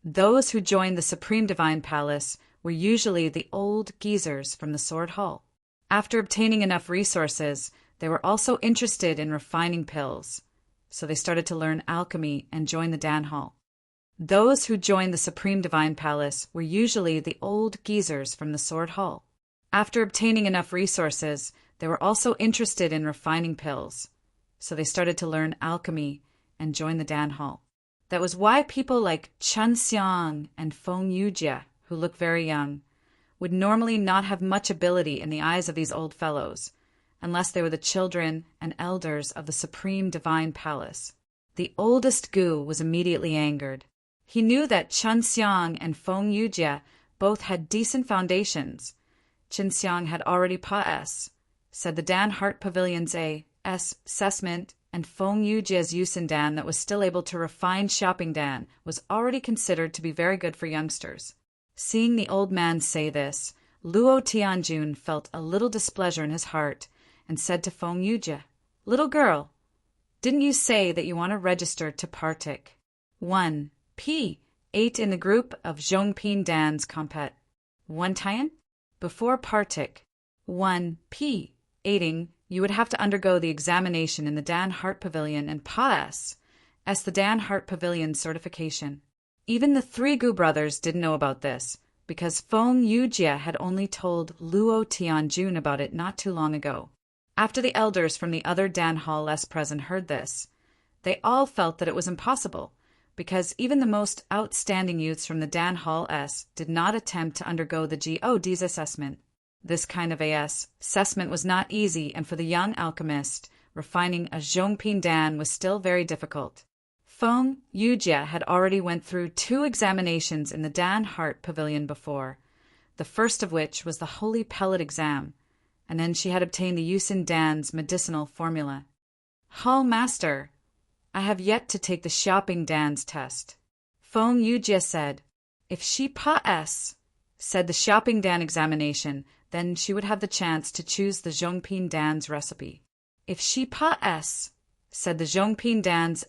Those who joined the Supreme Divine Palace were usually the old geezers from the Sword Hall. After obtaining enough resources, they were also interested in refining pills, so they started to learn alchemy and join the Dan Hall. Those who joined the Supreme Divine Palace were usually the old geezers from the Sword Hall. After obtaining enough resources, they were also interested in refining pills, so they started to learn alchemy and join the Dan Hall. That was why people like Chun Xiang and Feng Yujie, who look very young, would normally not have much ability in the eyes of these old fellows, unless they were the children and elders of the Supreme Divine Palace. The oldest Gu was immediately angered. He knew that Chun Xiang and Feng Yujie both had decent foundations. Chun Xiang had already said the Dan Heart Pavilion's assessment, and Feng Yujie's Yusin Dan that was still able to refine shopping Dan was already considered to be very good for youngsters. Seeing the old man say this, Luo Tianjun felt a little displeasure in his heart and said to Feng Yujie, "Little girl, didn't you say that you want to register to Partik 1P8 in the group of Zhongping Dan's compet 1 Tian? Before Partik 1P8ing, you would have to undergo the examination in the Dan Heart Pavilion and pass as the Dan Heart Pavilion certification." Even the three Gu brothers didn't know about this, because Feng Yujie had only told Luo Tianjun about it not too long ago. After the elders from the other Dan Hall less present heard this, they all felt that it was impossible, because even the most outstanding youths from the Dan Hall did not attempt to undergo the GOD's assessment. This kind of assessment was not easy, and for the young alchemist, refining a Zhongping Dan was still very difficult. Feng Yujie had already went through 2 examinations in the Dan Heart Pavilion before, the first of which was the Holy Pellet exam, and then she had obtained the Yusin Dan's medicinal formula. "Hall Master, I have yet to take the shopping Dan's test," Feng Yujie said. If she said the shopping Dan examination, then she would have the chance to choose the Zhongping Dan's recipe. If she said the Zhongping Dan's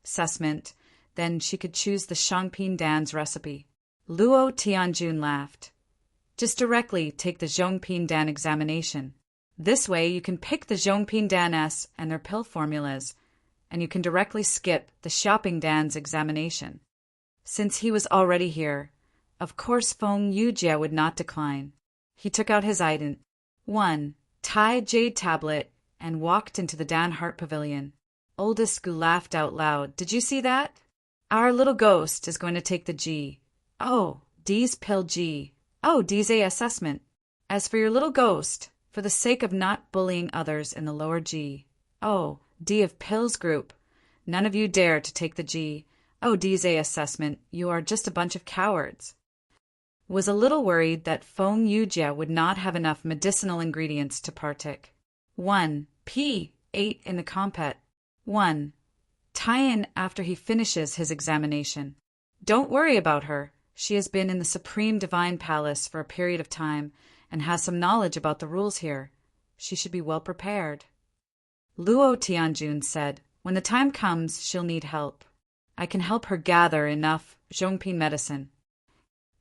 assessment, then she could choose the Shangping Dan's recipe. Luo Tianjun laughed. "Just directly take the Zhongping Dan examination. This way you can pick the Zhongping Dan and their pill formulas, and you can directly skip the shopping Dan's examination." Since he was already here, of course Feng Yujie would not decline. He took out his item, 1 Tai Jade tablet, and walked into the Dan Heart Pavilion. Oldest Gu laughed out loud. "Did you see that? Our little ghost is going to take the D's pill D's assessment. As for your little ghost, for the sake of not bullying others in the lower D of pills group, none of you dare to take the D's assessment. You are just a bunch of cowards." Was a little worried that Feng Yujie would not have enough medicinal ingredients to Partik 1P8 in the compet 1 Tian after he finishes his examination. Don't worry about her. She has been in the Supreme Divine Palace for a period of time and has some knowledge about the rules here. She should be well prepared. Luo Tianjun said, "When the time comes, she'll need help. I can help her gather enough Zhongping medicine."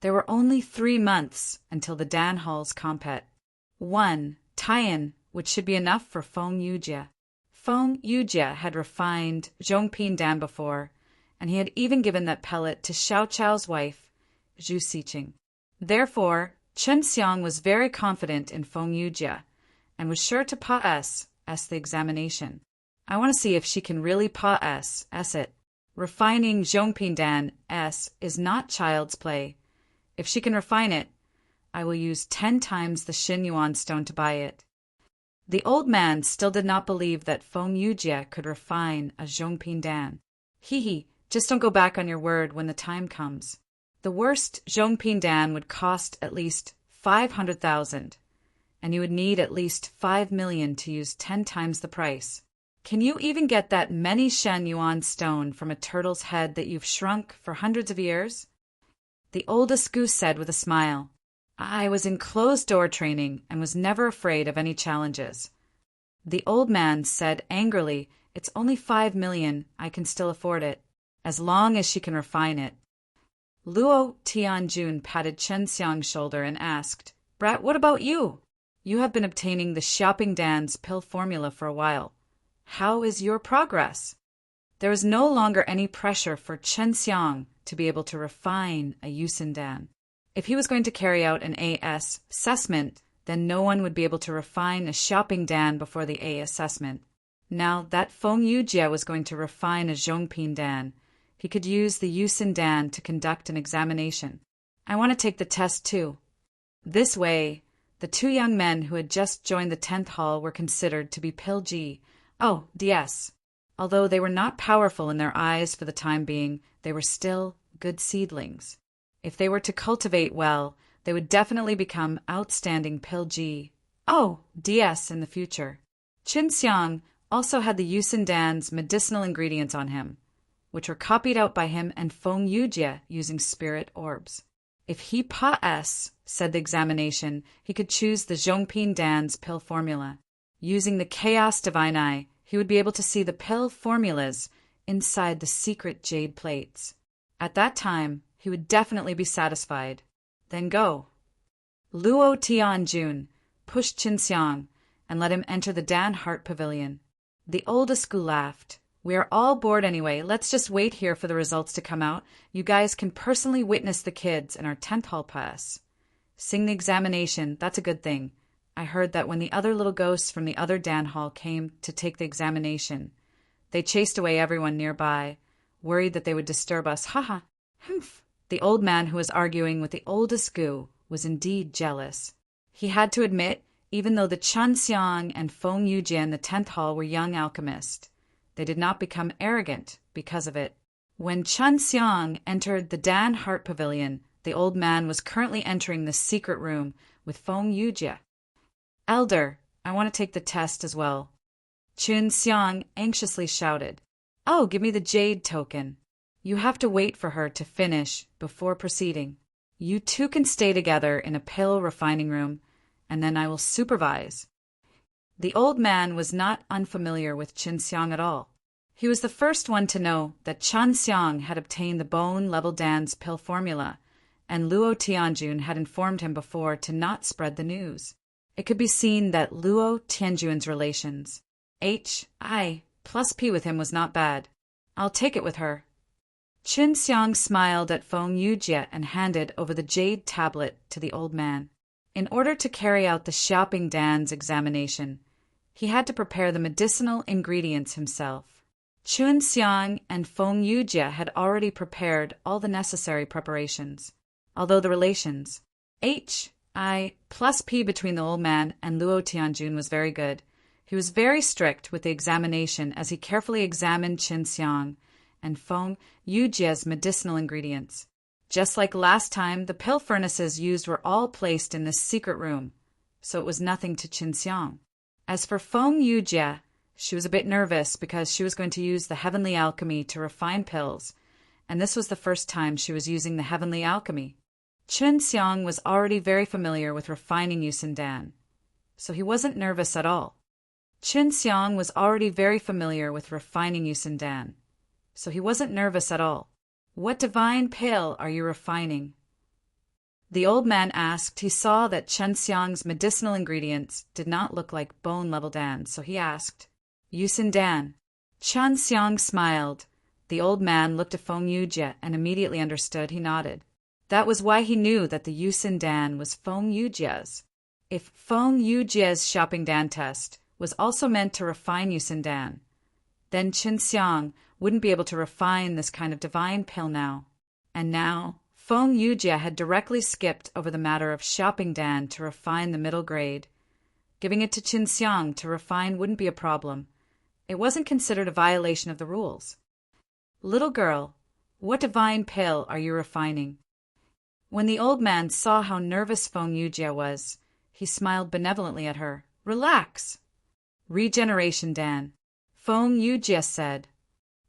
There were only 3 months until the Dan Hall's compet 1 Tian, which should be enough for Feng Yujie. Feng Yujie had refined Zhongping Dan before, and he had even given that pellet to Xiao Chao's wife, Zhu Siqing. Therefore, Chun Xiang was very confident in Feng Yujie, and was sure to pass the examination. "I want to see if she can really pass it. Refining Zhongping Dan is not child's play. If she can refine it, I will use 10 times the Xin Yuan stone to buy it." The old man still did not believe that Feng Yujie could refine a Zhongping Dan. Just don't go back on your word when the time comes. The worst Zhongping Dan would cost at least 500,000, and you would need at least 5 million to use 10 times the price. Can you even get that many Shen Yuan stone from a turtle's head that you've shrunk for hundreds of years? The oldest goose said with a smile, "I was in closed-door training and was never afraid of any challenges." The old man said angrily, "It's only 5 million. I can still afford it, as long as she can refine it." Luo Tianjun patted Chen Xiang's shoulder and asked, "Brat, what about you? You have been obtaining the Xiaoping Dan's pill formula for a while. How is your progress?" There was no longer any pressure for Chen Xiang to be able to refine a Yusin Dan. If he was going to carry out an AS assessment, then no one would be able to refine a Xiaoping Dan before the A assessment. Now that Feng Yujie was going to refine a Zhongping Dan, he could use the Yusin Dan to conduct an examination. "I want to take the test too." This way, the two young men who had just joined the 10th hall were considered to be Pill G, DS. Although they were not powerful in their eyes for the time being, they were still good seedlings. If they were to cultivate well, they would definitely become outstanding Pill G, DS in the future. Qin Xiang also had the Yusin Dan's medicinal ingredients on him, which were copied out by him and Feng Yujie using spirit orbs. If he said the examination, he could choose the Zhongping Dan's pill formula. Using the Chaos Divine Eye, he would be able to see the pill formulas inside the secret jade plates. At that time, he would definitely be satisfied. Then go. Luo Tianjun pushed Qin Xiang and let him enter the Dan Heart Pavilion. The oldest Gu laughed. "We are all bored anyway. Let's just wait here for the results to come out. You guys can personally witness the kids in our 10th hall pass. Sing the examination, that's a good thing. I heard that when the other little ghosts from the other Dan hall came to take the examination, they chased away everyone nearby, worried that they would disturb us. Haha. Humph." The old man who was arguing with the oldest Gu was indeed jealous. He had to admit, even though the Chen Xiang and Feng Yujie in the 10th hall were young alchemists, they did not become arrogant because of it. When Chen Xiang entered the Dan Heart Pavilion, the old man was currently entering the secret room with Feng Yujie. "Elder, I want to take the test as well." Chen Xiang anxiously shouted, "Oh, give me the jade token. You have to wait for her to finish before proceeding. You two can stay together in a pill refining room, and then I will supervise." The old man was not unfamiliar with Chen Xiang at all. He was the first one to know that Chen Xiang had obtained the Bone-Level Dan's pill formula, and Luo Tianjun had informed him before to not spread the news. It could be seen that Luo Tianjun's relations, HI plus P with him was not bad. "I'll take it with her." Qin Xiang smiled at Feng Yujie and handed over the jade tablet to the old man. In order to carry out the Xiaoping Dan's examination, he had to prepare the medicinal ingredients himself. Qin Xiang and Feng Yujie had already prepared all the necessary preparations. Although the relations HI plus P between the old man and Luo Tianjun was very good, he was very strict with the examination as he carefully examined Qin Xiang and Feng Yujie's medicinal ingredients. Just like last time, the pill furnaces used were all placed in this secret room, so it was nothing to Qin Xiang. As for Feng Yujie, she was a bit nervous because she was going to use the heavenly alchemy to refine pills, and this was the first time she was using the heavenly alchemy. Qin Xiang was already very familiar with refining Yusin Dan, so he wasn't nervous at all. Qin Xiang was already very familiar with refining Yusin Dan, so he wasn't nervous at all. "What divine pill are you refining?" The old man asked. He saw that Chen Xiang's medicinal ingredients did not look like bone-level Dan, so he asked, "Yusin Dan." Chen Xiang smiled. The old man looked at Feng Yujie and immediately understood. He nodded. That was why he knew that the Yusin Dan was Feng Yujie's. If Feng Yujie's Xiaoping Dan test was also meant to refine Yusin Dan, then Qin Xiang wouldn't be able to refine this kind of divine pill now. And now, Feng Yujie had directly skipped over the matter of Xiaoping Dan to refine the middle grade. Giving it to Qin Xiang to refine wouldn't be a problem. It wasn't considered a violation of the rules. "Little girl, what divine pill are you refining?" When the old man saw how nervous Feng Yujie was, he smiled benevolently at her. "Relax." "Regeneration Dan," Feng Yujie said.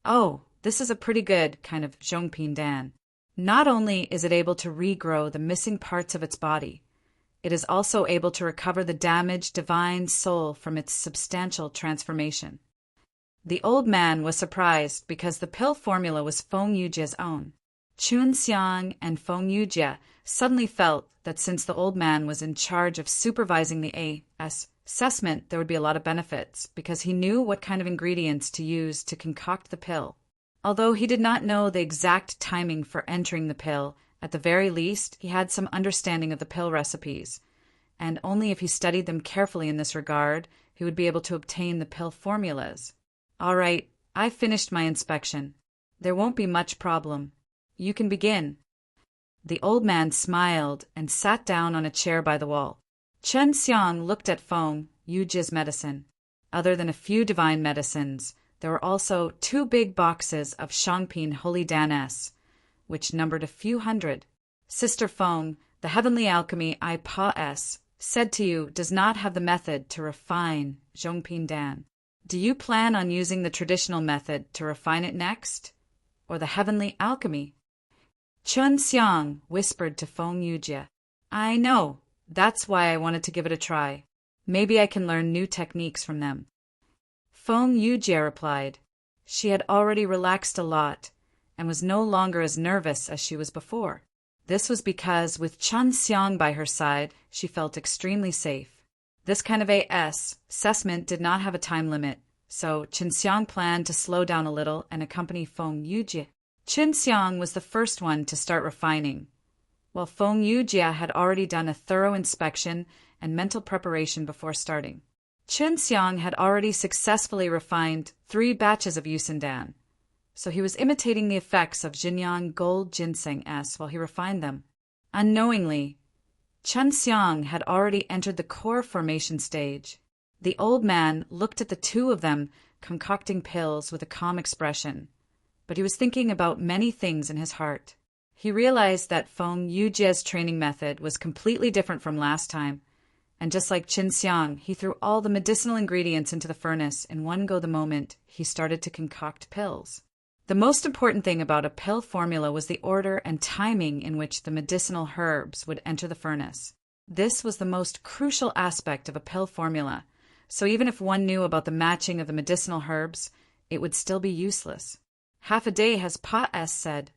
"Oh, this is a pretty good kind of Zhongping Dan. Not only is it able to regrow the missing parts of its body, it is also able to recover the damaged divine soul from its substantial transformation." The old man was surprised because the pill formula was Feng Yujie's own. Chun Xiang and Feng Yujie suddenly felt that since the old man was in charge of supervising the assessment, there would be a lot of benefits, because he knew what kind of ingredients to use to concoct the pill. Although he did not know the exact timing for entering the pill, at the very least, he had some understanding of the pill recipes, and only if he studied them carefully in this regard, he would be able to obtain the pill formulas. All right, I've finished my inspection. There won't be much problem. You can begin. The old man smiled and sat down on a chair by the wall. Chen Xiang looked at Feng Yujie's medicine. Other than a few divine medicines, there were also 2 big boxes of Shangpin Holy Dan-S, which numbered a few hundred. Sister Feng, the heavenly alchemy I Pa-S, said to you does not have the method to refine Zhongpin Dan. Do you plan on using the traditional method to refine it next? Or the heavenly alchemy? Chun Xiang whispered to Feng Yujie. I know. That's why I wanted to give it a try. Maybe I can learn new techniques from them. Feng Yujie replied. She had already relaxed a lot and was no longer as nervous as she was before. This was because with Chun Xiang by her side, she felt extremely safe. This kind of assessment did not have a time limit, so Chun Xiang planned to slow down a little and accompany Feng Yujie. Chun Xiang was the first one to start refining, while Feng Yujie had already done a thorough inspection and mental preparation before starting. Chun Xiang had already successfully refined 3 batches of Yusindan, so he was imitating the effects of Jinyang Gold Ginseng S while he refined them. Unknowingly, Chun Xiang had already entered the core formation stage. The old man looked at the 2 of them concocting pills with a calm expression, but he was thinking about many things in his heart. He realized that Feng Yujie's training method was completely different from last time, and just like Chun Xiang, he threw all the medicinal ingredients into the furnace in one go the moment he started to concoct pills. The most important thing about a pill formula was the order and timing in which the medicinal herbs would enter the furnace. This was the most crucial aspect of a pill formula, so even if one knew about the matching of the medicinal herbs, it would still be useless. Half a day has Pa-S said.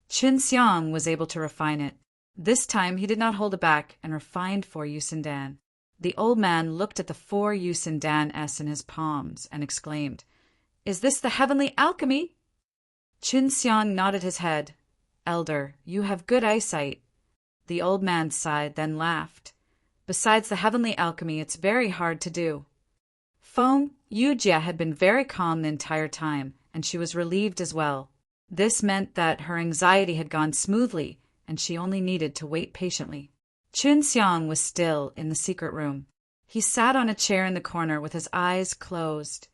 Chun Xiang was able to refine it. This time he did not hold it back and refined 4 Yusindan. The old man looked at the 4 Yusindan-S in his palms and exclaimed, Is this the heavenly alchemy? Chun Xiang nodded his head. Elder, you have good eyesight. The old man sighed, then laughed. Besides the heavenly alchemy, it's very hard to do. Feng Yujie had been very calm the entire time, and she was relieved as well. This meant that her anxiety had gone smoothly, and she only needed to wait patiently. Chun Xiang was still in the secret room. He sat on a chair in the corner with his eyes closed,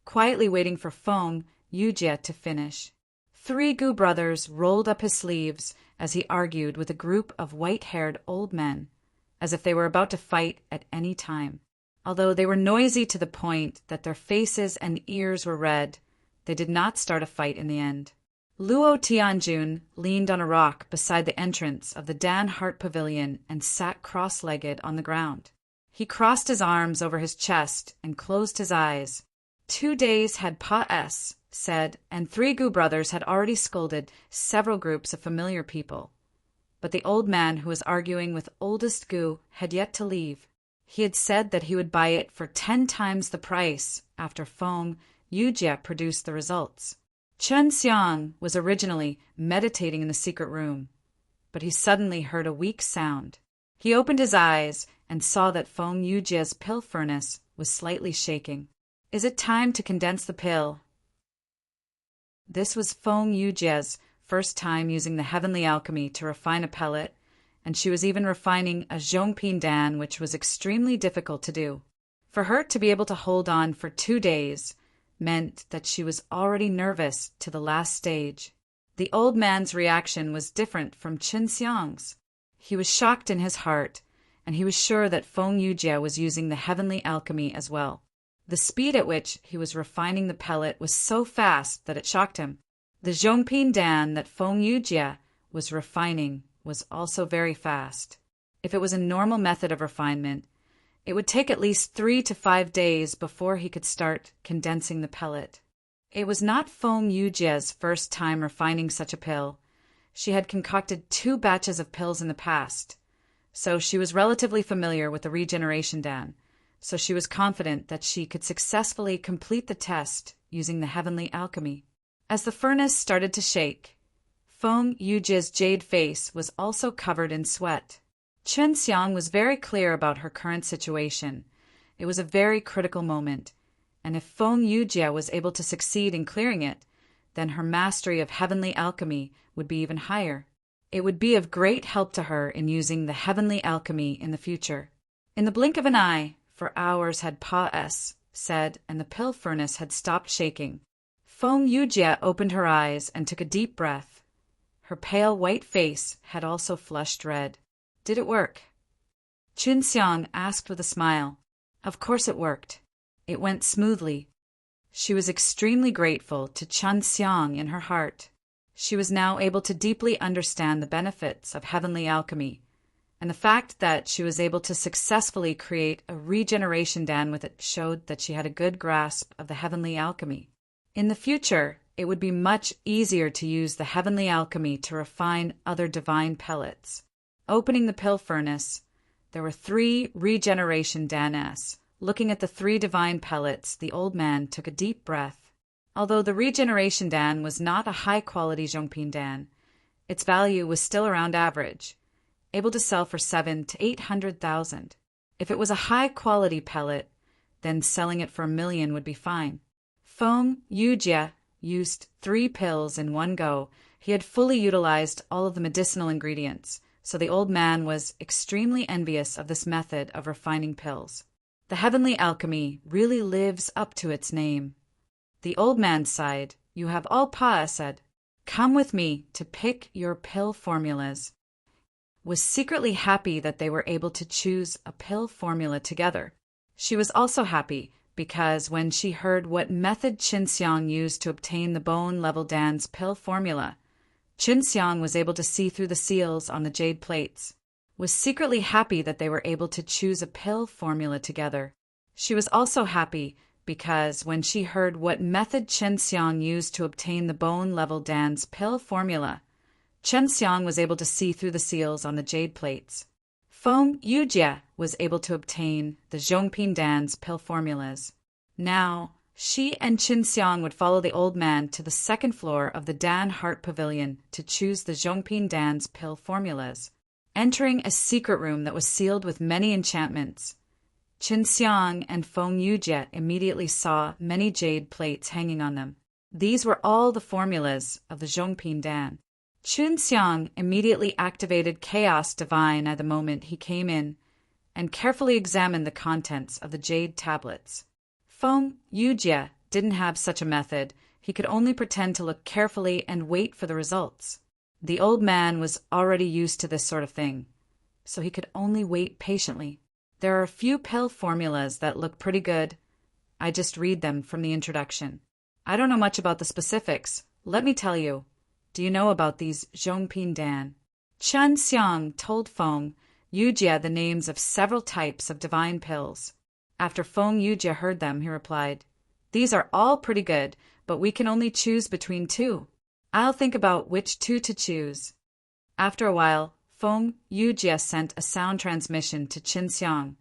quietly waiting for Feng Yujie to finish. 3 Gu brothers rolled up his sleeves as he argued with a group of white-haired old men, as if they were about to fight at any time. Although they were noisy to the point that their faces and ears were red, they did not start a fight in the end. Luo Tianjun leaned on a rock beside the entrance of the Dan Heart Pavilion and sat cross-legged on the ground. He crossed his arms over his chest and closed his eyes. 2 days had Pa-S said, and 3 Gu brothers had already scolded several groups of familiar people. But the old man who was arguing with oldest Gu had yet to leave. He had said that he would buy it for 10 times the price after Feng Yujie produced the results. Chun Xiang was originally meditating in the secret room, but he suddenly heard a weak sound. He opened his eyes and saw that Feng Yujie's pill furnace was slightly shaking. Is it time to condense the pill? This was Feng Yujie's first time using the heavenly alchemy to refine a pellet, and she was even refining a Zhongpin Dan, which was extremely difficult to do. For her to be able to hold on for 2 days meant that she was already nervous to the last stage. The old man's reaction was different from Chun Xiang's. He was shocked in his heart, and he was sure that Feng Yujie was using the heavenly alchemy as well. The speed at which he was refining the pellet was so fast that it shocked him. The Zhongpin Dan that Feng Yujie was refining was also very fast. If it was a normal method of refinement, it would take at least 3 to 5 days before he could start condensing the pellet. It was not Feng Yujie's first time refining such a pill, She had concocted 2 batches of pills in the past, so she was relatively familiar with the regeneration dan, so she was confident that she could successfully complete the test using the heavenly alchemy. As the furnace started to shake, Feng Yujia's jade face was also covered in sweat. Chen Xiang was very clear about her current situation. It was a very critical moment, and if Feng Yujia was able to succeed in clearing it, then her mastery of heavenly alchemy would be even higher. It would be of great help to her in using the heavenly alchemy in the future. In the blink of an eye, for hours had said, and the pill furnace had stopped shaking. Feng Yujia opened her eyes and took a deep breath. Her pale white face had also flushed red. Did it work? Chen Xiang asked with a smile. Of course it worked. It went smoothly. She was extremely grateful to Chen Xiang in her heart. She was now able to deeply understand the benefits of heavenly alchemy, and the fact that she was able to successfully create a regeneration dan with it showed that she had a good grasp of the heavenly alchemy. In the future, it would be much easier to use the heavenly alchemy to refine other divine pellets. Opening the pill furnace, there were 3 regeneration danas. Looking at the 3 divine pellets, the old man took a deep breath. Although the regeneration dan was not a high-quality Zhongping dan, its value was still around average, able to sell for 700,000 to 800,000. If it was a high-quality pellet, then selling it for $1 million would be fine. Feng Yujia used 3 pills in one go. He had fully utilized all of the medicinal ingredients, so the old man was extremely envious of this method of refining pills. The heavenly alchemy really lives up to its name. The old man sighed. You have all said. Come with me to pick your pill formulas. Was secretly happy that they were able to choose a pill formula together. She was also happy because when she heard what method Qin Xiang used to obtain the bone-level dan's pill formula, Qin Xiang was able to see through the seals on the jade plates. Was secretly happy that they were able to choose a pill formula together. She was also happy because when she heard what method Chen Xiang used to obtain the bone-level dan's pill formula, Chen Xiang was able to see through the seals on the jade plates. Feng Yujia was able to obtain the Zhongping dan's pill formulas. Now, she and Qin Xiang would follow the old man to the 2nd floor of the Dan Heart Pavilion to choose the Zhongping dan's pill formulas. Entering a secret room that was sealed with many enchantments, Qin Xiang and Feng Yujia immediately saw many jade plates hanging on them. These were all the formulas of the Zhongping Dan. Qin Xiang immediately activated Chaos Divine at the moment he came in and carefully examined the contents of the jade tablets. Feng Yujia didn't have such a method. He could only pretend to look carefully and wait for the results. The old man was already used to this sort of thing, so he could only wait patiently. There are a few pill formulas that look pretty good. I just read them from the introduction. I don't know much about the specifics. Let me tell you. Do you know about these Zhongping Dan? Chen Xiang told Feng Yujia the names of several types of divine pills. After Feng Yujia heard them, he replied, These are all pretty good, but we can only choose between 2. I'll think about which 2 to choose. After a while, Feng Yujia sent a sound transmission to Qin Xiang.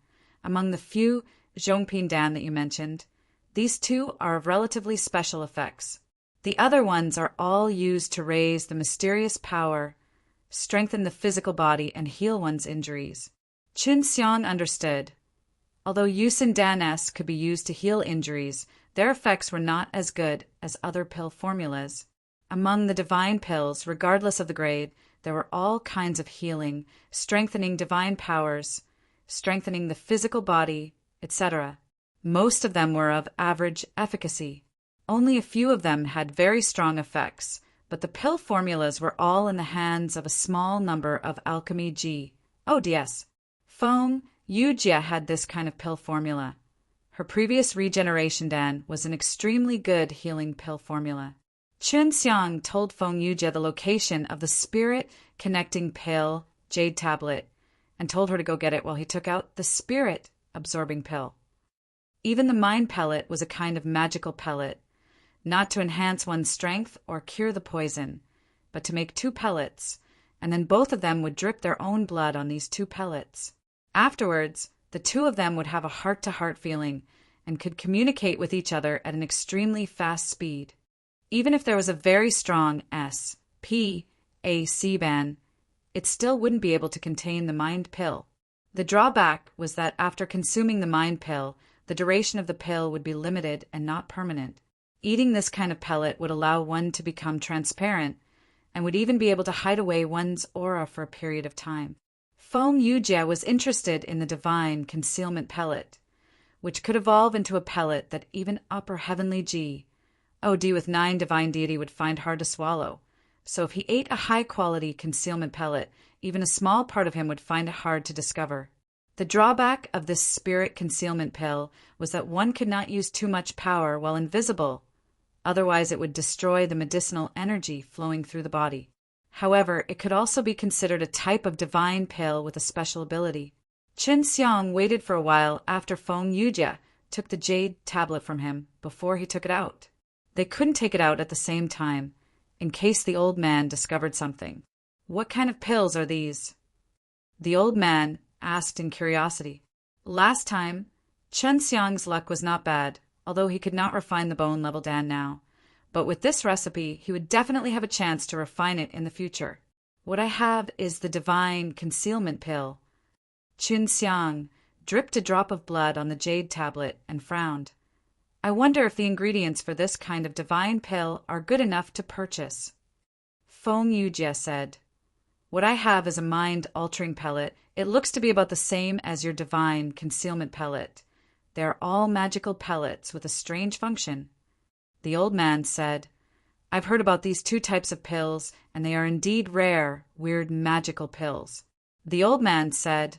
Among the few Zhongping Dan that you mentioned, these 2 are of relatively special effects. The other ones are all used to raise the mysterious power, strengthen the physical body, and heal one's injuries. Qin Xiang understood. Although Yusin Danes could be used to heal injuries, their effects were not as good as other pill formulas. Among the divine pills, regardless of the grade, there were all kinds of healing, strengthening divine powers, strengthening the physical body, etc. Most of them were of average efficacy. Only a few of them had very strong effects, but the pill formulas were all in the hands of a small number of Alchemy G. ODS. Feng Yujia had this kind of pill formula. Her previous regeneration dan was an extremely good healing pill formula. Qin Xiang told Feng Yujia the location of the spirit-connecting pill jade tablet and told her to go get it while he took out the spirit-absorbing pill. Even the mind pellet was a kind of magical pellet, not to enhance one's strength or cure the poison, but to make 2 pellets, and then both of them would drip their own blood on these 2 pellets. Afterwards, the 2 of them would have a heart-to-heart feeling and could communicate with each other at an extremely fast speed. Even if there was a very strong S-P-A-C band, it still wouldn't be able to contain the mind pill. The drawback was that after consuming the mind pill, the duration of the pill would be limited and not permanent. Eating this kind of pellet would allow one to become transparent and would even be able to hide away one's aura for a period of time. Feng Yujie was interested in the divine concealment pellet, which could evolve into a pellet that even Upper Heavenly G, OD with 9 divine deity, would find hard to swallow. So if he ate a high-quality concealment pellet, even a small part of him would find it hard to discover. The drawback of this spirit concealment pill was that one could not use too much power while invisible, otherwise it would destroy the medicinal energy flowing through the body. However, it could also be considered a type of divine pill with a special ability. Qin Xiang waited for a while after Feng Yujie took the jade tablet from him before he took it out. They couldn't take it out at the same time, in case the old man discovered something. "What kind of pills are these?" the old man asked in curiosity. Last time, Chen Xiang's luck was not bad, although he could not refine the bone-level Dan now. But with this recipe, he would definitely have a chance to refine it in the future. "What I have is the divine concealment pill." Qin Xiang dripped a drop of blood on the jade tablet and frowned. "I wonder if the ingredients for this kind of divine pill are good enough to purchase." Feng Yujie said, "What I have is a mind-altering pellet. It looks to be about the same as your divine concealment pellet. They are all magical pellets with a strange function." The old man said, "I've heard about these 2 types of pills, and they are indeed rare, weird magical pills." The old man said,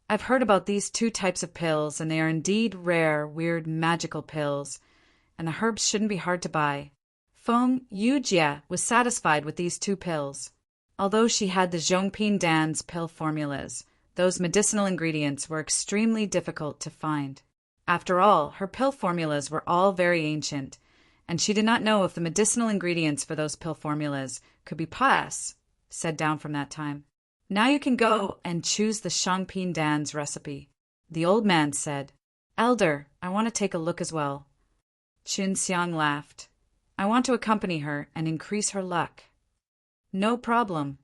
"I've heard about these 2 types of pills, and they are indeed rare, weird magical pills, and the herbs shouldn't be hard to buy." Feng Yujie was satisfied with these 2 pills. Although she had the Zhongping Dan's pill formulas, those medicinal ingredients were extremely difficult to find. After all, her pill formulas were all very ancient, and she did not know if the medicinal ingredients for those pill formulas could be said down from that time. "Now you can go and choose the Zhongping Dan's recipe." The old man said, "Elder, I want to take a look as well." Qin Xiang laughed. "I want to accompany her and increase her luck." "No problem."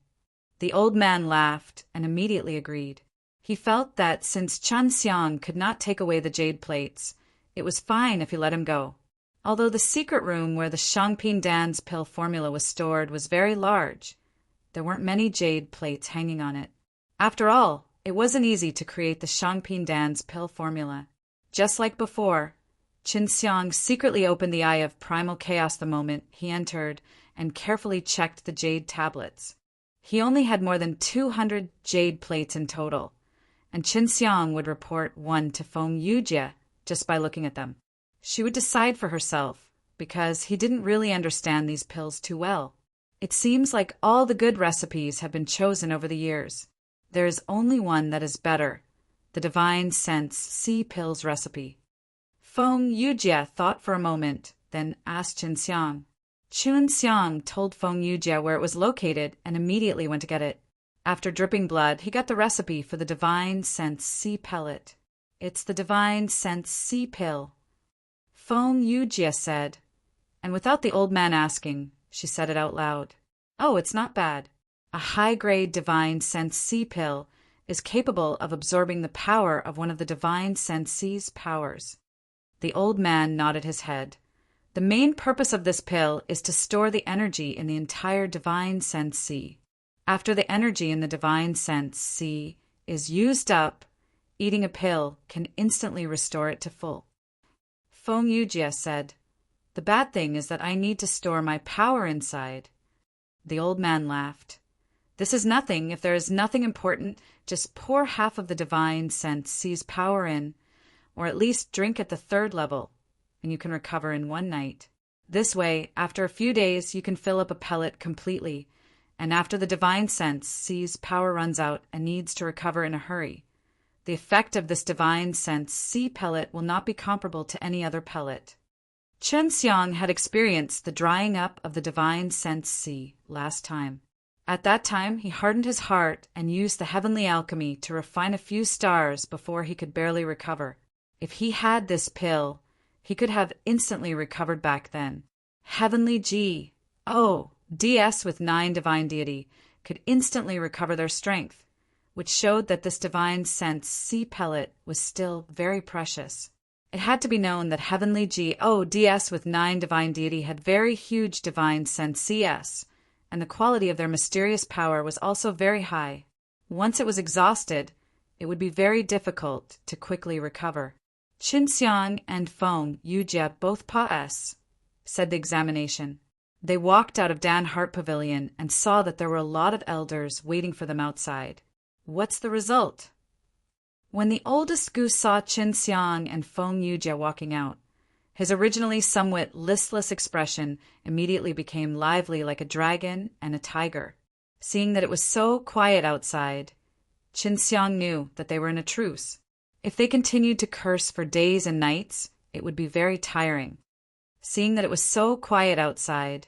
The old man laughed and immediately agreed. He felt that since Qin Xiang could not take away the jade plates, it was fine if he let him go. Although the secret room where the Zhongping Dan's pill formula was stored was very large, there weren't many jade plates hanging on it. After all, it wasn't easy to create the Zhongping Dan's pill formula. Just like before, Qin Xiang secretly opened the eye of primal chaos the moment he entered and carefully checked the jade tablets. He only had more than 200 jade plates in total, and Qin Xiang would report 1 to Feng Yujie just by looking at them. She would decide for herself, because he didn't really understand these pills too well. It seems like all the good recipes have been chosen over the years. There is only one that is better, the Divine Sense Sea Pills recipe. Feng Yujie thought for a moment, then asked Qin Xiang. Qin Xiang told Feng Yujie where it was located and immediately went to get it. After dripping blood, he got the recipe for the Divine Sense Sea Pellet. "It's the Divine Sense Sea Pill," Feng Yujie said, and without the old man asking, she said it out loud. "Oh, it's not bad. A high-grade Divine Sense Sea Pill is capable of absorbing the power of one of the Divine Sense Sea's powers." The old man nodded his head. "The main purpose of this pill is to store the energy in the entire Divine Sense Sea. After the energy in the Divine Sense Sea is used up, eating a pill can instantly restore it to full." Feng Yujie said, "The bad thing is that I need to store my power inside." The old man laughed. "This is nothing. If there is nothing important, just pour half of the Divine Sense Sea's power in, or at least drink at the 3rd level, and you can recover in 1 night. This way, after a few days, you can fill up a pellet completely, and after the Divine Sense Sea's power runs out and needs to recover in a hurry, the effect of this Divine Sense Sea pellet will not be comparable to any other pellet." Chen Xiang had experienced the drying up of the divine sense sea last time. At that time, he hardened his heart and used the heavenly alchemy to refine a few stars before he could barely recover. If he had this pill, he could have instantly recovered back then. Heavenly G, DS with 9 divine deity, could instantly recover their strength, which showed that this divine sense sea pellet was still very precious. It had to be known that Heavenly DS with 9 divine deity had very huge divine sense CS, and the quality of their mysterious power was also very high. Once it was exhausted, it would be very difficult to quickly recover. Qin Xiang and Feng Yujie both pass, said the examination. They walked out of Dan Heart Pavilion and saw that there were a lot of elders waiting for them outside. What's the result? When the oldest goose saw Qin Xiang and Feng Yujie walking out, his originally somewhat listless expression immediately became lively like a dragon and a tiger. Seeing that it was so quiet outside, Qin Xiang knew that they were in a truce. If they continued to curse for days and nights, it would be very tiring. Seeing that it was so quiet outside,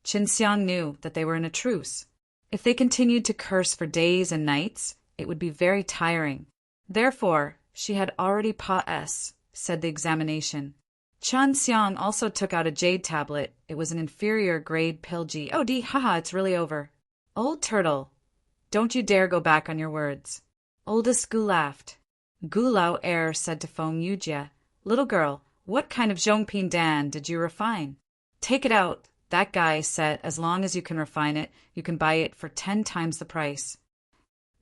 Qin Xiang knew that they were in a truce. If they continued to curse for days and nights, it would be very tiring. Therefore, she had already said the examination. Chen Xiang also took out a jade tablet. It was an inferior grade pill G. It's really over. Old turtle, don't you dare go back on your words. Oldest Gu laughed. Gu Lao said to Feng Yujie, little girl, what kind of Zhongping Dan did you refine? Take it out. That guy said as long as you can refine it, you can buy it for 10 times the price.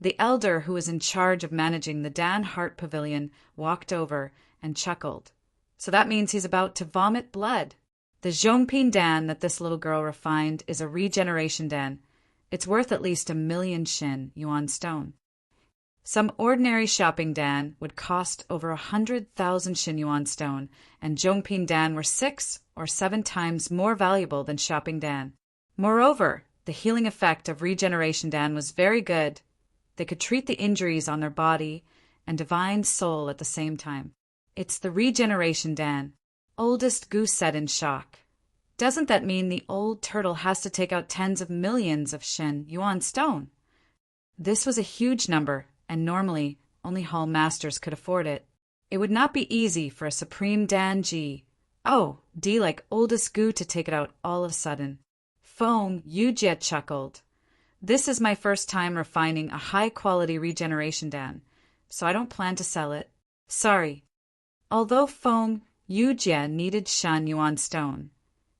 The elder who was in charge of managing the Dan Heart Pavilion walked over and chuckled. So that means he's about to vomit blood. The Zhongping Dan that this little girl refined is a regeneration Dan. It's worth at least 1,000,000 Xin yuan stone. Some ordinary shopping Dan would cost over 100,000 Xin yuan stone, and Zhongping Dan were 6 or 7 times more valuable than shopping Dan. Moreover, the healing effect of regeneration Dan was very good. They could treat the injuries on their body and divine soul at the same time. It's the regeneration Dan, oldest goose said in shock. Doesn't that mean the old turtle has to take out tens of millions of Xin yuan stone? This was a huge number, and normally only hall masters could afford it. It would not be easy for a supreme Dan G. D like oldest goo to take it out all of a sudden. Feng Yujie chuckled. This is my first time refining a high-quality regeneration Dan, so I don't plan to sell it. Sorry. Although Feng Yujie needed Shan Yuan stone,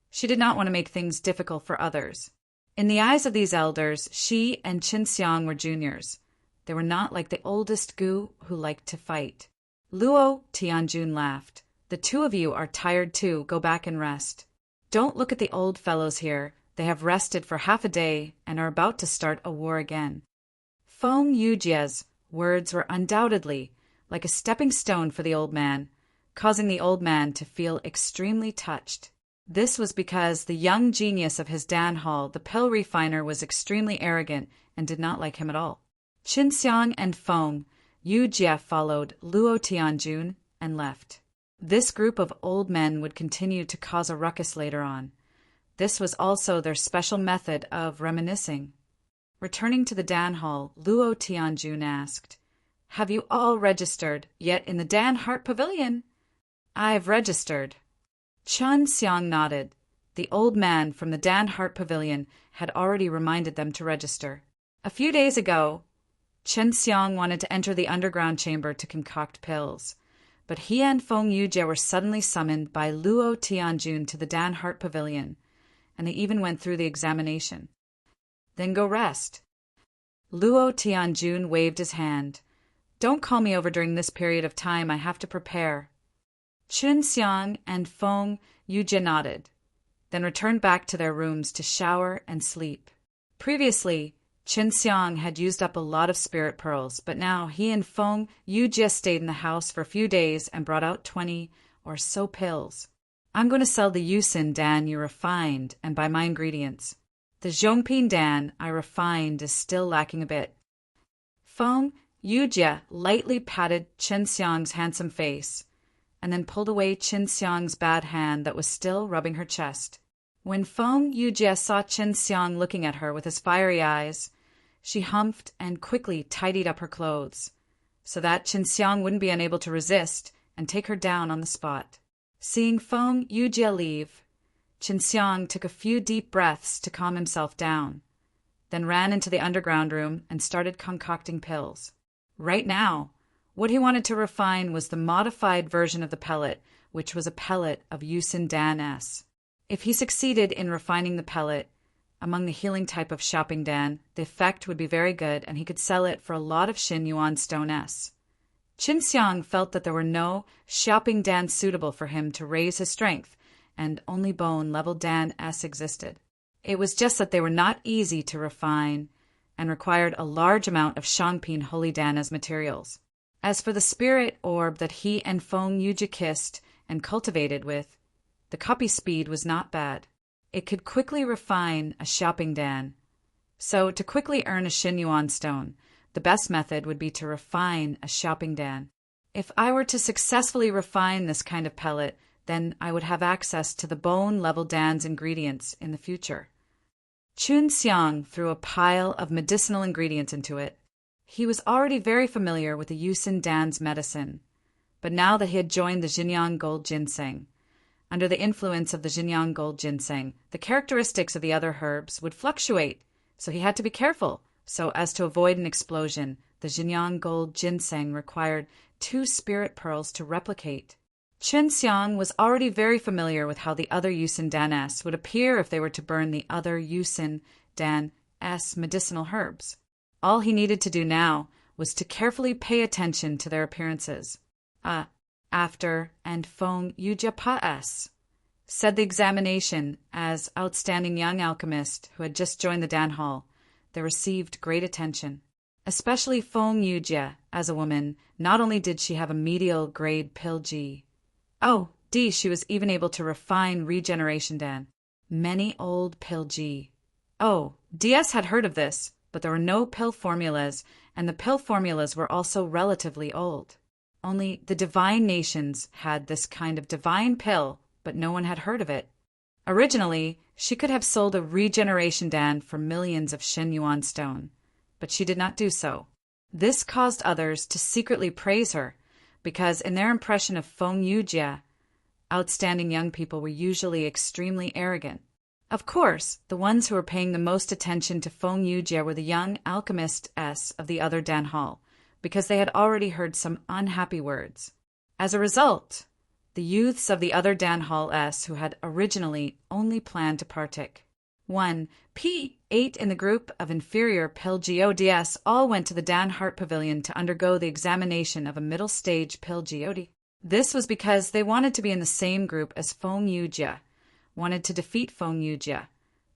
she did not want to make things difficult for others. In the eyes of these elders, she and Qin Xiang were juniors. They were not like the oldest Gu who liked to fight. Luo Tianjun laughed. The two of you are tired too. Go back and rest. Don't look at the old fellows here. They have rested for half a day and are about to start a war again. Feng Yujie's words were undoubtedly like a stepping stone for the old man, causing the old man to feel extremely touched. This was because the young genius of his Dan Hall, the pill refiner, was extremely arrogant and did not like him at all. Qin Xiang and Feng Yujie followed Luo Tianjun and left. This group of old men would continue to cause a ruckus later on. This was also their special method of reminiscing. Returning to the Dan Hall, Luo Tianjun asked, "Have you all registered yet in the Dan Heart Pavilion?" "I've registered." Chen Xiang nodded. The old man from the Dan Heart Pavilion had already reminded them to register. A few days ago, Chen Xiang wanted to enter the underground chamber to concoct pills, but he and Feng Yujie were suddenly summoned by Luo Tianjun to the Dan Heart Pavilion, and they even went through the examination. "Then go rest." Luo Tianjun waved his hand. "Don't call me over during this period of time. I have to prepare." Qin Xiang and Feng Yujie nodded, then returned back to their rooms to shower and sleep. Previously, Qin Xiang had used up a lot of spirit pearls, but now he and Feng Yujie stayed in the house for a few days and brought out 20 or so pills. "I'm going to sell the Yusin Dan you refined and buy my ingredients. The Zhongping Dan I refined is still lacking a bit." Feng Yujie lightly patted Qin Xiang's handsome face and then pulled away Qin Xiang's bad hand that was still rubbing her chest. When Feng Yujie saw Qin Xiang looking at her with his fiery eyes, she humphed and quickly tidied up her clothes, so that Qin Xiang wouldn't be unable to resist and take her down on the spot. Seeing Feng Yujie leave, Qin Xiang took a few deep breaths to calm himself down, then ran into the underground room and started concocting pills. Right now, what he wanted to refine was the modified version of the pellet, which was a pellet of Yusin Dan S. If he succeeded in refining the pellet among the healing type of Xiaoping Dan, the effect would be very good and he could sell it for a lot of Xin Yuan Stone S. Qin Xiang felt that there were no Xiaoping Dan suitable for him to raise his strength, and only bone level Dan S existed. It was just that they were not easy to refine and required a large amount of Shangpin Holy Dan as materials. As for the spirit orb that he and Feng Yujie kissed and cultivated with, the copy speed was not bad. It could quickly refine a Xiaoping Dan. So to quickly earn a Xin Yuan Stone, the best method would be to refine a Xiaoping Dan. If I were to successfully refine this kind of pellet, then I would have access to the bone-level Dan's ingredients in the future. Qin Xiang threw a pile of medicinal ingredients into it. He was already very familiar with the Yusin Dan's medicine, but now that he had joined the Xinjiang Gold Ginseng, under the influence of the Xinjiang Gold Ginseng, the characteristics of the other herbs would fluctuate, so he had to be careful. So as to avoid an explosion, the Xinjiang Gold Ginseng required 2 spirit pearls to replicate. Qin Xiang was already very familiar with how the other Yusin Dan S would appear if they were to burn the other Yusin Dan S medicinal herbs. All he needed to do now was to carefully pay attention to their appearances. After and Feng Yujie Pa S, said the examination as outstanding young alchemist who had just joined the Dan Hall. They received great attention. Especially Feng Yujie, as a woman, not only did she have a medial grade Pil G. She was even able to refine Regeneration Dan. Many old Pil G. DS had heard of this, but there were no pill formulas, and the pill formulas were also relatively old. Only the divine nations had this kind of divine pill, but no one had heard of it. Originally, she could have sold a Regeneration Dan for millions of Xin Yuan Stone, but she did not do so. This caused others to secretly praise her, because in their impression of Feng Yujie, outstanding young people were usually extremely arrogant. Of course, the ones who were paying the most attention to Feng Yujie were the young alchemist S of the other Dan Hall, because they had already heard some unhappy words. As a result, the youths of the other Dan Hall S who had originally only planned to partake. 1. P8 in the group of inferior Pil GODS all went to the Dan Heart Pavilion to undergo the examination of a middle stage Pil GOD. This was because they wanted to be in the same group as Feng Yujie, wanted to defeat Feng Yujie,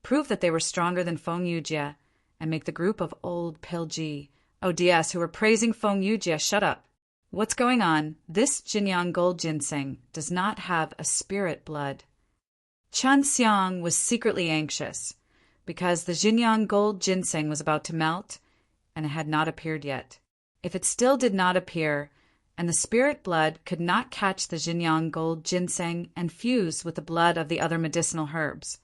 prove that they were stronger than Feng Yujie, and make the group of old Pil GODS who were praising Feng Yujie shut up. What's going on? This Xinjiang Gold Ginseng does not have a spirit blood. Qin Xiang was secretly anxious, because the Xinjiang Gold Ginseng was about to melt, and it had not appeared yet. If it still did not appear, and the spirit blood could not catch the Xinjiang Gold Ginseng and fuse with the blood of the other medicinal herbs,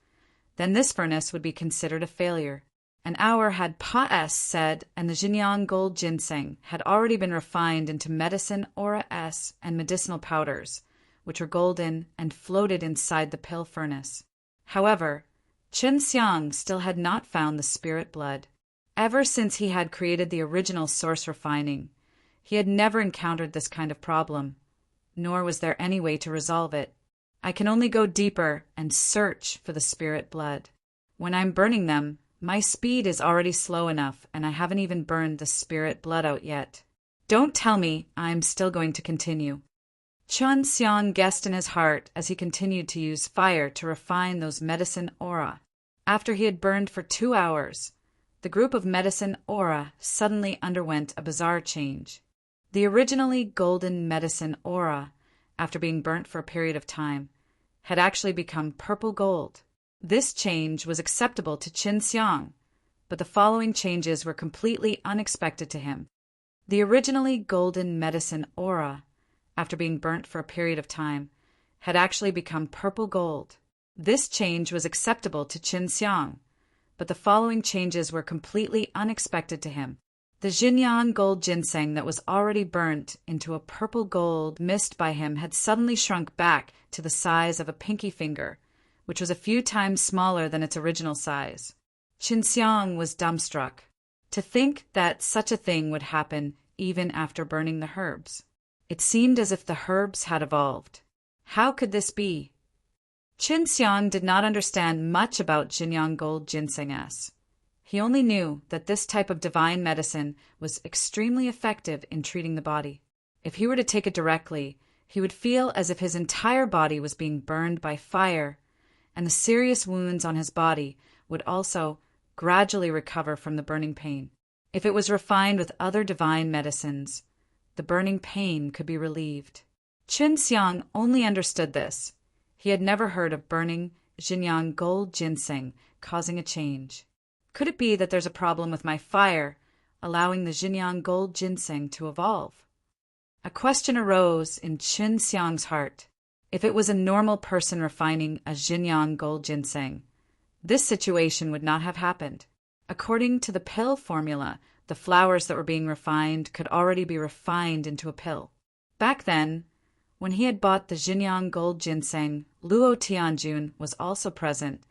then this furnace would be considered a failure. An hour had Pa S said, and the Xinjiang Gold Ginseng had already been refined into medicine Aura S and medicinal powders, which were golden and floated inside the pill furnace. However, Qin Xiang still had not found the spirit blood. Ever since he had created the original source refining, he had never encountered this kind of problem, nor was there any way to resolve it. I can only go deeper and search for the spirit blood. When I'm burning them, my speed is already slow enough, and I haven't even burned the spirit blood out yet. Don't tell me I'm still going to continue. Qin Xiang guessed in his heart as he continued to use fire to refine those medicine aura. After he had burned for 2 hours, the group of medicine aura suddenly underwent a bizarre change. The originally golden medicine aura, after being burnt for a period of time, had actually become purple gold. This change was acceptable to Qin Xiang, but the following changes were completely unexpected to him. The originally golden medicine aura, after being burnt for a period of time, had actually become purple gold. This change was acceptable to Qin Xiang, but the following changes were completely unexpected to him. The Xinyang gold ginseng that was already burnt into a purple gold mist by him had suddenly shrunk back to the size of a pinky finger, which was a few times smaller than its original size. Qin Xiang was dumbstruck. To think that such a thing would happen even after burning the herbs. It seemed as if the herbs had evolved. How could this be? Qin Xiang did not understand much about Xinyang gold ginseng S. He only knew that this type of divine medicine was extremely effective in treating the body. If he were to take it directly, he would feel as if his entire body was being burned by fire, and the serious wounds on his body would also gradually recover from the burning pain. If it was refined with other divine medicines, the burning pain could be relieved. Qin Xiang only understood this. He had never heard of burning Xinyang gold ginseng causing a change. Could it be that there's a problem with my fire, allowing the Xinyang gold ginseng to evolve? A question arose in Qin Xiang's heart. If it was a normal person refining a Xinyang gold ginseng, this situation would not have happened. According to the pill formula, the flowers that were being refined could already be refined into a pill. Back then, when he had bought the Xinyang gold ginseng, Luo Tianjun was also present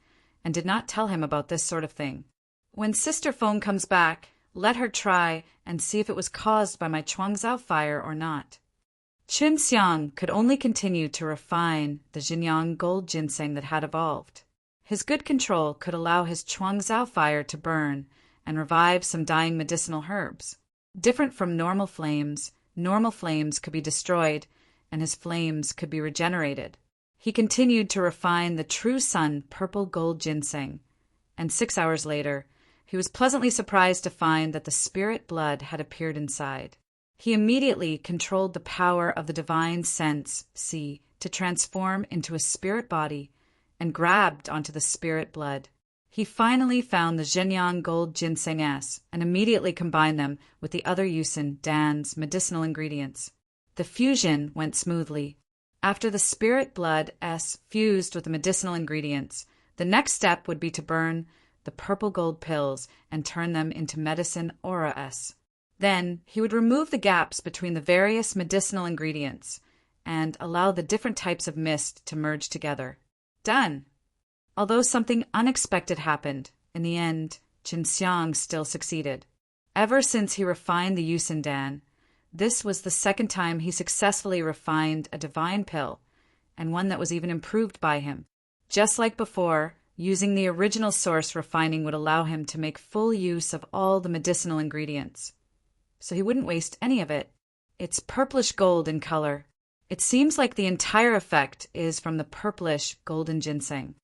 and did not tell him about this sort of thing. When Sister Feng comes back, let her try and see if it was caused by my Chuangzhou fire or not. Qin Xiang could only continue to refine the Xinyang gold ginseng that had evolved. His good control could allow his Chuangzhou fire to burn and revive some dying medicinal herbs. Different from normal flames could be destroyed and his flames could be regenerated. He continued to refine the true sun purple gold ginseng, and 6 hours later, he was pleasantly surprised to find that the spirit blood had appeared inside. He immediately controlled the power of the divine sense, Si, to transform into a spirit body and grabbed onto the spirit blood. He finally found the Xinyang gold ginseng S and immediately combined them with the other Yusin Dan's medicinal ingredients. The fusion went smoothly. After the spirit blood S fused with the medicinal ingredients, the next step would be to burn the purple gold pills and turn them into medicine aura S. Then he would remove the gaps between the various medicinal ingredients and allow the different types of mist to merge together. Done! Although something unexpected happened, in the end, Qin Xiang still succeeded. Ever since he refined the Yusin Dan, this was the second time he successfully refined a divine pill, and one that was even improved by him. Just like before, using the original source refining would allow him to make full use of all the medicinal ingredients. So he wouldn't waste any of it. It's purplish gold in color. It seems like the entire effect is from the purplish golden ginseng.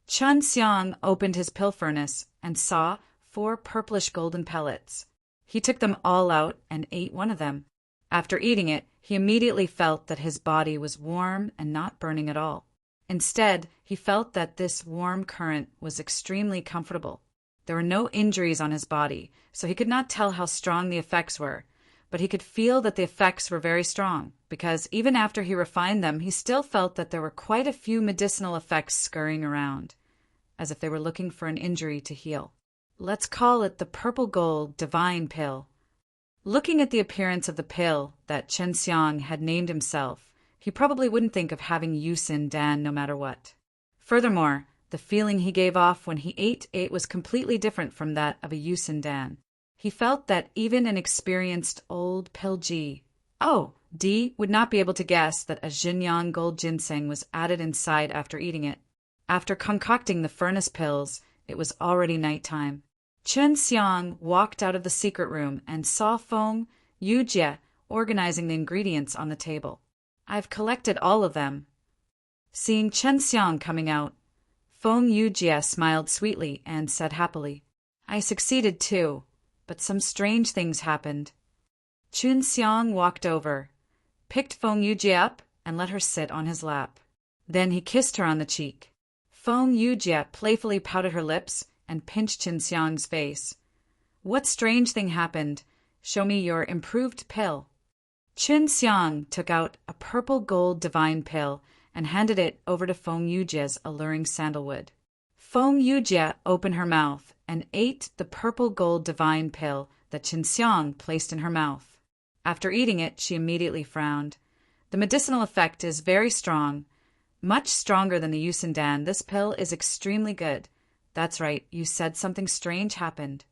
Qin Xiang opened his pill furnace and saw 4 purplish golden pellets. He took them all out and ate one of them. After eating it, he immediately felt that his body was warm and not burning at all. Instead, he felt that this warm current was extremely comfortable. There were no injuries on his body, so he could not tell how strong the effects were, but he could feel that the effects were very strong, because even after he refined them, he still felt that there were quite a few medicinal effects scurrying around, as if they were looking for an injury to heal. Let's call it the purple gold divine pill. Looking at the appearance of the pill that Qin Xiang had named himself, he probably wouldn't think of having Yusin Dan no matter what. Furthermore, the feeling he gave off when he ate it was completely different from that of a Yusin Dan. He felt that even an experienced old pill G, would not be able to guess that a Xinyang gold ginseng was added inside after eating it. After concocting the furnace pills, it was already nighttime. Qin Xiang walked out of the secret room and saw Feng Yujie organizing the ingredients on the table. I've collected all of them. Seeing Qin Xiang coming out, Feng Yujie smiled sweetly and said happily, I succeeded too, but some strange things happened. Qin Xiang walked over, picked Feng Yujie up, and let her sit on his lap. Then he kissed her on the cheek. Feng Yujie playfully pouted her lips and pinched Qin Xiang's face. What strange thing happened? Show me your improved pill. Qin Xiang took out a purple gold divine pill and handed it over to Feng Yujie's alluring sandalwood. Feng Yujie opened her mouth and ate the purple gold divine pill that Qin Xiang placed in her mouth. After eating it, she immediately frowned. The medicinal effect is very strong, much stronger than the Yusindan. This pill is extremely good. That's right, you said something strange happened.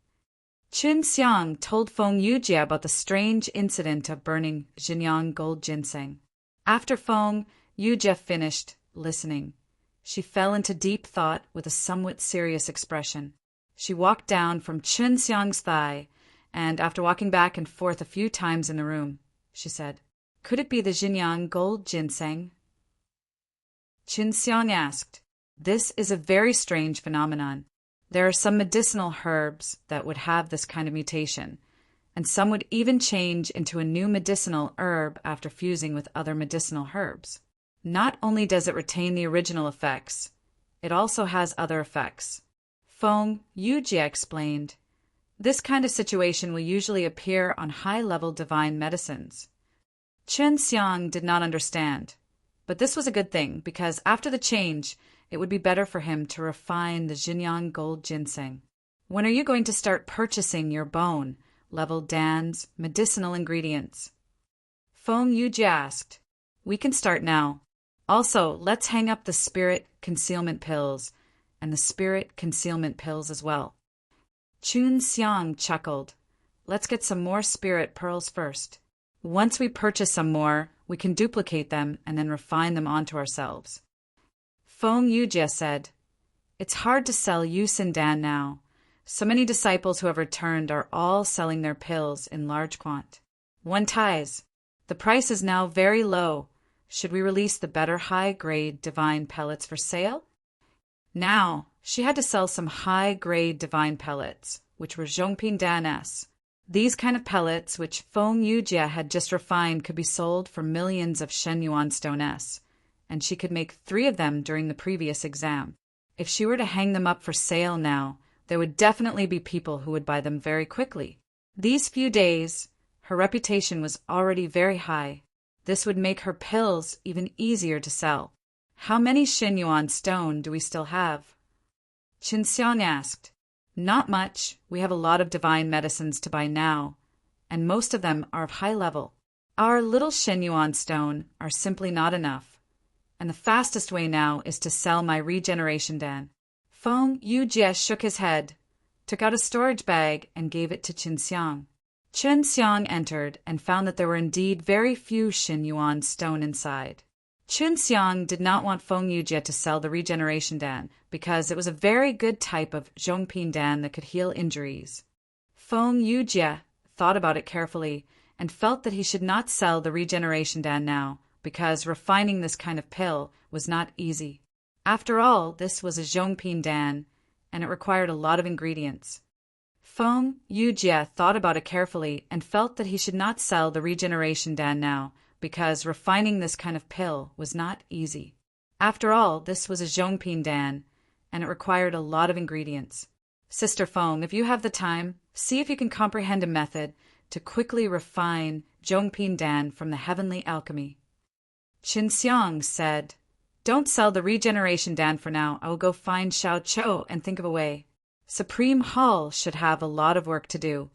Qin Xiang told Feng Yujie about the strange incident of burning Xinjiang gold ginseng. After Feng Yujie finished listening, she fell into deep thought with a somewhat serious expression. She walked down from Qin Xiang's thigh, and after walking back and forth a few times in the room, she said, "Could it be the Xinjiang gold ginseng?" Qin Xiang asked, "This is a very strange phenomenon. There are some medicinal herbs that would have this kind of mutation, and some would even change into a new medicinal herb after fusing with other medicinal herbs. Not only does it retain the original effects, it also has other effects." Feng Yujie explained, "This kind of situation will usually appear on high-level divine medicines." Qin Xiang did not understand, but this was a good thing because after the change, it would be better for him to refine the Xinjiang gold ginseng. "When are you going to start purchasing your bone-level Dan's medicinal ingredients?" Feng Yujie asked. "We can start now. Also, let's hang up the spirit concealment pills and the spirit concealment pills as well." Qin Xiang chuckled. "Let's get some more spirit pearls first. Once we purchase some more, we can duplicate them and then refine them onto ourselves." Feng Yujie said, "It's hard to sell Yusindan now. So many disciples who have returned are all selling their pills in large quant. One ties. The price is now very low. Should we release the better high-grade divine pellets for sale?" Now, she had to sell some high-grade divine pellets, which were Zhongping Dan-S. These kind of pellets, which Feng Yujie had just refined, could be sold for millions of Shen Yuan Stone S, and she could make 3 of them during the previous exam. If she were to hang them up for sale now, there would definitely be people who would buy them very quickly. These few days, her reputation was already very high. This would make her pills even easier to sell. "How many Shen Yuan Stone do we still have?" Qin Xiang asked. "Not much. We have a lot of divine medicines to buy now, and most of them are of high level. Our little Shen Yuan Stone are simply not enough, and the fastest way now is to sell my regeneration Dan." Feng Yujie shook his head, took out a storage bag, and gave it to Qin Xiang. Qin Xiang entered and found that there were indeed very few Shen Yuan Stone inside. Qin Xiang did not want Feng Yujie to sell the regeneration Dan because it was a very good type of Zhongping Dan that could heal injuries. Feng Yujie thought about it carefully and felt that he should not sell the regeneration Dan now because refining this kind of pill was not easy. After all, this was a Zhongping Dan, and it required a lot of ingredients. Feng Yujie thought about it carefully and felt that he should not sell the regeneration Dan now because refining this kind of pill was not easy. After all, this was a Zhongping Dan, and it required a lot of ingredients. Sister Feng, if you have the time, see if you can comprehend a method to quickly refine Zhongping Dan from the heavenly alchemy. Qin Xiang said, "Don't sell the regeneration Dan for now. I will go find Xiao Chou and think of a way. Supreme Hall should have a lot of work to do."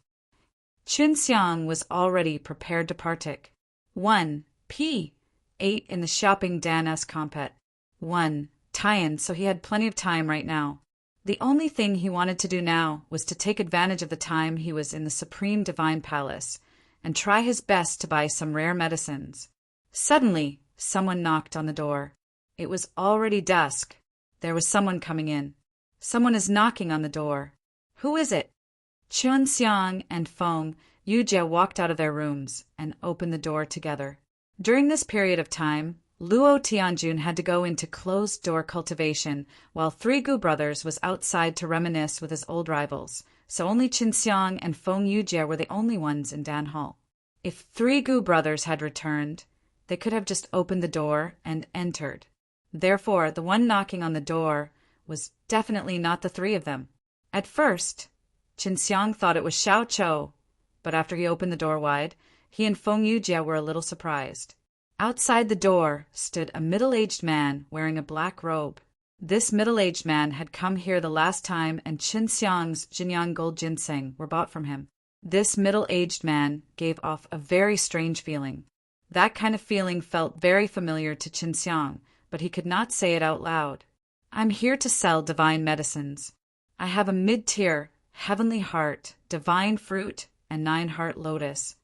Qin Xiang was already prepared to partake. 1. P. 8 in the shopping Dan-S compet. 1. Tie-in, so he had plenty of time right now. The only thing he wanted to do now was to take advantage of the time he was in the Supreme Divine Palace and try his best to buy some rare medicines. Suddenly, someone knocked on the door. It was already dusk. There was someone coming in. "Someone is knocking on the door." "Who is it?" Qin Xiang and Feng Yujie walked out of their rooms and opened the door together. During this period of time, Luo Tianjun had to go into closed-door cultivation, while 3 Gu brothers was outside to reminisce with his old rivals, so only Qin Xiang and Feng Yujie were the only ones in Dan Hall. If 3 Gu brothers had returned, they could have just opened the door and entered. Therefore, the one knocking on the door was definitely not the 3 of them. At first, Qin Xiang thought it was Xiao Chou, but after he opened the door wide, he and Feng Yujie were a little surprised. Outside the door stood a middle-aged man wearing a black robe. This middle-aged man had come here the last time and Qin Xiang's Jinyang gold ginseng were bought from him. This middle-aged man gave off a very strange feeling. That kind of feeling felt very familiar to Qin Xiang, but he could not say it out loud. I'm here to sell divine medicines. I have a mid-tier, heavenly heart, divine fruit, and 9-heart lotus.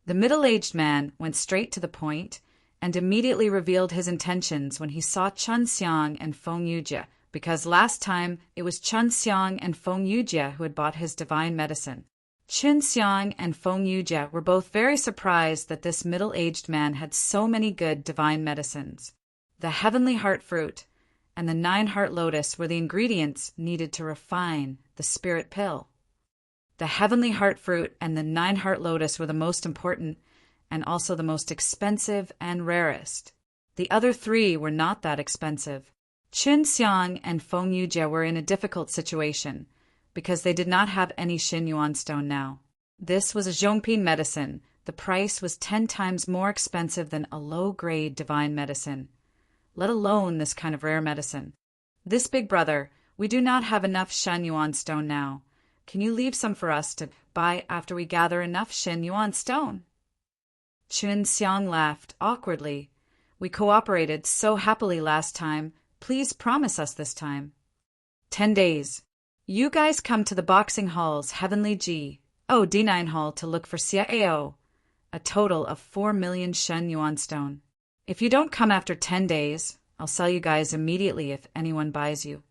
The middle-aged man went straight to the point and immediately revealed his intentions when he saw Qin Xiang and Feng Yujie, because last time it was Qin Xiang and Feng Yujie who had bought his divine medicine. Qin Xiang and Feng Yujie were both very surprised that this middle-aged man had so many good divine medicines. The heavenly heart fruit and the 9-heart lotus were the ingredients needed to refine the spirit pill. The heavenly heart fruit and the 9-heart lotus were the most important and also the most expensive and rarest. The other 3 were not that expensive. Qin Xiang and Feng Yujie were in a difficult situation because they did not have any Xin Yuan stone now. This was a Zhongping medicine. The price was 10 times more expensive than a low-grade divine medicine, let alone this kind of rare medicine. This big brother, we do not have enough Shen Yuan stone now. Can you leave some for us to buy after we gather enough Xin Yuan stone? Qin Xiang laughed awkwardly. We cooperated so happily last time. Please promise us this time. 10 days. You guys come to the boxing hall's Heavenly D9 hall to look for Xiao, a total of 4 million Shen Yuan stone. If you don't come after 10 days, I'll sell you guys immediately if anyone buys you.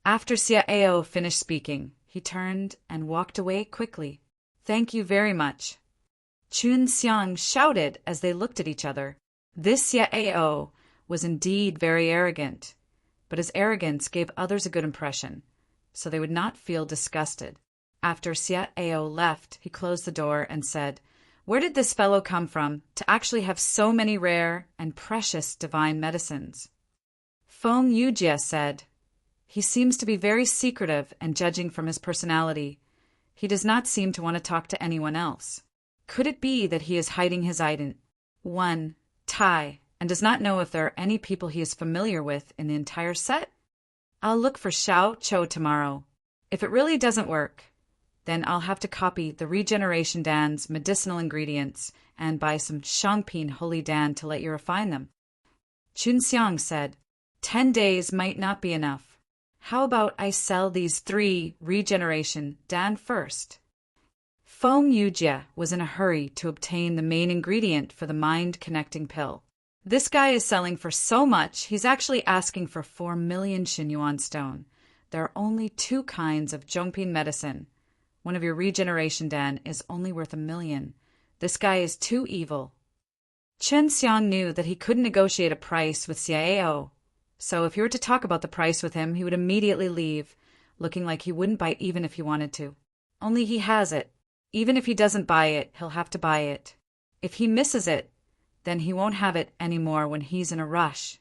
After Xiao finished speaking, he turned and walked away quickly. Thank you very much. Qin Xiang shouted as they looked at each other. This Xiao was indeed very arrogant, but his arrogance gave others a good impression, so they would not feel disgusted. After Xiao left, he closed the door and said, Where did this fellow come from to actually have so many rare and precious divine medicines? Feng Yujie said, He seems to be very secretive, and judging from his personality, he does not seem to want to talk to anyone else. Could it be that he is hiding his Tai, and does not know if there are any people he is familiar with in the entire set? I'll look for Xiao Chou tomorrow. If it really doesn't work, then I'll have to copy the Regeneration Dan's medicinal ingredients and buy some Shangping Holy Dan to let you refine them. Qin Xiang said, 10 days might not be enough. How about I sell these 3 Regeneration Dan first? Feng Yujie was in a hurry to obtain the main ingredient for the mind-connecting pill. This guy is selling for so much, he's actually asking for 4 million Xin Yuan stone. There are only 2 kinds of Zhongping medicine. One of your Regeneration Dan is only worth 1 million. This guy is too evil. Qin Xiang knew that he couldn't negotiate a price with Xiao, so if he were to talk about the price with him, he would immediately leave, looking like he wouldn't buy even if he wanted to. Only he has it. Even if he doesn't buy it, he'll have to buy it. If he misses it, then he won't have it anymore when he's in a rush.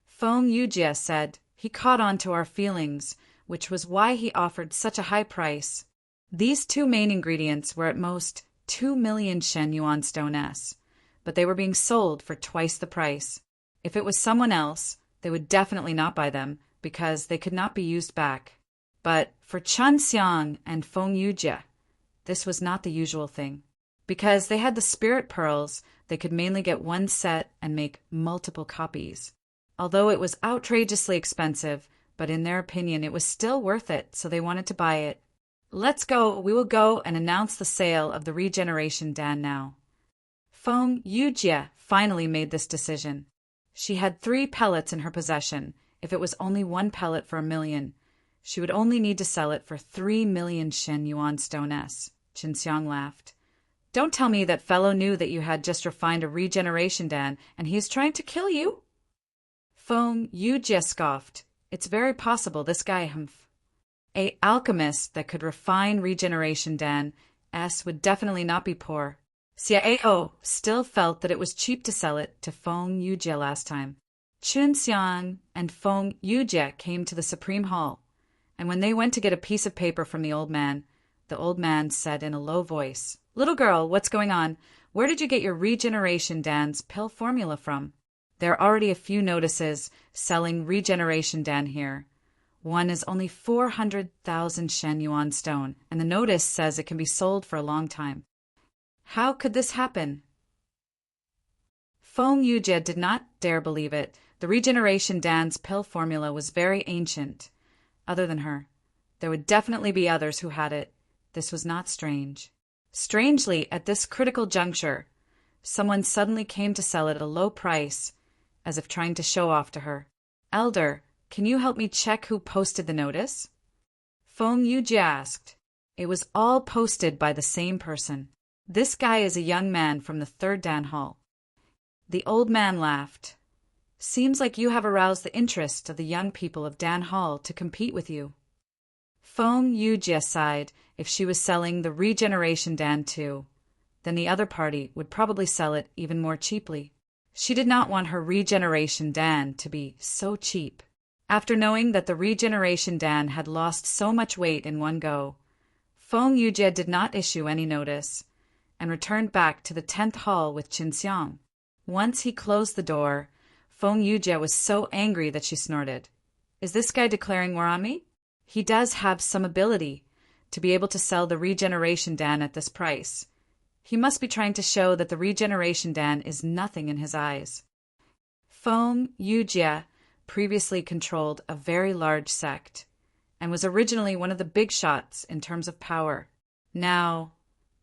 Feng Yujie said he caught on to our feelings, which was why he offered such a high price. These 2 main ingredients were at most 2 million Shen Yuan stone S, but they were being sold for twice the price. If it was someone else, they would definitely not buy them because they could not be used back. But for Qin Xiang and Feng Yujie, this was not the usual thing. Because they had the spirit pearls, they could mainly get 1 set and make multiple copies. Although it was outrageously expensive, but in their opinion it was still worth it, so they wanted to buy it. Let's go, we will go and announce the sale of the Regeneration Dan now. Feng Yujie finally made this decision. She had 3 pellets in her possession. If it was only 1 pellet for 1 million, she would only need to sell it for 3 million Shen Yuan stone S. Qin Xiang laughed. Don't tell me that fellow knew that you had just refined a Regeneration Dan and he is trying to kill you? Feng Yujie scoffed. It's very possible this guy a alchemist that could refine Regeneration Dan S would definitely not be poor. Xiao still felt that it was cheap to sell it to Feng Yujie last time. Qin Xiang and Feng Yujie came to the Supreme Hall, and when they went to get a piece of paper from the old man, the old man said in a low voice. "Little girl, what's going on? Where did you get your Regeneration Dan's pill formula from?" There are already a few notices selling Regeneration Dan here. One is only 400,000 Shen Yuan stone, and the notice says it can be sold for a long time. How could this happen? Feng Yujie did not dare believe it. The Regeneration Dan's pill formula was very ancient. Other than her, there would definitely be others who had it. This was not strange. Strangely, at this critical juncture, someone suddenly came to sell it at a low price, as if trying to show off to her. "Elder, can you help me check who posted the notice?" Feng Yujie asked. It was all posted by the same person. "This guy is a young man from the 3rd Dan Hall." The old man laughed. "Seems like you have aroused the interest of the young people of Dan Hall to compete with you." Feng Yujie sighed. If she was selling the Regeneration Dan too, then the other party would probably sell it even more cheaply. She did not want her Regeneration Dan to be so cheap. After knowing that the Regeneration Dan had lost so much weight in one go, Feng Yujie did not issue any notice and returned back to the 10th hall with Qinxiang. Once he closed the door, Feng Yujie was so angry that she snorted. "Is this guy declaring war on me? He does have some ability to be able to sell the Regeneration Dan at this price. He must be trying to show that the Regeneration Dan is nothing in his eyes." Feng Yujie previously controlled a very large sect and was originally one of the big shots in terms of power. Now,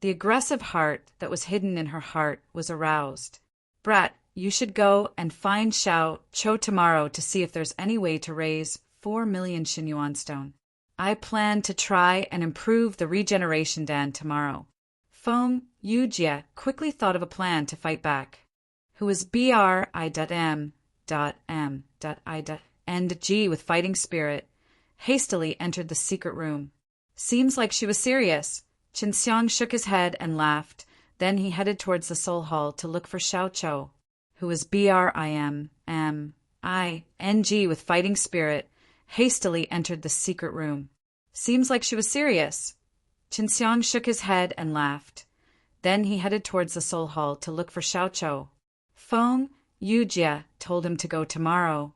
the aggressive heart that was hidden in her heart was aroused. "Brat, you should go and find Xiao Cho tomorrow to see if there's any way to raise 4 million Xinyuan stone. I plan to try and improve the Regeneration Dan tomorrow." Feng Yujie quickly thought of a plan to fight back. Who was BRI.M.M.I. and G with fighting spirit, hastily entered the secret room. "Seems like she was serious." Qinxiang shook his head and laughed. Then he headed towards the Soul Hall to look for Xiao Cho, who was BRIMMING with fighting spirit, hastily entered the secret room. "Seems like she was serious." Qinxiang shook his head and laughed. Then he headed towards the Soul Hall to look for Xiao Cho. Feng Yujie told him to go tomorrow,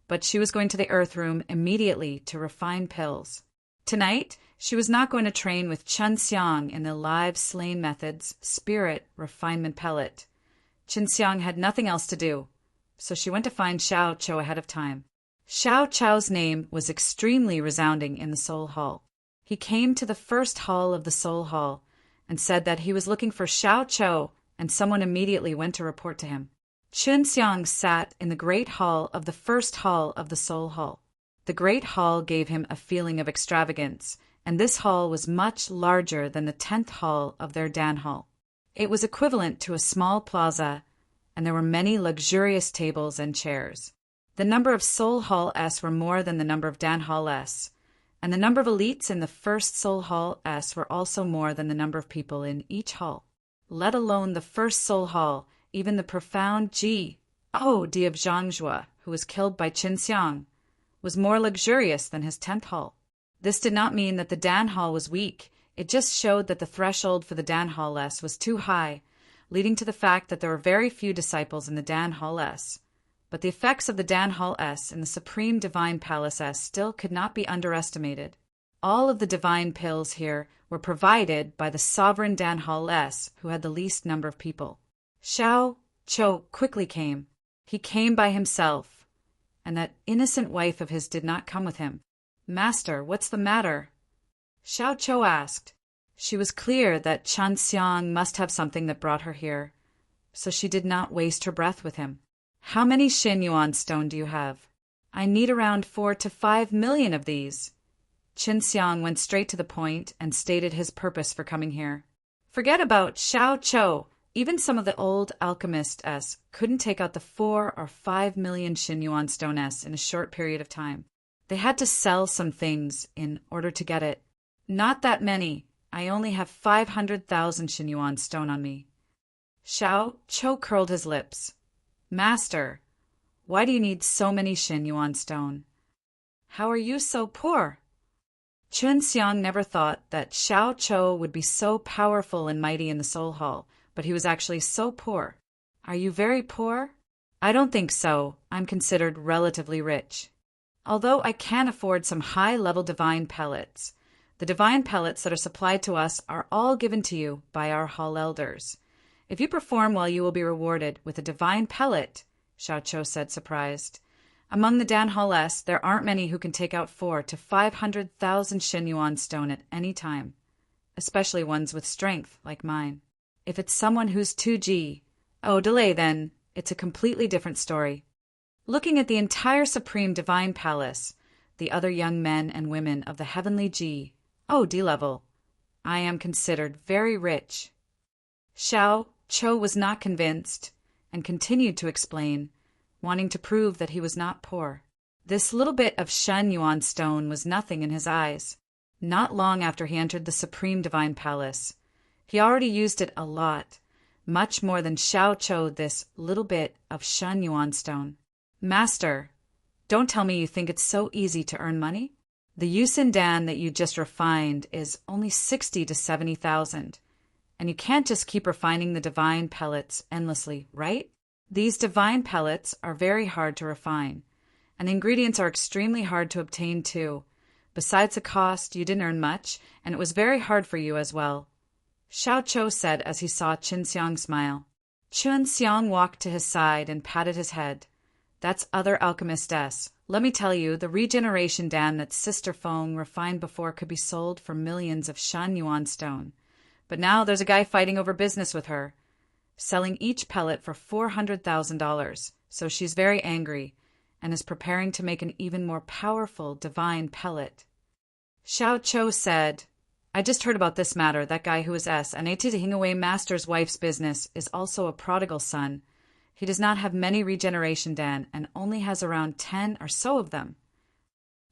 but she was going to the Earth Room immediately to refine pills. Tonight, she was not going to train with Qinxiang in the live slain methods spirit refinement pellet. Qinxiang had nothing else to do, so she went to find Xiao Cho ahead of time. Xiao Cho's name was extremely resounding in the Soul Hall. He came to the 1st hall of the Soul Hall and said that he was looking for Xiao Cho, and someone immediately went to report to him. Qinxiang sat in the Great Hall of the 1st hall of the Soul Hall. The Great Hall gave him a feeling of extravagance, and this hall was much larger than the 10th hall of their Dan Hall. It was equivalent to a small plaza, and there were many luxurious tables and chairs. The number of Soul Hall S were more than the number of Dan Hall S, and the number of elites in the 1st Soul Hall S were also more than the number of people in each hall. Let alone the 1st Soul Hall, even the profound Di of Zhangjue, who was killed by Qinxiang, was more luxurious than his 10th hall. This did not mean that the Dan Hall was weak. It just showed that the threshold for the Dan Hall S was too high, leading to the fact that there were very few disciples in the Dan Hall S. But the effects of the Dan Hall S in the Supreme Divine Palace S still could not be underestimated. All of the divine pills here were provided by the sovereign Dan Hall S, who had the least number of people. Xiao Cho quickly came. He came by himself, and that innocent wife of his did not come with him. "Master, what's the matter?" Xiao Cho asked. She was clear that Qinxiang must have something that brought her here, so she did not waste her breath with him. "How many Xinyuan stone do you have?" "I need around 4 to 5 million of these." Qinxiang went straight to the point and stated his purpose for coming here. Forget about Xiao Cho. Even some of the old alchemists couldn't take out the 4 or 5 million Xinyuan stone in a short period of time. They had to sell some things in order to get it. "Not that many. I only have 500,000 Xinyuan stone on me." Xiao Cho curled his lips. "Master, why do you need so many Xinyuan stone? How are you so poor?" Chun Xiang never thought that Xiao Chou would be so powerful and mighty in the Soul Hall, but he was actually so poor. Are you very poor? I don't think so. I'm considered relatively rich. Although I can afford some high-level divine pellets. The divine pellets that are supplied to us are all given to you by our hall elders. If you perform well, you will be rewarded with a divine pellet, Xiao Chou said, surprised. Among the Dan Hall S, there aren't many who can take out 4 to 500,000 Shen Yuan stone at any time, especially ones with strength like mine. If it's someone who's 2G, delay then, it's a completely different story. Looking at the entire Supreme Divine Palace, the other young men and women of the Heavenly D level, I am considered very rich. Xiao Chou was not convinced and continued to explain, wanting to prove that he was not poor. This little bit of Shen Yuan stone was nothing in his eyes. Not long after he entered the Supreme Divine Palace, he already used it a lot, much more than Xiao Chou this little bit of Shen Yuan stone. Master, don't tell me you think it's so easy to earn money? The Yusin Dan that you just refined is only 60 to 70,000, and you can't just keep refining the divine pellets endlessly, right? These divine pellets are very hard to refine, and the ingredients are extremely hard to obtain too. Besides the cost, you didn't earn much, and it was very hard for you as well, Xiao Chou said as he saw Chun Xiang smile. Chun Xiang walked to his side and patted his head. That's other alchemistess. Let me tell you, the regeneration Dan that Sister Feng refined before could be sold for millions of Shen Yuan stone. But now there's a guy fighting over business with her, selling each pellet for $400,000, so she's very angry and is preparing to make an even more powerful divine pellet. Xiao Chou said, I just heard about this matter. That guy who is Hingawei Master's wife's business is also a prodigal son. He does not have many regeneration Dan and only has around 10 or so of them.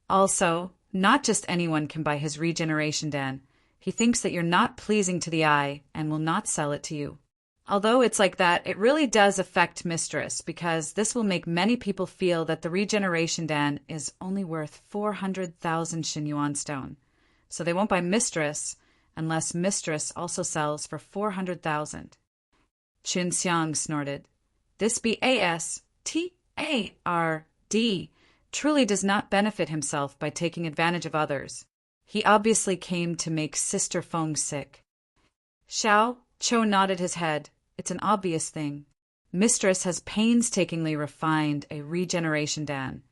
Also, not just anyone can buy his regeneration Dan. He thinks that you're not pleasing to the eye and will not sell it to you. Although it's like that, it really does affect Mistress, because this will make many people feel that the regeneration Dan is only worth 400,000 Shen Yuan stone. So they won't buy Mistress unless Mistress also sells for 400,000. Chun Xiang snorted. This bastard truly does not benefit himself by taking advantage of others. He obviously came to make Sister Feng sick. Xiao Chou nodded his head. It's an obvious thing. Mistress has painstakingly refined a regeneration Dan,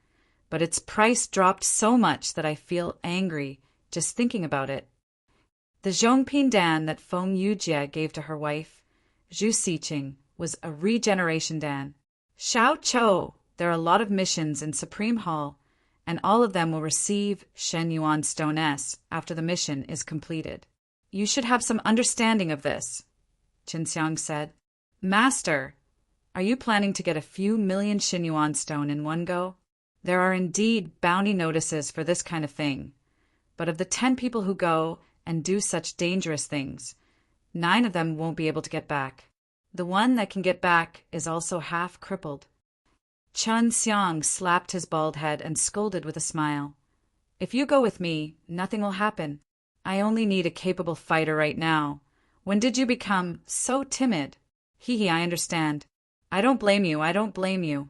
but its price dropped so much that I feel angry just thinking about it. The Zhongping Dan that Feng Yujie gave to her wife, Zhu Siqing, was a regeneration Dan. Xiao Chou, there are a lot of missions in Supreme Hall, and all of them will receive Shen Yuan Stone S after the mission is completed. You should have some understanding of this, Chun Xiang said. Master, are you planning to get a few million Shen Yuan stone in one go? There are indeed bounty notices for this kind of thing, but of the 10 people who go and do such dangerous things, 9 of them won't be able to get back. The one that can get back is also half crippled. Chun Xiang slapped his bald head and scolded with a smile. If you go with me, nothing will happen. I only need a capable fighter right now. When did you become so timid? I understand. I don't blame you.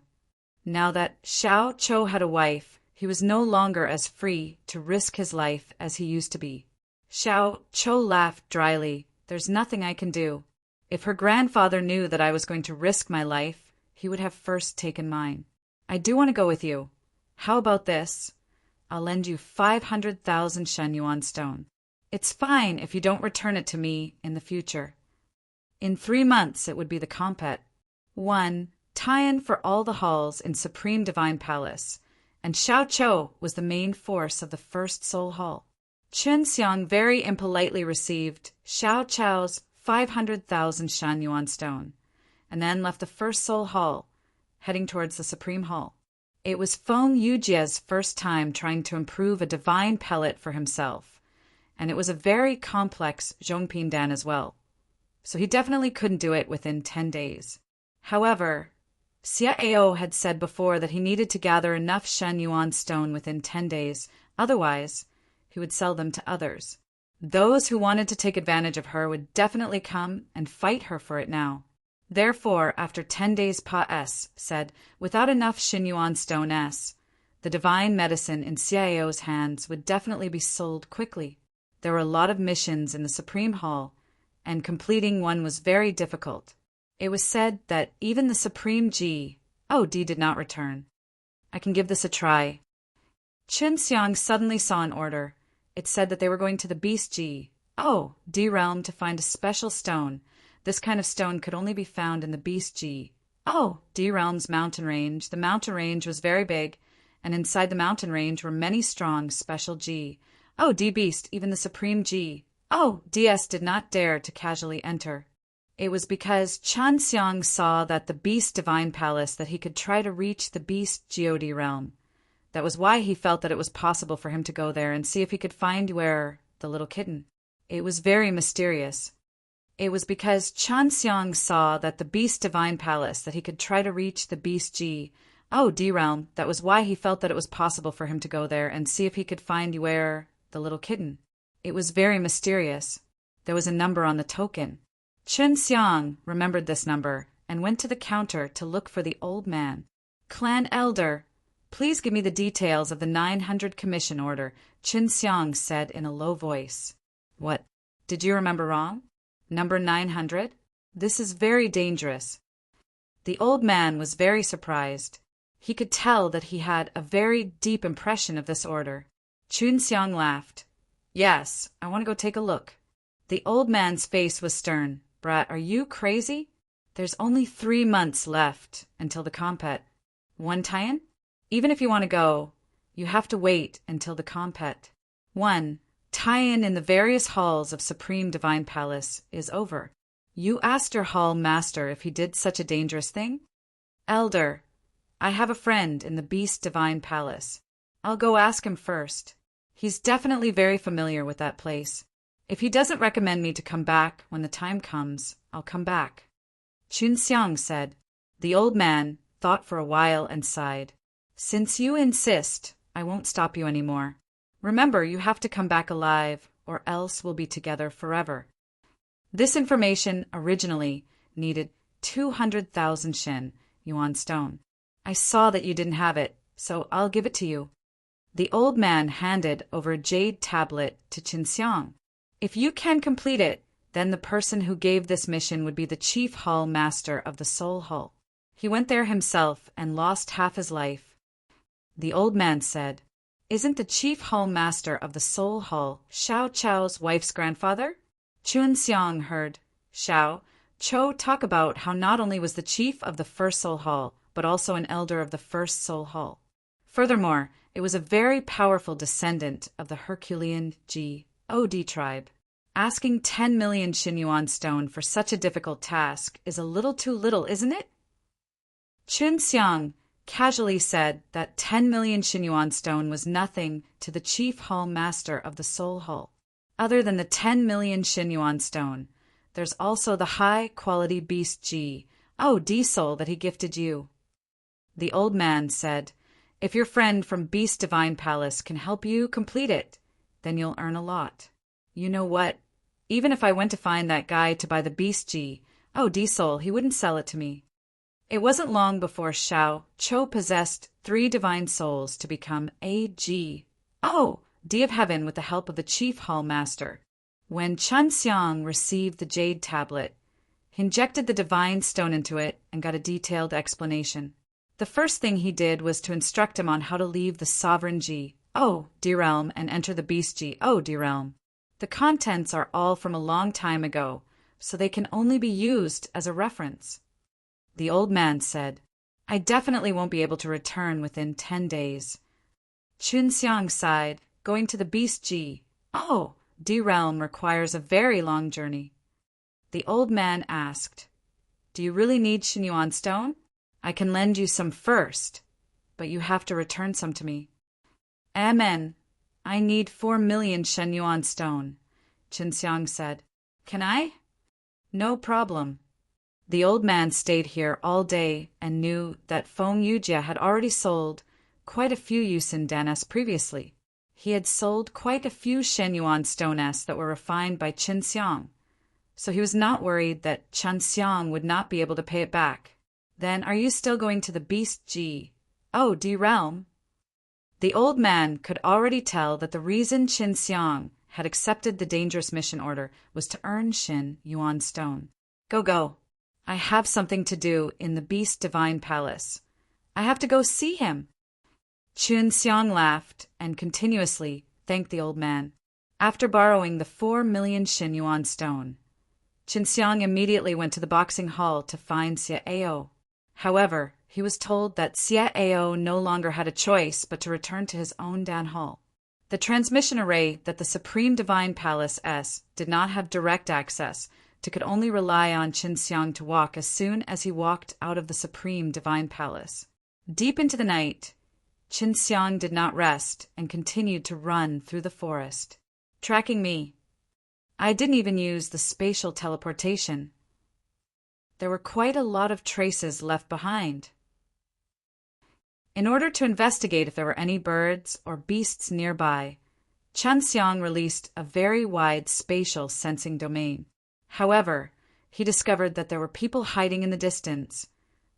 Now that Xiao Chou had a wife, he was no longer as free to risk his life as he used to be. Xiao Chou laughed dryly. There's nothing I can do. If her grandfather knew that I was going to risk my life, he would have first taken mine. I do want to go with you. How about this? I'll lend you 500,000 Shen Yuan stone. It's fine if you don't return it to me in the future. In 3 months it would be the compet. 1. Tie-in for all the halls in Supreme Divine Palace, and Xiao Chou was the main force of the first Soul Hall. Chun Xiang very impolitely received Xiao Chou's 500,000 Shen Yuan stone, and then left the first Soul Hall, heading towards the Supreme Hall. It was Feng Yujie's first time trying to improve a divine pellet for himself, and it was a very complex Zhongping Dan as well, so he definitely couldn't do it within 10 days. However, Xiao had said before that he needed to gather enough Shen Yuan stone within 10 days, otherwise who would sell them to others. Those who wanted to take advantage of her would definitely come and fight her for it now. Therefore, after 10 days, Pa S said, without enough Xinyuan Stone S, the divine medicine in CIO's hands would definitely be sold quickly. There were a lot of missions in the Supreme Hall, and completing one was very difficult. It was said that even the Supreme G.O.D. did not return. I can give this a try. Chun Xiang suddenly saw an order. It said that they were going to the Beast G.O.D. realm to find a special stone. This kind of stone could only be found in the Beast G.O.D. realm's mountain range. The mountain range was very big, and inside the mountain range were many strong special G.O.D. beasts. Even the Supreme G.O.D.S. did not dare to casually enter. It was because Chun Xiang saw that the Beast Divine Palace that he could try to reach the Beast G.O.D. realm. That was why he felt that it was possible for him to go there and see if he could find where the little kitten. It was very mysterious. It was because Chun Xiang saw that the Beast Divine Palace that he could try to reach the Beast G.O.D. realm. That was why he felt that it was possible for him to go there and see if he could find where the little kitten. It was very mysterious. There was a number on the token. Chun Xiang remembered this number and went to the counter to look for the old man. Clan Elder, please give me the details of the 900 commission order, Chun Xiang said in a low voice. What? Did you remember wrong? Number 900? This is very dangerous. The old man was very surprised. He could tell that he had a very deep impression of this order. Chun Xiang laughed. Yes, I want to go take a look. The old man's face was stern. Brat, are you crazy? There's only 3 months left until the compet. One tie-in? Even if you want to go, you have to wait until the compet. 1. Tie-in in the various halls of Supreme Divine Palace is over. You asked your hall master if he did such a dangerous thing? Elder, I have a friend in the Beast Divine Palace. I'll go ask him first. He's definitely very familiar with that place. If he doesn't recommend me to come back when the time comes, I'll come back. Chun Xiang said. The old man thought for a while and sighed. Since you insist, I won't stop you anymore. Remember, you have to come back alive, or else we'll be together forever. This information originally needed 200,000 Shen Yuan stone. I saw that you didn't have it, so I'll give it to you. The old man handed over a jade tablet to Chun Xiang. If you can complete it, then the person who gave this mission would be the chief hall master of the Soul Hall. He went there himself and lost half his life. The old man said, Isn't the chief hall master of the Soul Hall Xiao Chao's wife's grandfather? Chun Xiang heard Xiao Cho talk about how not only was the chief of the first Soul Hall, but also an elder of the first Soul Hall. Furthermore, it was a very powerful descendant of the Herculean G.O.D. tribe. Asking 10 million Xinyuan stone for such a difficult task is a little too little, isn't it? Chun Xiang casually said that 10 million Xinyuan stone was nothing to the chief hall master of the Soul Hall. Other than the 10 million Xinyuan stone, there's also the high-quality beast G.O.D. soul that he gifted you. The old man said, If your friend from Beast Divine Palace can help you complete it, then you'll earn a lot. You know what? Even if I went to find that guy to buy the Beast G.O.D. soul, he wouldn't sell it to me. It wasn't long before Xiao Cho possessed 3 divine souls to become a G.O.D. of heaven with the help of the chief hall master. When Chun Xiang received the jade tablet, he injected the divine stone into it and got a detailed explanation. The first thing he did was to instruct him on how to leave the sovereign G.O.D. realm and enter the beast G.O.D. realm. The contents are all from a long time ago, so they can only be used as a reference. The old man said, I definitely won't be able to return within 10 days. Chun Xiang sighed. Going to the beast G.O.D. realm requires a very long journey. The old man asked, Do you really need Xinyuan stone? I can lend you some first, but you have to return some to me. Amen. I need 4 million Shenyuan stone, Chun Xiang said. Can I? No problem. The old man stayed here all day and knew that Feng Yujia had already sold quite a few Yusin Danas previously. He had sold quite a few Shen Yuan stone S that were refined by Qin Xiang, so he was not worried that Chen Xiang would not be able to pay it back. Then are you still going to the Beast G? Oh, D realm? The old man could already tell that the reason Qin Xiang had accepted the dangerous mission order was to earn Shen Yuan stone. Go. I have something to do in the Beast Divine Palace. I have to go see him. Qin Xiang laughed and continuously thanked the old man. After borrowing the 4 million Shen Yuan stone, Qin Xiang immediately went to the boxing hall to find Xie Ao. However, he was told that Xie Ao no longer had a choice but to return to his own Dan hall. The transmission array that the Supreme Divine Palace S did not have direct access to could only rely on Qin Xiang to walk as soon as he walked out of the Supreme Divine Palace. Deep into the night, Qin Xiang did not rest and continued to run through the forest. Tracking me. I didn't even use the spatial teleportation. There were quite a lot of traces left behind. In order to investigate if there were any birds or beasts nearby, Chen Xiang released a very wide spatial sensing domain. However, he discovered that there were people hiding in the distance,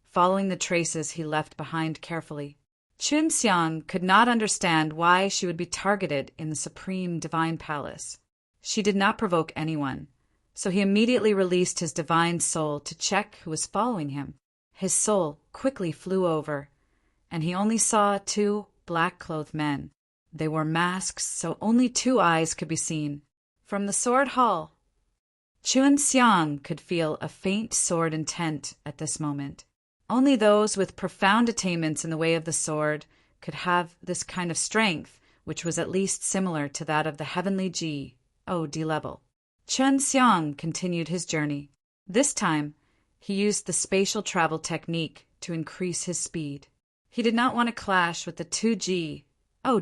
following the traces he left behind carefully. Qin Xiang could not understand why she would be targeted in the Supreme Divine Palace. She did not provoke anyone, so he immediately released his divine soul to check who was following him. His soul quickly flew over, and he only saw 2 black-clothed men. They wore masks, so only 2 eyes could be seen. From the sword hall, Qin Xiang could feel a faint sword intent at this moment. Only those with profound attainments in the way of the sword could have this kind of strength, which was at least similar to that of the heavenly G, D level. Qin Xiang continued his journey. This time, he used the spatial travel technique to increase his speed. He did not want to clash with the 2G,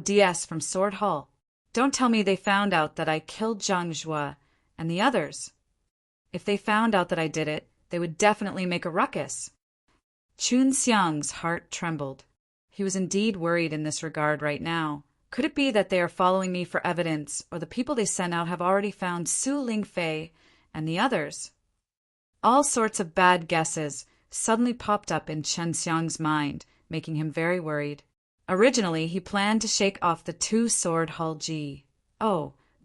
DS from Sword Hall. Don't tell me they found out that I killed Zhang Zhua and the others. If they found out that I did it, they would definitely make a ruckus. Qin Xiang's heart trembled. He was indeed worried in this regard right now. Could it be that they are following me for evidence, or the people they sent out have already found Su Lingfei and the others? All sorts of bad guesses suddenly popped up in Qin Xiang's mind, making him very worried. Originally, he planned to shake off the 2 Sword Hall G,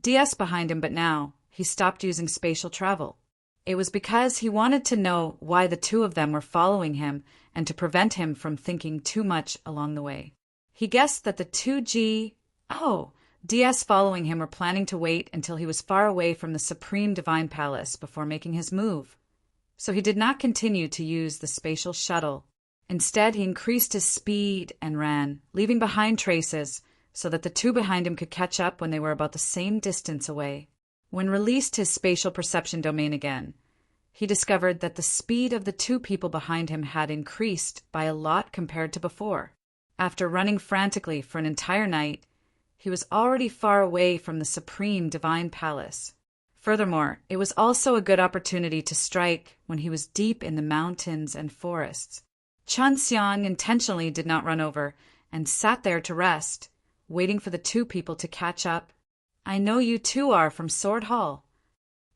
DS behind him, but now he stopped using spatial travel. It was because he wanted to know why the 2 of them were following him and to prevent him from thinking too much along the way. He guessed that the 2G, DS following him were planning to wait until he was far away from the Supreme Divine Palace before making his move. So he did not continue to use the spatial shuttle. Instead, he increased his speed and ran, leaving behind traces so that the 2 behind him could catch up when they were about the same distance away. When released his spatial perception domain again, he discovered that the speed of the 2 people behind him had increased by a lot compared to before. After running frantically for an entire night, he was already far away from the Supreme Divine Palace. Furthermore, it was also a good opportunity to strike when he was deep in the mountains and forests. Qin Xiang intentionally did not run over and sat there to rest, waiting for the 2 people to catch up. I know you 2 are from Sword Hall.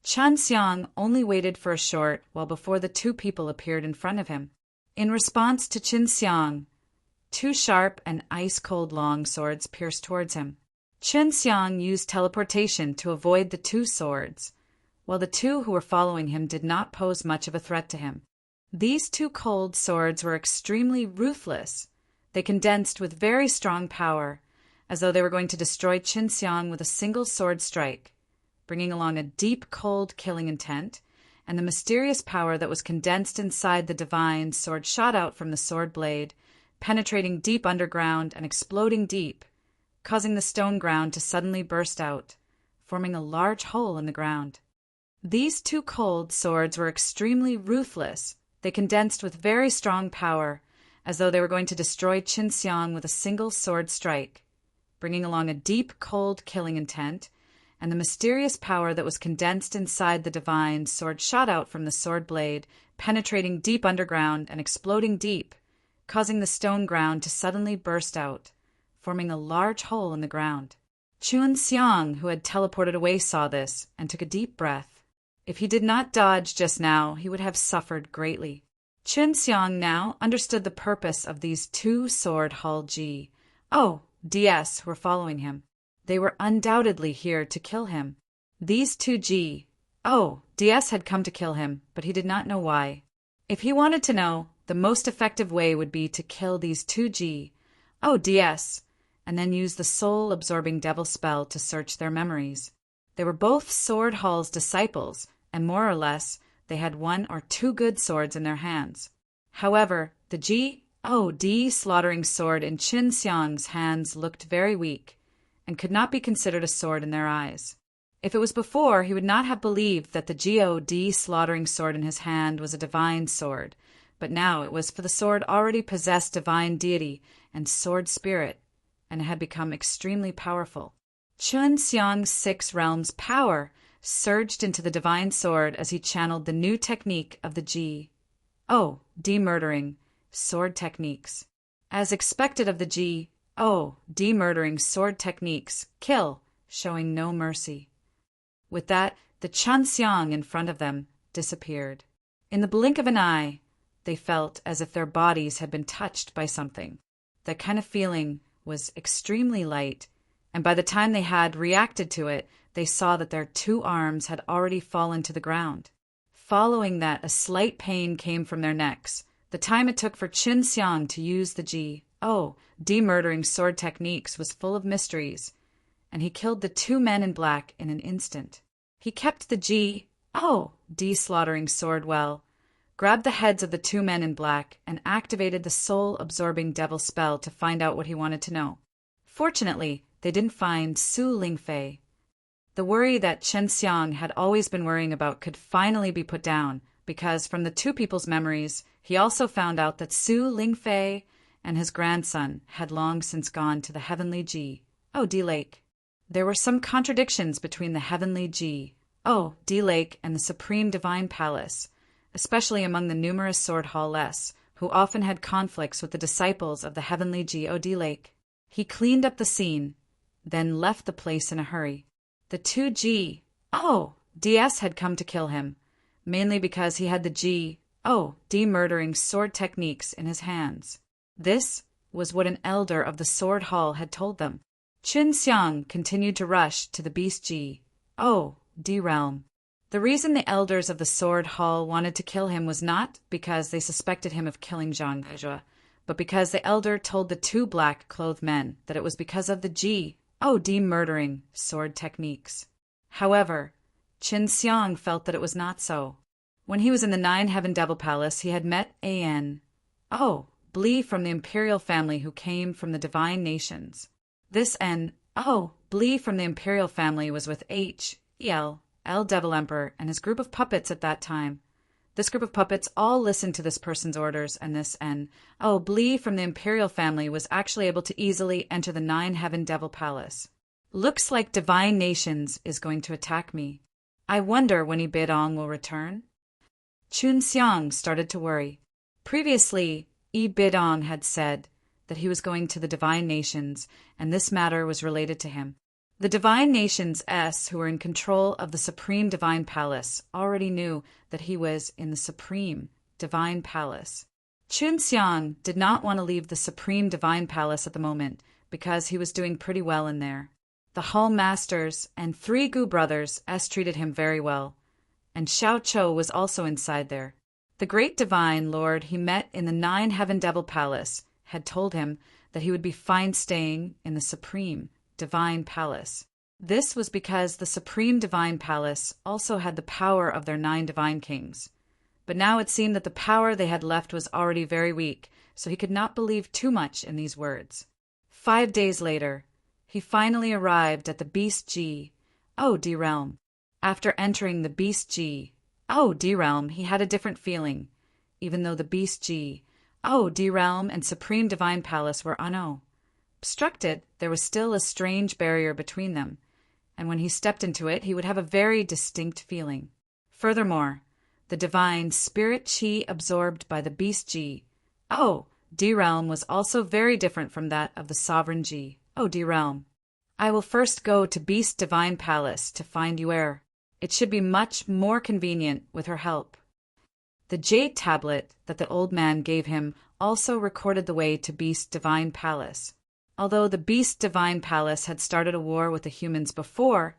Qin Xiang only waited for a short while before the 2 people appeared in front of him. In response to Qin Xiang, 2 sharp and ice-cold long swords pierced towards him. Qin Xiang used teleportation to avoid the 2 swords, while the 2 who were following him did not pose much of a threat to him. These 2 cold swords were extremely ruthless. They condensed with very strong power, as though they were going to destroy Qin Xiang with a single sword strike, bringing along a deep, cold, killing intent, and the mysterious power that was condensed inside the divine sword shot out from the sword blade, penetrating deep underground and exploding deep, causing the stone ground to suddenly burst out, forming a large hole in the ground. These 2 cold swords were extremely ruthless. They condensed with very strong power, as though they were going to destroy Qin Xiang with a single sword strike, bringing along a deep, cold, killing intent, and the mysterious power that was condensed inside the divine sword shot out from the sword blade, penetrating deep underground and exploding deep, causing the stone ground to suddenly burst out, forming a large hole in the ground. Chun Xiang, who had teleported away, saw this and took a deep breath. If he did not dodge just now, he would have suffered greatly. Chun Xiang now understood the purpose of these two sword Hall G. DS were following him. They were undoubtedly here to kill him. These two DS had come to kill him, but he did not know why. If he wanted to know, the most effective way would be to kill these two DS, and then use the soul-absorbing devil spell to search their memories. They were both Sword Hall's disciples, and more or less, they had one or two good swords in their hands. However, the D slaughtering sword in Chun Xiang's hands looked very weak, and could not be considered a sword in their eyes. If it was before, he would not have believed that the God slaughtering sword in his hand was a divine sword, but now it was, for the sword already possessed divine deity and sword spirit, and it had become extremely powerful. Chun Xiang's 6 realms power surged into the divine sword as he channeled the new technique of the demurdering sword techniques. As expected of the demurdering sword techniques, kill, showing no mercy. With that, the Chun Xiang in front of them disappeared. In the blink of an eye, they felt as if their bodies had been touched by something. That kind of feeling was extremely light, and by the time they had reacted to it, they saw that their 2 arms had already fallen to the ground. Following that, a slight pain came from their necks. The time it took for Chun Xiang to use the demurdering sword techniques was full of mysteries, and he killed the 2 men in black in an instant. He kept the slaughtering sword well, grabbed the heads of the 2 men in black, and activated the soul-absorbing devil spell to find out what he wanted to know. Fortunately, they didn't find Su Lingfei. The worry that Chun Xiang had always been worrying about could finally be put down, because from the 2 people's memories, he also found out that Su Lingfei and his grandson had long since gone to the heavenly D Lake. There were some contradictions between the heavenly D Lake and the Supreme Divine Palace, especially among the numerous Sword Hall-less, who often had conflicts with the disciples of the heavenly D Lake. He cleaned up the scene, then left the place in a hurry. The 2 DS had come to kill him, mainly because he had the demurdering sword techniques in his hands. This was what an elder of the Sword Hall had told them. Chun Xiang continued to rush to the Beast D realm. The reason the elders of the Sword Hall wanted to kill him was not because they suspected him of killing Zhang Guizhou, but because the elder told the 2 black-clothed men that it was because of the demurdering sword techniques. However, Chun Xiang felt that it was not so. When he was in the 9-Heaven Devil Palace, he had met Bli from the imperial family who came from the divine nations. This Bli from the imperial family was with El Devil Emperor and his group of puppets at that time. This group of puppets all listened to this person's orders, and this Bli from the imperial family was actually able to easily enter the 9-Heaven Devil Palace. Looks like divine nations is going to attack me. I wonder when Bidong will return? Chun Xiang started to worry. Previously, Bidong had said that he was going to the divine nations, and this matter was related to him. The divine nations who were in control of the Supreme Divine Palace already knew that he was in the Supreme Divine Palace. Chun Xiang did not want to leave the Supreme Divine Palace at the moment because he was doing pretty well in there. The Hall Masters and 3 Gu brothers treated him very well, and Xiao Chou was also inside there. The great divine lord he met in the 9-Heaven Devil Palace had told him that he would be fine staying in the Supreme Divine Palace. This was because the Supreme Divine Palace also had the power of their 9 divine kings. But now it seemed that the power they had left was already very weak, so he could not believe too much in these words. 5 days later, he finally arrived at the Beast D realm. After entering the Beast D realm, he had a different feeling, even though the Beast D realm and Supreme Divine Palace were obstructed. There was still a strange barrier between them, and when he stepped into it, he would have a very distinct feeling. Furthermore, the divine spirit chi absorbed by the Beast D realm was also very different from that of the sovereign D realm. I will first go to Beast's divine palace to find Yuer. It should be much more convenient with her help. The jade tablet that the old man gave him also recorded the way to Beast's divine palace. Although the Beast's divine palace had started a war with the humans before,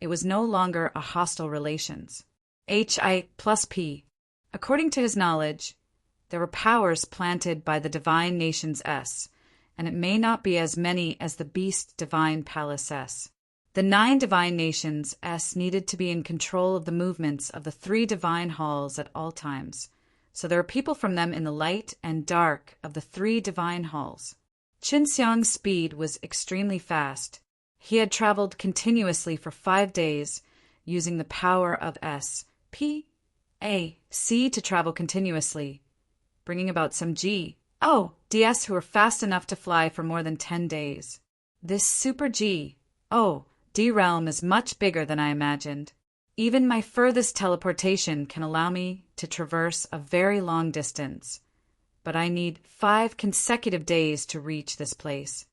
it was no longer a hostile relations. Hi+P. According to his knowledge, there were powers planted by the divine nations S, and it may not be as many as the Beast's divine palace S. The 9 divine nations S needed to be in control of the movements of the 3 divine halls at all times, so there were people from them in the light and dark of the 3 divine halls. Qinxiang's speed was extremely fast. He had traveled continuously for 5 days, using the power of S, P, A, C to travel continuously, bringing about some G, O, DS who were fast enough to fly for more than 10 days. This super G, O, D realm is much bigger than I imagined. Even my furthest teleportation can allow me to traverse a very long distance, but I need 5 consecutive days to reach this place.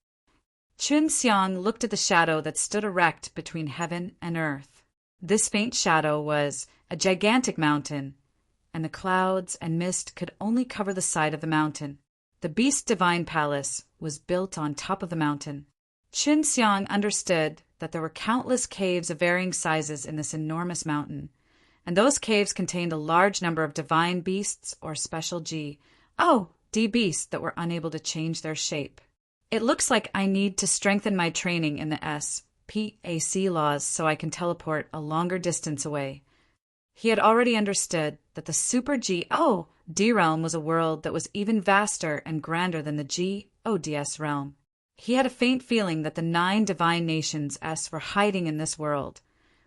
Qinxiang looked at the shadow that stood erect between heaven and earth. This faint shadow was a gigantic mountain, and the clouds and mist could only cover the side of the mountain. The Beast's divine palace was built on top of the mountain. Qinxiang understood that there were countless caves of varying sizes in this enormous mountain, and those caves contained a large number of divine beasts or special G, O, D beasts that were unable to change their shape. It looks like I need to strengthen my training in the S, P, A, C laws so I can teleport a longer distance away. He had already understood that the super G, O, D realm was a world that was even vaster and grander than the G, O, DS realm. He had a faint feeling that the 9 divine nations S were hiding in this world,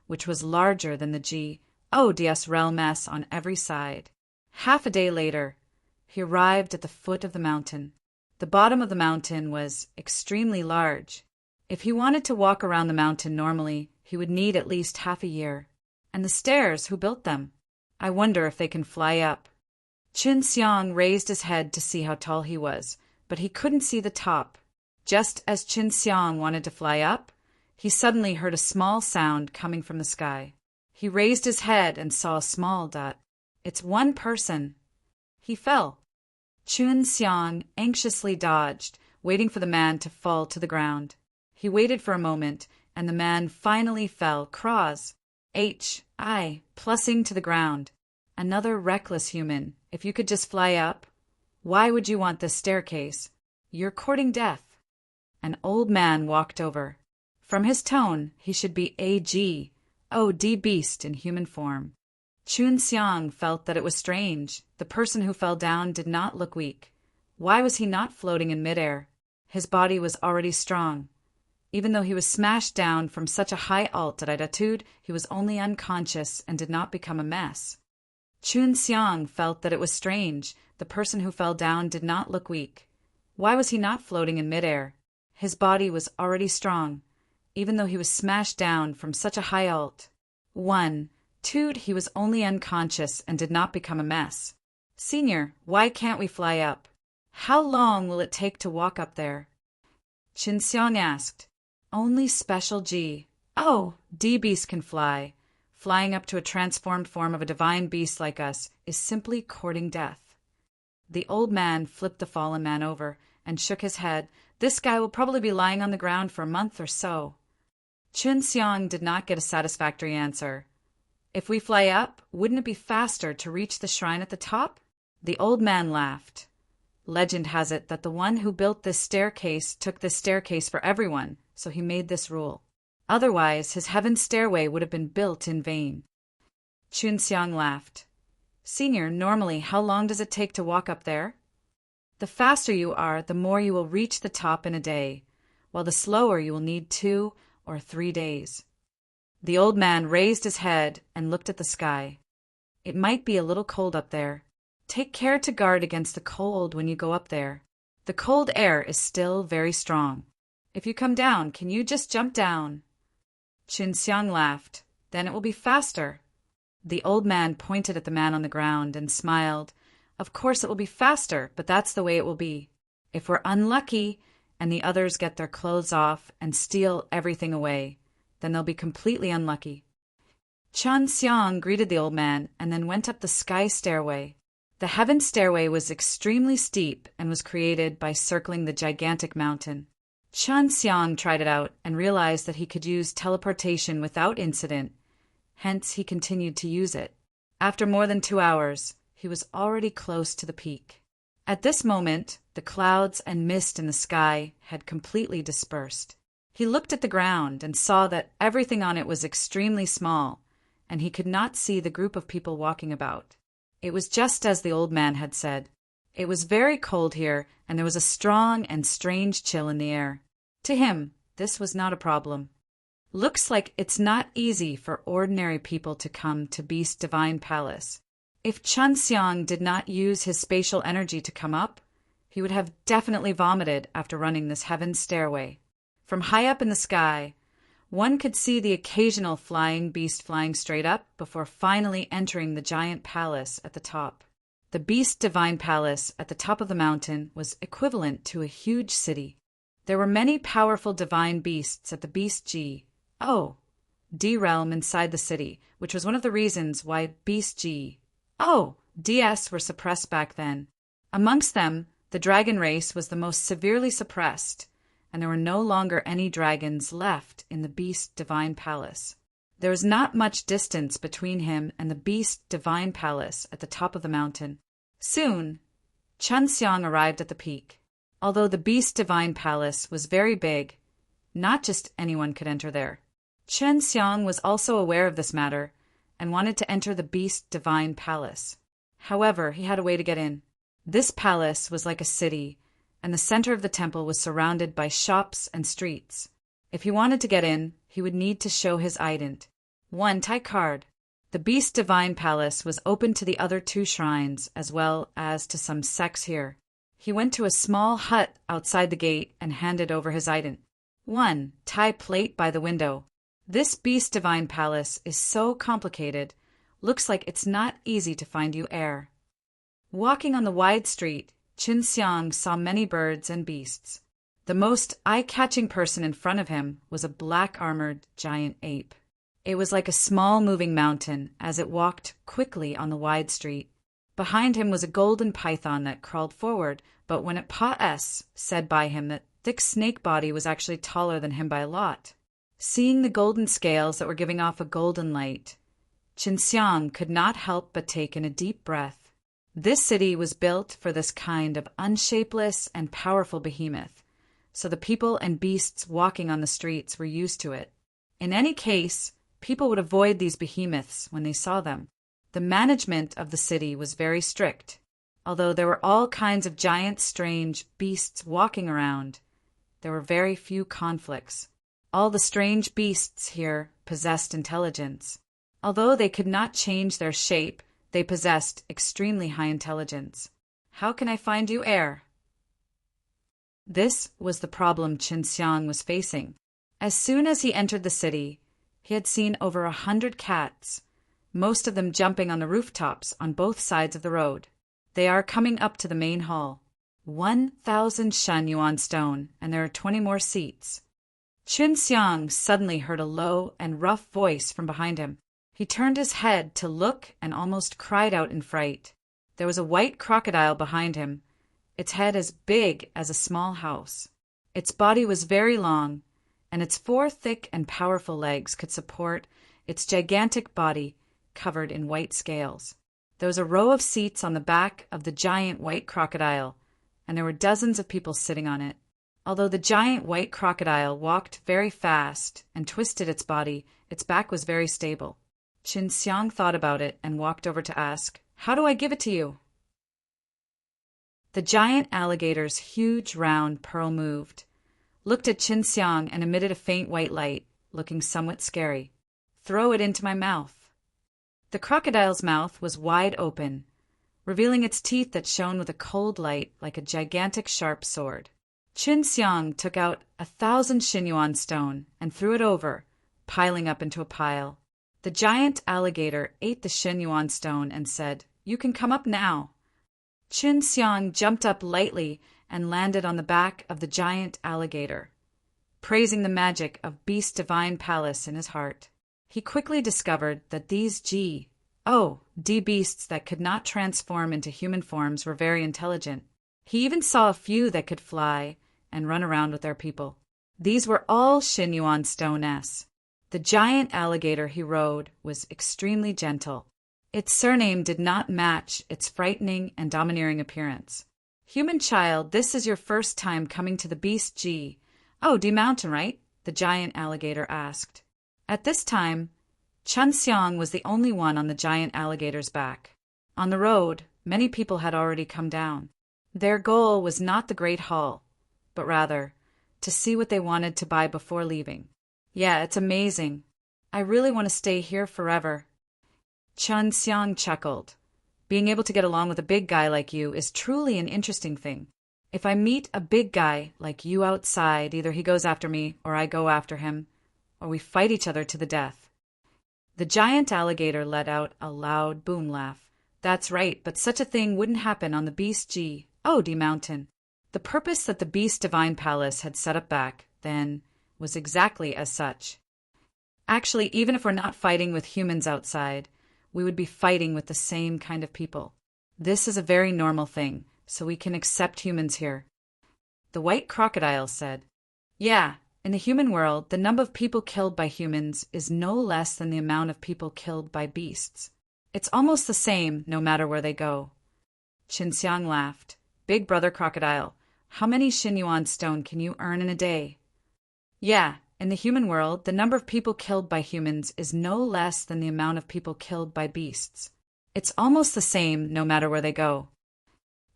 which was larger than the G, O, DS realm S on every side. Half a day later, he arrived at the foot of the mountain. The bottom of the mountain was extremely large. If he wanted to walk around the mountain normally, he would need at least half a year. And the stairs, who built them? I wonder if they can fly up. Qinxiang raised his head to see how tall he was, but he couldn't see the top. Just as Qinxiang wanted to fly up, he suddenly heard a small sound coming from the sky. He raised his head and saw a small dot. It's one person. He fell. Qinxiang anxiously dodged, waiting for the man to fall to the ground. He waited for a moment, and the man finally fell, cross, plussing to the ground. Another reckless human. If you could just fly up, why would you want this staircase? You're courting death. An old man walked over. From his tone, he should be a G, O, D beast in human form. Qinxiang felt that it was strange. The person who fell down did not look weak. Why was he not floating in midair? His body was already strong. Even though he was smashed down from such a high altitude, he was only unconscious and did not become a mess. Qinxiang felt that it was strange. The person who fell down did not look weak. Why was he not floating in midair? His body was already strong, even though he was smashed down from such a high altitude, he was only unconscious and did not become a mess. Senior, why can't we fly up? How long will it take to walk up there? Qinxiang asked. Only special G, O, D beasts can fly. Flying up to a transformed form of a divine beast like us is simply courting death. The old man flipped the fallen man over and shook his head. This guy will probably be lying on the ground for a month or so. Qinxiang did not get a satisfactory answer. If we fly up, wouldn't it be faster to reach the shrine at the top? The old man laughed. Legend has it that the one who built this staircase took this staircase for everyone, so he made this rule. Otherwise, his heaven's stairway would have been built in vain. Qinxiang laughed. Senior, normally, how long does it take to walk up there? The faster you are, the more you will reach the top in a day, while the slower you will need 2 or 3 days. The old man raised his head and looked at the sky. It might be a little cold up there. Take care to guard against the cold when you go up there. The cold air is still very strong. If you come down, can you just jump down? Qinxiang laughed. Then it will be faster. The old man pointed at the man on the ground and smiled. Of course it will be faster, but that's the way it will be. If we're unlucky and the others get their clothes off and steal everything away, then they'll be completely unlucky. Chun Xiang greeted the old man and then went up the sky stairway. The heaven stairway was extremely steep and was created by circling the gigantic mountain. Chun Xiang tried it out and realized that he could use teleportation without incident, hence he continued to use it. After more than 2 hours, he was already close to the peak. At this moment, the clouds and mist in the sky had completely dispersed. He looked at the ground and saw that everything on it was extremely small, and he could not see the group of people walking about. It was just as the old man had said. It was very cold here, and there was a strong and strange chill in the air. To him, this was not a problem. Looks like it's not easy for ordinary people to come to Beast Divine Palace. If Chun Xiang did not use his spatial energy to come up, he would have definitely vomited after running this heaven stairway. From high up in the sky, one could see the occasional flying beast flying straight up before finally entering the giant palace at the top. The Beast Divine Palace at the top of the mountain was equivalent to a huge city. There were many powerful divine beasts at the Beast D realm inside the city, which was one of the reasons why Beast DS were suppressed back then. Amongst them, the dragon race was the most severely suppressed, and there were no longer any dragons left in the Beast Divine Palace. There was not much distance between him and the Beast Divine Palace at the top of the mountain. Soon, Chun Xiang arrived at the peak. Although the Beast Divine Palace was very big, not just anyone could enter there. Chun Xiang was also aware of this matter and wanted to enter the Beast Divine Palace. However, he had a way to get in. This palace was like a city, and the center of the temple was surrounded by shops and streets. If he wanted to get in, he would need to show his ident. 1 Tai card. The Beast Divine Palace was open to the other 2 shrines, as well as to some sects here. He went to a small hut outside the gate and handed over his ident. 1 Tai plate by the window. This Beast Divine Palace is so complicated, looks like it's not easy to find you heir. Walking on the wide street, Chun Xiang saw many birds and beasts. The most eye-catching person in front of him was a black-armored giant ape. It was like a small moving mountain as it walked quickly on the wide street. Behind him was a golden python that crawled forward, but when it said by him that thick snake body was actually taller than him by a lot. Seeing the golden scales that were giving off a golden light, Chun Xiang could not help but take in a deep breath. This city was built for this kind of unshapeless and powerful behemoth, so the people and beasts walking on the streets were used to it. In any case, people would avoid these behemoths when they saw them. The management of the city was very strict. Although there were all kinds of giant, strange beasts walking around, there were very few conflicts. All the strange beasts here possessed intelligence. Although they could not change their shape, they possessed extremely high intelligence. How can I find you heir? This was the problem Chun Xiang was facing. As soon as he entered the city, he had seen over 100 cats, most of them jumping on the rooftops on both sides of the road. They are coming up to the main hall. 1,000 Shen Yuan stone, and there are 20 more seats. Chun Xiang suddenly heard a low and rough voice from behind him. He turned his head to look and almost cried out in fright. There was a white crocodile behind him, its head as big as a small house. Its body was very long, and its 4 thick and powerful legs could support its gigantic body covered in white scales. There was a row of seats on the back of the giant white crocodile, and there were dozens of people sitting on it. Although the giant white crocodile walked very fast and twisted its body, its back was very stable. Chun Xiang thought about it and walked over to ask, "How do I give it to you?" The giant alligator's huge round pearl moved, looked at Chun Xiang and emitted a faint white light, looking somewhat scary. "Throw it into my mouth." The crocodile's mouth was wide open, revealing its teeth that shone with a cold light like a gigantic sharp sword. Chun Xiang took out 1,000 Xinyuan stone and threw it over, piling up into a pile. The giant alligator ate the Xinyuan stone and said, "You can come up now." Chun Xiang jumped up lightly and landed on the back of the giant alligator, praising the magic of Beast Divine Palace in his heart. He quickly discovered that these D beasts that could not transform into human forms were very intelligent. He even saw a few that could fly and run around with their people. These were all Xin Yuan Stone-s. The giant alligator he rode was extremely gentle. Its surname did not match its frightening and domineering appearance. Human child, this is your first time coming to the Beast D Mountain, right? The giant alligator asked. At this time, Chun Xiang was the only one on the giant alligator's back. On the road, many people had already come down. Their goal was not the Great Hall, but rather to see what they wanted to buy before leaving. Yeah, it's amazing. I really want to stay here forever. Chun Xiang chuckled. Being able to get along with a big guy like you is truly an interesting thing. If I meet a big guy like you outside, either he goes after me or I go after him, or we fight each other to the death. The giant alligator let out a loud boom laugh. That's right, but such a thing wouldn't happen on the Beast D Mountain. The purpose that the Beast Divine Palace had set up back then was exactly as such. Actually, even if we're not fighting with humans outside, we would be fighting with the same kind of people. This is a very normal thing, so we can accept humans here. The white crocodile said, Yeah, in the human world, the number of people killed by humans is no less than the amount of people killed by beasts. It's almost the same no matter where they go. Qin Xiang laughed. Big brother crocodile, how many Xin Yuan stone can you earn in a day? Yeah, in the human world, the number of people killed by humans is no less than the amount of people killed by beasts. It's almost the same no matter where they go.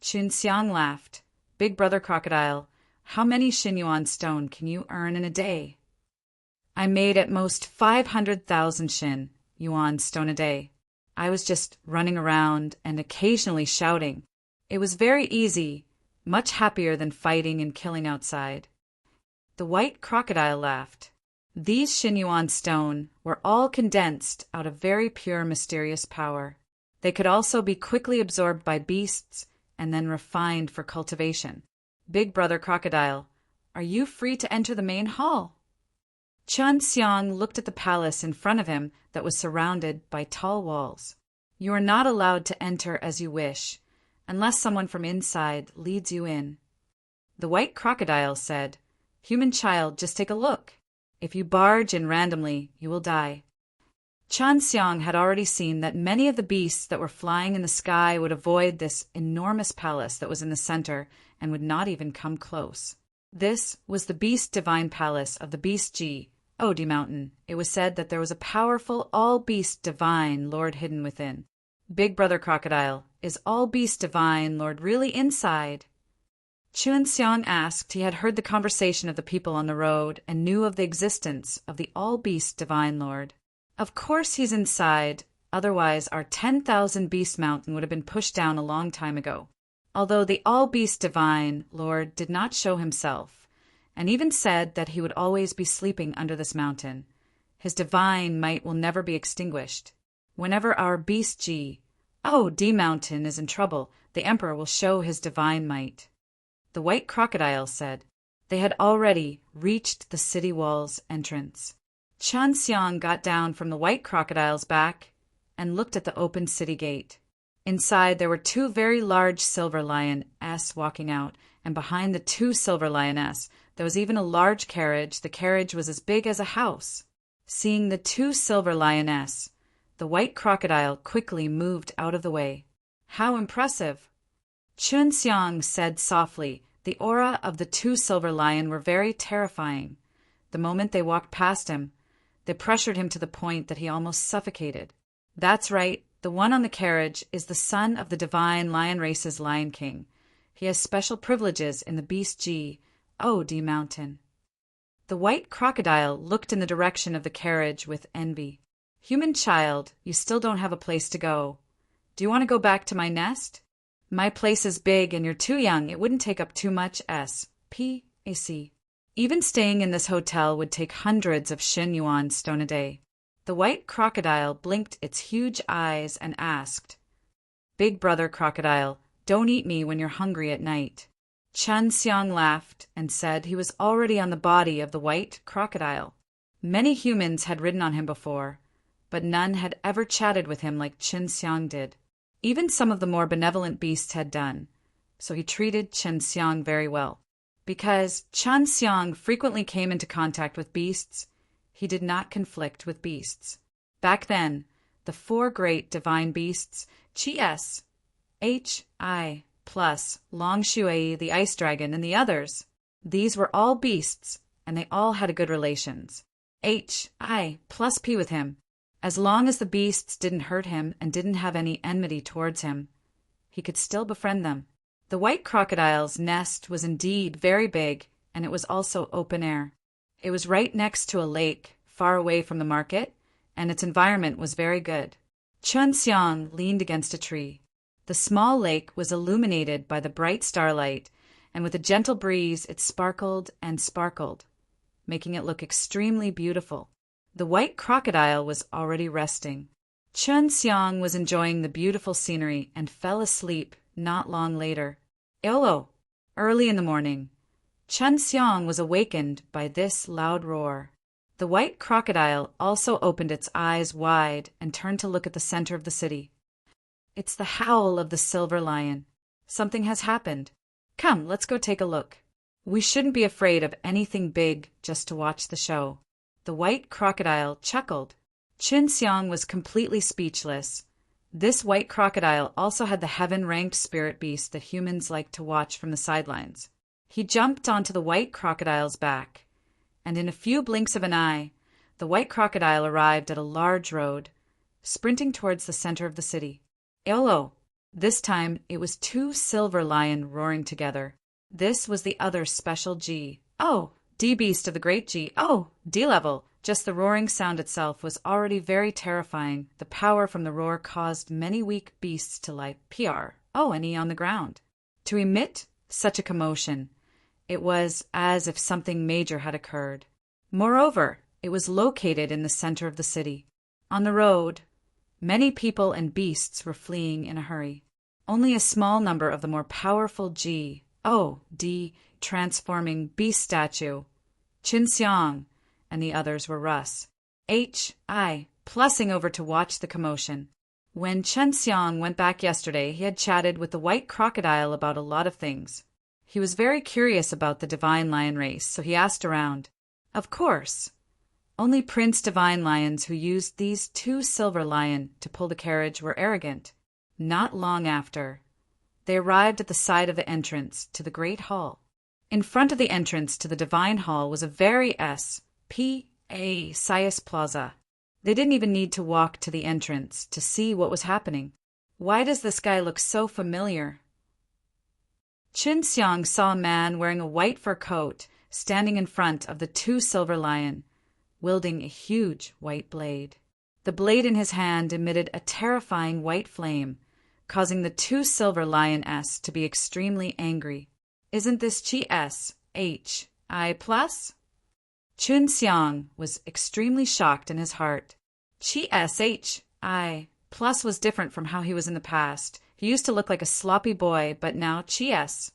Qin Xiang laughed. Big brother crocodile, how many Xin Yuan stone can you earn in a day? I made at most 500,000 Xin Yuan stone a day. I was just running around and occasionally shouting. It was very easy, much happier than fighting and killing outside. The white crocodile laughed. These Xin Yuan stone were all condensed out of very pure mysterious power. They could also be quickly absorbed by beasts and then refined for cultivation. Big brother crocodile, are you free to enter the main hall? Chun Xiang looked at the palace in front of him that was surrounded by tall walls. You are not allowed to enter as you wish, unless someone from inside leads you in. The white crocodile said, Human child, just take a look. If you barge in randomly, you will die. Chun Xiang had already seen that many of the beasts that were flying in the sky would avoid this enormous palace that was in the center and would not even come close. This was the Beast Divine Palace of the Beast D Mountain. It was said that there was a powerful all-beast divine lord hidden within. Big brother crocodile, is all-beast divine lord really inside? Chun Xiang asked. He had heard the conversation of the people on the road and knew of the existence of the all-beast divine lord. Of course he's inside, otherwise our 10,000 beast mountain would have been pushed down a long time ago. Although the all-beast divine lord did not show himself, and even said that he would always be sleeping under this mountain, his divine might will never be extinguished. Whenever our Beast D Mountain is in trouble, the emperor will show his divine might. The white crocodile said. They had already reached the city wall's entrance. Chun Xiang got down from the white crocodile's back and looked at the open city gate. Inside there were two very large silver lioness walking out, and behind the two silver lioness there was even a large carriage. The carriage was as big as a house. Seeing the two silver lioness, the white crocodile quickly moved out of the way. How impressive! Chun Xiang said softly. The aura of the two silver lion were very terrifying. The moment they walked past him, they pressured him to the point that he almost suffocated. That's right, the one on the carriage is the son of the divine lion race's Lion King. He has special privileges in the Beast D Mountain. The white crocodile looked in the direction of the carriage with envy. Human child, you still don't have a place to go. Do you want to go back to my nest? My place is big and you're too young. It wouldn't take up too much space. Even staying in this hotel would take hundreds of Xin Yuan stone a day. The white crocodile blinked its huge eyes and asked, Big brother crocodile, don't eat me when you're hungry at night. Chun Xiang laughed and said he was already on the body of the white crocodile. Many humans had ridden on him before, but none had ever chatted with him like Chun Xiang did. Even some of the more benevolent beasts had done, so he treated Chun Xiang very well. Because Chun Xiang frequently came into contact with beasts, he did not conflict with beasts. Back then, the four great divine beasts, Chi-S, H-I, plus Long Shui, the ice dragon, and the others, these were all beasts, and they all had a good relations. H-I plus P with him. As long as the beasts didn't hurt him and didn't have any enmity towards him, he could still befriend them. The white crocodile's nest was indeed very big, and it was also open air. It was right next to a lake, far away from the market, and its environment was very good. Chun Xiang leaned against a tree. The small lake was illuminated by the bright starlight, and with a gentle breeze it sparkled and sparkled, making it look extremely beautiful. The white crocodile was already resting. Chun Xiang was enjoying the beautiful scenery and fell asleep not long later. Early in the morning, Chun Xiang was awakened by this loud roar. The white crocodile also opened its eyes wide and turned to look at the center of the city. It's the howl of the silver lion. Something has happened. Come, let's go take a look. We shouldn't be afraid of anything big just to watch the show. The white crocodile chuckled. Chun Xiang was completely speechless. This white crocodile also had the heaven-ranked spirit beast that humans like to watch from the sidelines. He jumped onto the white crocodile's back, and in a few blinks of an eye, the white crocodile arrived at a large road, sprinting towards the center of the city. This time it was two silver lion roaring together. This was the other special G. D beast of the great G. D level. Just the roaring sound itself was already very terrifying. The power from the roar caused many weak beasts to lie and E on the ground. To emit such a commotion, it was as if something major had occurred. Moreover, it was located in the center of the city. On the road, many people and beasts were fleeing in a hurry. Only a small number of the more powerful D transforming beast statue, Chun Xiang, and the others were Russ, H-I, plussing over to watch the commotion. When Chun Xiang went back yesterday, he had chatted with the white crocodile about a lot of things. He was very curious about the divine lion race, so he asked around. Of course, only Prince Divine Lions who used these two silver lion to pull the carriage were arrogant. Not long after, they arrived at the side of the entrance to the Great Hall. In front of the entrance to the Divine Hall was a very Sias Plaza. They didn't even need to walk to the entrance to see what was happening. Why does this guy look so familiar? Chun Xiang saw a man wearing a white fur coat standing in front of the two silver lion, wielding a huge white blade. The blade in his hand emitted a terrifying white flame, causing the two silver lion-s to be extremely angry. Isn't this Chi-S, H-I plus? Chun Xiang was extremely shocked in his heart. Chi-S, H-I plus was different from how he was in the past. He used to look like a sloppy boy, but now Chi-S,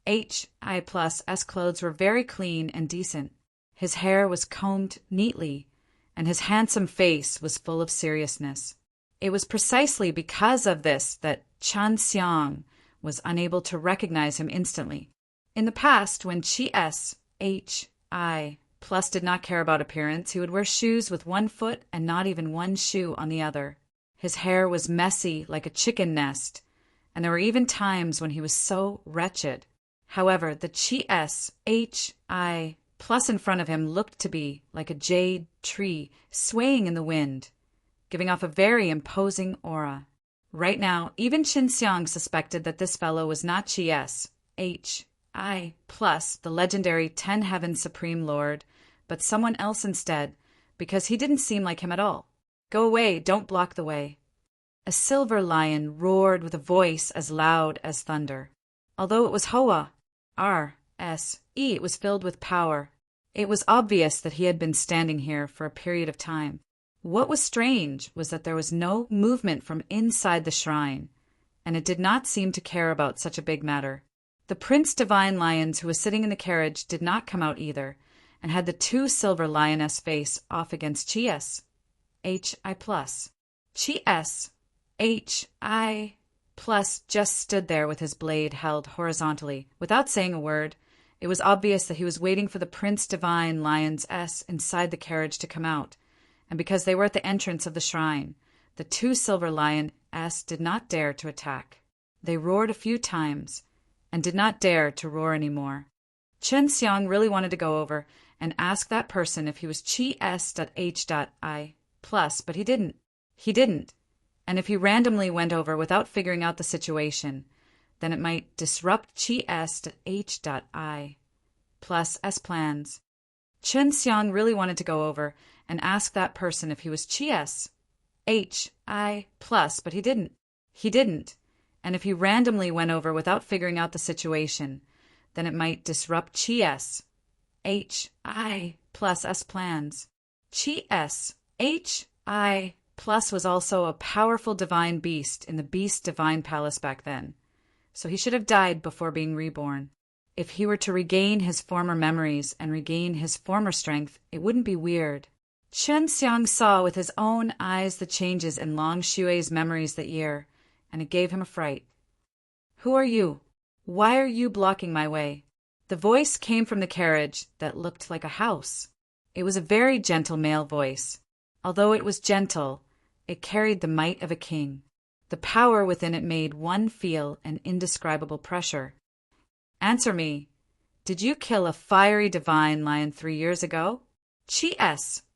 H-I plus S clothes were very clean and decent. His hair was combed neatly, and his handsome face was full of seriousness. It was precisely because of this that Chun Xiang was unable to recognize him instantly. In the past, when Chi-S, H-I plus did not care about appearance, he would wear shoes with one foot and not even one shoe on the other. His hair was messy like a chicken nest, and there were even times when he was so wretched. However, the Chi-S, H-I plus in front of him looked to be like a jade tree swaying in the wind, giving off a very imposing aura. Right now, even Chun Xiang suspected that this fellow was not Chi-S, H-I plus, the legendary 10 Heaven Supreme Lord, but someone else instead, because he didn't seem like him at all. Go away, don't block the way. A silver lion roared with a voice as loud as thunder. Although it was Hoa, R-S-E, it was filled with power. It was obvious that he had been standing here for a period of time. What was strange was that there was no movement from inside the shrine, and it did not seem to care about such a big matter. The Prince Divine Lions who was sitting in the carriage did not come out either, and had the two silver lioness face off against Chi-S, H-I+. Chi-S, H-I+ just stood there with his blade held horizontally, without saying a word. It was obvious that he was waiting for the Prince Divine Lions S inside the carriage to come out, and because they were at the entrance of the shrine, the two silver lion S did not dare to attack. They roared a few times, and did not dare to roar any more. Chen Xiang really wanted to go over and ask that person if he was Chi-S.H.I+, but he didn't. He didn't. And if he randomly went over without figuring out the situation, then it might disrupt Chi-S.H.I+'s plans. Chen Xiang really wanted to go over and ask that person if he was Chi-S.H.I+, but he didn't. He didn't. And if he randomly went over without figuring out the situation, then it might disrupt Chi-S.H.I+'s plans. Chi-S.H.I+ was also a powerful divine beast in the Beast Divine Palace back then, so he should have died before being reborn. If he were to regain his former memories and regain his former strength, it wouldn't be weird. Chen Xiang saw with his own eyes the changes in Long Xue's memories that year, and it gave him a fright. "Who are you? Why are you blocking my way?" The voice came from the carriage that looked like a house. It was a very gentle male voice. Although it was gentle, it carried the might of a king. The power within it made one feel an indescribable pressure. "Answer me. Did you kill a fiery divine lion 3 years ago?" Chi-S.H.I+'s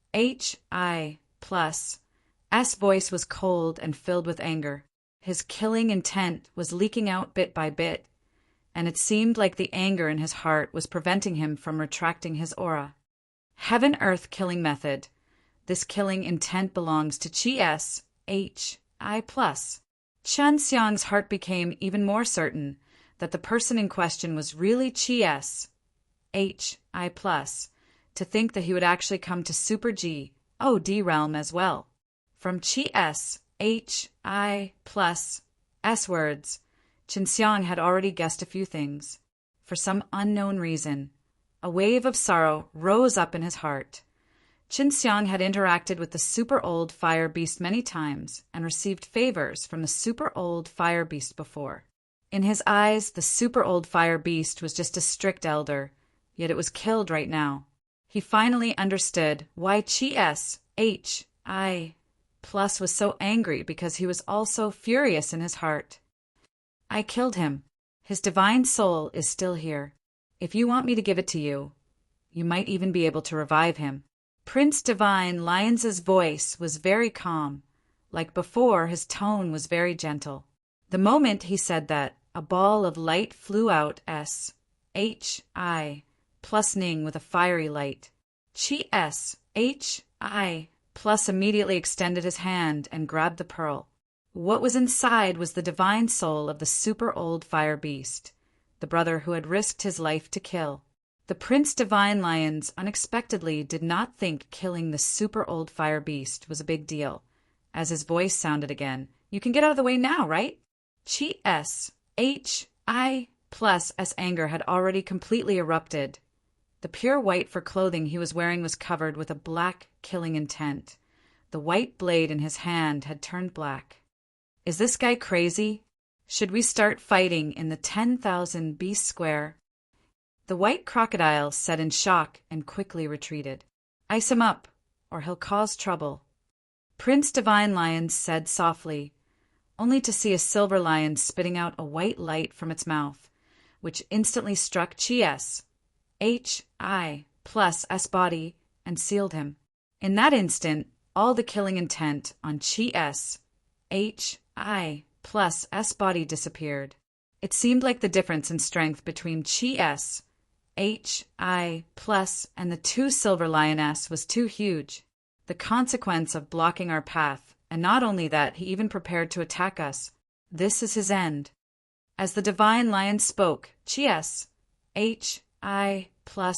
voice was cold and filled with anger. His killing intent was leaking out bit by bit, and it seemed like the anger in his heart was preventing him from retracting his aura. Heaven-earth killing method. This killing intent belongs to Chi-S.H.I+. Chen Xiang's heart became even more certain that the person in question was really Chi-S.H.I+, to think that he would actually come to Super G, D realm as well. From Chi-S.H.I+'s words, Chen Xiang had already guessed a few things. For some unknown reason, a wave of sorrow rose up in his heart. Chen Xiang had interacted with the super old fire beast many times and received favors from the super old fire beast before. In his eyes, the super old fire beast was just a strict elder, yet it was killed right now. He finally understood why Chi-S.H.I+ was so angry, because he was also furious in his heart. "I killed him. His divine soul is still here. If you want me to give it to you, you might even be able to revive him." Prince Divine Lions's voice was very calm. Like before, his tone was very gentle. The moment he said that, a ball of light flew out S.H.I+ Ning with a fiery light. Chi-S.H.I+ immediately extended his hand and grabbed the pearl. What was inside was the divine soul of the super old fire beast, the brother who had risked his life to kill. The Prince Divine Lions unexpectedly did not think killing the super old fire beast was a big deal. As his voice sounded again, "You can get out of the way now, right?" Chi-S.H.I+'s anger had already completely erupted. The pure white for clothing he was wearing was covered with a black killing intent. The white blade in his hand had turned black. "Is this guy crazy? Should we start fighting in the 10,000 Beast Square?" The white crocodile said in shock and quickly retreated. "Ice him up, or he'll cause trouble." Prince Divine Lion said softly, only to see a silver lion spitting out a white light from its mouth, which instantly struck Chi-S.H.I+'s body and sealed him. In that instant, all the killing intent on Chi-S.H.I+'s body disappeared. It seemed like the difference in strength between Chi-S.H.I+ and the two silver lioness was too huge. The consequence of blocking our path, and not only that, he even prepared to attack us. This is his end. As the divine lion spoke, Chi-S.H.I+,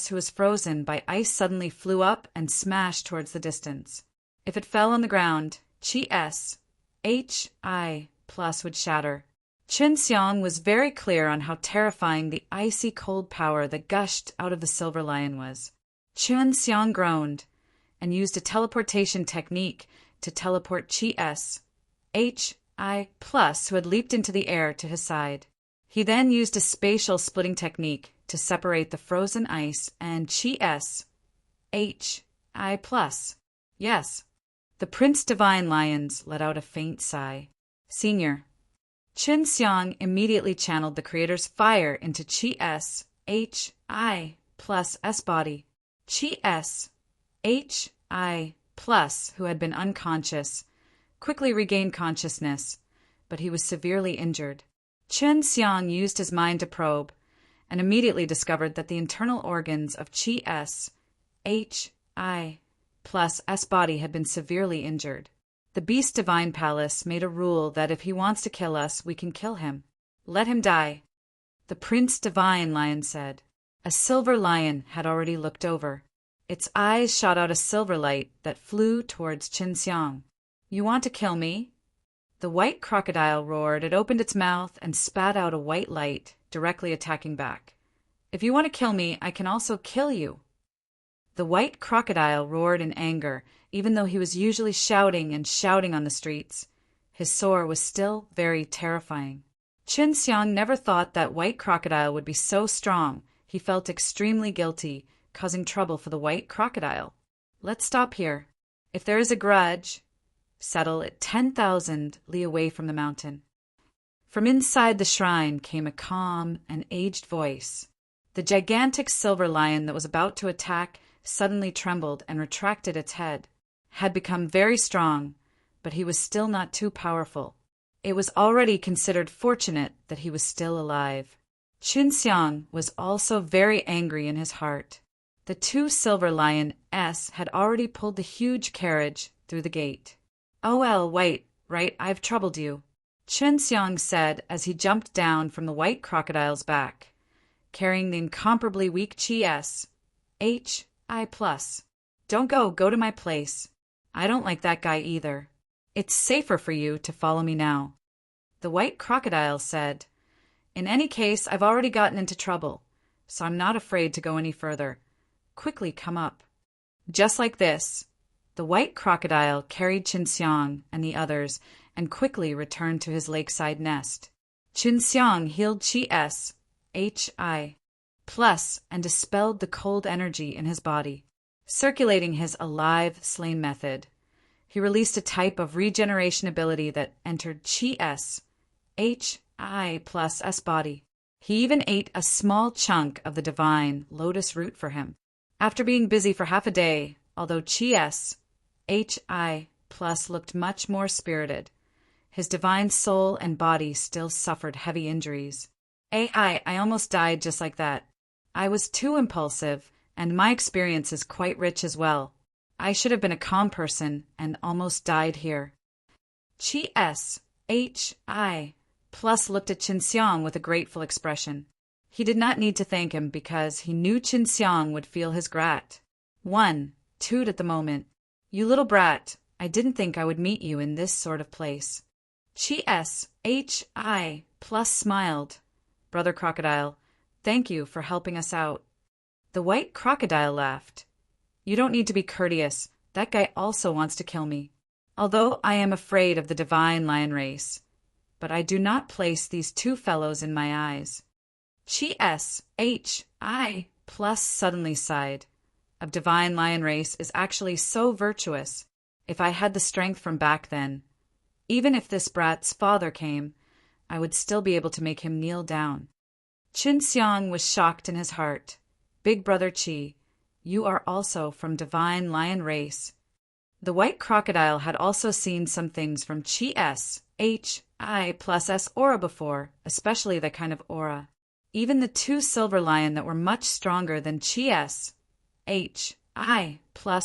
who was frozen by ice, suddenly flew up and smashed towards the distance. If it fell on the ground, Chi-S.H.I+ would shatter. Qin Xiang was very clear on how terrifying the icy cold power that gushed out of the silver lion was. Qin Xiang groaned and used a teleportation technique to teleport Chi-S, H-I+, who had leaped into the air, to his side. He then used a spatial splitting technique to separate the frozen ice and Chi-S, H-I+. Yes. The Prince Divine Lions let out a faint sigh. Senior. Qin Xiang immediately channeled the Creator's fire into Chi-S, H-I+, S body. Chi-S, H-I+, who had been unconscious, quickly regained consciousness, but he was severely injured. Qin Xiang used his mind to probe, and immediately discovered that the internal organs of Chi-S, H-I+, S body had been severely injured. The Beast Divine Palace made a rule that if he wants to kill us, we can kill him. Let him die. The Prince Divine Lion said. A silver lion had already looked over. Its eyes shot out a silver light that flew towards Qin Xiang. You want to kill me? The white crocodile roared. It opened its mouth and spat out a white light, directly attacking back. If you want to kill me, I can also kill you. The white crocodile roared in anger, even though he was usually shouting and shouting on the streets. His soar was still very terrifying. Qin Xiang never thought that white crocodile would be so strong. He felt extremely guilty, causing trouble for the white crocodile. Let's stop here. If there is a grudge, settle it 10,000 li away from the mountain. From inside the shrine came a calm and aged voice. The gigantic silver lion that was about to attack suddenly trembled and retracted its head. Had become very strong, but he was still not too powerful. It was already considered fortunate that he was still alive. Qin Xiang was also very angry in his heart. The two silver lion S had already pulled the huge carriage through the gate. Oh well, wait, right, I've troubled you, Qin Xiang said as he jumped down from the white crocodile's back, carrying the incomparably weak Chi-S, H-I+. Don't go to my place. I don't like that guy either. It's safer for you to follow me now. The white crocodile said, In any case, I've already gotten into trouble, so I'm not afraid to go any further. Quickly come up. Just like this, the white crocodile carried Qin Xiang and the others and quickly returned to his lakeside nest. Qin Xiang healed Chi-S, H-I+, and dispelled the cold energy in his body. Circulating his alive slain method, he released a type of regeneration ability that entered Chi-S, H-I+ S body. He even ate a small chunk of the divine lotus root for him. After being busy for half a day, although Chi-S, H-I+ looked much more spirited, his divine soul and body still suffered heavy injuries. I almost died just like that. I was too impulsive, and my experience is quite rich as well. I should have been a calm person and almost died here. Chi-S, H-I+ looked at Qin Xiang with a grateful expression. He did not need to thank him because he knew Qin Xiang would feel his grat. 1 toot at the moment. You little brat, I didn't think I would meet you in this sort of place. Chi-S, H-I+ smiled. Brother Crocodile, thank you for helping us out. The white crocodile laughed. You don't need to be courteous. That guy also wants to kill me. Although I am afraid of the divine lion race, but I do not place these two fellows in my eyes. Chi-S, H-I+ suddenly sighed. A divine lion race is actually so virtuous. If I had the strength from back then, even if this brat's father came, I would still be able to make him kneel down. Qin Xiang was shocked in his heart. Big brother Qi, you are also from divine lion race. The white crocodile had also seen some things from Chi-S, H-I+ S aura before, especially that kind of aura. Even the two silver lion that were much stronger than Chi-S, H-I+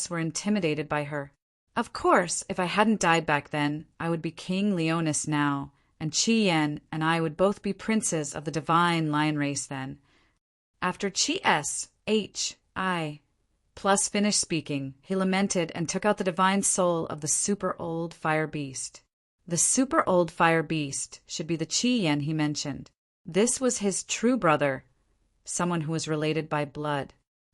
were intimidated by her. Of course, if I hadn't died back then, I would be King Leonis now, and Qi Yan and I would both be princes of the divine lion race then. After Chi-S, H-I+ finished speaking, he lamented and took out the divine soul of the super old fire beast. The super old fire beast should be the Qi Yan he mentioned. This was his true brother, someone who was related by blood.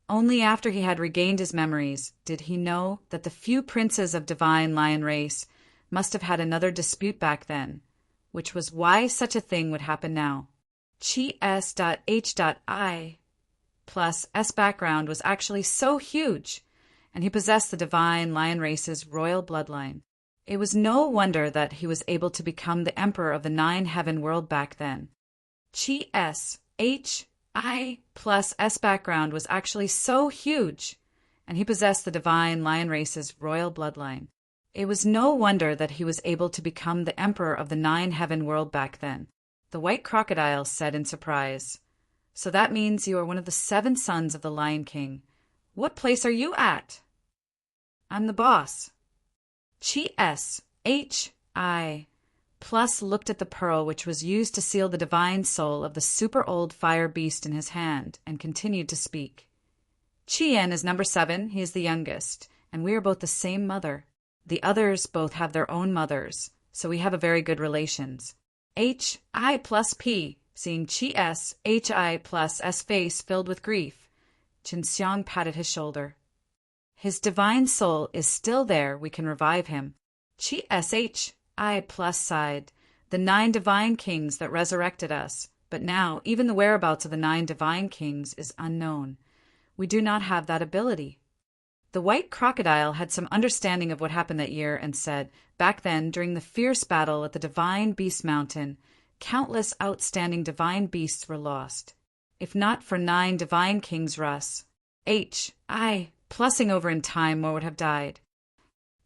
Only after he had regained his memories did he know that the few princes of divine lion race must have had another dispute back then, which was why such a thing would happen now. Qi S.H.I plus S background was actually so huge, and he possessed the divine lion race's royal bloodline. It was no wonder that he was able to become the emperor of the 9-heaven world back then. Qi S.H.I plus S background was actually so huge, and he possessed the divine lion race's royal bloodline. It was no wonder that he was able to become the emperor of the 9-heaven world back then. The white crocodile said in surprise, "So that means you are one of the 7 sons of the Lion King. What place are you at?" "I'm the boss." Qi S.H.I plus looked at the pearl which was used to seal the divine soul of the super old fire beast in his hand and continued to speak. "Qi Yan is number 7, he is the youngest, and we are both the same mother. The others both have their own mothers, so we have a very good relations." H.I plus P, seeing Qi S.H.I plus S face filled with grief, Qinxiang patted his shoulder. "His divine soul is still there, we can revive him." Qi S.H.I plus sighed. "The 9 divine kings that resurrected us, but now even the whereabouts of the 9 divine kings is unknown. We do not have that ability." The white crocodile had some understanding of what happened that year and said, back then, during the fierce battle at the Divine Beast Mountain, countless outstanding divine beasts were lost. If not for 9 divine kings, Russ, H.I. plussing over in time, more would have died.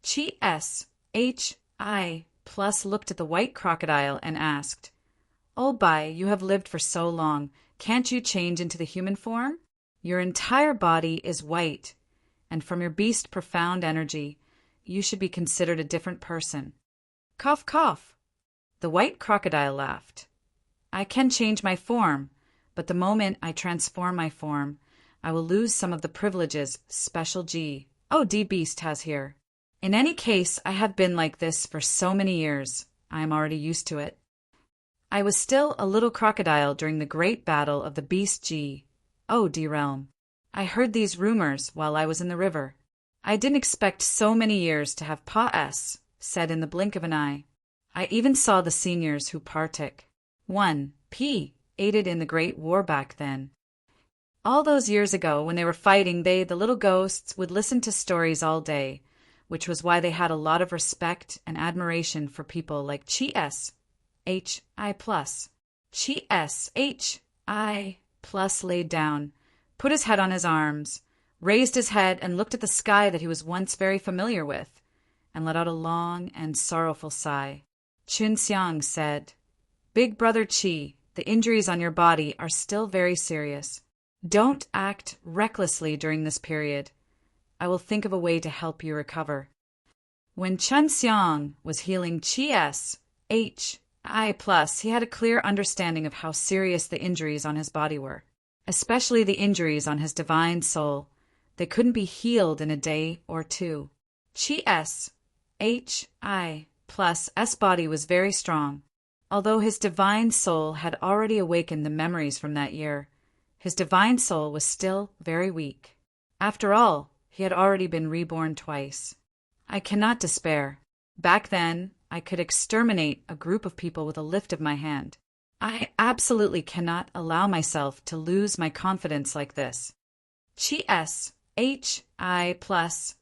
Qi S.H.I plus looked at the white crocodile and asked, "Oh, Bai, you have lived for so long, can't you change into the human form? Your entire body is white, and from your beast profound energy, you should be considered a different person." Cough, cough. The white crocodile laughed. "I can change my form, but the moment I transform my form, I will lose some of the privileges special G.O.D. beast has here. In any case, I have been like this for so many years, I am already used to it. I was still a little crocodile during the great battle of the beast G.O.D. realm. I heard these rumors while I was in the river. I didn't expect so many years to have Pa S said in the blink of an eye. I even saw the seniors who partook. 1. P. aided in the great war back then. All those years ago, when they were fighting, the little ghosts, would listen to stories all day, which was why they had a lot of respect and admiration for people like Qi S.H.I plus. Qi S.H.I plus laid down, put his head on his arms, raised his head and looked at the sky that he was once very familiar with, and let out a long and sorrowful sigh. Qinxiang said, "Big brother Qi, the injuries on your body are still very serious. Don't act recklessly during this period. I will think of a way to help you recover." When Qinxiang was healing Qi S.H.I plus, he had a clear understanding of how serious the injuries on his body were, especially the injuries on his divine soul. They couldn't be healed in a day or 2. Qi S.H.I plus S body was very strong. Although his divine soul had already awakened the memories from that year, his divine soul was still very weak. After all, he had already been reborn twice. I cannot despair. Back then, I could exterminate a group of people with a lift of my hand. I absolutely cannot allow myself to lose my confidence like this. Qi S.H.I plus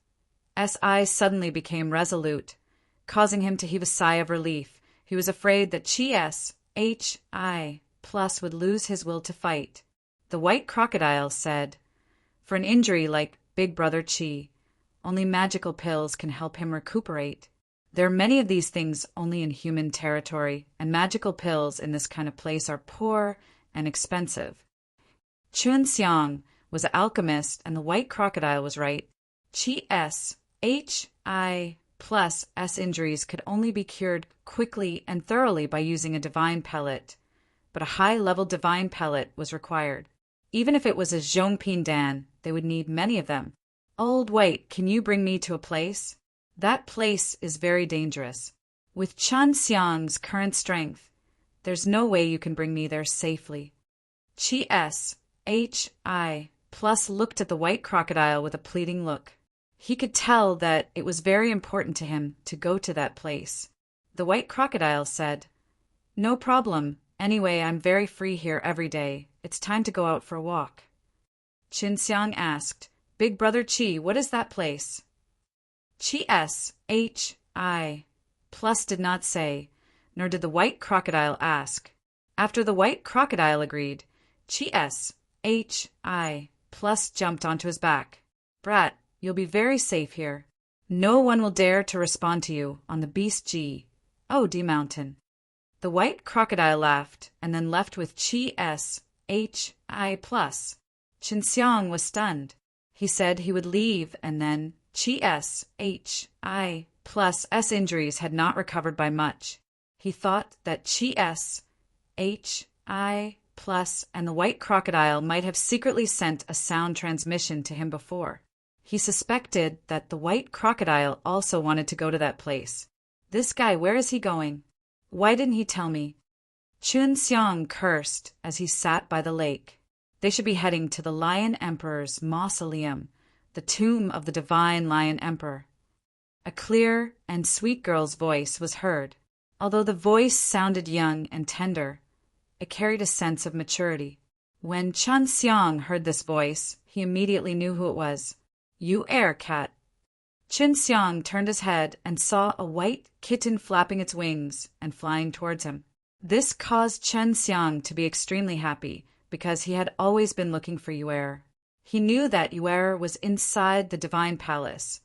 S.I suddenly became resolute, causing him to heave a sigh of relief. He was afraid that Qi S.H.I plus would lose his will to fight. The white crocodile said, "For an injury like Big Brother Qi, only magical pills can help him recuperate. There are many of these things only in human territory, and magical pills in this kind of place are poor and expensive." Qinxiang was an alchemist, and the white crocodile was right. Qi S.H.I plus S injuries could only be cured quickly and thoroughly by using a divine pellet, but a high-level divine pellet was required. Even if it was a Zhongping Dan, they would need many of them. "Old White, can you bring me to a place? That place is very dangerous." With Chun Xiang's current strength, there's no way you can bring me there safely. Chi plus looked at the white crocodile with a pleading look. He could tell that it was very important to him to go to that place. The white crocodile said, "No problem. Anyway, I'm very free here every day. It's time to go out for a walk." Qin Xiang asked, "Big brother Chi, what is that place?" Chi plus did not say, nor did the white crocodile ask. After the white crocodile agreed, Chi plus jumped onto his back. "Brat, you'll be very safe here. No one will dare to respond to you on the Beast G. Oh, D Mountain." The white crocodile laughed and then left with Chi plus. Qin Xiang was stunned. He said he would leave, and then Chi plus S injuries had not recovered by much. He thought that Chi plus and the white crocodile might have secretly sent a sound transmission to him before. He suspected that the white crocodile also wanted to go to that place. This guy, where is he going? Why didn't he tell me? Qin Xiang cursed as he sat by the lake. They should be heading to the Lion Emperor's mausoleum, the tomb of the divine Lion Emperor. A clear and sweet girl's voice was heard. Although the voice sounded young and tender, it carried a sense of maturity. When Qin Xiang heard this voice, he immediately knew who it was. "You air cat." Qin Xiang turned his head and saw a white kitten flapping its wings and flying towards him. This caused Qin Xiang to be extremely happy, because he had always been looking for Yuer. He knew that Yuer was inside the divine palace,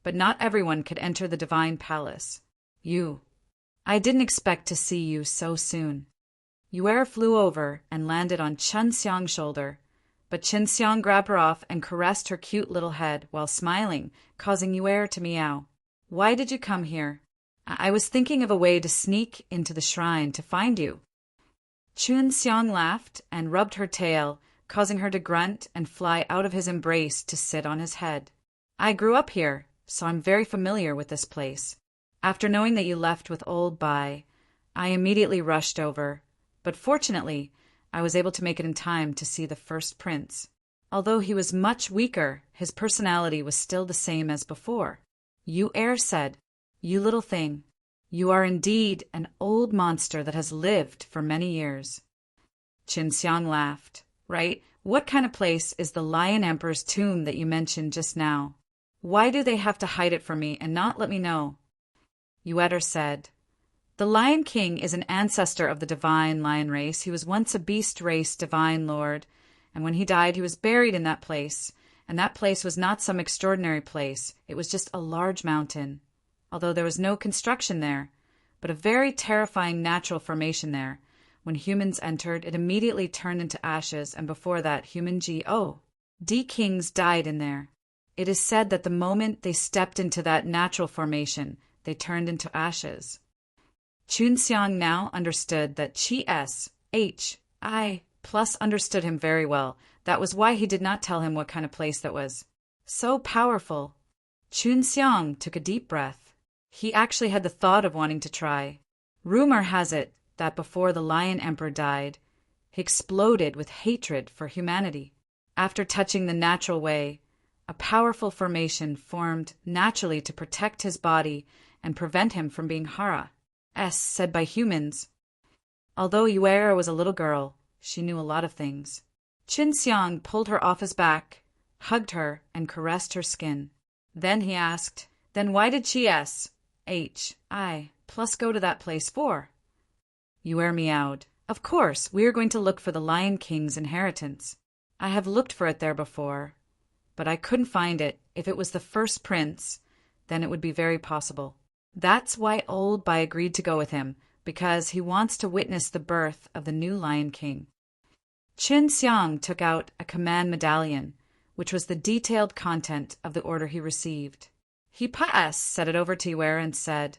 but not everyone could enter the divine palace. I didn't expect to see you so soon." Yuer flew over and landed on Qin Xiang's shoulder, but Qin Xiang grabbed her off and caressed her cute little head while smiling, causing Yuer to meow. "Why did you come here?" I was thinking of a way to sneak into the shrine to find you." Qin Xiang laughed and rubbed her tail, causing her to grunt and fly out of his embrace to sit on his head. "I grew up here, so I'm very familiar with this place. After knowing that you left with old Bai, I immediately rushed over, but fortunately, I was able to make it in time to see the first prince. Although he was much weaker, his personality was still the same as before." Yuer said, "You little thing, you are indeed an old monster that has lived for many years." Qin Xiang laughed. "Right, what kind of place is the Lion Emperor's tomb that you mentioned just now? Why do they have to hide it from me and not let me know?" Yuer said, "The Lion King is an ancestor of the divine lion race. He was once a beast race divine lord, and when he died he was buried in that place, and that place was not some extraordinary place, it was just a large mountain. Although there was no construction there, but a very terrifying natural formation there. When humans entered, it immediately turned into ashes, and before that, human D kings died in there. It is said that the moment they stepped into that natural formation, they turned into ashes." Qin Xiang now understood that Chi plus understood him very well. That was why he did not tell him what kind of place that was. So powerful. Qin Xiang took a deep breath. He actually had the thought of wanting to try. Rumor has it that before the Lion Emperor died, he exploded with hatred for humanity. After touching the natural way, a powerful formation formed naturally to protect his body and prevent him from being said by humans. Although Yuer was a little girl, she knew a lot of things. Qin Xiang pulled her off his back, hugged her, and caressed her skin. Then he asked, "Then why did Chi plus go to that place for?" Yuer meowed. "Of course, we are going to look for the Lion King's inheritance. I have looked for it there before, but I couldn't find it. If it was the first prince, then it would be very possible. That's why old Bai agreed to go with him, because he wants to witness the birth of the new Lion King." Qin Xiang took out a command medallion, which was the detailed content of the order he received. He set it over to Yuer and said,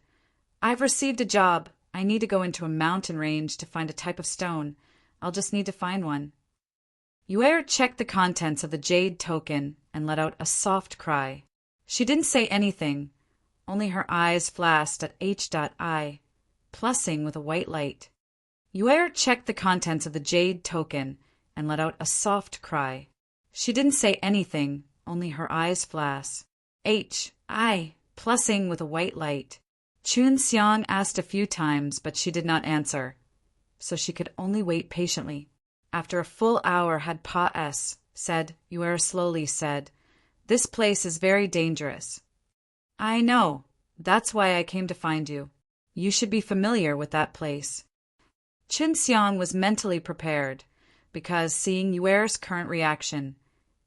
"I've received a job. I need to go into a mountain range to find a type of stone. I'll just need to find one." Yuer checked the contents of the jade token and let out a soft cry. She didn't say anything, Only her eyes flashed at H.I, plusing with a white light. Yue checked the contents of the jade token and let out a soft cry. She didn't say anything, only her eyes flashed. H.I, plusing with a white light. Chun Xiang asked a few times, but she did not answer, so she could only wait patiently. After a full hour had Pa S said, Yue slowly said, "This place is very dangerous." "I know. That's why I came to find you. You should be familiar with that place." Chun Xiang was mentally prepared, because seeing Yuer's current reaction,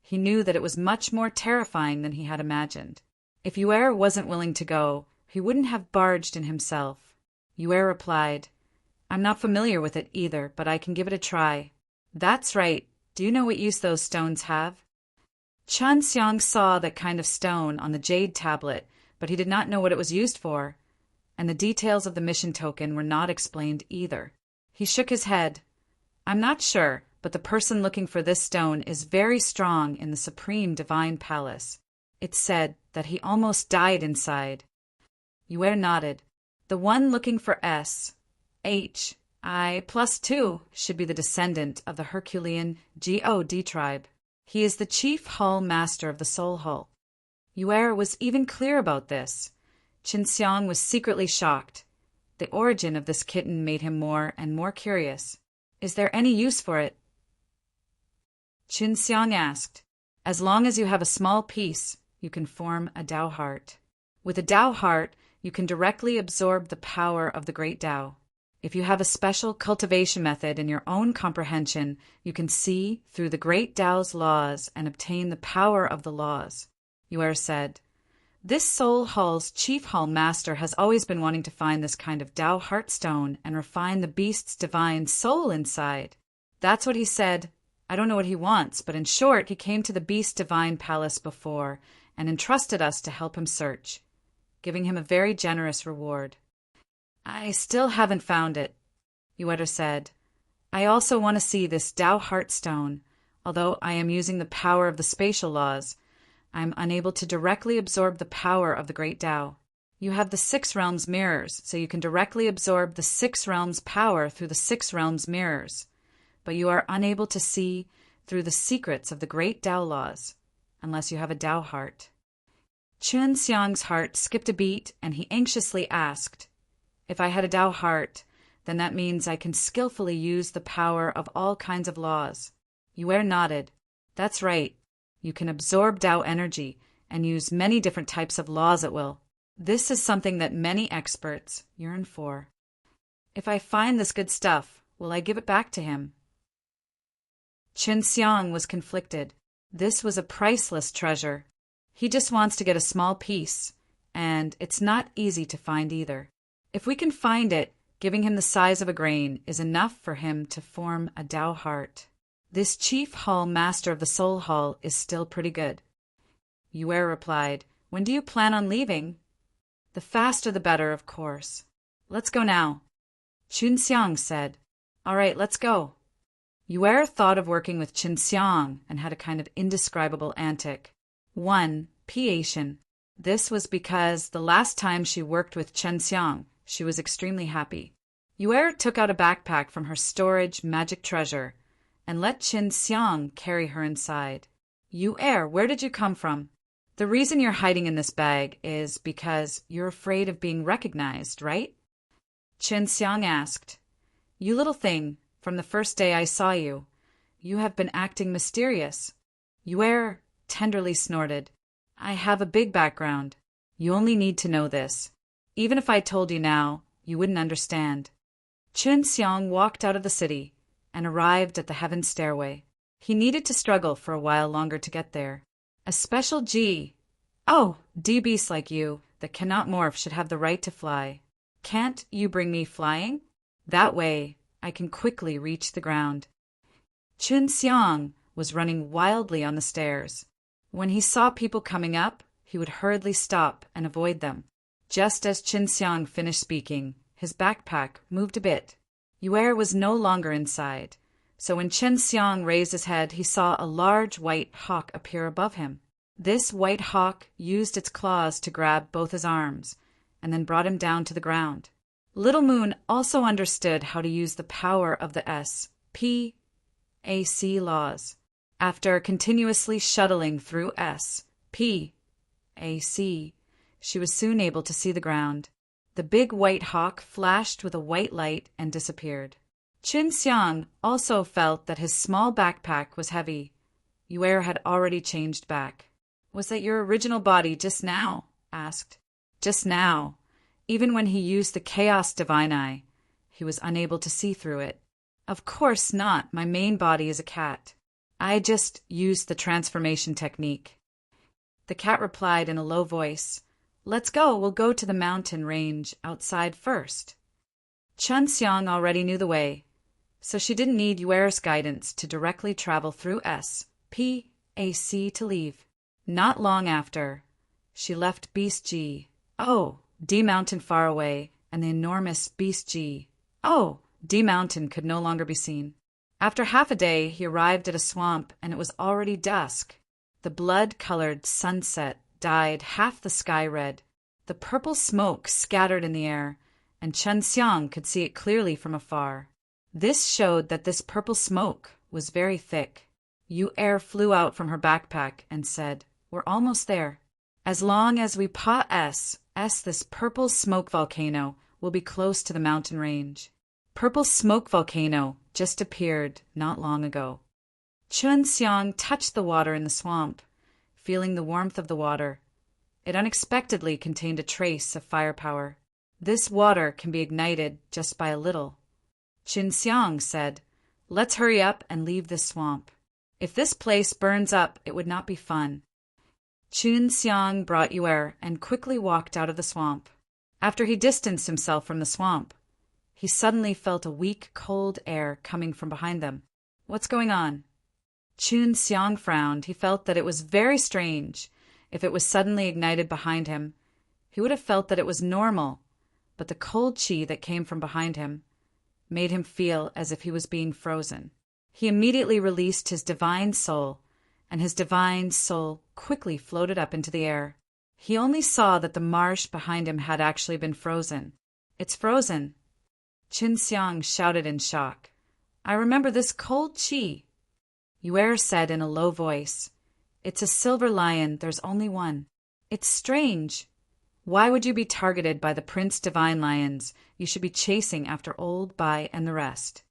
he knew that it was much more terrifying than he had imagined. If Yuer wasn't willing to go, he wouldn't have barged in himself. Yuer replied, "I'm not familiar with it either, but I can give it a try." "That's right. Do you know what use those stones have?" Chun Xiang saw that kind of stone on the jade tablet, but he did not know what it was used for, and the details of the mission token were not explained either. He shook his head. "I'm not sure, but the person looking for this stone is very strong in the Supreme Divine Palace. It's said that he almost died inside." Yue nodded. "The one looking for S.H.I +2 should be the descendant of the Herculean God tribe. He is the chief hull master of the soul hull." Yue was even clear about this. Chun Xiang was secretly shocked. The origin of this kitten made him more and more curious. "Is there any use for it?" Chun Xiang asked. "As long as you have a small piece, you can form a Tao heart. With a Tao heart, you can directly absorb the power of the great Tao. If you have a special cultivation method in your own comprehension, you can see through the great Tao's laws and obtain the power of the laws," Yue said. "This soul hull's chief hull master has always been wanting to find this kind of Tao heartstone and refine the beast's divine soul inside. That's what he said. I don't know what he wants, but in short, he came to the beast's divine palace before and entrusted us to help him search, giving him a very generous reward." "I still haven't found it," Yue said. "I also want to see this Tao heartstone. Although I am using the power of the spatial laws, I am unable to directly absorb the power of the great Tao. You have the 6 realms mirrors, so you can directly absorb the 6 realms power through the 6 realms mirrors, but you are unable to see through the secrets of the great Tao laws, unless you have a Tao heart." Chun Xiang's heart skipped a beat, and he anxiously asked, "If I had a Tao heart, then that means I can skillfully use the power of all kinds of laws." Yue nodded. "That's right. You can absorb Tao energy and use many different types of laws at will. This is something that many experts yearn for." "If I find this good stuff, will I give it back to him?" Chun Xiang was conflicted. This was a priceless treasure. He just wants to get a small piece, and it's not easy to find either. If we can find it, giving him the size of a grain is enough for him to form a Tao heart. This chief hull master of the soul hull is still pretty good. Yue replied, "When do you plan on leaving?" "The faster the better, of course." "Let's go now." Chun Xiang said. "All right, let's go." Yue thought of working with Chun Xiang and had a kind of indescribable antic. 1. Piation. This was because the last time she worked with Chun Xiang, she was extremely happy. Yue took out a backpack from her storage magic treasure and let Chun Xiang carry her inside. "Yue, where did you come from?" "The reason you're hiding in this bag is because you're afraid of being recognized, right?" Chun Xiang asked. "You little thing, from the first day I saw you, you have been acting mysterious." Yue tenderly snorted. "I have a big background. You only need to know this. Even if I told you now, you wouldn't understand." Chun Xiang walked out of the city and arrived at the heaven stairway. He needed to struggle for a while longer to get there. A special G. "Oh, D beasts like you that cannot morph should have the right to fly. Can't you bring me flying? That way I can quickly reach the ground." Chun Xiang was running wildly on the stairs. When he saw people coming up, he would hurriedly stop and avoid them. Just as Chun Xiang finished speaking, his backpack moved a bit. Yue was no longer inside, so when Chun Xiang raised his head, he saw a large white hawk appear above him. This white hawk used its claws to grab both his arms, and then brought him down to the ground. Little Moon also understood how to use the power of the S-P-A-C laws. After continuously shuttling through S-P-A-C, she was soon able to see the ground. The big white hawk flashed with a white light and disappeared. Qin Xiang also felt that his small backpack was heavy. Yue had already changed back. "Was that your original body just now?" asked. Just now. Even when he used the Chaos Divine Eye, he was unable to see through it. "Of course not. My main body is a cat. I just used the transformation technique." The cat replied in a low voice, "Let's go. We'll go to the mountain range outside first." Qin Xiang already knew the way, so she didn't need Yuer's guidance to directly travel through S-P-A-C to leave. Not long after, she left Beast G. D Mountain far away, and the enormous Beast G. D Mountain could no longer be seen. After half a day, he arrived at a swamp, and it was already dusk. The blood-colored sunset dyed half the sky red. The purple smoke scattered in the air, and Qin Xiang could see it clearly from afar. This showed that this purple smoke was very thick. Yue flew out from her backpack and said, "We're almost there. As long as we pass this purple smoke volcano will be close to the mountain range." Purple smoke volcano just appeared not long ago. Qin Xiang touched the water in the swamp, feeling the warmth of the water. It unexpectedly contained a trace of firepower. This water can be ignited just by a little. Qin Xiang said, "Let's hurry up and leave this swamp. If this place burns up, it would not be fun." Qin Xiang brought Yue and quickly walked out of the swamp. After he distanced himself from the swamp, he suddenly felt a weak, cold air coming from behind them. "What's going on?" Qin Xiang frowned. He felt that it was very strange. If it was suddenly ignited behind him, he would have felt that it was normal, but the cold qi that came from behind him made him feel as if he was being frozen. He immediately released his divine soul, and his divine soul quickly floated up into the air. He only saw that the marsh behind him had actually been frozen. "It's frozen!" Qin Xiang shouted in shock. "I remember this cold qi." Yue said in a low voice, "It's a silver lion, there's only one. It's strange. Why would you be targeted by the Prince Divine Lions? You should be chasing after Old Bai and the rest."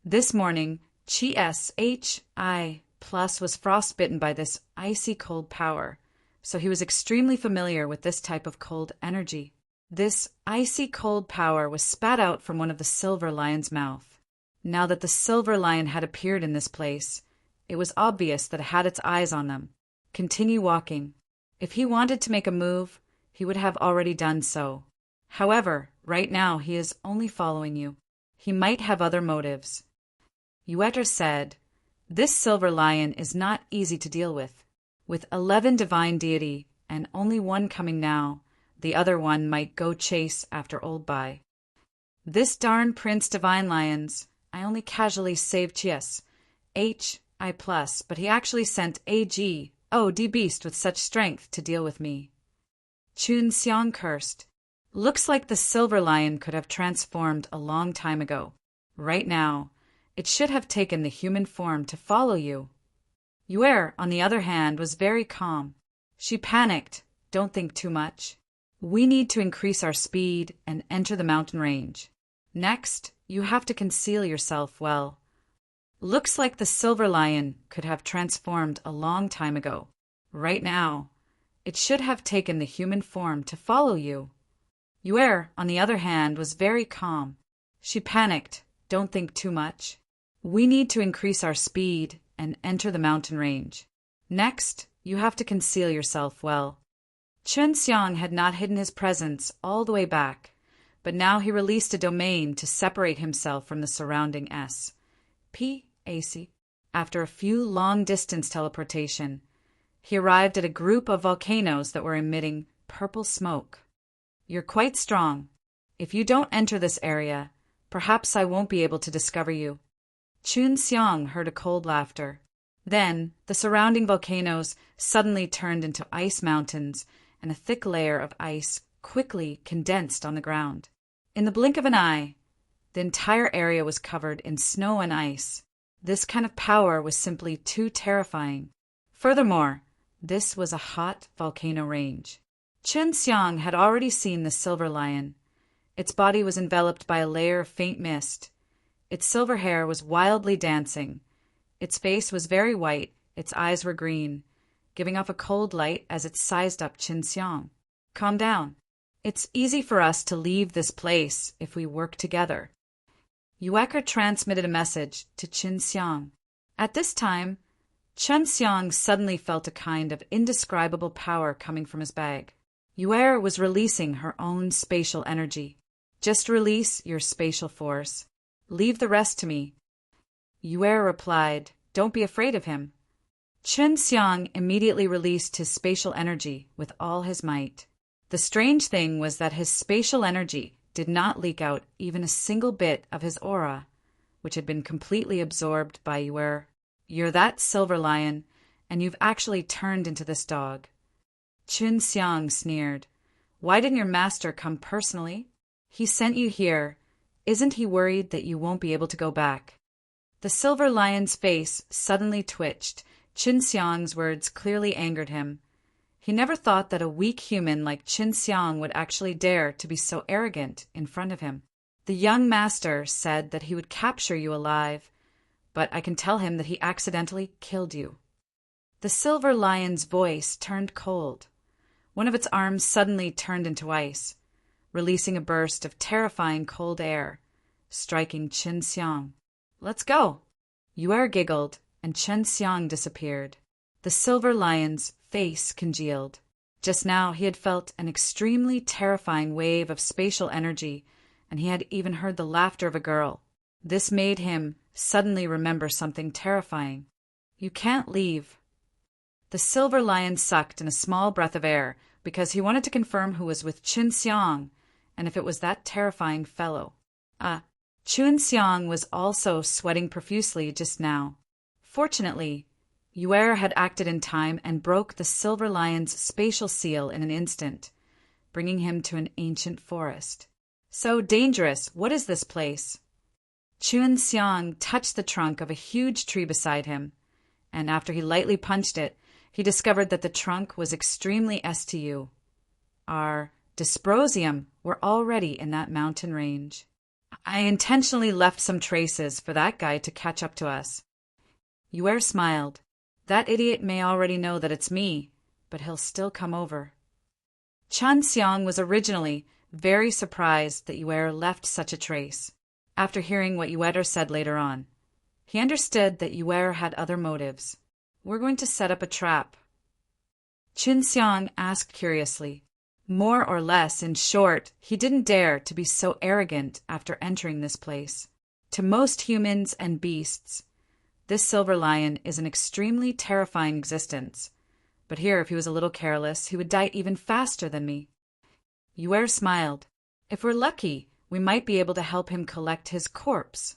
This morning, Qi SHI Plus was frostbitten by this icy cold power, so he was extremely familiar with this type of cold energy. This icy cold power was spat out from one of the silver lion's mouth. Now that the silver lion had appeared in this place, it was obvious that it had its eyes on them. Continue walking. If he wanted to make a move, he would have already done so. However, right now he is only following you. He might have other motives. Yue said, "This silver lion is not easy to deal with. With 11 divine deity and only one coming now, the other one might go chase after Old Bai. This darn Prince Divine Lions, I only casually saved Chies, HI+, but he actually sent AG, D Beast with such strength to deal with me." Qin Xiang cursed. "Looks like the silver lion could have transformed a long time ago. Right now, it should have taken the human form to follow you." Yue, on the other hand, was very calm. She panicked. "Don't think too much. We need to increase our speed and enter the mountain range. Next, you have to conceal yourself well. Looks like the silver lion could have transformed a long time ago. Right now, it should have taken the human form to follow you." Yue, on the other hand, was very calm. She panicked. "Don't think too much. We need to increase our speed and enter the mountain range. Next, you have to conceal yourself well." Qin Xiang had not hidden his presence all the way back, but now he released a domain to separate himself from the surrounding S-P-A-C. After a few long-distance teleportation, he arrived at a group of volcanoes that were emitting purple smoke. "You're quite strong. If you don't enter this area, perhaps I won't be able to discover you." Qin Xiang heard a cold laughter. Then, the surrounding volcanoes suddenly turned into ice mountains, and a thick layer of ice quickly condensed on the ground. In the blink of an eye, the entire area was covered in snow and ice. This kind of power was simply too terrifying. Furthermore, this was a hot volcano range. Chen Xiang had already seen the silver lion. Its body was enveloped by a layer of faint mist. Its silver hair was wildly dancing. Its face was very white, its eyes were green, giving off a cold light as it sized up Chen Xiang. Calm down. It's easy for us to leave this place if we work together. Yueker transmitted a message to Chen Xiang. At this time, Chen Xiang suddenly felt a kind of indescribable power coming from his bag. Yuer was releasing her own spatial energy. Just release your spatial force. Leave the rest to me. Yuer replied, "Don't be afraid of him." Chen Xiang immediately released his spatial energy with all his might. The strange thing was that his spatial energy did not leak out even a single bit of his aura, which had been completely absorbed by Yuer. "You're that silver lion, and you've actually turned into this dog." Chen Xiang sneered. "Why didn't your master come personally? He sent you here. Isn't he worried that you won't be able to go back?" The silver lion's face suddenly twitched. Chen Xiang's words clearly angered him. He never thought that a weak human like Chen Xiang would actually dare to be so arrogant in front of him. "The young master said that he would capture you alive, but I can tell him that he accidentally killed you." The silver lion's voice turned cold. One of its arms suddenly turned into ice, releasing a burst of terrifying cold air, striking Chen Xiang. "Let's go." Yuer giggled, and Chen Xiang disappeared. The silver lion's face congealed. Just now he had felt an extremely terrifying wave of spatial energy, and he had even heard the laughter of a girl. This made him suddenly remember something terrifying. "You can't leave." The silver lion sucked in a small breath of air because he wanted to confirm who was with Chen Xiang and if it was that terrifying fellow. Chen Xiang was also sweating profusely just now. Fortunately, Yuer had acted in time and broke the silver lion's spatial seal in an instant, bringing him to an ancient forest. "So dangerous, what is this place?" Chen Xiang touched the trunk of a huge tree beside him, and after he lightly punched it, he discovered that the trunk was extremely STU. Our dysprosium were already in that mountain range. "I intentionally left some traces for that guy to catch up to us." Yuer smiled. "That idiot may already know that it's me, but he'll still come over." Chen Xiang was originally very surprised that Yuer left such a trace. After hearing what Yuer said later on, he understood that Yuer had other motives. "We're going to set up a trap?" Chen Xiang asked curiously. More or less, in short, he didn't dare to be so arrogant after entering this place. To most humans and beasts, this silver lion is an extremely terrifying existence. But here, if he was a little careless, he would die even faster than me. Yuer smiled. "If we're lucky, we might be able to help him collect his corpse."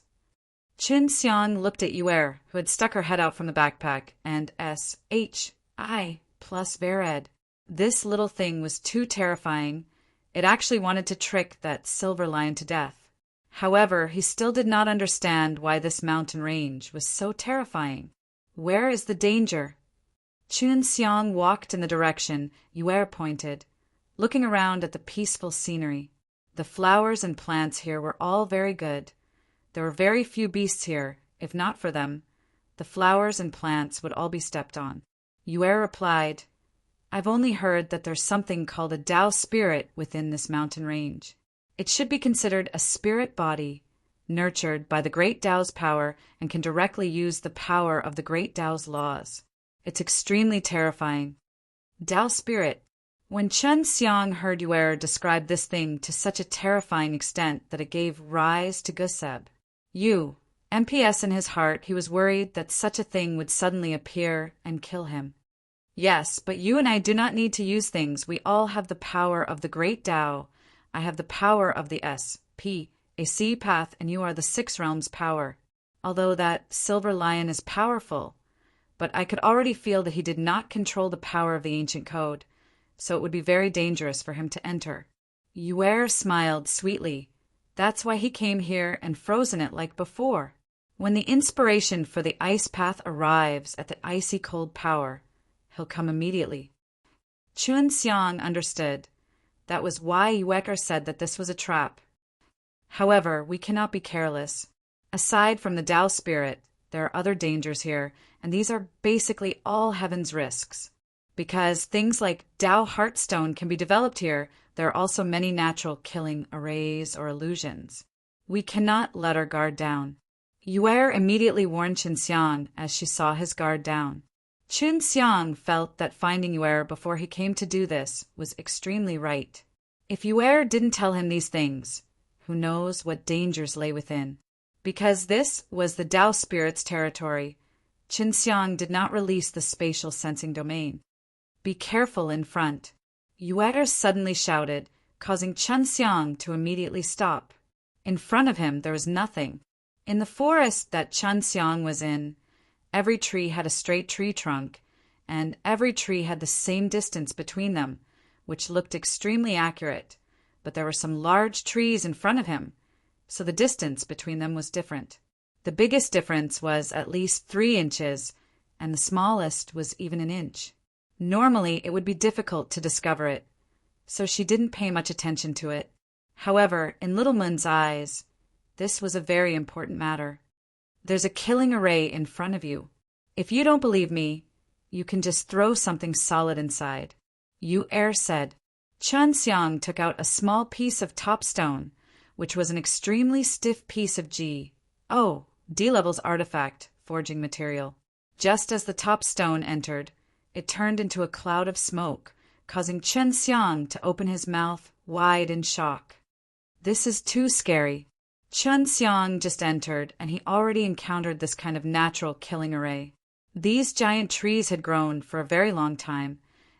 Chen Xiang looked at Yuer, who had stuck her head out from the backpack, and SHI plus Vered. This little thing was too terrifying. It actually wanted to trick that silver lion to death. However, he still did not understand why this mountain range was so terrifying. Where is the danger? Chen Xiang walked in the direction Yuer pointed, looking around at the peaceful scenery. The flowers and plants here were all very good. There were very few beasts here. If not for them, the flowers and plants would all be stepped on. Yuer replied, "I've only heard that there's something called a Tao spirit within this mountain range. It should be considered a spirit body, nurtured by the Great Tao's power and can directly use the power of the Great Tao's laws. It's extremely terrifying." Tao spirit. When Chen Xiang heard Yuer describe this thing to such a terrifying extent that it gave rise to Guseb. MPS in his heart, he was worried that such a thing would suddenly appear and kill him. "Yes, but you and I do not need to use things. We all have the power of the Great Tao. I have the power of the SPAC path, and you are the Six Realms power. Although that silver lion is powerful, but I could already feel that he did not control the power of the ancient code, so it would be very dangerous for him to enter. Yuer smiled sweetly. That's why he came here and frozen it like before. When the inspiration for the ice path arrives at the icy cold power, he'll come immediately. Chun Xiang understood. That was why Yueker said that this was a trap. However, we cannot be careless. Aside from the Tao spirit, there are other dangers here, and these are basically all heaven's risks. Because things like Tao Heartstone can be developed here, there are also many natural killing arrays or illusions. We cannot let our guard down. Yuer immediately warned Chun Xiang as she saw his guard down. Chun Xiang felt that finding Yuer before he came to do this was extremely right. If Yuer didn't tell him these things, who knows what dangers lay within. Because this was the Tao spirit's territory, Chun Xiang did not release the spatial sensing domain. Be careful in front. Yuer suddenly shouted, causing Chun Xiang to immediately stop. In front of him there was nothing. In the forest that Chun Xiang was in, every tree had a straight tree trunk, and every tree had the same distance between them, which looked extremely accurate, but there were some large trees in front of him, so the distance between them was different. The biggest difference was at least 3 inches, and the smallest was even an inch. Normally, it would be difficult to discover it, so she didn't pay much attention to it. However, in Little Moon's eyes, this was a very important matter. There's a killing array in front of you. If you don't believe me, you can just throw something solid inside. Yuer said. Chun Xiang took out a small piece of top stone, which was an extremely stiff piece of D-Level's artifact, forging material. Just as the top stone entered, it turned into a cloud of smoke, causing Chun Xiang to open his mouth wide in shock. This is too scary. Chun Xiang just entered, and he already encountered this kind of natural killing array. These giant trees had grown for a very long time,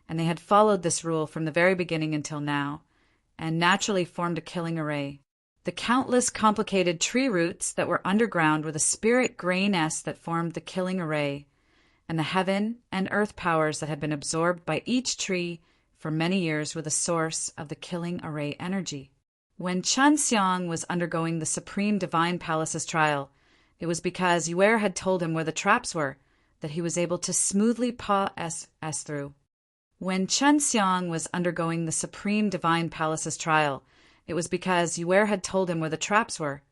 and they had followed this rule from the very beginning until now, and naturally formed a killing array. The countless complicated tree roots that were underground were the spirit grayness that formed the killing array, and the heaven and earth powers that had been absorbed by each tree for many years were the source of the killing array energy. When Chun Xiang was undergoing the Supreme Divine Palace's trial, it was because Yuer had told him where the traps were, that he was able to smoothly pass through. When Chun Xiang was undergoing the Supreme Divine Palace's trial, it was because Yuer had told him where the traps were,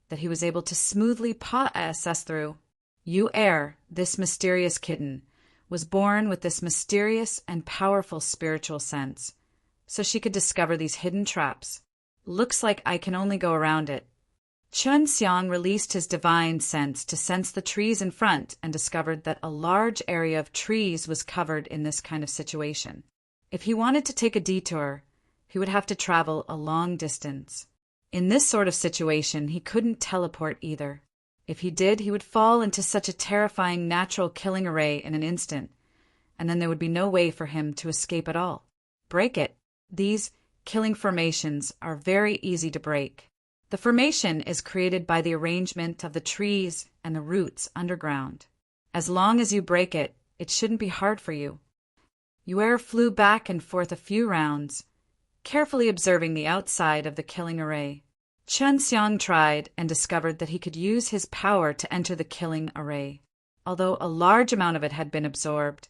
that he was able to smoothly pass through. Yuer, this mysterious kitten, was born with this mysterious and powerful spiritual sense, so she could discover these hidden traps. Looks like I can only go around it. Chun Xiang released his divine sense to sense the trees in front and discovered that a large area of trees was covered in this kind of situation. If he wanted to take a detour, he would have to travel a long distance. In this sort of situation, he couldn't teleport either. If he did, he would fall into such a terrifying natural killing array in an instant, and then there would be no way for him to escape at all. Break it. These killing formations are very easy to break. The formation is created by the arrangement of the trees and the roots underground. As long as you break it, it shouldn't be hard for you. Yuer flew back and forth a few rounds, carefully observing the outside of the killing array. Chun Xiang tried and discovered that he could use his power to enter the killing array. Although a large amount of it had been absorbed,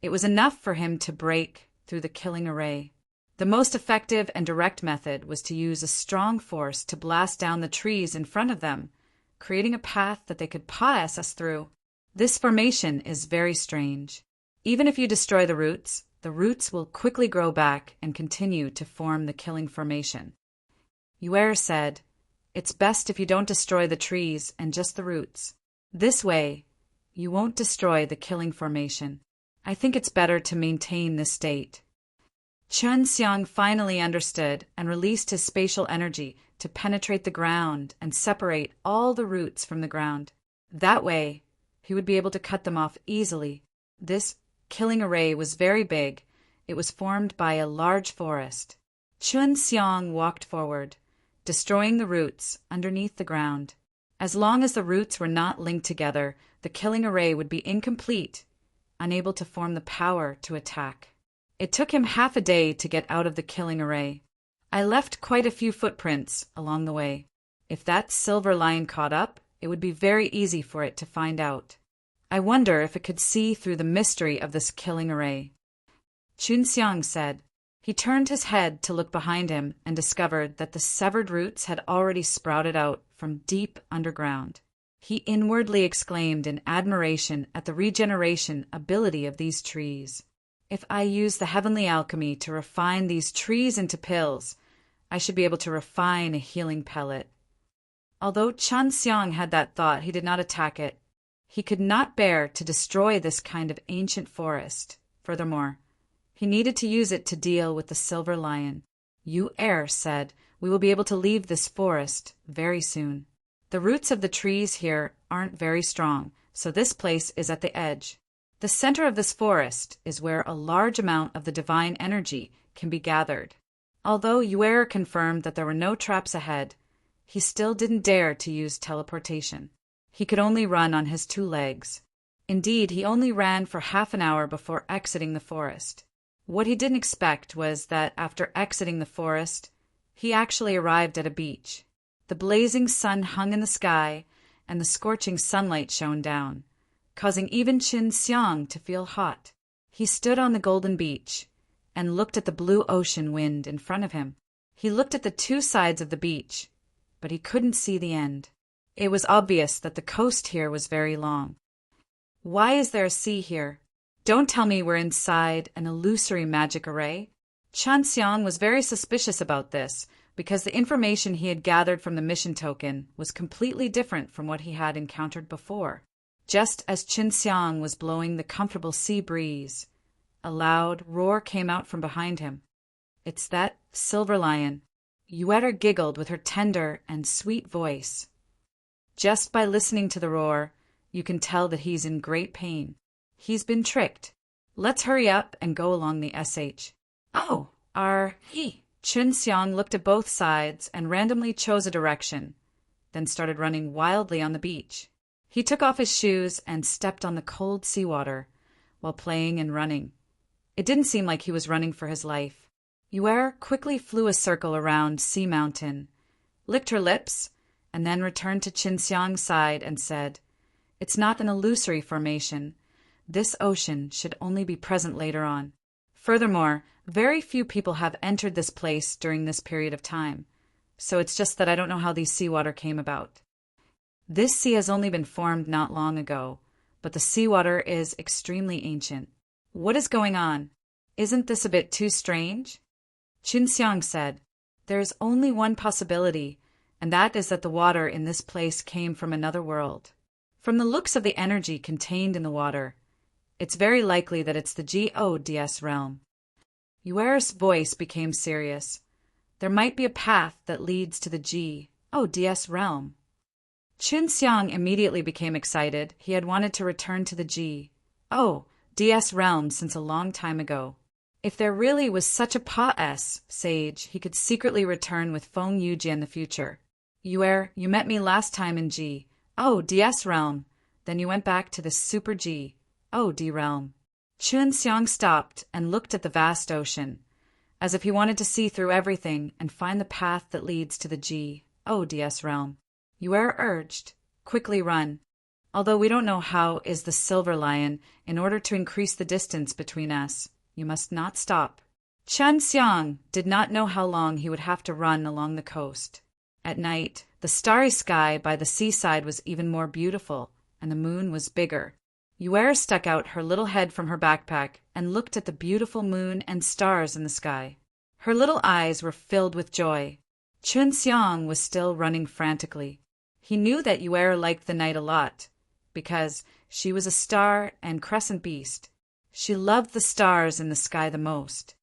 it was enough for him to break through the killing array. The most effective and direct method was to use a strong force to blast down the trees in front of them, creating a path that they could pass through. This formation is very strange. Even if you destroy the roots will quickly grow back and continue to form the killing formation. Yuer said, "It's best if you don't destroy the trees and just the roots. This way, you won't destroy the killing formation. I think it's better to maintain this state." Chun Xiang finally understood and released his spatial energy to penetrate the ground and separate all the roots from the ground. That way, he would be able to cut them off easily. This killing array was very big. It was formed by a large forest. Chun Xiang walked forward, destroying the roots underneath the ground. As long as the roots were not linked together, the killing array would be incomplete, unable to form the power to attack. It took him half a day to get out of the killing array. I left quite a few footprints along the way. If that silver lion caught up, it would be very easy for it to find out. I wonder if it could see through the mystery of this killing array. Chunxiang said. He turned his head to look behind him and discovered that the severed roots had already sprouted out from deep underground. He inwardly exclaimed in admiration at the regeneration ability of these trees. If I use the heavenly alchemy to refine these trees into pills, I should be able to refine a healing pellet. Although Chunxiang had that thought, he did not attack it. He could not bear to destroy this kind of ancient forest. Furthermore, he needed to use it to deal with the silver lion. Yu Er said, "We will be able to leave this forest very soon. The roots of the trees here aren't very strong, so this place is at the edge. The center of this forest is where a large amount of the divine energy can be gathered." Although Yu Er confirmed that there were no traps ahead, he still didn't dare to use teleportation. He could only run on his 2 legs. Indeed, he only ran for half an hour before exiting the forest. What he didn't expect was that after exiting the forest, he actually arrived at a beach. The blazing sun hung in the sky, and the scorching sunlight shone down, causing even Chunxiang to feel hot. He stood on the golden beach and looked at the blue ocean wind in front of him. He looked at the 2 sides of the beach, but he couldn't see the end. It was obvious that the coast here was very long. Why is there a sea here? Don't tell me we're inside an illusory magic array. Chunxiang was very suspicious about this because the information he had gathered from the mission token was completely different from what he had encountered before. Just as Chunxiang was blowing the comfortable sea breeze, a loud roar came out from behind him. "It's that silver lion." Yueta giggled with her tender and sweet voice. Just by listening to the roar, you can tell that he's in great pain. He's been tricked. Let's hurry up and go along the SH. Oh, he. Chunxiang looked at both sides and randomly chose a direction, then started running wildly on the beach. He took off his shoes and stepped on the cold seawater while playing and running. It didn't seem like he was running for his life. Yuer quickly flew a circle around Sea Mountain, licked her lips, and then returned to Chunxiang's side and said, "It's not an illusory formation. This ocean should only be present later on. Furthermore, very few people have entered this place during this period of time, so it's just that I don't know how these seawater came about. This sea has only been formed not long ago, but the seawater is extremely ancient. What is going on? Isn't this a bit too strange?" Chunxiang said, "There is only one possibility, and that is that the water in this place came from another world. From the looks of the energy contained in the water, it's very likely that it's the GODS realm." Yuer's voice became serious. "There might be a path that leads to the GODS realm." Chunxiang immediately became excited. He had wanted to return to the GODS realm since a long time ago. If there really was such a Pa-S sage, he could secretly return with Feng Yuji in the future. "Yuer, you met me last time in GODS realm. Then you went back to the Super GOD realm." Chunxiang stopped and looked at the vast ocean, as if he wanted to see through everything and find the path that leads to the GODS realm. Yuer urged, "Quickly run. Although we don't know how is the silver lion, in order to increase the distance between us, you must not stop." Chunxiang did not know how long he would have to run along the coast. At night, the starry sky by the seaside was even more beautiful, and the moon was bigger. Yuer stuck out her little head from her backpack and looked at the beautiful moon and stars in the sky. Her little eyes were filled with joy. Chunxiang was still running frantically. He knew that Yuer liked the night a lot, because she was a star and crescent beast. She loved the stars in the sky the most.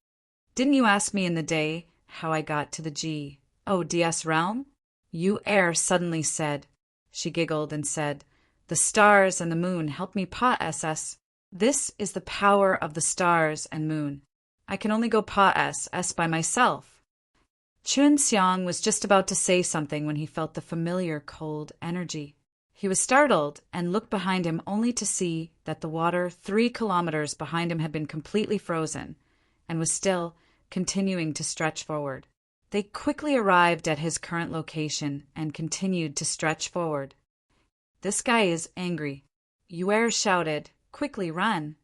"Didn't you ask me in the day how I got to the GODS realm?" Yuer suddenly said. She giggled and said, "The stars and the moon help me Pa-SS. This is the power of the stars and moon. I can only go Pa-SS by myself." Chunxiang was just about to say something when he felt the familiar cold energy. He was startled and looked behind him only to see that the water 3 kilometers behind him had been completely frozen and was still continuing to stretch forward. They quickly arrived at his current location and continued to stretch forward. "This guy is angry," Yue shouted. "Quickly run."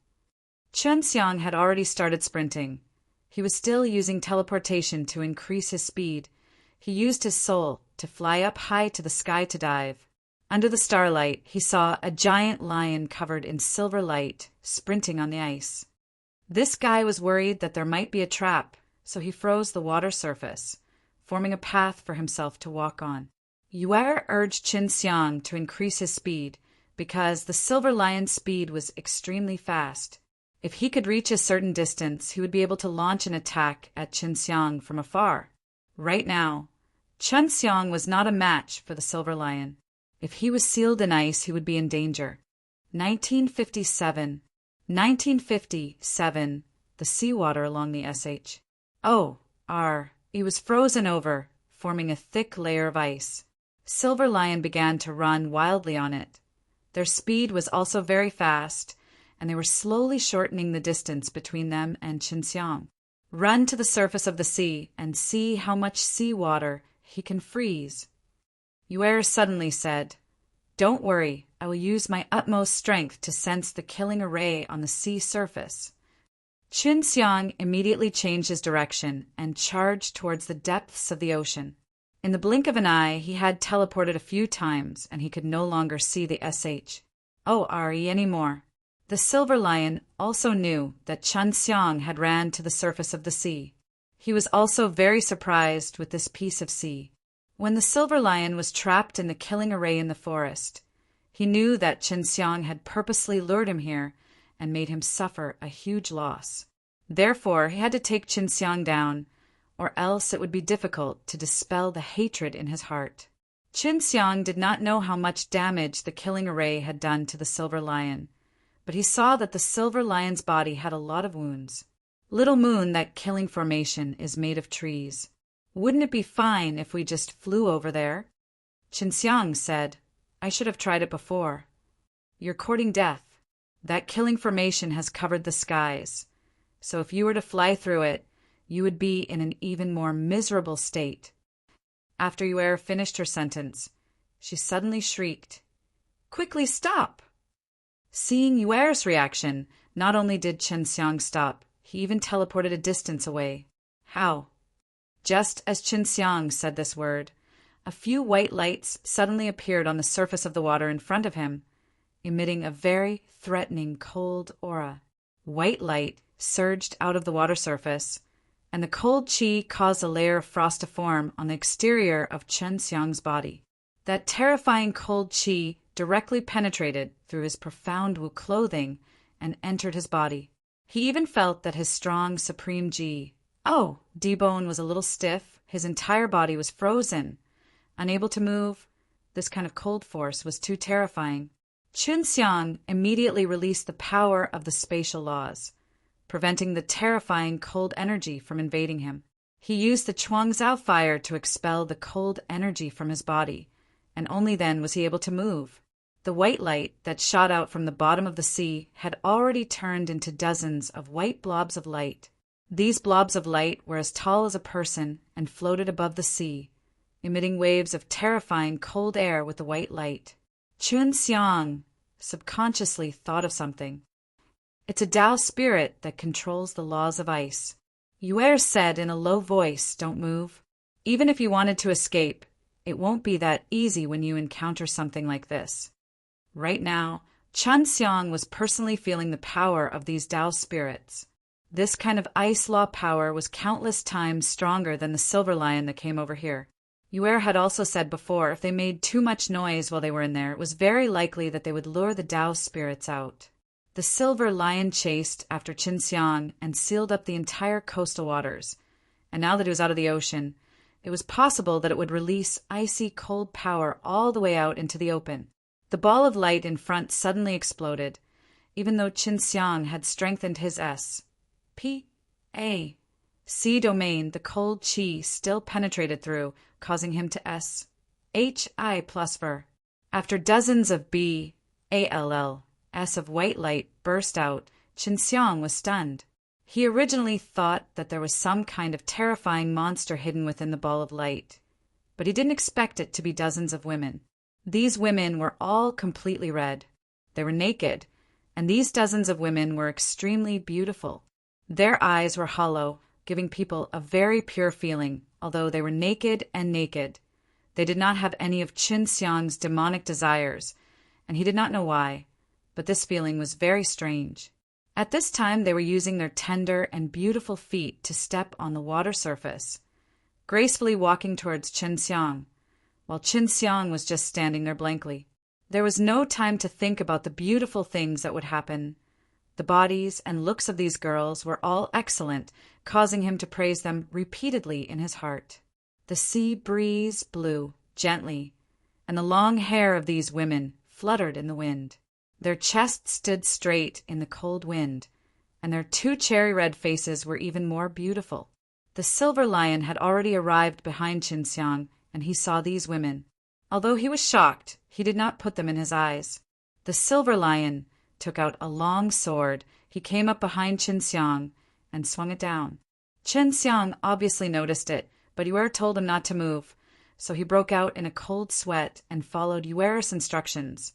Chunxiang had already started sprinting. He was still using teleportation to increase his speed. He used his soul to fly up high to the sky to dive. Under the starlight, he saw a giant lion covered in silver light, sprinting on the ice. This guy was worried that there might be a trap, so he froze the water surface, forming a path for himself to walk on. Yue urged Qinxiang to increase his speed, because the silver lion's speed was extremely fast. If he could reach a certain distance, he would be able to launch an attack at Qinxiang from afar. Right now, Qinxiang was not a match for the silver lion. If he was sealed in ice, he would be in danger. 1957. 1957. The seawater along the SH. He was frozen over, forming a thick layer of ice. Silver Lion began to run wildly on it. Their speed was also very fast, and they were slowly shortening the distance between them and Qinxiang. "Run to the surface of the sea and see how much seawater he can freeze," Yue suddenly said. "Don't worry, I will use my utmost strength to sense the killing array on the sea surface." Qinxiang immediately changed his direction and charged towards the depths of the ocean. In the blink of an eye, he had teleported a few times, and he could no longer see the SHORE anymore. The Silver Lion also knew that Qinxiang had ran to the surface of the sea. He was also very surprised with this piece of sea. When the Silver Lion was trapped in the killing array in the forest, he knew that Qinxiang had purposely lured him here and made him suffer a huge loss. Therefore, he had to take Qinxiang down, or else it would be difficult to dispel the hatred in his heart. Qinxiang did not know how much damage the killing array had done to the Silver Lion, but he saw that the Silver Lion's body had a lot of wounds. "Little Moon, that killing formation is made of trees. Wouldn't it be fine if we just flew over there?" Qinxiang said, "I should have tried it before. You're courting death. That killing formation has covered the skies, so if you were to fly through it, you would be in an even more miserable state." After Yue finished her sentence, she suddenly shrieked, "Quickly stop!" Seeing Yue's reaction, not only did Qinxiang stop, he even teleported a distance away. "How?" Just as Qinxiang said this word, a few white lights suddenly appeared on the surface of the water in front of him, emitting a very threatening cold aura. White light surged out of the water surface, and the cold qi caused a layer of frost to form on the exterior of Qinxiang's body. That terrifying cold qi directly penetrated through his profound Wu clothing and entered his body. He even felt that his strong supreme ji, D-Bone, was a little stiff. His entire body was frozen. Unable to move, this kind of cold force was too terrifying. Qinxiang immediately released the power of the spatial laws, preventing the terrifying cold energy from invading him. He used the Chuangzhao fire to expel the cold energy from his body, and only then was he able to move. The white light that shot out from the bottom of the sea had already turned into dozens of white blobs of light. These blobs of light were as tall as a person and floated above the sea, emitting waves of terrifying cold air with the white light. Qinxiang subconsciously thought of something. "It's a Tao spirit that controls the laws of ice." Yue said in a low voice, "Don't move. Even if you wanted to escape, it won't be that easy when you encounter something like this." Right now, Qinxiang was personally feeling the power of these Tao spirits. This kind of ice law power was countless times stronger than the Silver Lion that came over here. Yue had also said before, if they made too much noise while they were in there, it was very likely that they would lure the Tao spirits out. The Silver Lion chased after Qinxiang and sealed up the entire coastal waters, and now that it was out of the ocean, it was possible that it would release icy cold power all the way out into the open. The ball of light in front suddenly exploded, even though Qinxiang had strengthened his C domain. The cold qi still penetrated through, causing him to SHI plus ver. After dozens of balls of white light burst out, Qinxiang was stunned. He originally thought that there was some kind of terrifying monster hidden within the ball of light, but he didn't expect it to be dozens of women. These women were all completely red. They were naked, and these dozens of women were extremely beautiful. Their eyes were hollow, giving people a very pure feeling, although they were naked and naked. They did not have any of Qinxiang's demonic desires, and he did not know why, but this feeling was very strange. At this time they were using their tender and beautiful feet to step on the water surface, gracefully walking towards Qinxiang, while Qinxiang was just standing there blankly. There was no time to think about the beautiful things that would happen. The bodies and looks of these girls were all excellent, causing him to praise them repeatedly in his heart. The sea breeze blew gently, and the long hair of these women fluttered in the wind. Their chests stood straight in the cold wind, and their two cherry-red faces were even more beautiful. The silver lion had already arrived behind Qinxiang, and he saw these women. Although he was shocked, he did not put them in his eyes. The silver lion took out a long sword. He came up behind Qinxiang and swung it down. Qinxiang obviously noticed it, but Yue told him not to move, so he broke out in a cold sweat and followed Yue's instructions,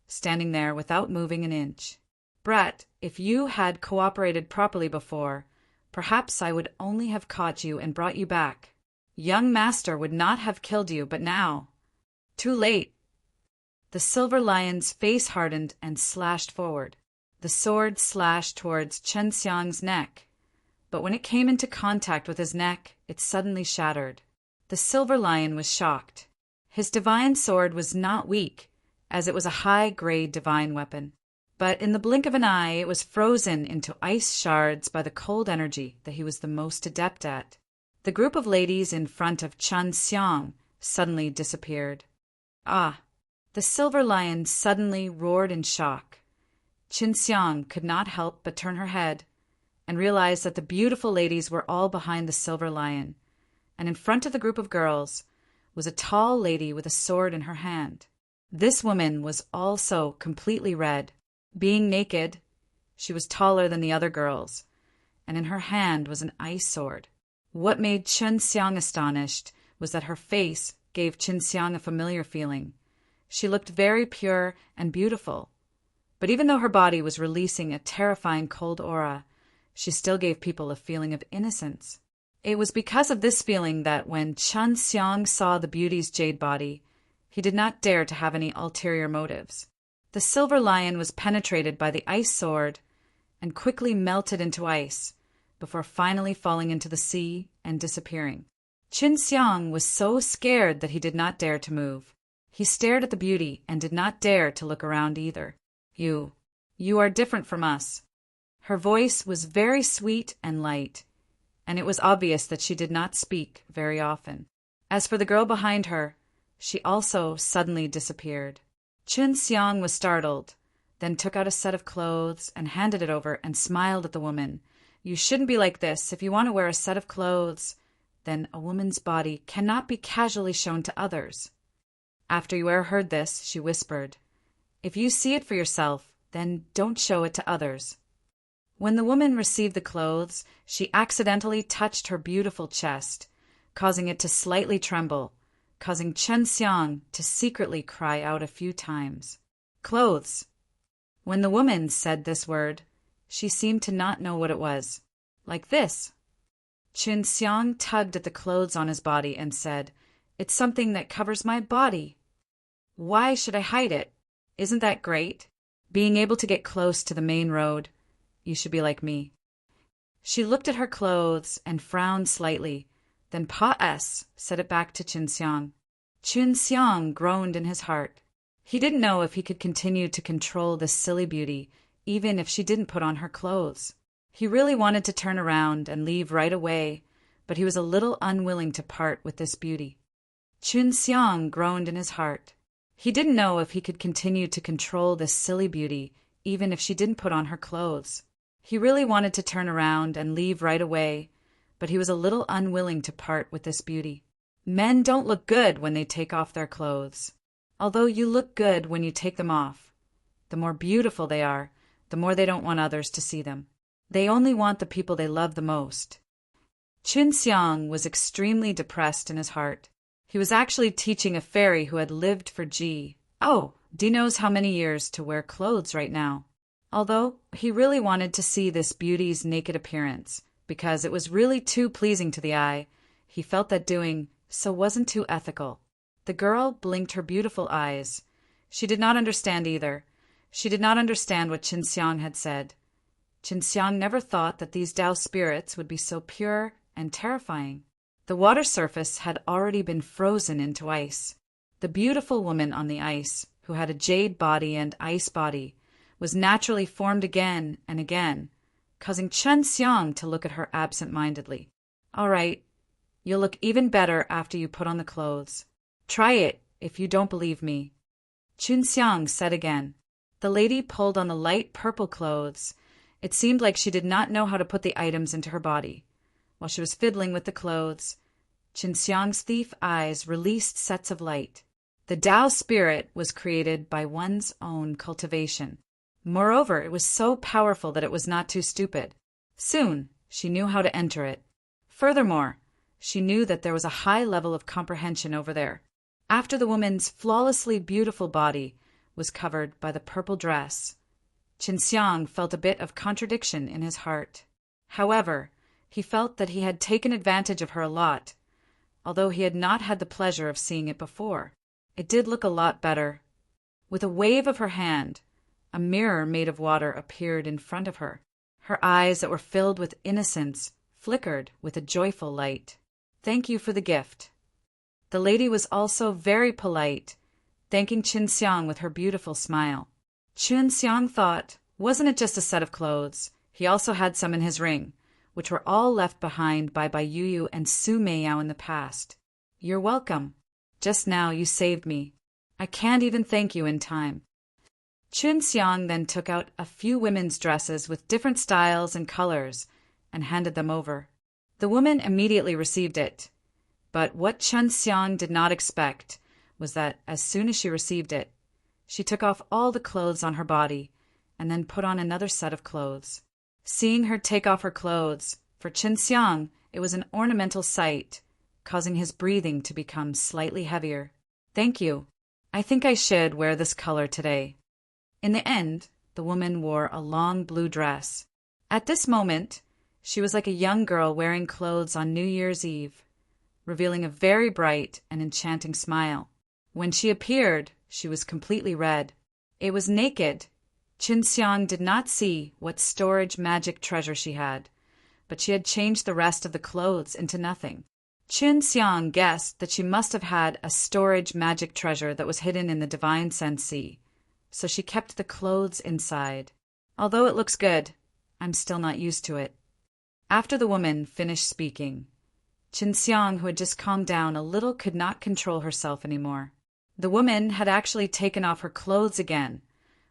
standing there without moving an inch. Brett, if you had cooperated properly before, perhaps I would only have caught you and brought you back. Young master would not have killed you, but now... Too late. The silver lion's face hardened and slashed forward. The sword slashed towards Qinxiang's neck, but when it came into contact with his neck, it suddenly shattered. The silver lion was shocked. His divine sword was not weak, as it was a high-grade divine weapon. But in the blink of an eye, it was frozen into ice shards by the cold energy that he was the most adept at. The group of ladies in front of Qinxiang suddenly disappeared. Ah! The silver lion suddenly roared in shock. Qinxiang could not help but turn her head and realize that the beautiful ladies were all behind the silver lion, and in front of the group of girls was a tall lady with a sword in her hand. This woman was also completely red. Being naked, she was taller than the other girls, and in her hand was an ice sword. What made Qinxiang astonished was that her face gave Qinxiang a familiar feeling. She looked very pure and beautiful, but even though her body was releasing a terrifying cold aura, she still gave people a feeling of innocence. It was because of this feeling that when Qinxiang saw the beauty's jade body, he did not dare to have any ulterior motives. The silver lion was penetrated by the ice sword and quickly melted into ice before finally falling into the sea and disappearing. Qinxiang was so scared that he did not dare to move. He stared at the beauty and did not dare to look around either. You are different from us. Her voice was very sweet and light, and it was obvious that she did not speak very often. As for the girl behind her, she also suddenly disappeared. Qinxiang was startled, then took out a set of clothes and handed it over and smiled at the woman. You shouldn't be like this. If you want to wear a set of clothes, then a woman's body cannot be casually shown to others. After Yue heard this, she whispered, If you see it for yourself, then don't show it to others. When the woman received the clothes, she accidentally touched her beautiful chest, causing it to slightly tremble, causing Qinxiang to secretly cry out a few times. Clothes. When the woman said this word, she seemed to not know what it was. Like this. Qinxiang tugged at the clothes on his body and said, It's something that covers my body. Why should I hide it? Isn't that great? Being able to get close to the main road. You should be like me. She looked at her clothes and frowned slightly, then Pa-S said it back to Qinxiang. Qinxiang groaned in his heart. He didn't know if he could continue to control this silly beauty, even if she didn't put on her clothes. He really wanted to turn around and leave right away, but he was a little unwilling to part with this beauty. Qinxiang groaned in his heart. He didn't know if he could continue to control this silly beauty, even if she didn't put on her clothes. He really wanted to turn around and leave right away, but he was a little unwilling to part with this beauty. Men don't look good when they take off their clothes. Although you look good when you take them off. The more beautiful they are, the more they don't want others to see them. They only want the people they love the most. Chun Xiang was extremely depressed in his heart. He was actually teaching a fairy who had lived for D knows how many years to wear clothes right now. Although he really wanted to see this beauty's naked appearance, because it was really too pleasing to the eye, he felt that doing so wasn't too ethical. The girl blinked her beautiful eyes. She did not understand either. She did not understand what Chun Xiang had said. Chun Xiang never thought that these Tao spirits would be so pure and terrifying. The water surface had already been frozen into ice. The beautiful woman on the ice, who had a jade body and ice body, was naturally formed again and again, causing Chun Xiang to look at her absent-mindedly. "All right, you'll look even better after you put on the clothes. Try it if you don't believe me," Chun Xiang said again. The lady pulled on the light purple clothes. It seemed like she did not know how to put the items into her body. While she was fiddling with the clothes, Chun Xiang's thief eyes released sets of light. The Tao spirit was created by one's own cultivation. Moreover, it was so powerful that it was not too stupid. Soon, she knew how to enter it. Furthermore, she knew that there was a high level of comprehension over there. After the woman's flawlessly beautiful body was covered by the purple dress, Chun Xiang felt a bit of contradiction in his heart. However, he felt that he had taken advantage of her a lot, although he had not had the pleasure of seeing it before. It did look a lot better. With a wave of her hand, a mirror made of water appeared in front of her. Her eyes that were filled with innocence flickered with a joyful light. "Thank you for the gift." The lady was also very polite, thanking Chun Xiang with her beautiful smile. Chun Xiang thought, wasn't it just a set of clothes? He also had some in his ring, which were all left behind by Bai Yuyu and Su Meiyao in the past. "You're welcome. Just now you saved me. I can't even thank you in time." Chun Xiang then took out a few women's dresses with different styles and colors and handed them over. The woman immediately received it. But what Chun Xiang did not expect was that as soon as she received it, she took off all the clothes on her body and then put on another set of clothes. Seeing her take off her clothes, for Chun Xiang it was an ornamental sight, causing his breathing to become slightly heavier. "Thank you. I think I should wear this color today." In the end, the woman wore a long blue dress. At this moment, she was like a young girl wearing clothes on New Year's Eve, revealing a very bright and enchanting smile. When she appeared, she was completely red. It was naked. Chun Xiang did not see what storage magic treasure she had, but she had changed the rest of the clothes into nothing. Chun Xiang guessed that she must have had a storage magic treasure that was hidden in the divine sensei, so she kept the clothes inside. "Although it looks good, I'm still not used to it." After the woman finished speaking, Chun Xiang, who had just calmed down a little, could not control herself anymore. The woman had actually taken off her clothes again,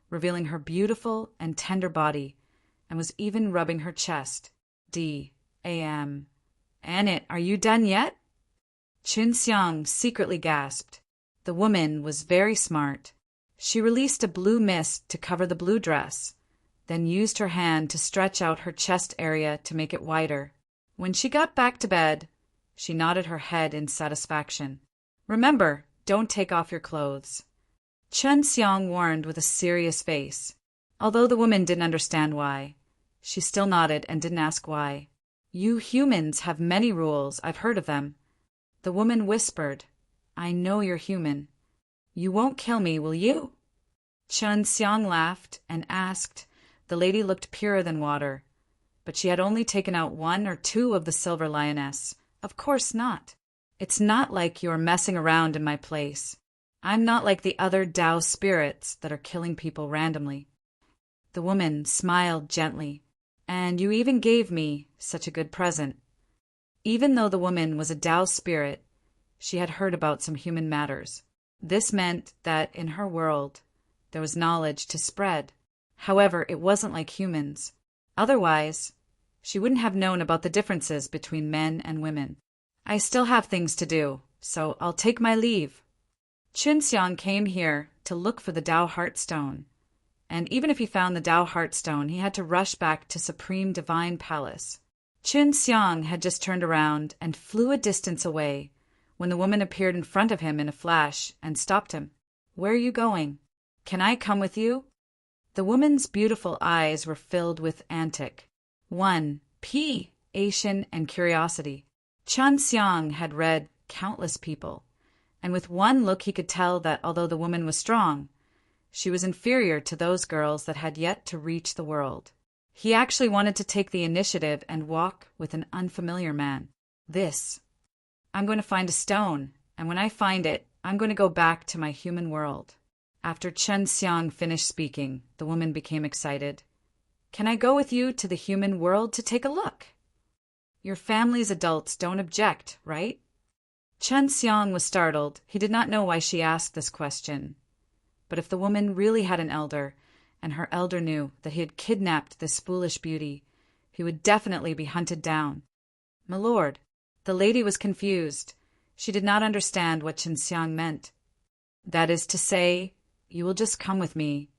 revealing her beautiful and tender body, and was even rubbing her chest. "Annette, are you done yet?" Chun Xiang secretly gasped. The woman was very smart. She released a blue mist to cover the blue dress, then used her hand to stretch out her chest area to make it wider. When she got back to bed, she nodded her head in satisfaction. "Remember, don't take off your clothes," Chun Xiang warned with a serious face. Although the woman didn't understand why, she still nodded and didn't ask why. "You humans have many rules, I've heard of them." The woman whispered, "I know you're human. You won't kill me, will you?" Chun Xiang laughed and asked. The lady looked purer than water, but she had only taken out 1 or 2 of the silver lioness. "Of course not. It's not like you're messing around in my place. I'm not like the other Tao spirits that are killing people randomly." The woman smiled gently. "And you even gave me such a good present." Even though the woman was a Tao spirit, she had heard about some human matters. This meant that in her world, there was knowledge to spread. However, it wasn't like humans. Otherwise, she wouldn't have known about the differences between men and women. "I still have things to do, so I'll take my leave." Qinxiang came here to look for the Tao Heartstone, and even if he found the Tao Heartstone, he had to rush back to Supreme Divine Palace. Qinxiang had just turned around and flew a distance away when the woman appeared in front of him in a flash and stopped him. "Where are you going? Can I come with you?" The woman's beautiful eyes were filled with antic, Asian and curiosity. Qinxiang had read countless people, and with one look he could tell that although the woman was strong, she was inferior to those girls that had yet to reach the world. He actually wanted to take the initiative and walk with an unfamiliar man. I'm going to find a stone, and when I find it, I'm going to go back to my human world. After Qinxiang finished speaking, the woman became excited. "Can I go with you to the human world to take a look? Your family's adults don't object, right?" Qinxiang was startled. He did not know why she asked this question. But if the woman really had an elder, and her elder knew that he had kidnapped this foolish beauty, he would definitely be hunted down. "My lord," the lady was confused. She did not understand what Qinxiang meant. "That is to say, you will just come with me.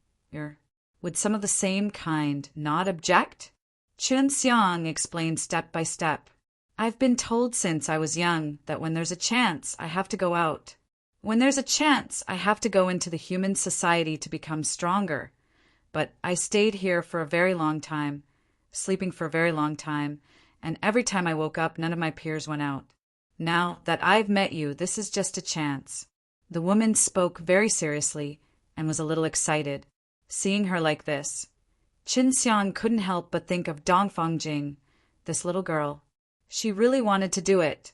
Would some of the same kind not object?" Qinxiang explained step by step. "I've been told since I was young that when there's a chance, I have to go out. When there's a chance, I have to go into the human society to become stronger. But I stayed here for a very long time, sleeping for a very long time, and every time I woke up, none of my peers went out. Now that I've met you, this is just a chance." The woman spoke very seriously and was a little excited. Seeing her like this, Qinxiang couldn't help but think of Dongfangjing, this little girl. She really wanted to do it,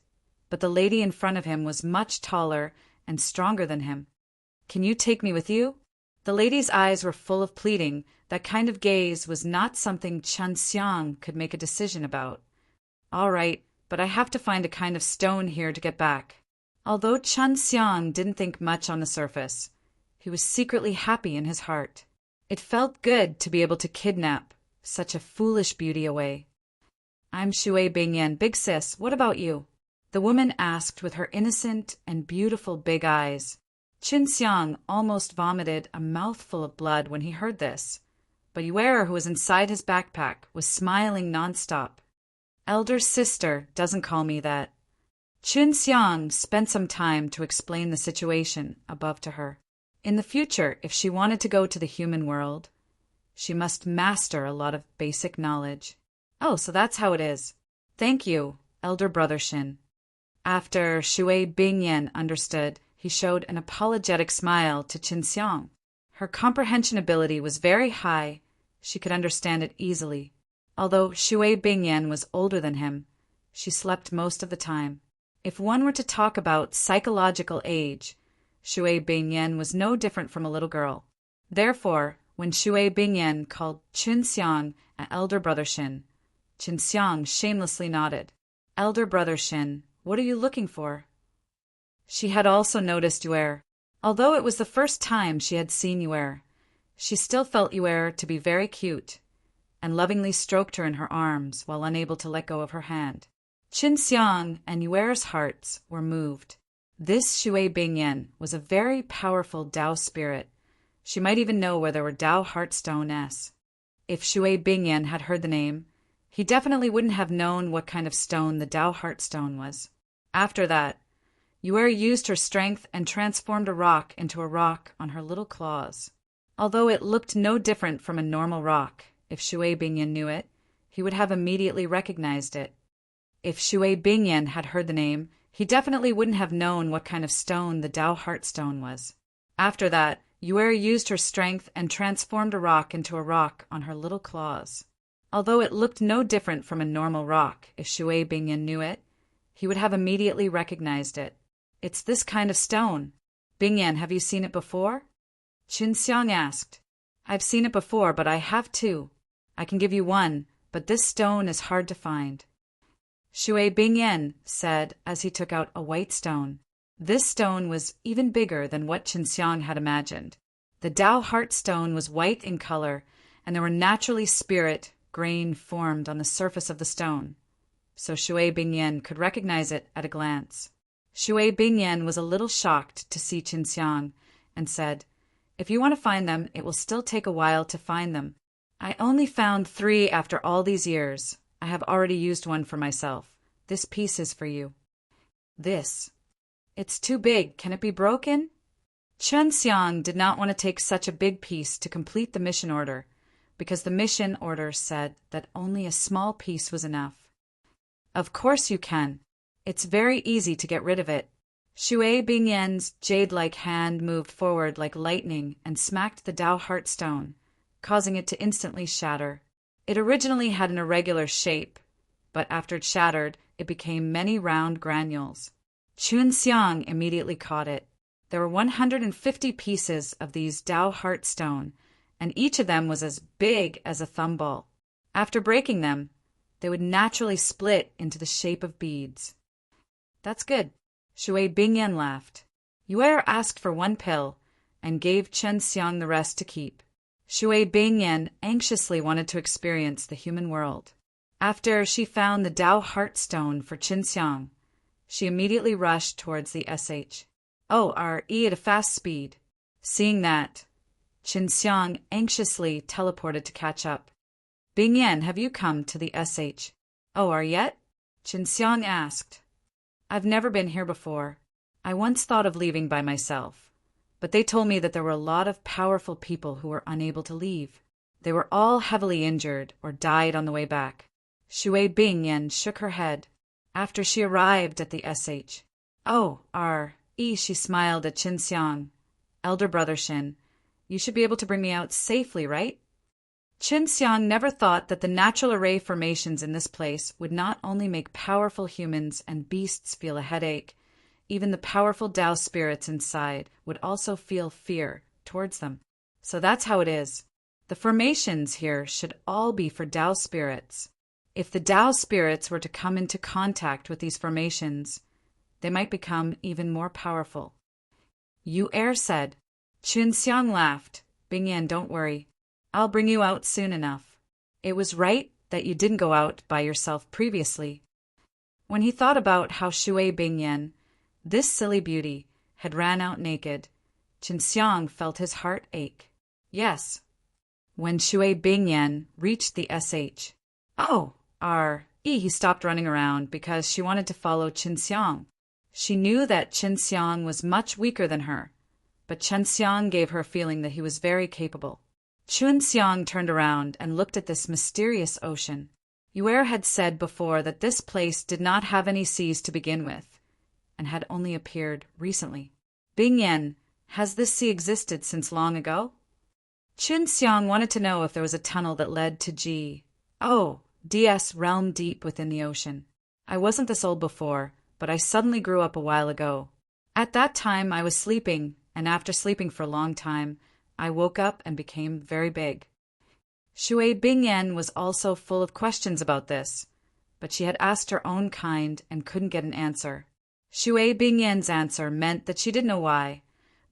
but the lady in front of him was much taller and stronger than him. "Can you take me with you?" The lady's eyes were full of pleading. That kind of gaze was not something Qinxiang could make a decision about. "All right, but I have to find a kind of stone here to get back." Although Qinxiang didn't think much on the surface, he was secretly happy in his heart. It felt good to be able to kidnap such a foolish beauty away. "I'm Shui Bingyan, big sis, what about you?" the woman asked with her innocent and beautiful big eyes. Qinxiang almost vomited a mouthful of blood when he heard this, but Yuer, who was inside his backpack, was smiling nonstop. "Elder sister doesn't call me that." Qinxiang spent some time to explain the situation above to her. In the future, if she wanted to go to the human world, she must master a lot of basic knowledge. "Oh, so that's how it is. Thank you, elder brother Shin." After Shui Bingyan understood, he showed an apologetic smile to Qinxiang. Her comprehension ability was very high. She could understand it easily. Although Shui Bingyan was older than him, she slept most of the time. If one were to talk about psychological age, Shui Bingyan was no different from a little girl. Therefore, when Shui Bingyan called Qinxiang an elder brother Shin, Qinxiang shamelessly nodded. "Elder brother Shin, what are you looking for?" She had also noticed Yuer. Although it was the first time she had seen Yuer, she still felt Yuer to be very cute, and lovingly stroked her in her arms while unable to let go of her hand. Qinxiang and Yuer's hearts were moved. This Shui Bingyan was a very powerful Tao spirit. She might even know where there were Tao Heartstone-s. If Shui Bingyan had heard the name, he definitely wouldn't have known what kind of stone the Tao Heartstone was. After that, Yuer used her strength and transformed a rock into a rock on her little claws. Although it looked no different from a normal rock, if Shui Bingyan knew it, he would have immediately recognized it. If Shui Bingyan had heard the name, he definitely wouldn't have known what kind of stone the Tao Heartstone was. After that, Yuer used her strength and transformed a rock into a rock on her little claws. Although it looked no different from a normal rock, if Shui Bingyan knew it, he would have immediately recognized it. "It's this kind of stone. Bingyan, have you seen it before?" Qinxiang asked. "I've seen it before, but I have two. I can give you one, but this stone is hard to find." Shui Bingyan said as he took out a white stone. This stone was even bigger than what Qinxiang had imagined. The Tao Heartstone was white in color, and there were naturally spirit grain formed on the surface of the stone, so Shui Bingyan could recognize it at a glance. Shui Bingyan was a little shocked to see Qinxiang and said, "If you want to find them, it will still take a while to find them. I only found 3 after all these years. I have already used one for myself. This piece is for you." This. It's too big. Can it be broken? Qinxiang did not want to take such a big piece to complete the mission order, because the mission order said that only a small piece was enough. "Of course you can. It's very easy to get rid of it." Shui Bingyan's jade-like hand moved forward like lightning and smacked the Tao Heart Stone, causing it to instantly shatter. It originally had an irregular shape, but after it shattered, it became many round granules. Qinxiang immediately caught it. There were 150 pieces of these Tao Heart Stone, and each of them was as big as a thumb ball. After breaking them, they would naturally split into the shape of beads. "That's good." Shui Bingyan laughed. Yue asked for 1 pill and gave Qinxiang the rest to keep. Shui Bingyan anxiously wanted to experience the human world. After she found the Tao Heart Stone for Qinxiang, she immediately rushed towards the SHORE at a fast speed. Seeing that, Qinxiang anxiously teleported to catch up. "Bingyan, have you come to the SHORE yet?" Qinxiang asked. "I've never been here before. I once thought of leaving by myself, but they told me that there were a lot of powerful people who were unable to leave. They were all heavily injured or died on the way back." Shui Bingyan shook her head. After she arrived at the SHORE, she smiled at Qinxiang. "Elder brother Shin, you should be able to bring me out safely, right?" Qinxiang never thought that the natural array formations in this place would not only make powerful humans and beasts feel a headache, even the powerful Tao spirits inside would also feel fear towards them. So that's how it is. The formations here should all be for Tao spirits. If the Tao spirits were to come into contact with these formations, they might become even more powerful. Yue said. Qinxiang laughed. "Bingyan, don't worry. I'll bring you out soon enough. It was right that you didn't go out by yourself previously." When he thought about how Shui Bingyan, this silly beauty, had ran out naked, Qinxiang felt his heart ache. Yes. When Shui Bingyan reached the he stopped running around because she wanted to follow Qinxiang. She knew that Qinxiang was much weaker than her, but Qinxiang gave her a feeling that he was very capable. Qinxiang turned around and looked at this mysterious ocean. Yue had said before that this place did not have any seas to begin with, and had only appeared recently. "Bingyan, has this sea existed since long ago?" Qinxiang wanted to know if there was a tunnel that led to DS realm deep within the ocean. "I wasn't this old before, but I suddenly grew up a while ago. At that time I was sleeping, and after sleeping for a long time, I woke up and became very big." Shui Bingyan was also full of questions about this, but she had asked her own kind and couldn't get an answer. Shui Bingyan's answer meant that she didn't know why,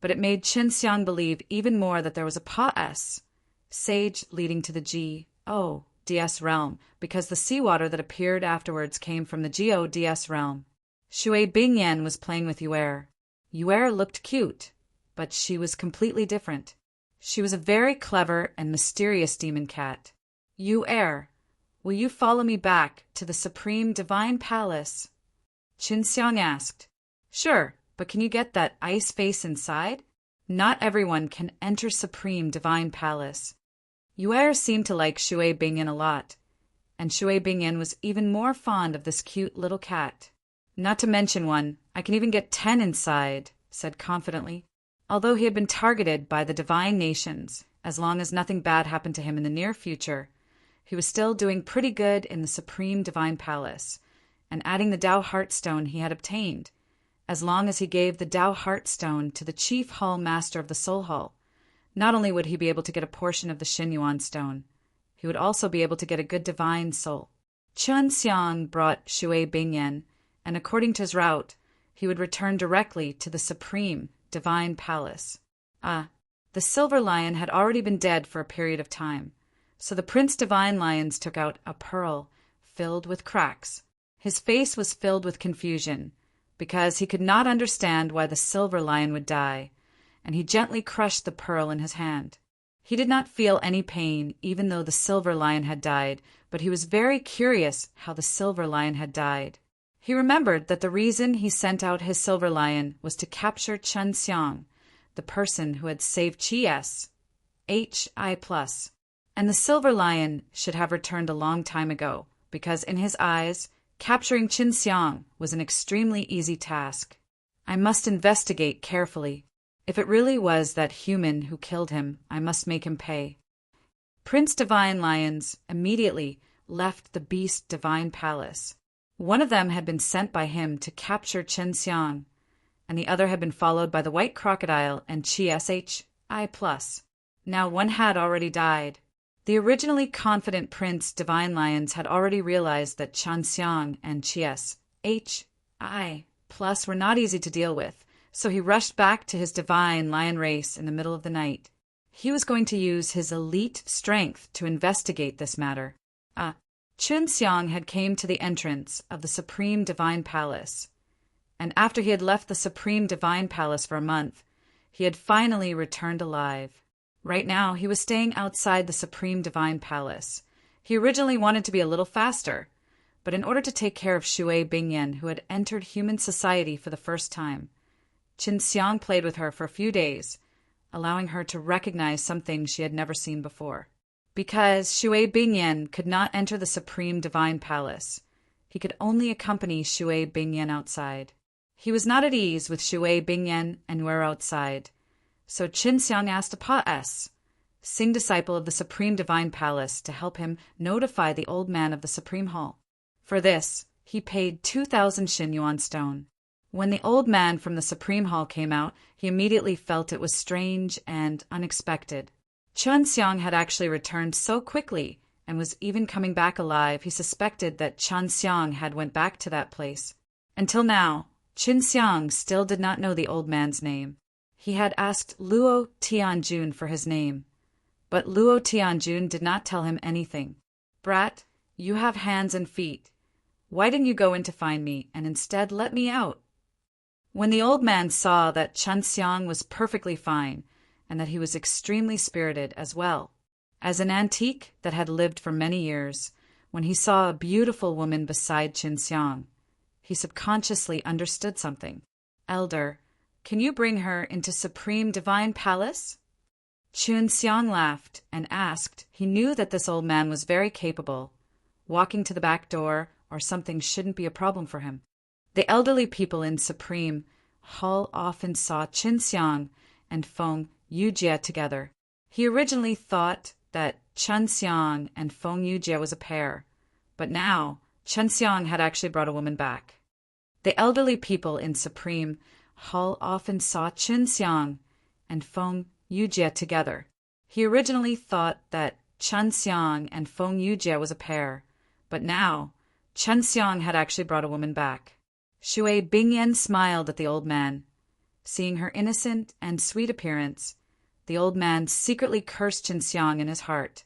but it made Qinxiang believe even more that there was a sage leading to the DS realm, because the seawater that appeared afterwards came from the DS realm. Shui Bingyan was playing with Yue. Yue looked cute, but she was completely different. She was a very clever and mysterious demon cat. "Yue, will you follow me back to the Supreme Divine Palace?" Qinxiang asked. "Sure, but can you get that ice face inside? Not everyone can enter Supreme Divine Palace." Yue seemed to like Shui Bingyan a lot, and Shui Bingyan was even more fond of this cute little cat. "Not to mention one, I can even get 10 inside," said confidently. Although he had been targeted by the divine nations, as long as nothing bad happened to him in the near future, he was still doing pretty good in the Supreme Divine Palace, and adding the Tao Heart Stone he had obtained, as long as he gave the Tao Heart Stone to the Chief Hall Master of the Soul Hall. Not only would he be able to get a portion of the Xinyuan Stone, he would also be able to get a good divine soul. Qinxiang brought Shui Bingyan, and according to his route, he would return directly to the Supreme Divine Palace. The Silver Lion had already been dead for a period of time, so the Prince Divine Lions took out a pearl filled with cracks. His face was filled with confusion, because he could not understand why the silver lion would die, and he gently crushed the pearl in his hand. He did not feel any pain, even though the silver lion had died, but he was very curious how the silver lion had died. He remembered that the reason he sent out his silver lion was to capture Chen Xiang, the person who had saved Chi-S, H.I. plus, and the silver lion should have returned a long time ago, because in his eyes, capturing Qin Xiang was an extremely easy task. I must investigate carefully. If it really was that human who killed him, I must make him pay. Prince Divine Lions immediately left the Beast Divine Palace. One of them had been sent by him to capture Chen Xiang, and the other had been followed by the White Crocodile and Chi-S-H-I plus. Now one had already died. The originally confident Prince Divine Lions had already realized that Chen Xiang and Chi-S-H-I plus were not easy to deal with, so he rushed back to his divine lion race in the middle of the night. He was going to use his elite strength to investigate this matter. Chen Xiang had came to the entrance of the Supreme Divine Palace, and after he had left the Supreme Divine Palace for a month, he had finally returned alive. Right now, he was staying outside the Supreme Divine Palace. He originally wanted to be a little faster, but in order to take care of Shui Bingyan, who had entered human society for the first time, Qin Xiang played with her for a few days, allowing her to recognize something she had never seen before. Because Shui Bingyan could not enter the Supreme Divine Palace, he could only accompany Shui Bingyan outside. He was not at ease with Shui Bingyan and were outside, so Qin Xiang asked a Pa-S, Sing disciple of the Supreme Divine Palace, to help him notify the old man of the Supreme Hall. For this, he paid 2,000 Xin Yuan stone. When the old man from the Supreme Hall came out, he immediately felt it was strange and unexpected. Chen Xiang had actually returned so quickly and was even coming back alive, he suspected that Chen Xiang had went back to that place. Until now, Qin Xiang still did not know the old man's name. He had asked Luo Tianjun for his name, but Luo Tianjun did not tell him anything. Brat, you have hands and feet. Why didn't you go in to find me and instead let me out? When the old man saw that Chen Xiang was perfectly fine and that he was extremely spirited as well as an antique that had lived for many years, when he saw a beautiful woman beside Qin Xiang, he subconsciously understood something. Elder, can you bring her into Supreme Divine Palace? Qin Xiang laughed and asked. He knew that this old man was very capable. Walking to the back door or something shouldn't be a problem for him. The elderly people in Supreme Hall often saw Qin Xiang and Feng Yujie together. He originally thought that Chen Xiang and Feng Yujie was a pair, but now Chen Xiang had actually brought a woman back. The elderly people in Supreme Hall often saw Qin Xiang and Feng Yujie together. He originally thought that Chen Xiang and Feng Yujie was a pair, but now Chen Xiang had actually brought a woman back. Shui Bingyan smiled at the old man. Seeing her innocent and sweet appearance, the old man secretly cursed Qin Xiang in his heart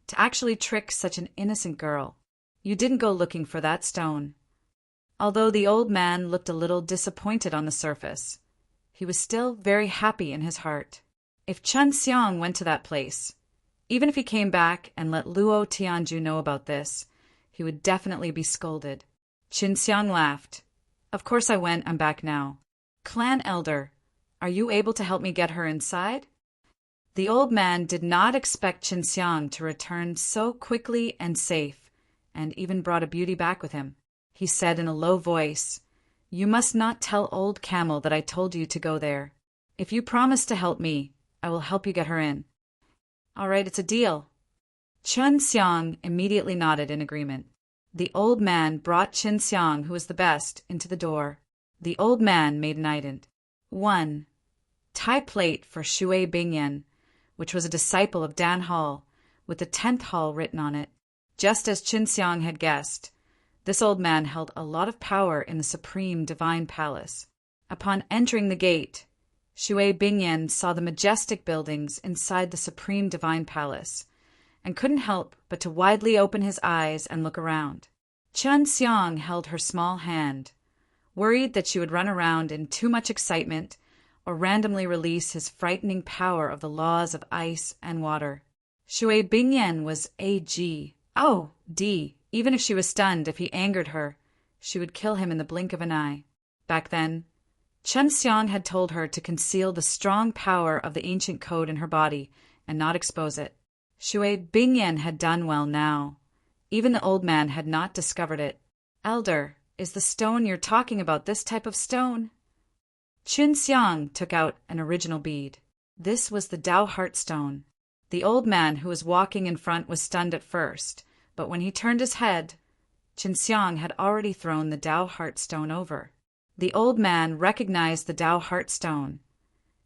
to actually trick such an innocent girl. You didn't go looking for that stone. Although the old man looked a little disappointed on the surface, he was still very happy in his heart. If Chen Xiang went to that place, even if he came back and let Luo Tianju know about this, he would definitely be scolded. Qin Xiang laughed. Of course I went, I'm back now. Clan Elder, are you able to help me get her inside? The old man did not expect Qin Xiang to return so quickly and safe, and even brought a beauty back with him. He said in a low voice, You must not tell Old Camel that I told you to go there. If you promise to help me, I will help you get her in. All right, it's a deal. Chen Xiang immediately nodded in agreement. The old man brought Qin Xiang, who was the best, into the door. The old man made an item. 1. Tie plate for Shui Bingyan, which was a disciple of Dan Hall, with the 10th Hall written on it. Just as Qin Xiang had guessed, this old man held a lot of power in the Supreme Divine Palace. Upon entering the gate, Shui Bingyan saw the majestic buildings inside the Supreme Divine Palace, and couldn't help but to widely open his eyes and look around. Chen Xiang held her small hand, worried that she would run around in too much excitement or randomly release his frightening power of the laws of ice and water. Shui Bingyan was AG. Oh, D. Even if she was stunned, if he angered her, she would kill him in the blink of an eye. Back then, Chen Xiang had told her to conceal the strong power of the ancient code in her body and not expose it. Shui Bingyan had done well now. Even the old man had not discovered it. Elder, is the stone you're talking about this type of stone? Qin Xiang took out an original bead. This was the Dao Heart Stone. The old man who was walking in front was stunned at first, but when he turned his head, Qin Xiang had already thrown the Dao Heart Stone over. The old man recognized the Dao Heart Stone,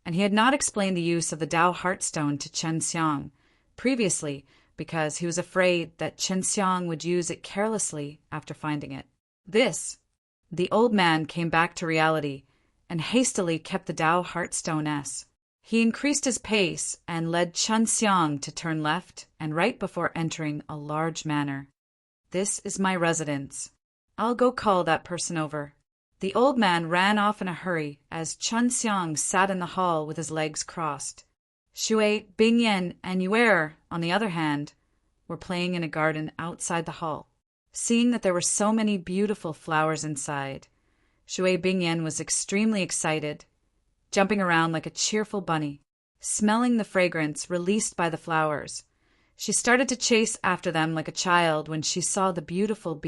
and he had not explained the use of the Dao Heart Stone to Qin Xiang previously because he was afraid that Qin Xiang would use it carelessly after finding it. The old man came back to reality and hastily kept the Dao Heart Stone S. He increased his pace and led Chen Xiang to turn left and right before entering a large manor. This is my residence. I'll go call that person over. The old man ran off in a hurry as Chen Xiang sat in the hall with his legs crossed. Shui Bingyan and Yuer, on the other hand, were playing in a garden outside the hall. Seeing that there were so many beautiful flowers inside, Shui Bingyan was extremely excited, jumping around like a cheerful bunny, smelling the fragrance released by the flowers. She started to chase after them like a child when she saw the beautiful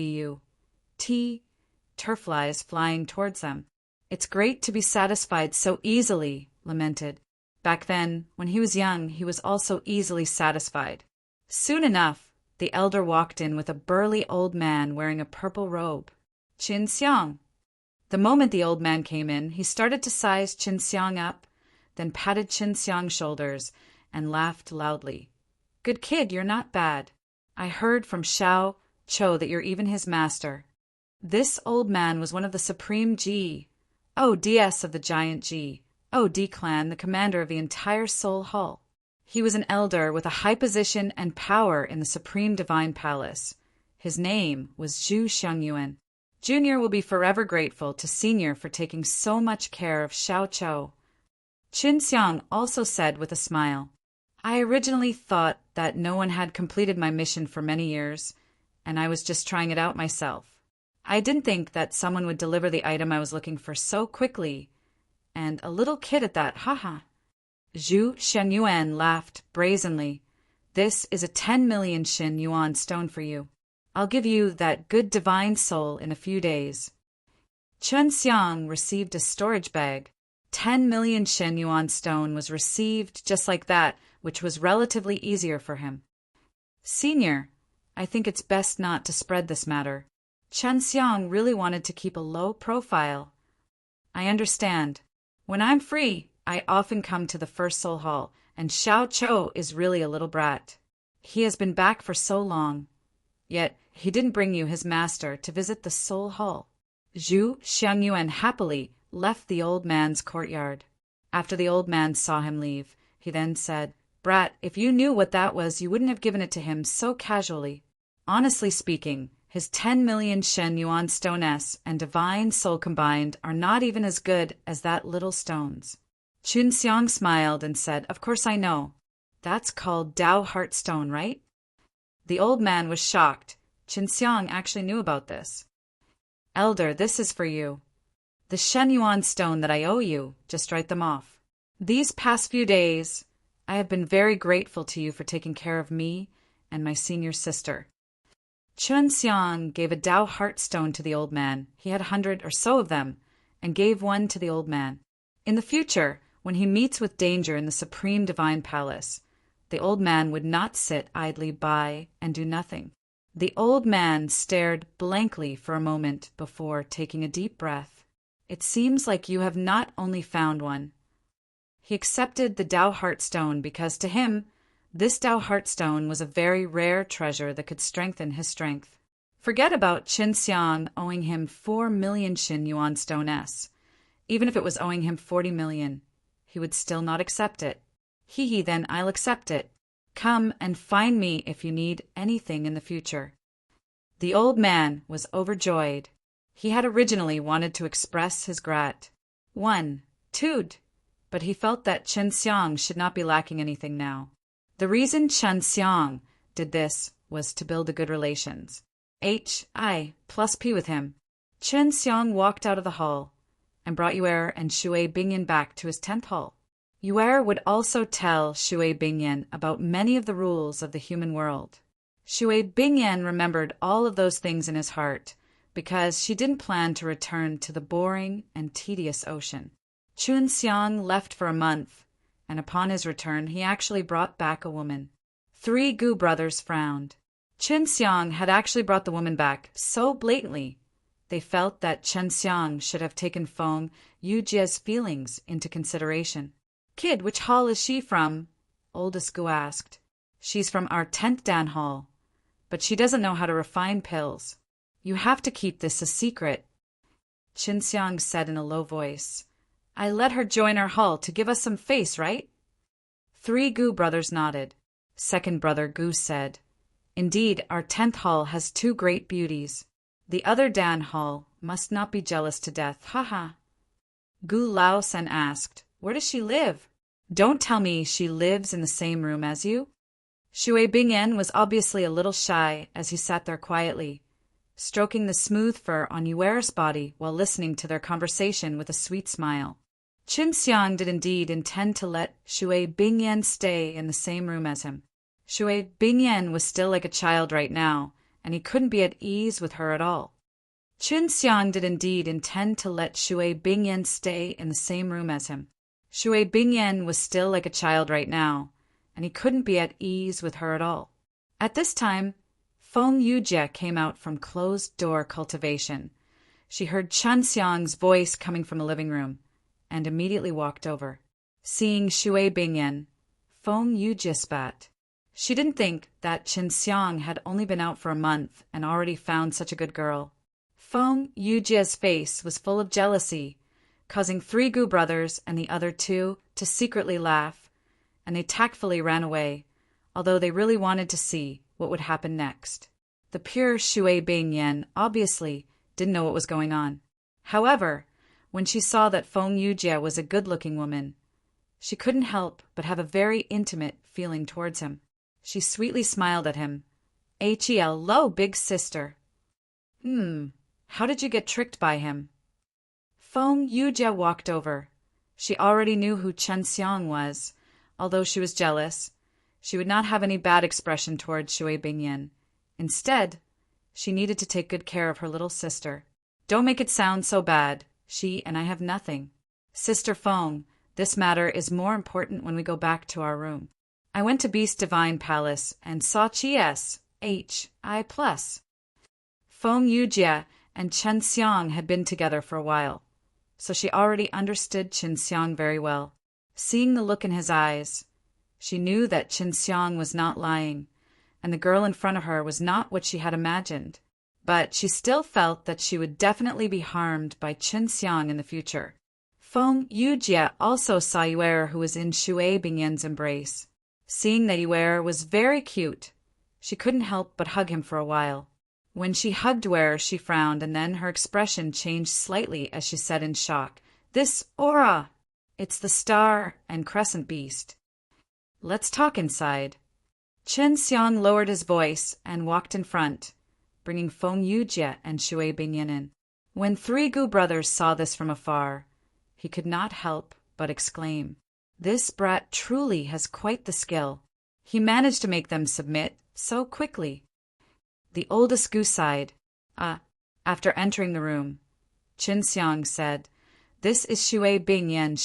turflies flying towards them. It's great to be satisfied so easily, lamented. Back then, when he was young, he was also easily satisfied. Soon enough, the elder walked in with a burly old man wearing a purple robe. Qin Xiang. The moment the old man came in, he started to size Qin Xiang up, then patted Qin Xiang's shoulders and laughed loudly. Good kid, you're not bad. I heard from Xiao Cho that you're even his master. This old man was one of the supreme DS of the giant D clan, the commander of the entire Soul Hall. He was an elder with a high position and power in the Supreme Divine Palace. His name was Zhu Xiangyuan. Junior will be forever grateful to Senior for taking so much care of Xiao Cho. Qin Xiang also said with a smile, I originally thought that no one had completed my mission for many years, and I was just trying it out myself. I didn't think that someone would deliver the item I was looking for so quickly, and a little kid at that, haha. Zhu Xianyuan laughed brazenly. This is a 10 million Xin Yuan stone for you. I'll give you that good divine soul in a few days. Chen Xiang received a storage bag. 10 million Xin Yuan stone was received just like that, which was relatively easier for him. Senior, I think it's best not to spread this matter. Chen Xiang really wanted to keep a low profile. I understand. When I'm free, I often come to the First Soul Hall, and Xiao Cho is really a little brat. He has been back for so long. Yet he didn't bring you his master to visit the Soul Hall. Zhu Xiangyuan happily left the old man's courtyard. After the old man saw him leave, he then said, Brat, if you knew what that was, you wouldn't have given it to him so casually. Honestly speaking, his 10 million Shen Yuan Stone S and Divine Soul combined are not even as good as that little stone's. Qin Xiang smiled and said, Of course I know. That's called Dao Heart Stone, right? The old man was shocked. Qin Xiang actually knew about this. Elder, this is for you. The Shen Yuan stone that I owe you, just write them off. These past few days, I have been very grateful to you for taking care of me and my senior sister. Chen Xiang gave a Dao Heart Stone to the old man. He had 100 or so of them, and gave one to the old man. In the future, when he meets with danger in the Supreme Divine Palace, the old man would not sit idly by and do nothing. The old man stared blankly for a moment before taking a deep breath. It seems like you have not only found one. He accepted the Dao Heart Stone because to him, this Dao Heart Stone was a very rare treasure that could strengthen his strength. Forget about Qin Xiang owing him 4 million Xin Yuan Stone S. Even if it was owing him 40 million, he would still not accept it. Then I'll accept it. Come and find me if you need anything in the future. The old man was overjoyed. He had originally wanted to express his gratitude, but he felt that Chen Xiang should not be lacking anything now. The reason Chen Xiang did this was to build a good relations. H.I.+P with him. Chen Xiang walked out of the hall and brought Yue and Shui Bingyan back to his 10th hall. Yue would also tell Shui Bingyan about many of the rules of the human world. Shui Bingyan remembered all of those things in his heart because she didn't plan to return to the boring and tedious ocean. Chun Xiang left for a month, and upon his return he actually brought back a woman. 3 Gu brothers frowned. Chen Xiang had actually brought the woman back so blatantly. They felt that Chen Xiang should have taken Feng Yujie's feelings into consideration. Kid, which hall is she from? Oldest Gu asked. She's from our 10th Dan hall, but she doesn't know how to refine pills. You have to keep this a secret. Chen Xiang said in a low voice. I let her join our hall to give us some face, right? 3 Gu brothers nodded. Second brother Gu said, Indeed, our 10th hall has 2 great beauties. The other Dan hall must not be jealous to death, haha. Gu Lao Sen asked, Where does she live? Don't tell me she lives in the same room as you? Shui Bingyan was obviously a little shy as he sat there quietly, stroking the smooth fur on Yuer's body while listening to their conversation with a sweet smile. Chen Xiang did indeed intend to let Shui Bingyan stay in the same room as him. Shui Bingyan was still like a child right now, and he couldn't be at ease with her at all. Chen Xiang did indeed intend to let Shui Bingyan stay in the same room as him. Shui Bingyan was still like a child right now, and he couldn't be at ease with her at all. At this time, Feng Yujie came out from closed-door cultivation. She heard Chen Xiang's voice coming from the living room, and immediately walked over. Seeing Shui Bingyan, Feng Yujie spat. She didn't think that Chen Xiang had only been out for a month and already found such a good girl. Feng Yujie's face was full of jealousy, causing 3 Gu brothers and the other 2 to secretly laugh, and they tactfully ran away, although they really wanted to see what would happen next. The pure Shui Bingyan obviously didn't know what was going on. However, when she saw that Feng Yujie was a good-looking woman, she couldn't help but have a very intimate feeling towards him. She sweetly smiled at him. Hello, big sister. How did you get tricked by him? Feng Yujie walked over. She already knew who Chen Xiang was. Although she was jealous, she would not have any bad expression towards Shui Bingyan. Instead, she needed to take good care of her little sister. Don't make it sound so bad. She and I have nothing. Sister Feng, this matter is more important when we go back to our room. I went to Beast Divine Palace and saw H.I. Feng Yujie and Chen Xiang had been together for a while, so she already understood Chen Xiang very well. Seeing the look in his eyes, she knew that Chen Xiang was not lying, and the girl in front of her was not what she had imagined. But she still felt that she would definitely be harmed by Chen Xiang in the future. Feng Yujie also saw Yue, who was in Shui Bingyan's embrace. Seeing that Yue was very cute, she couldn't help but hug him for a while. When she hugged Yue, she frowned, and then her expression changed slightly as she said in shock, This aura! It's the star and crescent beast. Let's talk inside. Chen Xiang lowered his voice and walked in front, bringing Feng Yujie and Shui Bingyan in. When 3 Gu brothers saw this from afar, he could not help but exclaim, This brat truly has quite the skill. He managed to make them submit so quickly. The oldest Gu sighed. After entering the room, Chen Xiang said, This is Shui Bingyan,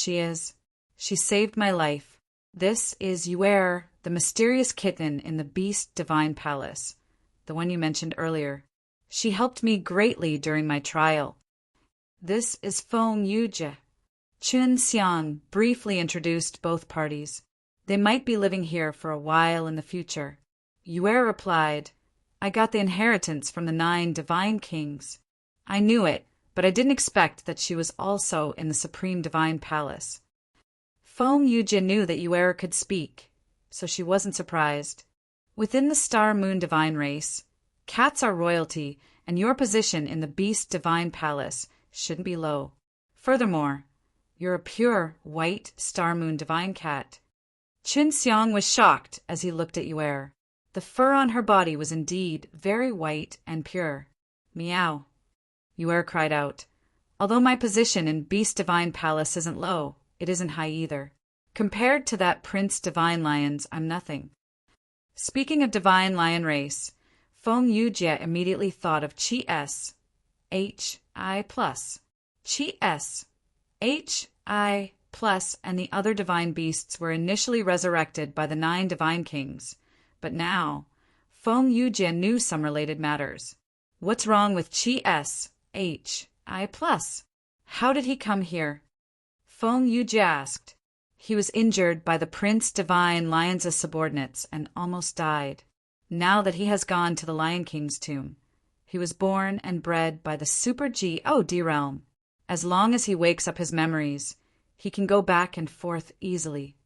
She saved my life. This is Yue, the mysterious kitten in the Beast Divine Palace, the one you mentioned earlier. She helped me greatly during my trial. This is Feng Yujie. Chen Xiang briefly introduced both parties. They might be living here for a while in the future. Yue replied, I got the inheritance from the 9 divine kings. I knew it, but I didn't expect that she was also in the Supreme Divine Palace. Feng Yujie knew that Yue could speak, so she wasn't surprised. Within the Star Moon Divine race, cats are royalty and your position in the Beast Divine Palace shouldn't be low. Furthermore, you're a pure, white, Star Moon Divine Cat. Qin Xiang was shocked as he looked at Yuer. The fur on her body was indeed very white and pure. Meow. Yuer cried out. Although my position in Beast Divine Palace isn't low, it isn't high either. Compared to that Prince Divine Lion's, I'm nothing. Speaking of Divine Lion race, Feng Yujie immediately thought of Chi S, H-I+. Chi S, H-I+, and the other divine beasts were initially resurrected by the 9 divine kings, but now Feng Yujie knew some related matters. What's wrong with Chi S, H-I+? How did he come here? Feng Yujie asked. He was injured by the Prince Divine Lion's subordinates and almost died. Now that he has gone to the Lion King's tomb, he was born and bred by the Super God realm. As long as he wakes up his memories, he can go back and forth easily.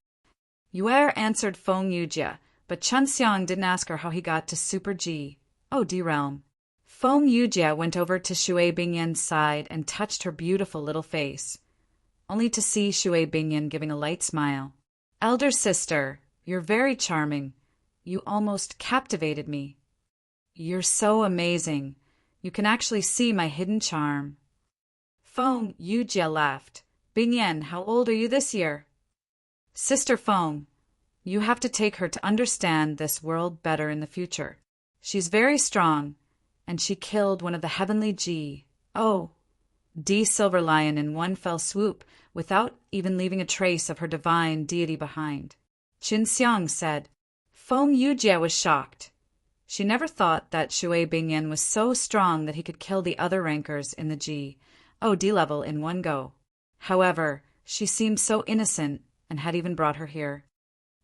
Yuer answered Feng Yujie, but Qin Xiang didn't ask her how he got to Super God realm. Feng Yujie went over to Shui Bingyan's side and touched her beautiful little face, only to see Shui Bingyan giving a light smile. Elder sister, you're very charming. You almost captivated me. You're so amazing. You can actually see my hidden charm. Feng Yujie laughed. Bingyan, how old are you this year? Sister Feng, you have to take her to understand this world better in the future. She's very strong, and she killed one of the heavenly D Silver Lion in one fell swoop without even leaving a trace of her divine deity behind. Qin Xiang said. Feng Yujie was shocked. She never thought that Shui Bingyan was so strong that he could kill the other rankers in the God level in one go. However, she seemed so innocent and had even brought her here.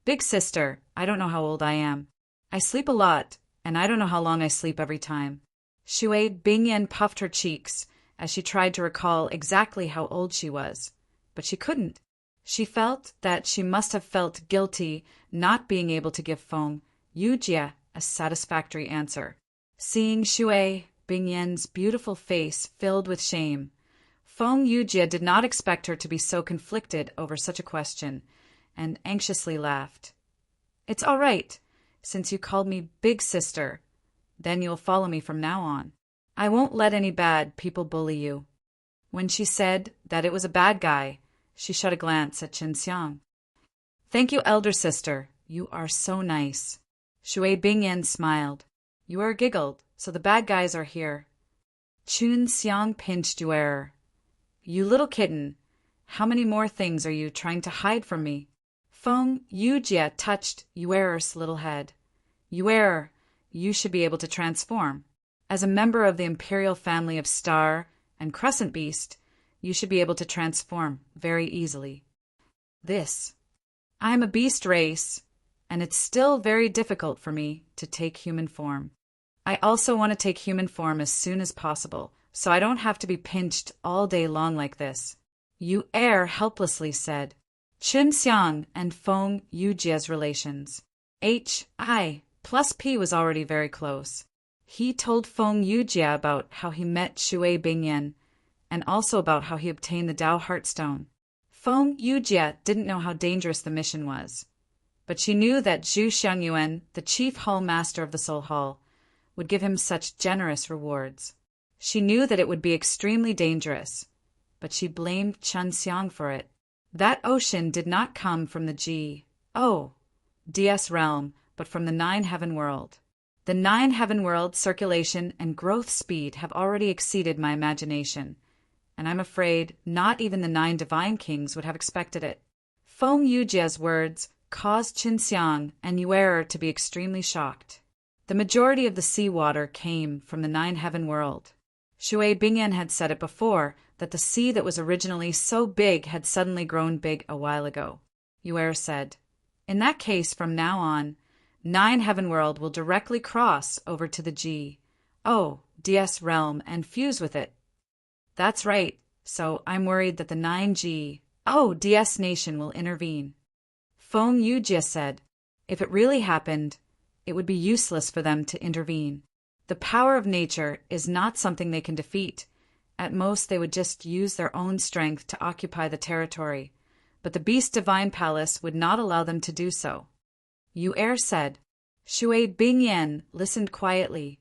Big sister, I don't know how old I am. I sleep a lot, and I don't know how long I sleep every time. Shui Bingyan puffed her cheeks as she tried to recall exactly how old she was, but she couldn't. She felt that she must have felt guilty not being able to give Feng Yujie a satisfactory answer. Seeing Shui Bingyan's beautiful face filled with shame, Feng Yujie did not expect her to be so conflicted over such a question, and anxiously laughed. It's all right, since you called me Big Sister. Then you'll follow me from now on. I won't let any bad people bully you. When she said that it was a bad guy, she shot a glance at Qin Xiang. Thank you, elder sister. You are so nice. Shui Bingyan smiled. Yuer giggled, so the bad guys are here. Qin Xiang pinched Yuer. You little kitten, how many more things are you trying to hide from me? Feng Yujie touched Yuer's little head. Yuer, you should be able to transform. As a member of the imperial family of Star and Crescent Beast, you should be able to transform very easily. I'm a beast race, and it's still very difficult for me to take human form. I also want to take human form as soon as possible, so I don't have to be pinched all day long like this. Yuer helplessly said. Qin Xiang and Feng Yujie's relations. H-I plus P was already very close. He told Feng Yujie about how he met Shui Bingyan, and also about how he obtained the Dao Heartstone. Feng Yujie didn't know how dangerous the mission was, but she knew that Zhu Xiangyuan, the chief hall master of the Soul Hall, would give him such generous rewards. She knew that it would be extremely dangerous, but she blamed Qin Xiang for it. That ocean did not come from the DS realm, but from the 9 heaven world. The 9 heaven world circulation and growth speed have already exceeded my imagination, and I'm afraid not even the 9 divine kings would have expected it. Feng Yujie's words caused Qin Xiang and Yuer to be extremely shocked. The majority of the seawater came from the 9 heaven world. Shui Bingyan had said it before, that the sea that was originally so big had suddenly grown big a while ago. Yuer said, in that case, from now on, 9 heaven world will directly cross over to the DS realm and fuse with it. That's right, so I'm worried that the 9 DS nation will intervene. Feng Yujie said, if it really happened, it would be useless for them to intervene. The power of nature is not something they can defeat. At most, they would just use their own strength to occupy the territory, but the Beast Divine Palace would not allow them to do so. Yu Er said. Shui Bingyan listened quietly.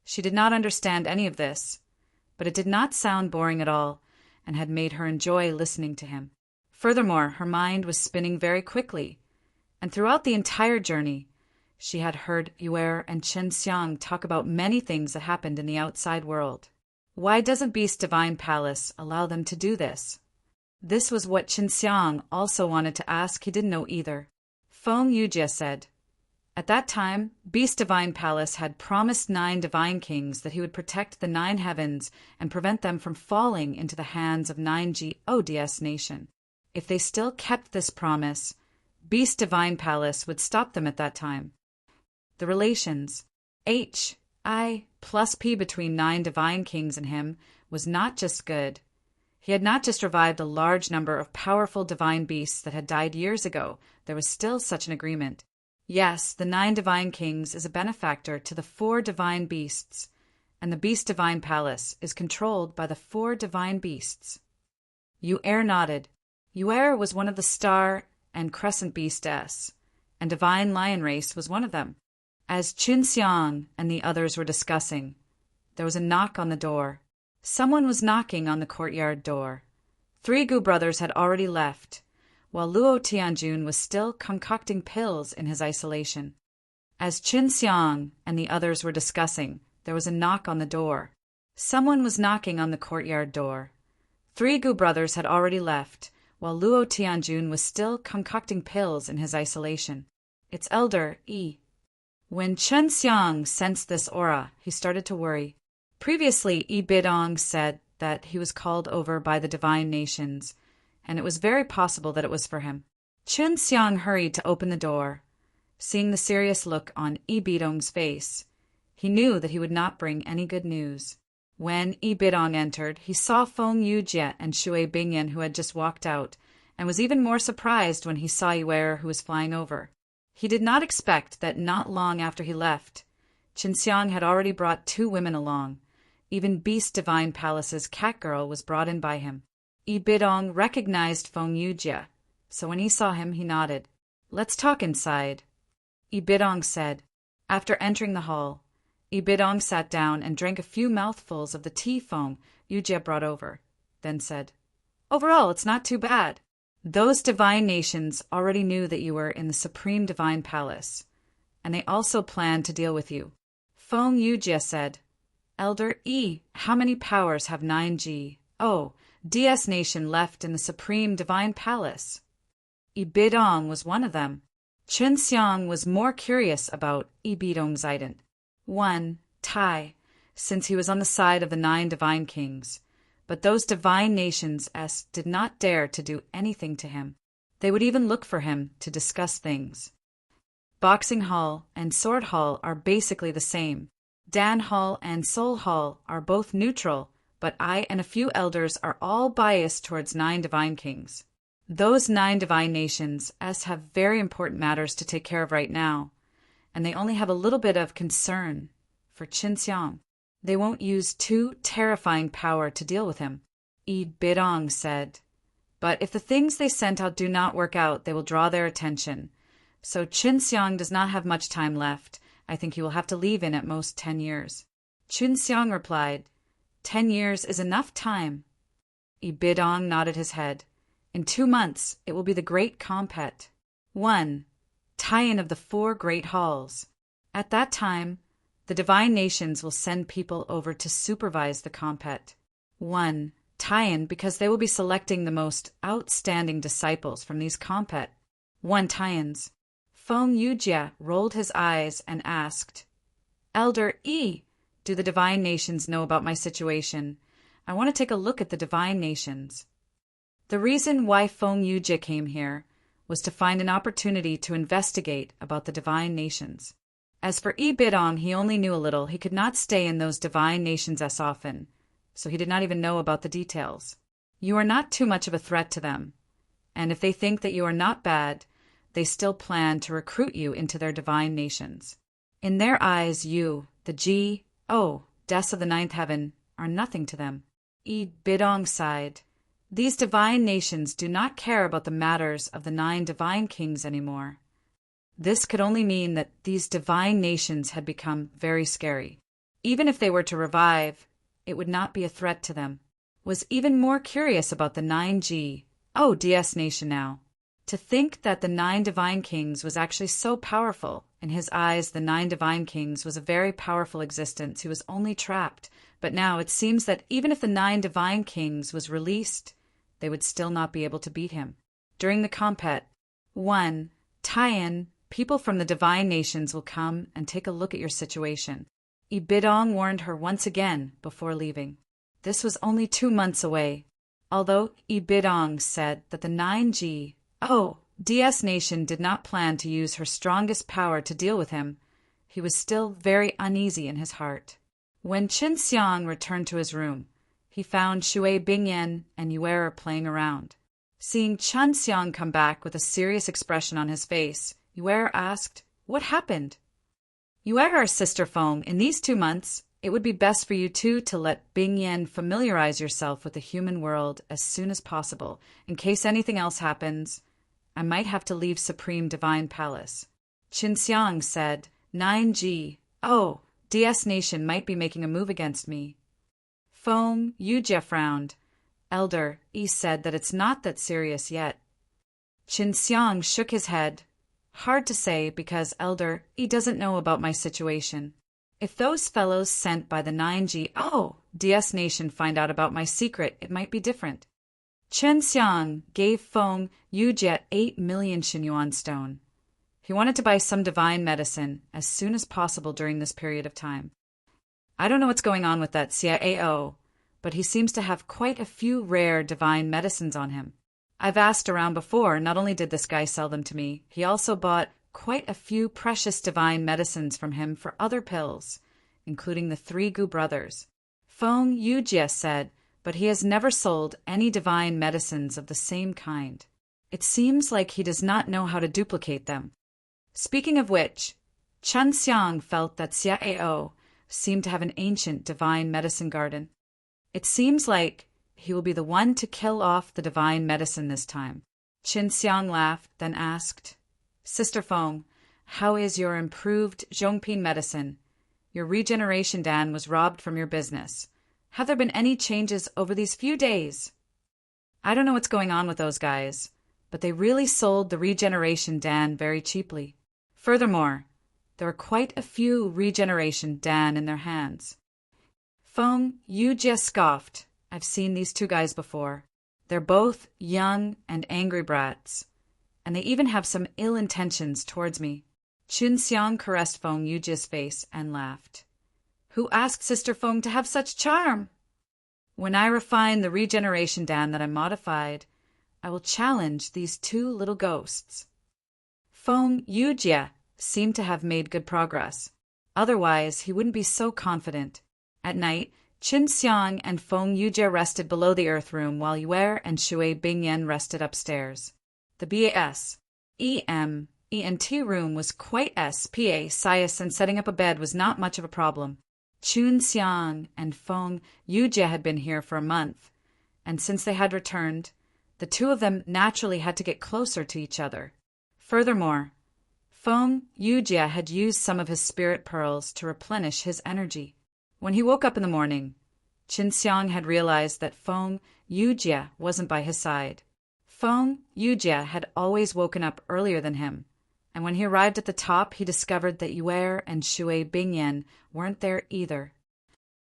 She did not understand any of this, but it did not sound boring at all, and had made her enjoy listening to him. Furthermore, her mind was spinning very quickly, and throughout the entire journey, she had heard Yu Er and Chen Xiang talk about many things that happened in the outside world. Why doesn't Beast Divine Palace allow them to do this? This was what Chen Xiang also wanted to ask. He didn't know either. Feng Yujie said. At that time, Beast Divine Palace had promised 9 divine kings that he would protect the 9 heavens and prevent them from falling into the hands of 9G-ODS nation. If they still kept this promise, Beast Divine Palace would stop them at that time. The relations H-I plus P between 9 divine kings and him was not just good. He had not just revived a large number of powerful divine beasts that had died years ago. There was still such an agreement. Yes, the 9 divine kings is a benefactor to the 4 divine beasts, and the Beast Divine Palace is controlled by the 4 divine beasts. Yu Er nodded. Yu Er was one of the Star and Crescent Beastess, and Divine Lion Race was one of them. As Qin Xiang and the others were discussing, there was a knock on the door. Someone was knocking on the courtyard door. 3 Gu brothers had already left, while Luo Tianjun was still concocting pills in his isolation. As Qin Xiang and the others were discussing, there was a knock on the door. Someone was knocking on the courtyard door. 3 Gu brothers had already left, while Luo Tianjun was still concocting pills in his isolation. It's Elder Yi. When Chen Xiang sensed this aura, he started to worry. Previously, Yi Bidong said that he was called over by the divine nations, and it was very possible that it was for him. Chen Xiang hurried to open the door. Seeing the serious look on Yi Bidong's face, he knew that he would not bring any good news. When Yi Bidong entered, he saw Feng Yujie and Shui Bingyan, who had just walked out, and was even more surprised when he saw Yu Er, who was flying over. He did not expect that not long after he left, Qin Xiang had already brought 2 women along. Even Beast Divine Palace's cat girl was brought in by him. Yi Bidong recognized Feng Yujie, so when he saw him, he nodded. Let's talk inside, Yi Bidong said. After entering the hall, Yi Bidong sat down and drank a few mouthfuls of the tea Feng Yujie brought over, then said, Overall, it's not too bad. Those divine nations already knew that you were in the Supreme Divine Palace, and they also planned to deal with you. Feng Yujie said, Elder Yi, how many powers have 9G? DS nation left in the Supreme Divine Palace? Yi Bidong was one of them. Chen Xiang was more curious about Yi Bidong's ident. 1. Tai, since he was on the side of the 9 divine kings. But those divine nations did not dare to do anything to him. They would even look for him to discuss things. Boxing Hall and Sword Hall are basically the same. Dan Hall and Soul Hall are both neutral, but I and a few elders are all biased towards 9 divine kings. Those 9 divine nations have very important matters to take care of right now, and they only have a little bit of concern for Qin Xiang. They won't use too terrifying power to deal with him, Yi Bidong said. But if the things they sent out do not work out, they will draw their attention. So Qin Xiang does not have much time left. I think he will have to leave in at most 10 years. Qin Xiang replied, 10 years is enough time. Yi Bidong nodded his head. In 2 months, it will be the Great Compet. 1. Tie-in of the 4 great halls. At that time, the divine nations will send people over to supervise the compet. 1. Tie-in because they will be selecting the most outstanding disciples from these compet. 1 tie-ins. Feng Yujie rolled his eyes and asked, Elder Yi, do the divine nations know about my situation? I want to take a look at the divine nations. The reason why Feng Yujie came here was to find an opportunity to investigate about the divine nations. As for Yi Bidong, he only knew a little. He could not stay in those divine nations as often, so he did not even know about the details. You are not too much of a threat to them, and if they think that you are not bad, they still plan to recruit you into their divine nations. In their eyes, you, the G, oh, deaths of the ninth heaven, are nothing to them. Yi Bidong sighed. These divine nations do not care about the matters of the 9 divine kings anymore. This could only mean that these divine nations had become very scary. Even if they were to revive, it would not be a threat to them. Was even more curious about the 9G, oh, DS nation now. To think that the 9 divine kings was actually so powerful. In his eyes, the 9 divine kings was a very powerful existence who was only trapped. But now it seems that even if the 9 divine kings was released, they would still not be able to beat him. During the compet, 1. Tie-in, people from the divine nations will come and take a look at your situation. Yi Bidong warned her once again before leaving. This was only 2 months away. Although Yi Bidong said that the 9G, oh, DS Nation did not plan to use her strongest power to deal with him, he was still very uneasy in his heart. When Qin Xiang returned to his room, he found Shui Bingyan and Yuer playing around. Seeing Qin Xiang come back with a serious expression on his face, Yuer asked, "What happened?" "Yuer, Sister Feng, in these 2 months, it would be best for you two to let Bingyan familiarize yourself with the human world as soon as possible. In case anything else happens, I might have to leave Supreme Divine Palace." Qin Xiang said, 9G, oh, DS Nation might be making a move against me. Feng Yujie frowned. Elder, Yi said that it's not that serious yet. Qin Xiang shook his head. Hard to say because, Elder, Yi doesn't know about my situation. If those fellows sent by the 9G, oh, DS Nation find out about my secret, it might be different. Qin Xiang gave Feng Yujie 8 million Xinyuan stone. He wanted to buy some divine medicine as soon as possible during this period of time. I don't know what's going on with that CIAO, but he seems to have quite a few rare divine medicines on him. I've asked around before, not only did this guy sell them to me, he also bought quite a few precious divine medicines from him for other pills, including the 3 Gu brothers. Feng Yujie said, but he has never sold any divine medicines of the same kind. It seems like he does not know how to duplicate them. Speaking of which, Qin Xiang felt that Xiaao seemed to have an ancient divine medicine garden. It seems like he will be the one to kill off the divine medicine this time. Qin Xiang laughed, then asked, Sister Feng, how is your improved Zhongping medicine? Your regeneration Dan was robbed from your business. Have there been any changes over these few days? I don't know what's going on with those guys, but they really sold the regeneration Dan very cheaply. Furthermore, there are quite a few regeneration Dan in their hands. Feng Yujie scoffed. I've seen these 2 guys before. They're both young and angry brats, and they even have some ill intentions towards me. Qin Xiang caressed Feng Yujie's face and laughed. Who asked Sister Feng to have such charm? When I refine the regeneration Dan that I modified, I will challenge these 2 little ghosts. Feng Yujie seemed to have made good progress. Otherwise, he wouldn't be so confident. At night, Qin Xiang and Feng Yujie rested below the earth room while Yuer and Shui Bingyan rested upstairs. The BAS, EM, ENT room was quite SPA, size, and setting up a bed was not much of a problem. Qin Xiang and Feng Yujie had been here for a month, and since they had returned, the 2 of them naturally had to get closer to each other. Furthermore, Feng Yujie had used some of his spirit pearls to replenish his energy. When he woke up in the morning, Qin Xiang had realized that Feng Yujie wasn't by his side. Feng Yujie had always woken up earlier than him, and when he arrived at the top, he discovered that Yuer and Shui Bingyan weren't there either.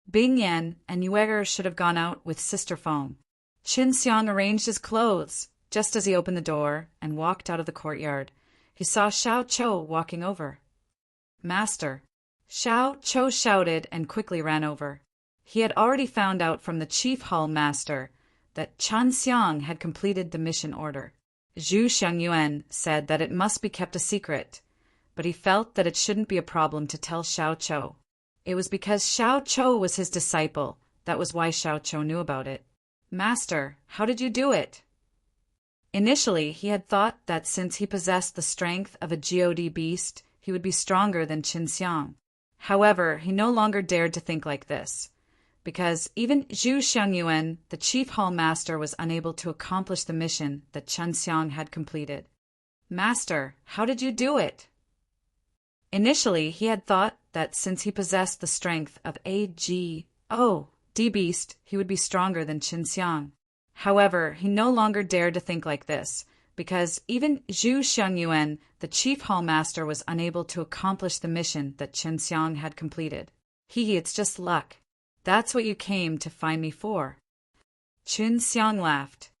Bingyan and Yuer should have gone out with Sister Feng. Qin Xiang arranged his clothes just as he opened the door and walked out of the courtyard. He saw Xiao Chou walking over. Master. Xiao Chou shouted and quickly ran over. He had already found out from the Chief Hall Master that Qin Xiang had completed the mission order. Zhu Xiangyuan said that it must be kept a secret, but he felt that it shouldn't be a problem to tell Xiao Chou. It was because Xiao Chou was his disciple, that was why Xiao Chou knew about it. Master, how did you do it? Initially, he had thought that since he possessed the strength of a God beast, he would be stronger than Qin Xiang. However, he no longer dared to think like this, because even Zhu Xiangyuan, the chief hall master, was unable to accomplish the mission that Chen Xiang had completed. Master, how did you do it? Initially, he had thought that since he possessed the strength of a D-Beast, he would be stronger than Qin Xiang. However, he no longer dared to think like this, because even Zhu Xiangyuan, the chief hall master, was unable to accomplish the mission that Chen Xiang had completed. It's just luck. That's what you came to find me for. Qin Xiang laughed.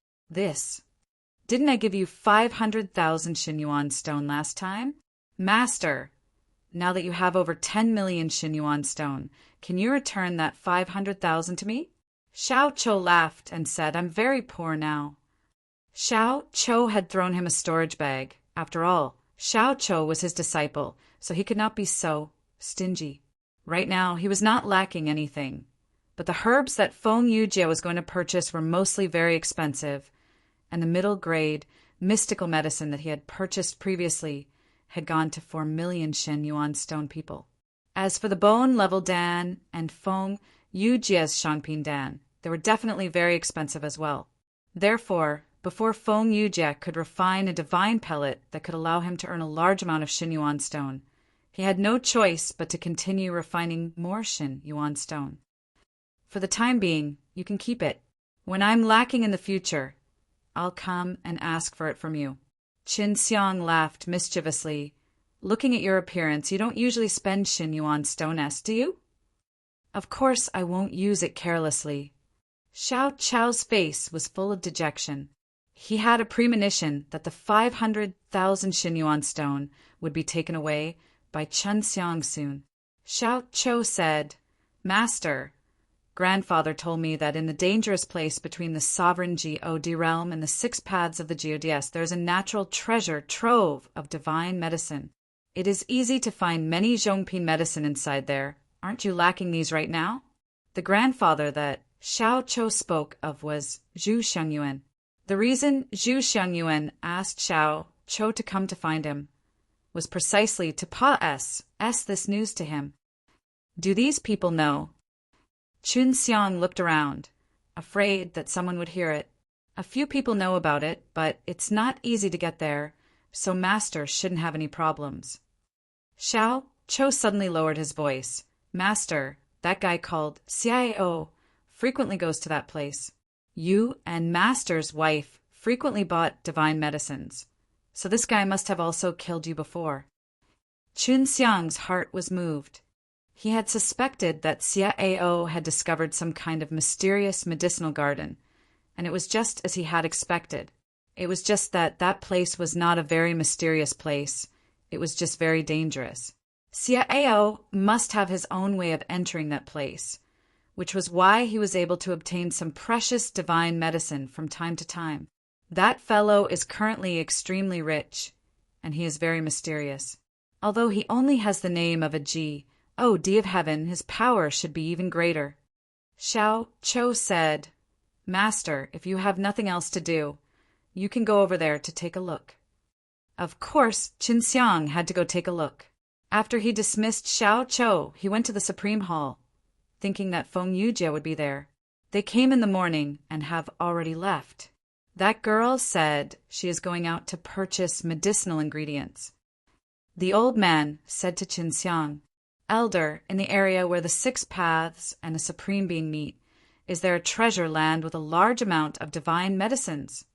Didn't I give you 500,000 Xinyuan stone last time? Master, now that you have over 10 million Xinyuan stone, can you return that 500,000 to me? Xiao Chou laughed and said, I'm very poor now. Xiao Chou had thrown him a storage bag. After all, Xiao Chou was his disciple, so he could not be so stingy. Right now, he was not lacking anything. But the herbs that Feng Yujie was going to purchase were mostly very expensive, and the middle-grade, mystical medicine that he had purchased previously had gone to 4 million Shen Yuan stone people. As for the bone-level Dan and Feng Yujie's Shangping Dan, they were definitely very expensive as well. Therefore, before Feng Yujie could refine a divine pellet that could allow him to earn a large amount of Shin Yuan stone, he had no choice but to continue refining more Shin Yuan stone. For the time being, you can keep it. When I'm lacking in the future, I'll come and ask for it from you. Qin Xiang laughed mischievously. Looking at your appearance, you don't usually spend Shin Yuan stone, do you? Of course I won't use it carelessly. Xiao Chao's face was full of dejection. He had a premonition that the 500,000 Shin Yuan stone would be taken away by Chen Xiang soon. Xiao Chou said, Master, Grandfather told me that in the dangerous place between the sovereign God realm and the 6 paths of the Gods, there is a natural treasure trove of divine medicine. It is easy to find many Zhongping medicine inside there. Aren't you lacking these right now? The grandfather that Xiao Chou spoke of was Zhu Xiangyuan. The reason Zhu Xiangyuan asked Xiao Chou to come to find him was precisely to pass this news to him. Do these people know? Qin Xiang looked around, afraid that someone would hear it. A few people know about it, but it's not easy to get there, so Master shouldn't have any problems. Xiao Chou suddenly lowered his voice. Master, that guy called CIO frequently goes to that place. You and Master's wife frequently bought divine medicines, so this guy must have also killed you before. Qin Xiang's heart was moved. He had suspected that CIO had discovered some kind of mysterious medicinal garden, and it was just as he had expected. It was just that that place was not a very mysterious place. It was just very dangerous. CIO must have his own way of entering that place, which was why he was able to obtain some precious divine medicine from time to time. That fellow is currently extremely rich, and he is very mysterious. Although he only has the name of a D of heaven, his power should be even greater. Xiao Chou said, Master, if you have nothing else to do, you can go over there to take a look. Of course, Qin Xiang had to go take a look. After he dismissed Xiao Chou, he went to the Supreme Hall, thinking that Feng Yujie would be there. They came in the morning and have already left. That girl said she is going out to purchase medicinal ingredients. The old man said to Qin Xiang, Elder, in the area where the 6 paths and a supreme being meet, is there a treasure land with a large amount of divine medicines?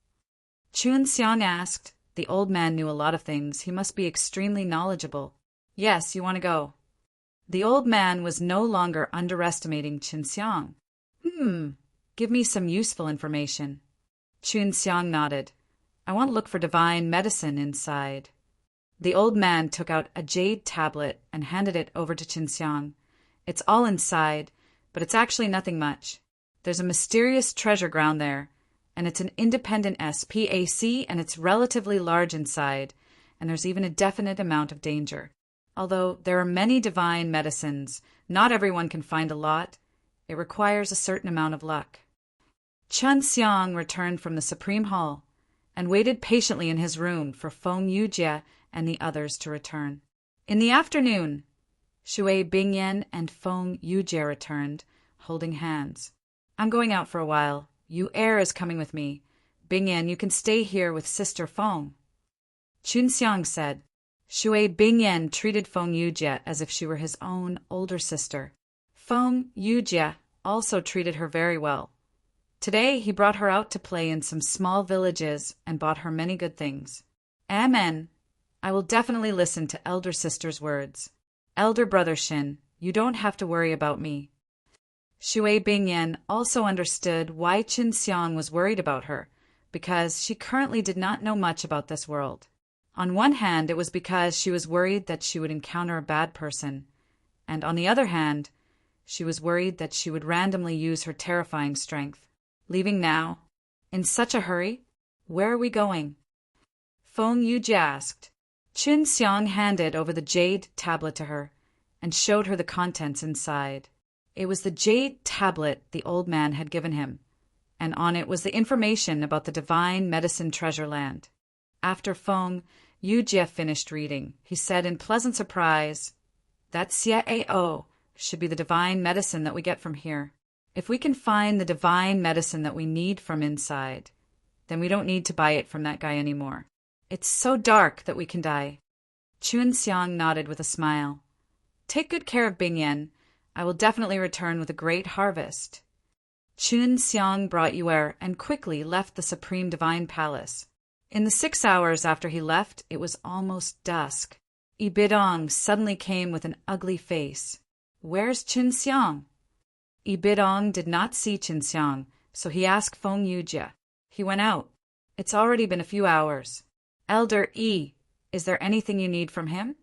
Qin Xiang asked. The old man knew a lot of things. He must be extremely knowledgeable. Yes, you want to go. The old man was no longer underestimating Qin Xiang. Give me some useful information. Qin Xiang nodded. I want to look for divine medicine inside. The old man took out a jade tablet and handed it over to Qin Xiang. It's all inside, but it's actually nothing much. There's a mysterious treasure ground there, and it's an independent SPAC, and it's relatively large inside, and there's even a definite amount of danger. Although there are many divine medicines, not everyone can find a lot. It requires a certain amount of luck. Qin Xiang returned from the Supreme Hall and waited patiently in his room for Feng Yujie and the others to return. In the afternoon, Shui Bingyan and Feng Yujie returned, holding hands. I'm going out for a while. Yu Er is coming with me. Bingyan, you can stay here with Sister Feng. Chunxiang said. Shui Bingyan treated Feng Yujie as if she were his own older sister. Feng Yujie also treated her very well. Today he brought her out to play in some small villages and bought her many good things. Amen. I will definitely listen to elder sister's words. Elder brother Shin, you don't have to worry about me. Shui Bingyan also understood why Qin Xiang was worried about her, because she currently did not know much about this world. On one hand, it was because she was worried that she would encounter a bad person, and on the other hand, she was worried that she would randomly use her terrifying strength. Leaving now? In such a hurry? Where are we going? Feng Yujie asked. Qin Xiang handed over the jade tablet to her and showed her the contents inside. It was the jade tablet the old man had given him, and on it was the information about the divine medicine treasure land. After Feng Yujie finished reading, he said in pleasant surprise, that Xie should be the divine medicine that we get from here. If we can find the divine medicine that we need from inside, then we don't need to buy it from that guy anymore. It's so dark that we can die. Qin Xiang nodded with a smile. Take good care of Bingyan. I will definitely return with a great harvest. Qin Xiang brought Yuer and quickly left the Supreme Divine Palace. In the 6 hours after he left, it was almost dusk. Ibidong suddenly came with an ugly face. Where's Qin Xiang? Ibidong did not see Qin Xiang, so he asked Feng Yujie. He went out. It's already been a few hours. Elder Yi, is there anything you need from him?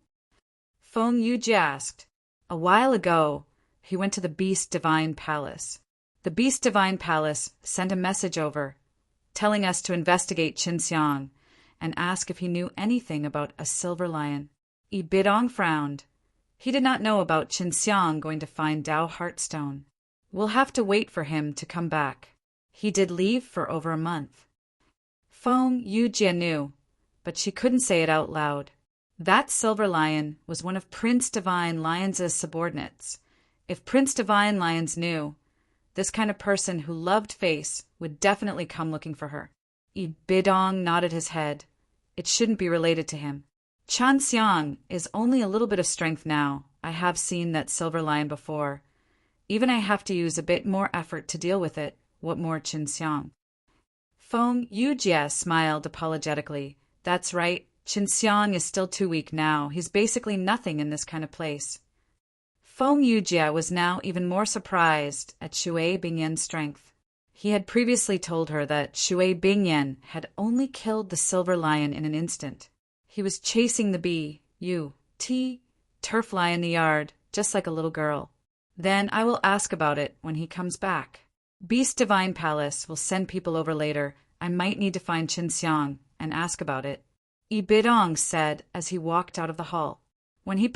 Feng Yujie asked. A while ago, he went to the Beast Divine Palace. The Beast Divine Palace sent a message over, telling us to investigate Qin Xiang and ask if he knew anything about a silver lion. Ibidong frowned. He did not know about Qin Xiang going to find Dao Heartstone. We'll have to wait for him to come back. He did leave for over a month. Feng Yujie knew, but she couldn't say it out loud. That silver lion was one of Prince Divine Lion's subordinates. If Prince Divine Lions knew, this kind of person who loved face would definitely come looking for her. Ibidong nodded his head. It shouldn't be related to him. Qin Xiang is only a little bit of strength now. I have seen that silver lion before. Even I have to use a bit more effort to deal with it. What more Qin Xiang? Feng Yujie smiled apologetically. That's right. Qin Xiang is still too weak now. He's basically nothing in this kind of place. Feng Yujie was now even more surprised at Shui Bingyan's strength. He had previously told her that Shui Bingyan had only killed the silver lion in an instant. He was chasing the turf lie in the yard, just like a little girl. Then I will ask about it when he comes back. Beast Divine Palace will send people over later. I might need to find Qin Xiang and ask about it. Ibidong said as he walked out of the hall. When he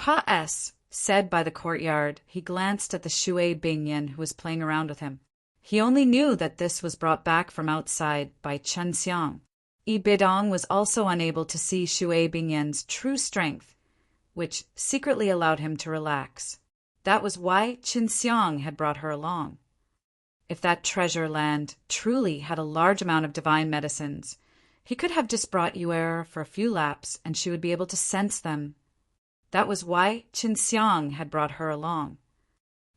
said by the courtyard, he glanced at the Shui Bingyan who was playing around with him. He only knew that this was brought back from outside by Qin Xiang. Ibidong was also unable to see Shui Bingyan's true strength, which secretly allowed him to relax. That was why Qin Xiang had brought her along. If that treasure land truly had a large amount of divine medicines, he could have just brought Yuer for a few laps and she would be able to sense them. That was why Qin Xiang had brought her along.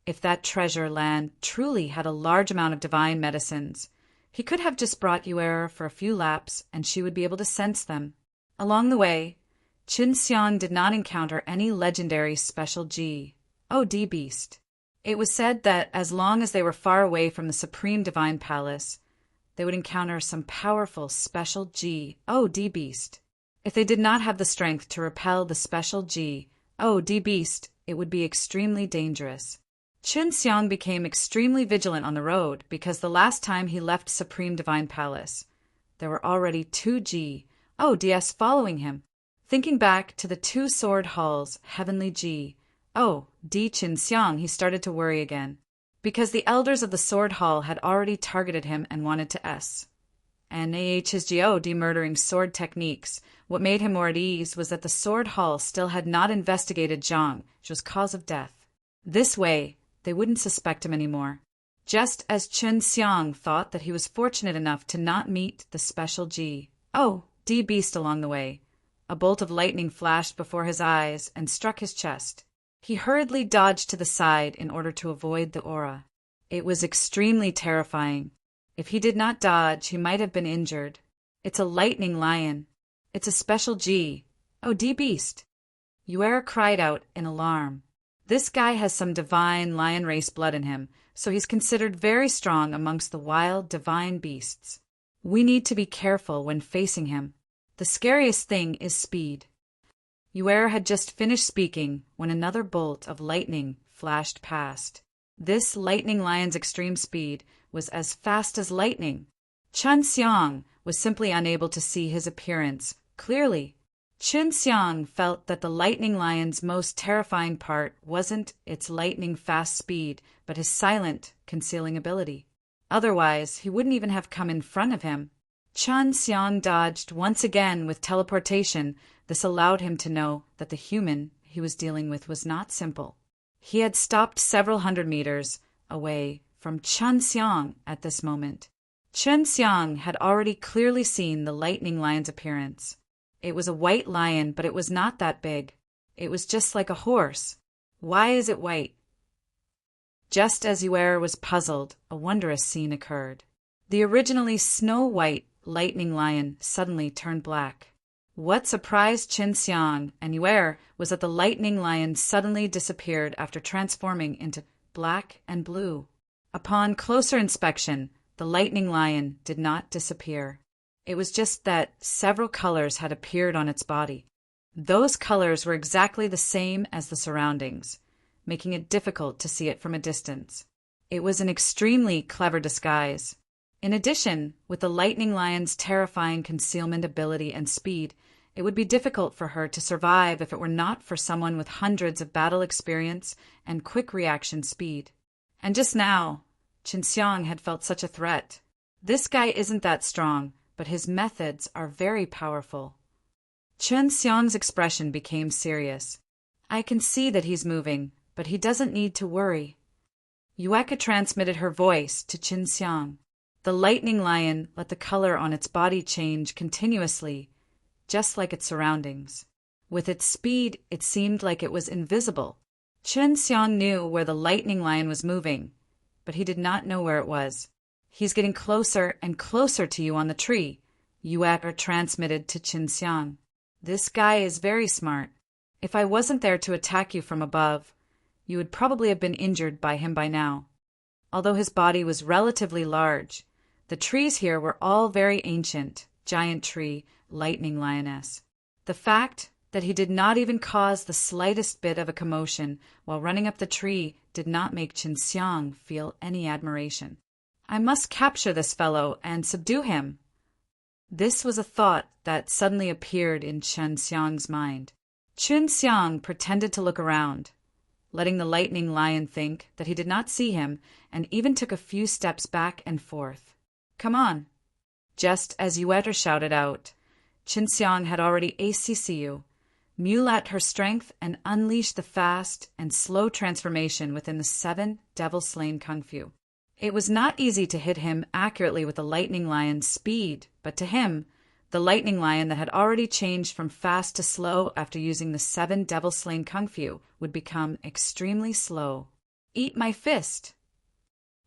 If that treasure land truly had a large amount of divine medicines, he could have just brought Yuer for a few laps and she would be able to sense them. Along the way, Qin Xiang did not encounter any legendary special God beast. It was said that as long as they were far away from the Supreme Divine Palace, they would encounter some powerful special God beast. If they did not have the strength to repel the special God beast, it would be extremely dangerous. Qin Xiang became extremely vigilant on the road because the last time he left Supreme Divine Palace, there were already 2 GODs following him. Thinking back to the 2 sword halls, Heavenly Qin Xiang, he started to worry again, because the elders of the sword hall had already targeted him and wanted to and his demurdering sword techniques. What made him more at ease was that the sword hall still had not investigated Zhang, which was cause of death. This way, they wouldn't suspect him anymore. Just as Chen Xiang thought that he was fortunate enough to not meet the special D beast along the way. A bolt of lightning flashed before his eyes and struck his chest. He hurriedly dodged to the side in order to avoid the aura. It was extremely terrifying. If he did not dodge, he might have been injured. It's a lightning lion. It's a special D beast. Yuera cried out in alarm. This guy has some divine lion race blood in him, so he's considered very strong amongst the wild divine beasts. We need to be careful when facing him. The scariest thing is speed. Yuera had just finished speaking when another bolt of lightning flashed past. This lightning lion's extreme speed was as fast as lightning. Chen Xiang was simply unable to see his appearance clearly. Chen Xiang felt that the lightning lion's most terrifying part wasn't its lightning-fast speed, but his silent, concealing ability. Otherwise, he wouldn't even have come in front of him. Chen Xiang dodged once again with teleportation. This allowed him to know that the human he was dealing with was not simple. He had stopped several hundred meters away from Chen Xiang at this moment. Chen Xiang had already clearly seen the lightning lion's appearance. It was a white lion, but it was not that big. It was just like a horse. Why is it white? Just as Yuera was puzzled, a wondrous scene occurred. The originally snow-white lightning lion suddenly turned black. What surprised Chen Xiang and Yuera was that the lightning lion suddenly disappeared after transforming into black and blue. Upon closer inspection, the lightning lion did not disappear. It was just that several colors had appeared on its body. Those colors were exactly the same as the surroundings, making it difficult to see it from a distance. It was an extremely clever disguise. In addition, with the lightning lion's terrifying concealment ability and speed, it would be difficult for her to survive if it were not for someone with hundreds of battle experience and quick reaction speed. And just now, Chen Xiang had felt such a threat. This guy isn't that strong, but his methods are very powerful. Chen Xiang's expression became serious. I can see that he's moving, but he doesn't need to worry. Yueka transmitted her voice to Chen Xiang. The lightning lion let the color on its body change continuously, just like its surroundings. With its speed, it seemed like it was invisible. Chen Xiang knew where the lightning lion was moving, but he did not know where it was. He's getting closer and closer to you on the tree, Yueka transmitted to Chen Xiang. This guy is very smart. If I wasn't there to attack you from above, you would probably have been injured by him by now. Although his body was relatively large, the trees here were all very ancient, giant tree, lightning lioness. The fact that he did not even cause the slightest bit of a commotion while running up the tree did not make Chen Xiang feel any admiration. I must capture this fellow and subdue him. This was a thought that suddenly appeared in Chen Xiang's mind. Chen Xiang pretended to look around, letting the lightning lion think that he did not see him, and even took a few steps back and forth. Come on. Just as Yueta shouted out, Chen Xiang had already ACCU, mulat her strength and unleashed the fast and slow transformation within the 7 devil-slain kung fu. It was not easy to hit him accurately with the lightning lion's speed, but to him, the lightning lion that had already changed from fast to slow after using the 7 devil-slain kung fu would become extremely slow. Eat my fist!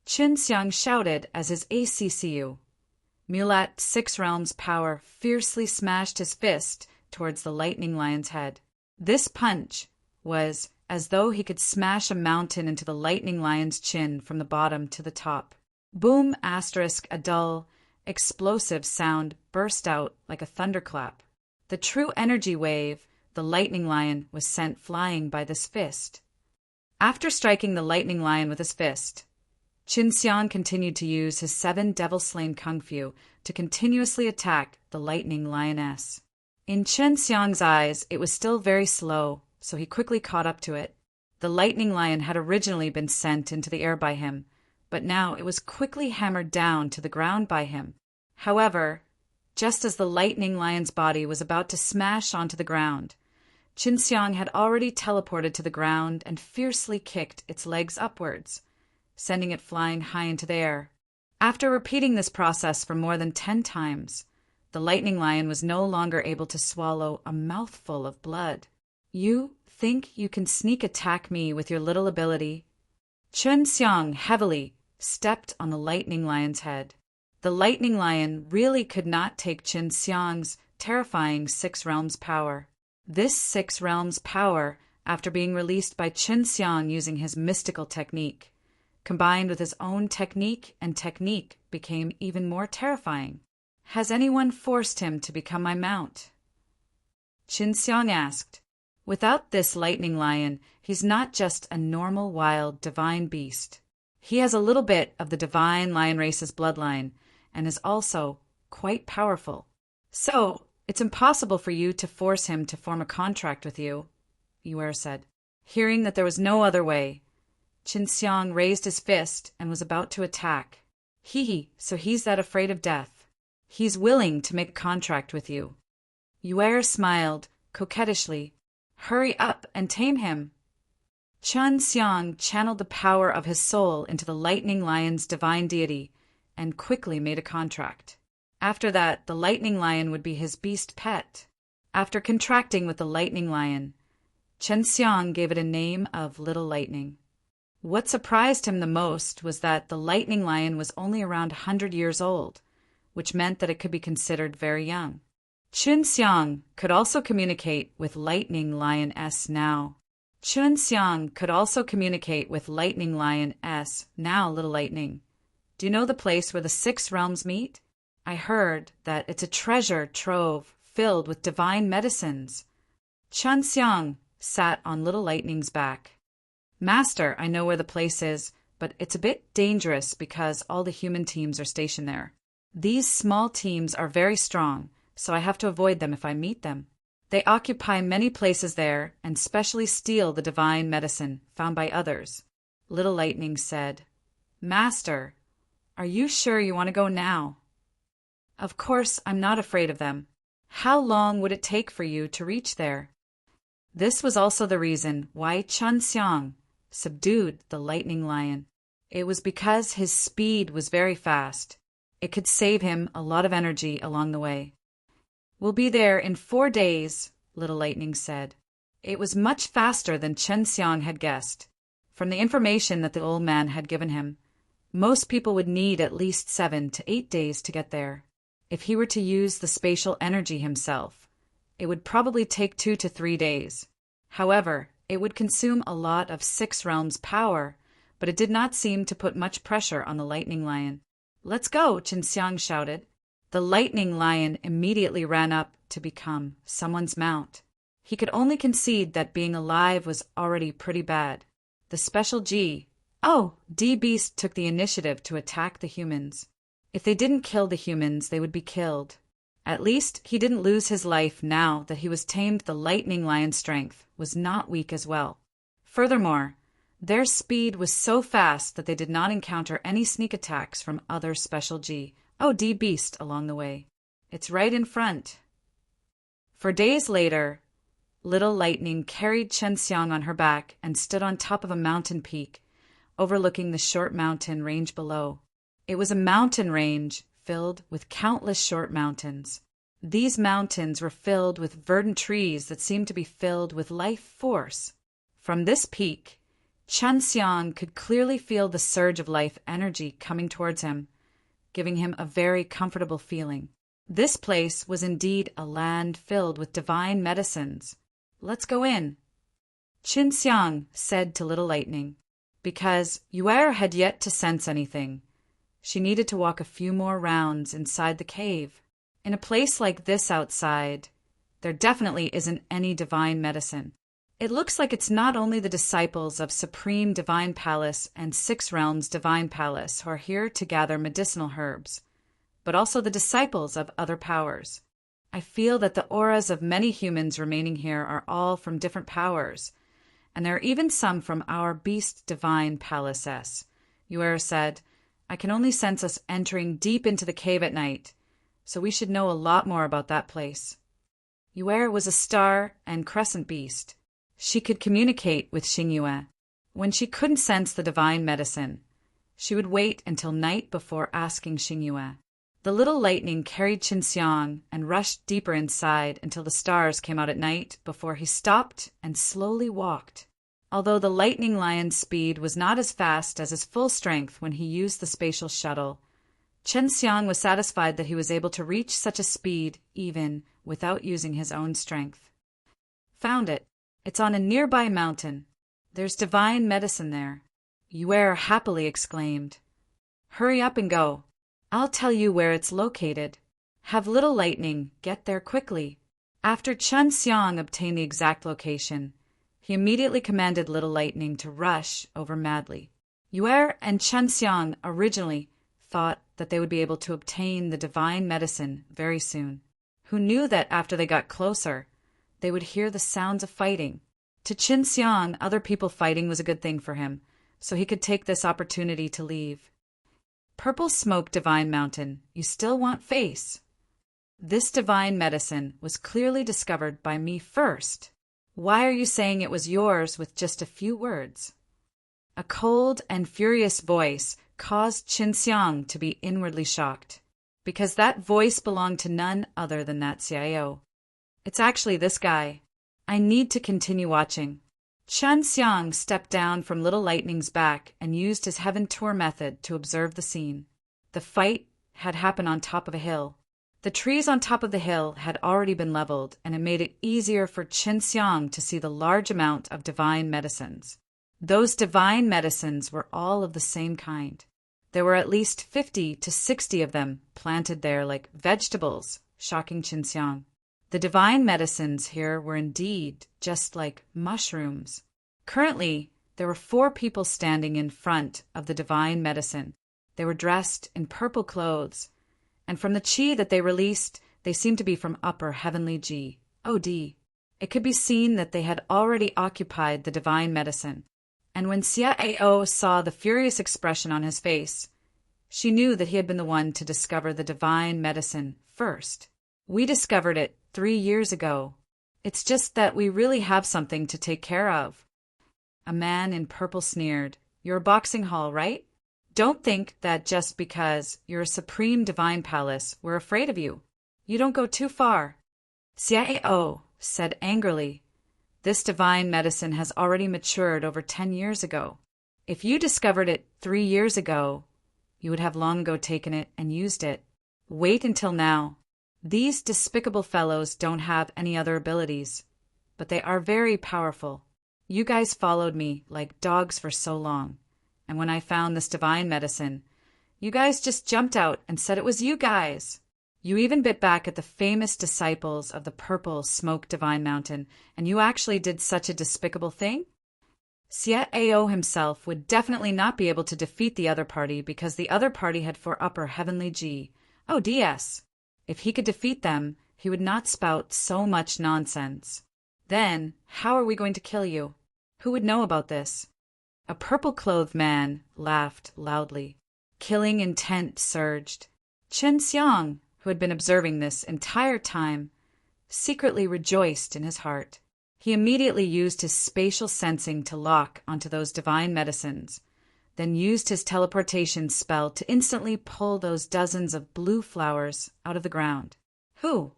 Chen Xiang shouted as his ACCU. Mulat 6 Realms power fiercely smashed his fist towards the lightning lion's head. This punch was as though he could smash a mountain into the lightning lion's chin from the bottom to the top. Boom! A dull, explosive sound burst out like a thunderclap. The true energy wave, the lightning lion, was sent flying by this fist. After striking the lightning lion with his fist, Chen Xiang continued to use his 7 devil-slain kung fu to continuously attack the lightning lioness. In Chen Xiang's eyes, it was still very slow, so he quickly caught up to it. The lightning lion had originally been sent into the air by him, but now it was quickly hammered down to the ground by him. However, just as the lightning lion's body was about to smash onto the ground, Qinxiang had already teleported to the ground and fiercely kicked its legs upwards, sending it flying high into the air. After repeating this process for more than 10 times, the lightning lion was no longer able to swallow a mouthful of blood. You think you can sneak attack me with your little ability? Qinxiang heavily stepped on the lightning lion's head. The lightning lion really could not take Qinxiang's terrifying 6 realms power. This 6 realms power, after being released by Qinxiang using his mystical technique, combined with his own technique, became even more terrifying. Has anyone forced him to become my mount? Qinxiang asked. Without this lightning lion, he's not just a normal wild divine beast. He has a little bit of the divine lion race's bloodline and is also quite powerful. So, it's impossible for you to force him to form a contract with you, Yuer said. Hearing that there was no other way, Qinxiang raised his fist and was about to attack. So he's that afraid of death. He's willing to make a contract with you. Yuer smiled coquettishly. Hurry up and tame him. Qinxiang channeled the power of his soul into the lightning lion's divine deity and quickly made a contract. After that, the lightning lion would be his beast pet. After contracting with the lightning lion, Qinxiang gave it a name of Little Lightning. What surprised him the most was that the lightning lion was only around 100 years old, which meant that it could be considered very young. Qinxiang could also communicate with Lightning Lion S now. Qinxiang could also communicate with Lightning Lion S, now Little Lightning. Do you know the place where the 6 realms meet? I heard that it's a treasure trove filled with divine medicines. Qinxiang sat on Little Lightning's back. Master, I know where the place is, but it's a bit dangerous because all the human teams are stationed there. These small teams are very strong, so I have to avoid them if I meet them. They occupy many places there and specially steal the divine medicine found by others. Little Lightning said, Master, are you sure you want to go now? Of course, I'm not afraid of them. How long would it take for you to reach there? This was also the reason why Qinxiang subdued the lightning lion. It was because his speed was very fast. It could save him a lot of energy along the way. We'll be there in 4 days, Little Lightning said. It was much faster than Qinxiang had guessed. From the information that the old man had given him, most people would need at least 7 to 8 days to get there. If he were to use the spatial energy himself, it would probably take 2 to 3 days. However, it would consume a lot of 6 realms power, but it did not seem to put much pressure on the lightning lion. Let's go, Qinxiang shouted. The lightning lion immediately ran up to become someone's mount. He could only concede that being alive was already pretty bad. The special D beast took the initiative to attack the humans. If they didn't kill the humans, they would be killed. At least he didn't lose his life now that he was tamed. The lightning lion's strength was not weak as well. Furthermore, their speed was so fast that they did not encounter any sneak attacks from other special D beast along the way. It's right in front. For days later, Little Lightning carried Qinxiang on her back and stood on top of a mountain peak, overlooking the short mountain range below. It was a mountain range filled with countless short mountains. These mountains were filled with verdant trees that seemed to be filled with life force. From this peak, Qinxiang could clearly feel the surge of life energy coming towards him, giving him a very comfortable feeling. This place was indeed a land filled with divine medicines. Let's go in, Qinxiang said to Little Lightning. Because Yuer had yet to sense anything, she needed to walk a few more rounds inside the cave. In a place like this outside, there definitely isn't any divine medicine. It looks like it's not only the disciples of Supreme Divine Palace and 6 Realms Divine Palace who are here to gather medicinal herbs, but also the disciples of other powers. I feel that the auras of many humans remaining here are all from different powers, and there are even some from our Beast Divine Palace. Yuer said, I can only sense us entering deep into the cave at night, so we should know a lot more about that place. Yue was a star and crescent beast. She could communicate with Xingyue. When she couldn't sense the divine medicine, she would wait until night before asking Xingyue. The little lightning carried Qinxiang and rushed deeper inside until the stars came out at night before he stopped and slowly walked. Although the lightning lion's speed was not as fast as his full strength when he used the spatial shuttle, Qinxiang was satisfied that he was able to reach such a speed even without using his own strength. Found it. It's on a nearby mountain. There's divine medicine there, Yue happily exclaimed. Hurry up and go. I'll tell you where it's located. Have Little Lightning get there quickly. After Qinxiang obtained the exact location, he immediately commanded Little Lightning to rush over madly. Yue and Qinxiang originally thought that they would be able to obtain the divine medicine very soon. Who knew that after they got closer, they would hear the sounds of fighting. To Qinxiang, other people fighting was a good thing for him, so he could take this opportunity to leave. Purple Smoke Divine Mountain, you still want face? This divine medicine was clearly discovered by me first. Why are you saying it was yours with just a few words? A cold and furious voice caused Qinxiang to be inwardly shocked, because that voice belonged to none other than that CIO. It's actually this guy. I need to continue watching. Qinxiang stepped down from Little Lightning's back and used his Heaven Tour method to observe the scene. The fight had happened on top of a hill. The trees on top of the hill had already been leveled, and it made it easier for Qinxiang to see the large amount of divine medicines. Those divine medicines were all of the same kind. There were at least 50 to 60 of them planted there like vegetables, shocking Qinxiang. The divine medicines here were indeed just like mushrooms. Currently, there were 4 people standing in front of the divine medicine. They were dressed in purple clothes, and from the qi that they released, they seemed to be from upper heavenly Ji, OD. It could be seen that they had already occupied the divine medicine, and when Xiao saw the furious expression on his face, she knew that he had been the one to discover the divine medicine first. We discovered it 3 years ago. It's just that we really have something to take care of. A man in purple sneered. You're a boxing hall, right? Don't think that just because you're a supreme divine palace, we're afraid of you. You don't go too far. Xiao said angrily. This divine medicine has already matured over 10 years ago. If you discovered it 3 years ago, you would have long ago taken it and used it. Wait until now. These despicable fellows don't have any other abilities, but they are very powerful. You guys followed me like dogs for so long, and when I found this divine medicine, you guys just jumped out and said it was you guys. You even bit back at the famous disciples of the Purple Smoke Divine Mountain, and you actually did such a despicable thing? Xiao himself would definitely not be able to defeat the other party because the other party had 4 upper heavenly Ji. Oh, DS. If he could defeat them, he would not spout so much nonsense. Then, how are we going to kill you? Who would know about this? A purple-clothed man laughed loudly. Killing intent surged. Qinxiang, who had been observing this entire time, secretly rejoiced in his heart. He immediately used his spatial sensing to lock onto those divine medicines, then used his teleportation spell to instantly pull those dozens of blue flowers out of the ground. Who?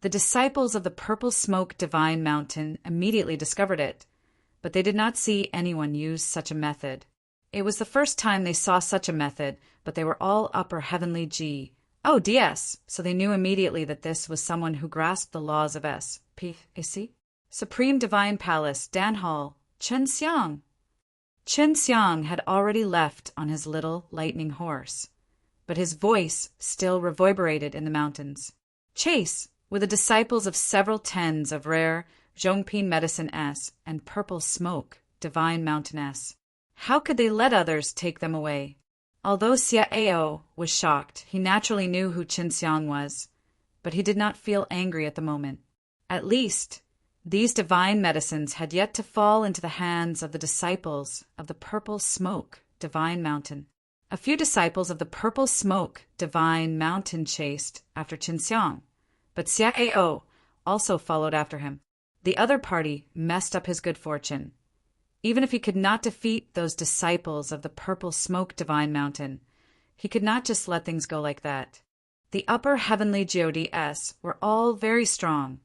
The disciples of the Purple Smoke Divine Mountain immediately discovered it, but they did not see anyone use such a method. It was the first time they saw such a method, but they were all upper heavenly Ji. Oh, DS! So they knew immediately that this was someone who grasped the laws of S. P. AC? Supreme Divine Palace, Dan Hall, Qinxiang. Qinxiang had already left on his little lightning horse, but his voice still reverberated in the mountains. Chase, with the disciples of several tens of rare Zhongping Medicine S and Purple Smoke Divine Mountain S. How could they let others take them away? Although Xiao was shocked, he naturally knew who Qinxiang was, but he did not feel angry at the moment. At least, these divine medicines had yet to fall into the hands of the disciples of the Purple Smoke Divine Mountain. A few disciples of the purple smoke divine mountain chased after Qinxiang, but Xiaoao also followed after him. The other party messed up his good fortune. Even if he could not defeat those disciples of the purple smoke divine mountain, he could not just let things go like that. The upper heavenly gods were all very strong,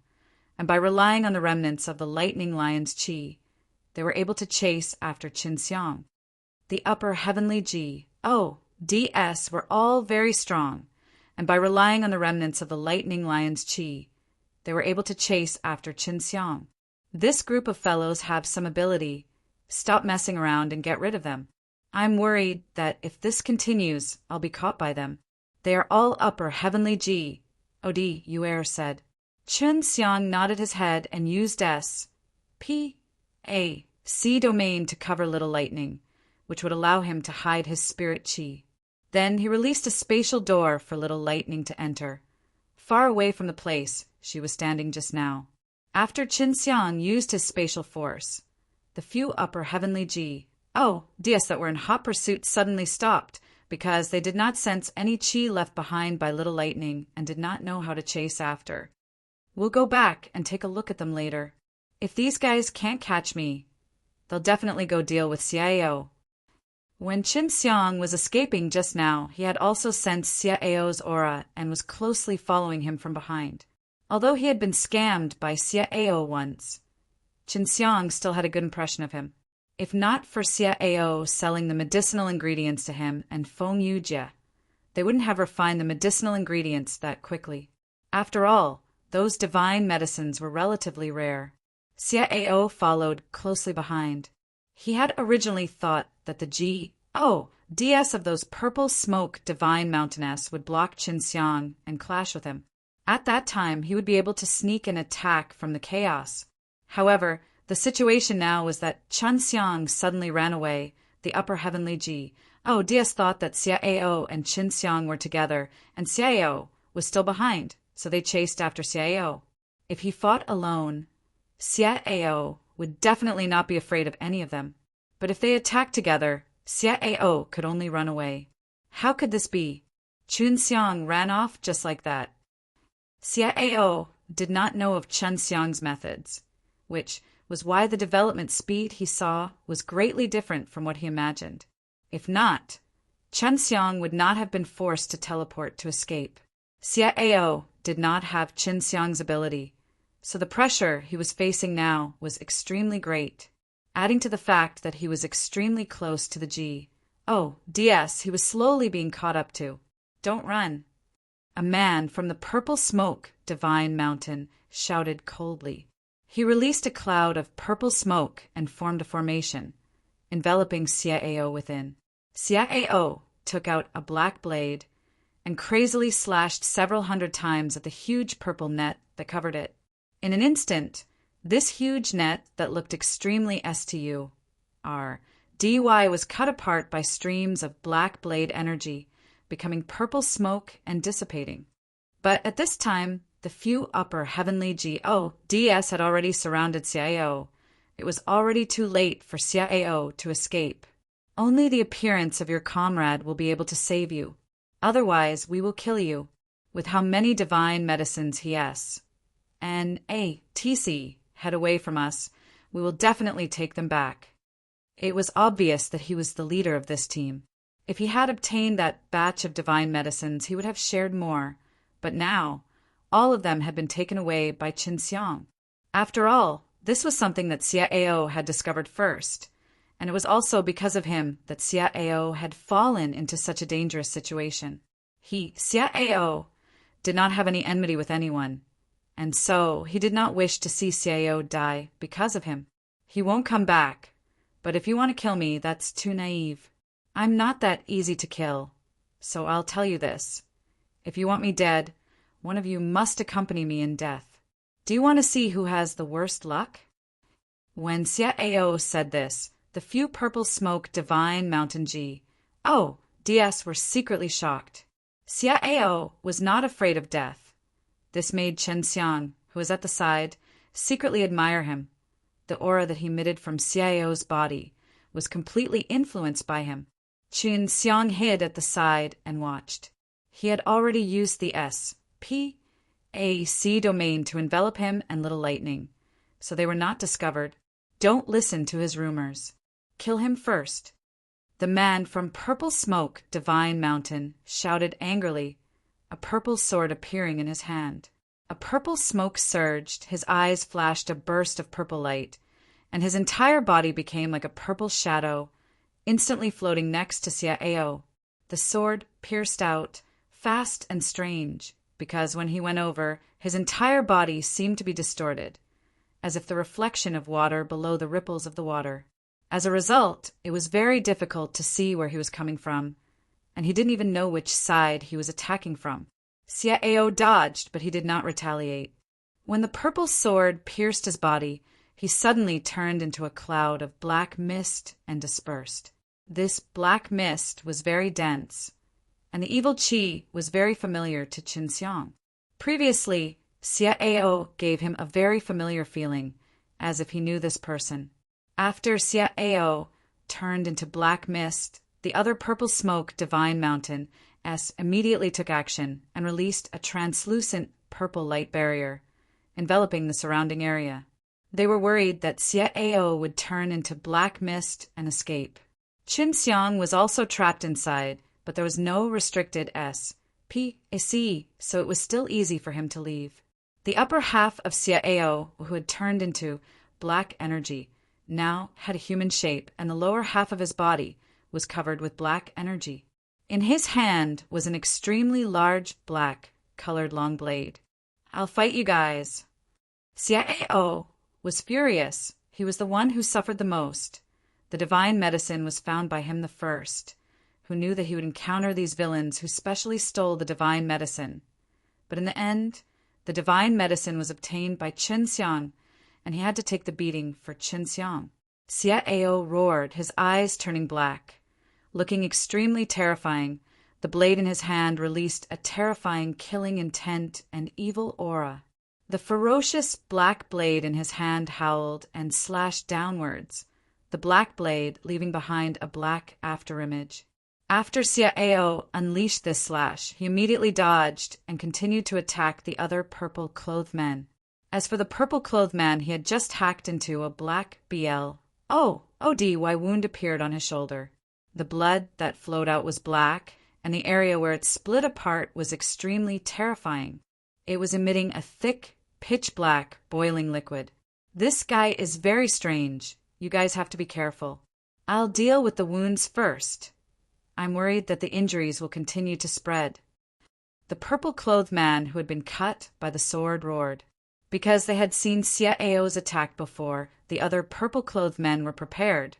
and by relying on the remnants of the lightning lion's qi, they were able to chase after Qinxiang. The upper heavenly gods were all very strong, and by relying on the remnants of the lightning lion's qi, they were able to chase after Qinxiang. This group of fellows have some ability. Stop messing around and get rid of them. I'm worried that if this continues, I'll be caught by them. They are all upper heavenly Yuer said. Qinxiang nodded his head and used S.P.A.C. domain to cover Little Lightning, which would allow him to hide his spirit qi. Then he released a spatial door for Little Lightning to enter, far away from the place she was standing just now. After Qinxiang used his spatial force, the few upper heavenly gods that were in hot pursuit suddenly stopped because they did not sense any qi left behind by Little Lightning and did not know how to chase after. We'll go back and take a look at them later. If these guys can't catch me, they'll definitely go deal with Xiaoao. When Qinxiang was escaping just now, he had also sensed Xiaoao's aura and was closely following him from behind. Although he had been scammed by Xiaoao once, Qinxiang still had a good impression of him. If not for Xiaoao selling the medicinal ingredients to him and Feng Yujie, they wouldn't have refined the medicinal ingredients that quickly. After all, those divine medicines were relatively rare. Xiaoao followed closely behind. He had originally thought that the DS of those purple smoke divine mountainess would block Qinxiang and clash with him. At that time, he would be able to sneak an attack from the chaos. However, the situation now was that Qinxiang suddenly ran away. The upper heavenly DS thought that Xiaoao and Qinxiang were together, and Xiaoao was still behind, so they chased after Xiaoao. If he fought alone, Xiaoao would definitely not be afraid of any of them. But if they attacked together, Xiaoao could only run away. How could this be? Qinxiang ran off just like that. Xiaoao did not know of Qinxiang's methods, which was why the development speed he saw was greatly different from what he imagined. If not, Qinxiang would not have been forced to teleport to escape. Xiaoao did not have Qinxiang's ability, so the pressure he was facing now was extremely great. Adding to the fact that he was extremely close to the DS he was slowly being caught up to. Don't run. A man from the purple smoke divine mountain shouted coldly. He released a cloud of purple smoke and formed a formation, enveloping Xiaoao within. Xiaoao took out a black blade and crazily slashed several hundred times at the huge purple net that covered it. In an instant, this huge net that looked extremely STUR DY was cut apart by streams of black blade energy, becoming purple smoke and dissipating. But at this time, the few upper heavenly DS had already surrounded Xiaoao. It was already too late for Xiaoao to escape. Only the appearance of your comrade will be able to save you. Otherwise, we will kill you. With how many divine medicines he has. TC head away from us, we will definitely take them back. It was obvious that he was the leader of this team. If he had obtained that batch of divine medicines, he would have shared more. But now, all of them had been taken away by Qinxiang. After all, this was something that Xiaoao had discovered first, and it was also because of him that Xiaoao had fallen into such a dangerous situation. Xiaoao, did not have any enmity with anyone, and so he did not wish to see Xiaoao die because of him. He won't come back, but if you want to kill me, that's too naive. I'm not that easy to kill, so I'll tell you this. If you want me dead, one of you must accompany me in death. Do you want to see who has the worst luck? When Xiaoao said this, the few purple smoke divine mountain DS were secretly shocked. Xiaoao was not afraid of death. This made Qinxiang, who was at the side, secretly admire him. The aura that he emitted from Xiaoao's body was completely influenced by him. Qin Xiang hid at the side and watched. He had already used the SPAC domain to envelop him and Little Lightning, so they were not discovered. Don't listen to his rumors. Kill him first. The man from Purple Smoke, Divine Mountain, shouted angrily, a purple sword appearing in his hand. A purple smoke surged, his eyes flashed a burst of purple light, and his entire body became like a purple shadow, instantly floating next to Xiao. The sword pierced out, fast and strange, because when he went over, his entire body seemed to be distorted, as if the reflection of water below the ripples of the water. As a result, it was very difficult to see where he was coming from, and he didn't even know which side he was attacking from. Xiao dodged, but he did not retaliate. When the purple sword pierced his body, he suddenly turned into a cloud of black mist and dispersed. This black mist was very dense, and the evil qi was very familiar to Qin Xiang. Previously, Xiao gave him a very familiar feeling, as if he knew this person. After Xiao turned into black mist, the other Purple Smoke Divine Mountain immediately took action and released a translucent purple light barrier, enveloping the surrounding area. They were worried that Xiao would turn into black mist and escape. Qin Xiang was also trapped inside, but there was no restricted SPAC, so it was still easy for him to leave. The upper half of Xiao, who had turned into black energy, now had a human shape, and the lower half of his body was covered with black energy. In his hand was an extremely large black-colored long blade. I'll fight you guys. Xiao was furious. He was the one who suffered the most. The divine medicine was found by him the first, who knew that he would encounter these villains who specially stole the divine medicine. But in the end, the divine medicine was obtained by Qin Xiang, and he had to take the beating for Qin Xiang. Xiao roared, his eyes turning black. Looking extremely terrifying, the blade in his hand released a terrifying killing intent and evil aura. The ferocious black blade in his hand howled and slashed downwards, the black blade leaving behind a black afterimage. After Xiao unleashed this slash, he immediately dodged and continued to attack the other purple-clothed men. As for the purple-clothed man, he had just hacked into a black ODY wound appeared on his shoulder. The blood that flowed out was black, and the area where it split apart was extremely terrifying. It was emitting a thick, pitch-black, boiling liquid. This guy is very strange. You guys have to be careful. I'll deal with the wounds first. I'm worried that the injuries will continue to spread. The purple-clothed man who had been cut by the sword roared. Because they had seen Xiao's attack before, the other purple-clothed men were prepared.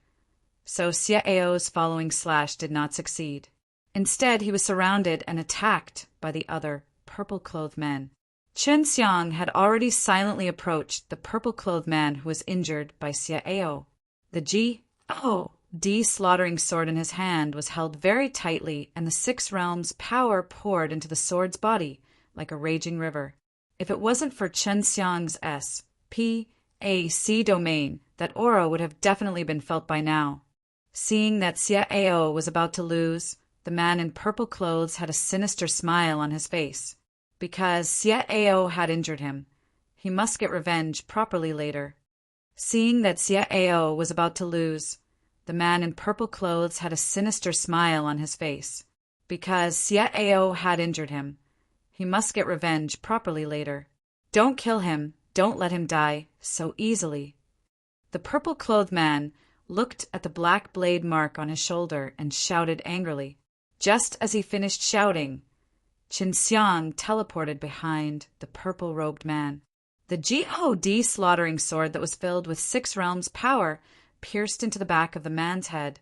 So Xiao's following slash did not succeed. Instead, he was surrounded and attacked by the other purple-clothed men. Qin Xiang had already silently approached the purple-clothed man who was injured by Xiao. The slaughtering sword in his hand was held very tightly, and the 6 realms' power poured into the sword's body like a raging river. If it wasn't for Qin Xiang's SPAC domain, that aura would have definitely been felt by now. Seeing that Xiao was about to lose, the man in purple clothes had a sinister smile on his face. Because Xiao had injured him, he must get revenge properly later. Seeing that Xiao was about to lose, the man in purple clothes had a sinister smile on his face. Because Xiao had injured him, he must get revenge properly later. Don't kill him, don't let him die so easily. The purple-clothed man looked at the black blade mark on his shoulder and shouted angrily. Just as he finished shouting, Qin Xiang teleported behind the purple-robed man. The God slaughtering sword that was filled with 6 realms' power pierced into the back of the man's head,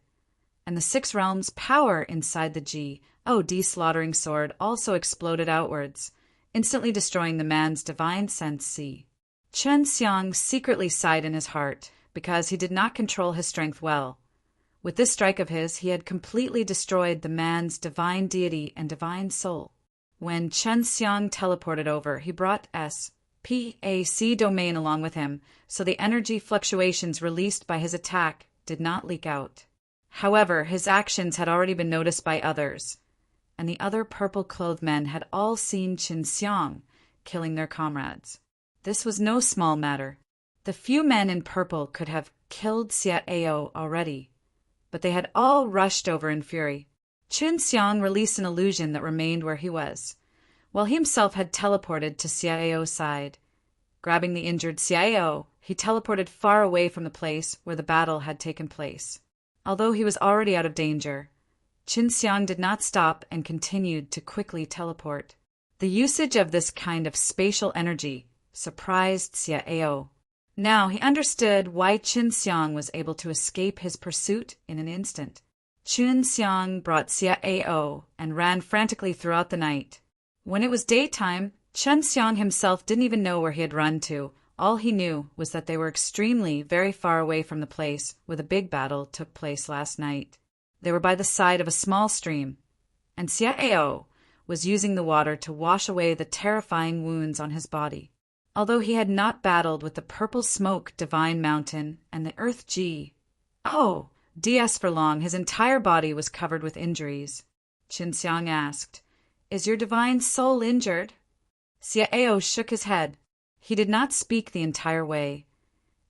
and the 6 realms' power inside the God slaughtering sword also exploded outwards, instantly destroying the man's divine sense C. Qin Xiang secretly sighed in his heart, because he did not control his strength well. With this strike of his, he had completely destroyed the man's divine deity and divine soul. When Qin Xiang teleported over, he brought SPAC domain along with him, so the energy fluctuations released by his attack did not leak out. However, his actions had already been noticed by others, and the other purple-clothed men had all seen Qin Xiang killing their comrades. This was no small matter. The few men in purple could have killed Xia Ao already, but they had all rushed over in fury. Qin Xiang released an illusion that remained where he was, while he himself had teleported to Xia Ao's side. Grabbing the injured Xia Ao, he teleported far away from the place where the battle had taken place. Although he was already out of danger, Qin Xiang did not stop and continued to quickly teleport. The usage of this kind of spatial energy surprised Xia Ao. Now he understood why Qin Xiang was able to escape his pursuit in an instant. Qin Xiang brought Xia Ao and ran frantically throughout the night. When it was daytime, Qin Xiang himself didn't even know where he had run to. All he knew was that they were extremely very far away from the place where the big battle took place last night. They were by the side of a small stream, and Xia Ao was using the water to wash away the terrifying wounds on his body. Although he had not battled with the purple smoke divine mountain and the earth DS for long, his entire body was covered with injuries. Qin Xiang asked, "Is your divine soul injured?" Xia Ao shook his head. He did not speak the entire way,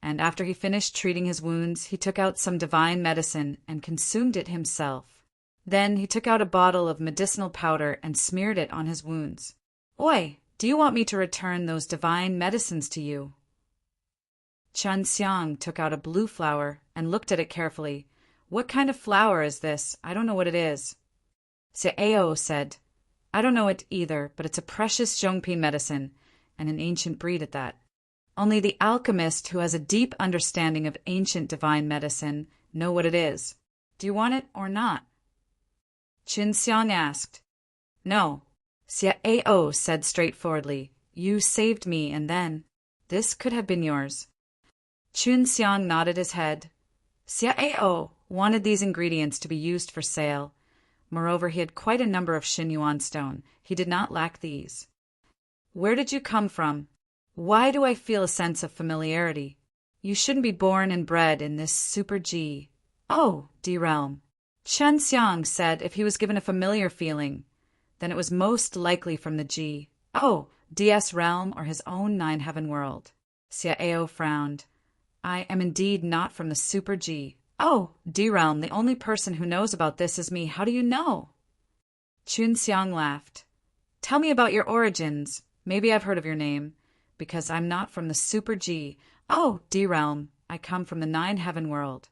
and after he finished treating his wounds, he took out some divine medicine and consumed it himself. Then he took out a bottle of medicinal powder and smeared it on his wounds. "Oi, do you want me to return those divine medicines to you?" Qin Xiang took out a blue flower and looked at it carefully. "What kind of flower is this? I don't know what it is." Xia Ao said, "I don't know it either, but it's a precious Zhongpi medicine, and an ancient breed at that. Only the alchemist who has a deep understanding of ancient divine medicine know what it is. Do you want it or not?" Qin Xiang asked. "No." Xia Ao said straightforwardly, "You saved me, and then this could have been yours." Qin Xiang nodded his head. Xia Ao wanted these ingredients to be used for sale. Moreover, he had quite a number of Xinyuan stone. He did not lack these. "Where did you come from? Why do I feel a sense of familiarity? You shouldn't be born and bred in this super D realm." Qin Xiang said if he was given a familiar feeling, then it was most likely from the DS realm or his own nine heaven world. Xia Ao frowned. "I am indeed not from the super D realm. The only person who knows about this is me. How do you know?" Qin Xiang laughed. "Tell me about your origins. Maybe I've heard of your name, because I'm not from the super D realm. I come from the nine heaven world."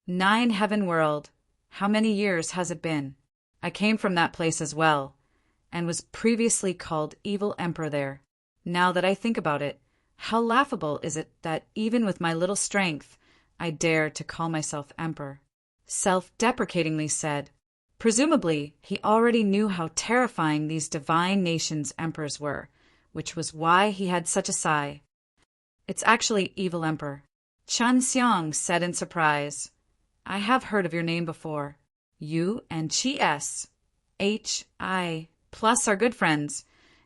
"Nine heaven world. How many years has it been?" "I came from that place as well, and was previously called Evil Emperor there. Now that I think about it, how laughable is it that even with my little strength, I dare to call myself Emperor." Self-deprecatingly said. Presumably, he already knew how terrifying these divine nations' emperors were, which was why he had such a sigh. "It's actually Evil Emperor." Qin Xiang said in surprise, "I have heard of your name before. You and Hi plus are good friends,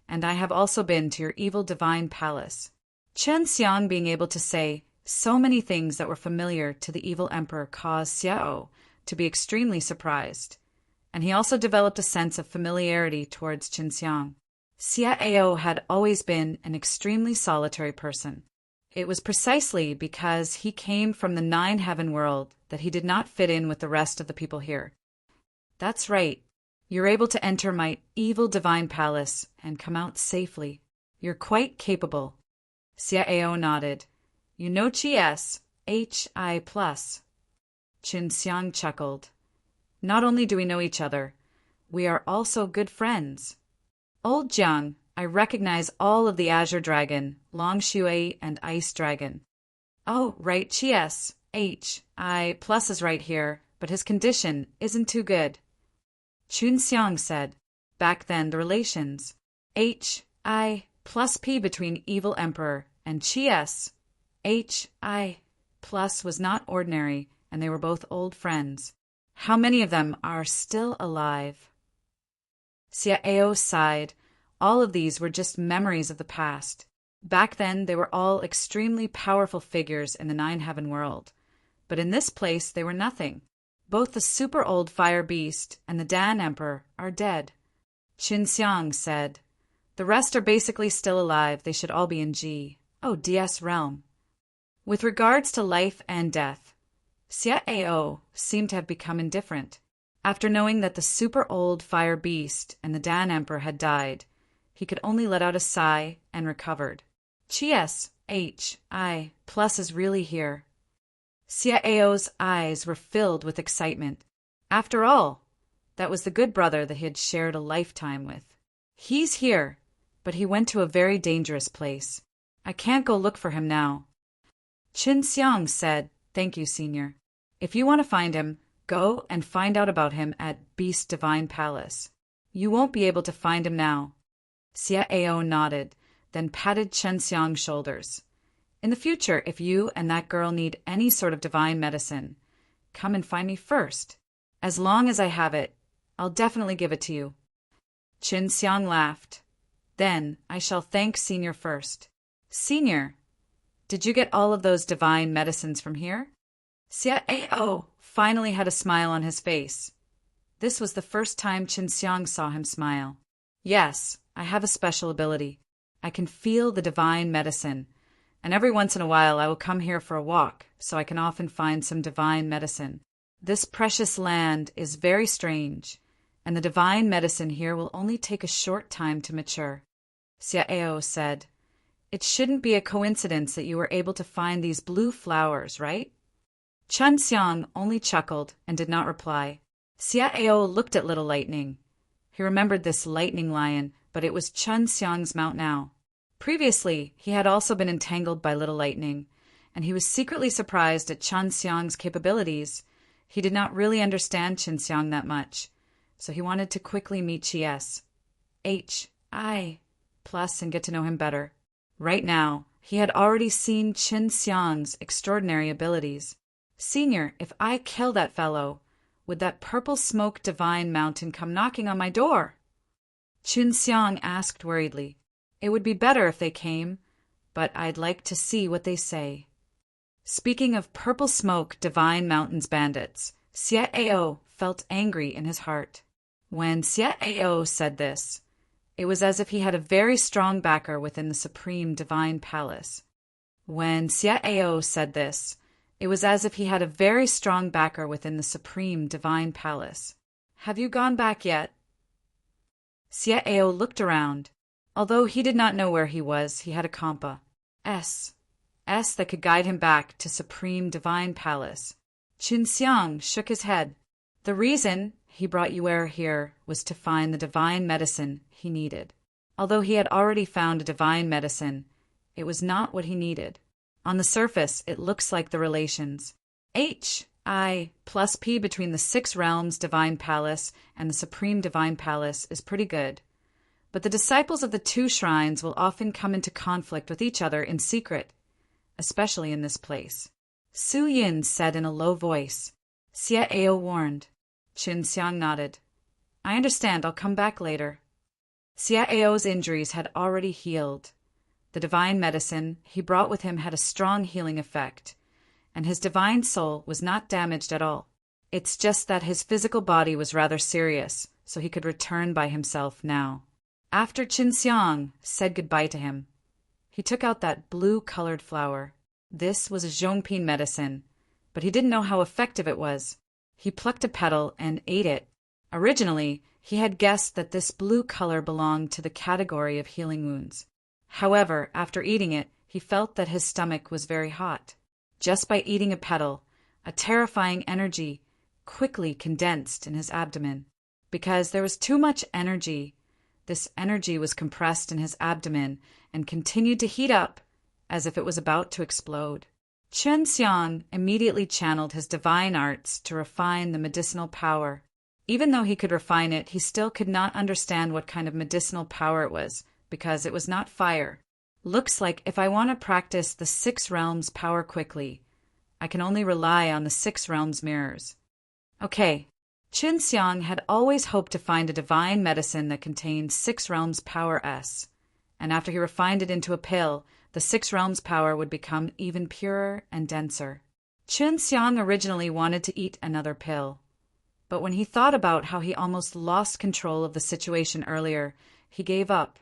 and I have also been to your evil divine palace." Qin Xiang being able to say so many things that were familiar to the evil emperor caused Xia Ao to be extremely surprised, and he also developed a sense of familiarity towards Qin Xiang. Xia Ao had always been an extremely solitary person. It was precisely because he came from the nine heaven world that he did not fit in with the rest of the people here. "That's right. You're able to enter my evil divine palace and come out safely. You're quite capable." Xia Ao nodded. "You know Hi plus." Qin Xiang chuckled. "Not only do we know each other, we are also good friends. Old Jiang, I recognize all of the Azure Dragon, Long Shui, and Ice Dragon." "Oh, right, Hi plus is right here, but his condition isn't too good." Qin Xiang said, "Back then the relations Hi plus P between Evil Emperor and Hi plus was not ordinary, and they were both old friends. How many of them are still alive?" Xia Ao sighed. All of these were just memories of the past. Back then they were all extremely powerful figures in the nine heaven world, but in this place they were nothing. Both the super old fire beast and the Dan Emperor are dead. Qin Xiang said, the rest are basically still alive. They should all be in DS realm. With regards to life and death, Xie Ao seemed to have become indifferent. After knowing that the super old fire beast and the Dan Emperor had died, he could only let out a sigh and recovered. HI plus is really here. Xie Ao's eyes were filled with excitement. After all, that was the good brother that he had shared a lifetime with. He's here, but he went to a very dangerous place. I can't go look for him now. Qin Xiang said, thank you, Senior. If you want to find him, go and find out about him at Beast Divine Palace. You won't be able to find him now. Xie Ao nodded, then patted Qin Xiang's shoulders. In the future, if you and that girl need any sort of divine medicine, come and find me first. As long as I have it, I'll definitely give it to you. Qin Xiang laughed. Then I shall thank Senior first. Senior, did you get all of those divine medicines from here? Xie Ao finally had a smile on his face. This was the first time Qin Xiang saw him smile. Yes, I have a special ability. I can feel the divine medicine, and every once in a while I will come here for a walk, so I can often find some divine medicine. This precious land is very strange, and the divine medicine here will only take a short time to mature. Xie Ao said, it shouldn't be a coincidence that you were able to find these blue flowers, right? Qin Xiang only chuckled and did not reply. Xie Ao looked at Little Lightning. He remembered this lightning lion, but it was Qin Xiang's mount now. Previously, he had also been entangled by Little Lightning, and he was secretly surprised at Qin Xiang's capabilities. He did not really understand Qin Xiang that much, so he wanted to quickly meet Chies, HI plus, and get to know him better. Right now, he had already seen Qin Xiang's extraordinary abilities. Senior, if I kill that fellow, would that purple smoke divine mountain come knocking on my door? Qin Xiang asked worriedly. It would be better if they came, but I'd like to see what they say. Speaking of purple smoke divine mountains bandits, Xie Ao felt angry in his heart. When Xie Ao said this, it was as if he had a very strong backer within the Supreme Divine Palace. When Xie Ao said this, it was as if he had a very strong backer within the Supreme Divine Palace. Have you gone back yet? Xie Ao looked around. Although he did not know where he was, he had a compa. S that could guide him back to Supreme Divine Palace. Qin Xiang shook his head. The reason he brought Yue here was to find the divine medicine he needed. Although he had already found a divine medicine, it was not what he needed. On the surface, it looks like the relations HI plus P between the 6 realms Divine Palace and the Supreme Divine Palace is pretty good. But the disciples of the 2 shrines will often come into conflict with each other in secret, especially in this place. Su Yin said in a low voice. Xie Ao warned. Qin Xiang nodded. I understand, I'll come back later. Xie Ao's injuries had already healed. The divine medicine he brought with him had a strong healing effect, and his divine soul was not damaged at all. It's just that his physical body was rather serious, so he could return by himself now. After Qin Xiang said goodbye to him, he took out that blue-colored flower. This was a zhongping medicine, but he didn't know how effective it was. He plucked a petal and ate it. Originally, he had guessed that this blue color belonged to the category of healing wounds. However, after eating it, he felt that his stomach was very hot. Just by eating a petal, a terrifying energy quickly condensed in his abdomen. Because there was too much energy, this energy was compressed in his abdomen and continued to heat up as if it was about to explode. Qin Xiang immediately channeled his divine arts to refine the medicinal power. Even though he could refine it, he still could not understand what kind of medicinal power it was, because it was not fire. Looks like if I want to practice the 6 realms power quickly, I can only rely on the 6 realms mirrors. Okay, Qin Xiang had always hoped to find a divine medicine that contained 6 realms power S, and after he refined it into a pill, the 6 realms power would become even purer and denser. Qin Xiang originally wanted to eat another pill, But when he thought about how he almost lost control of the situation earlier, he gave up.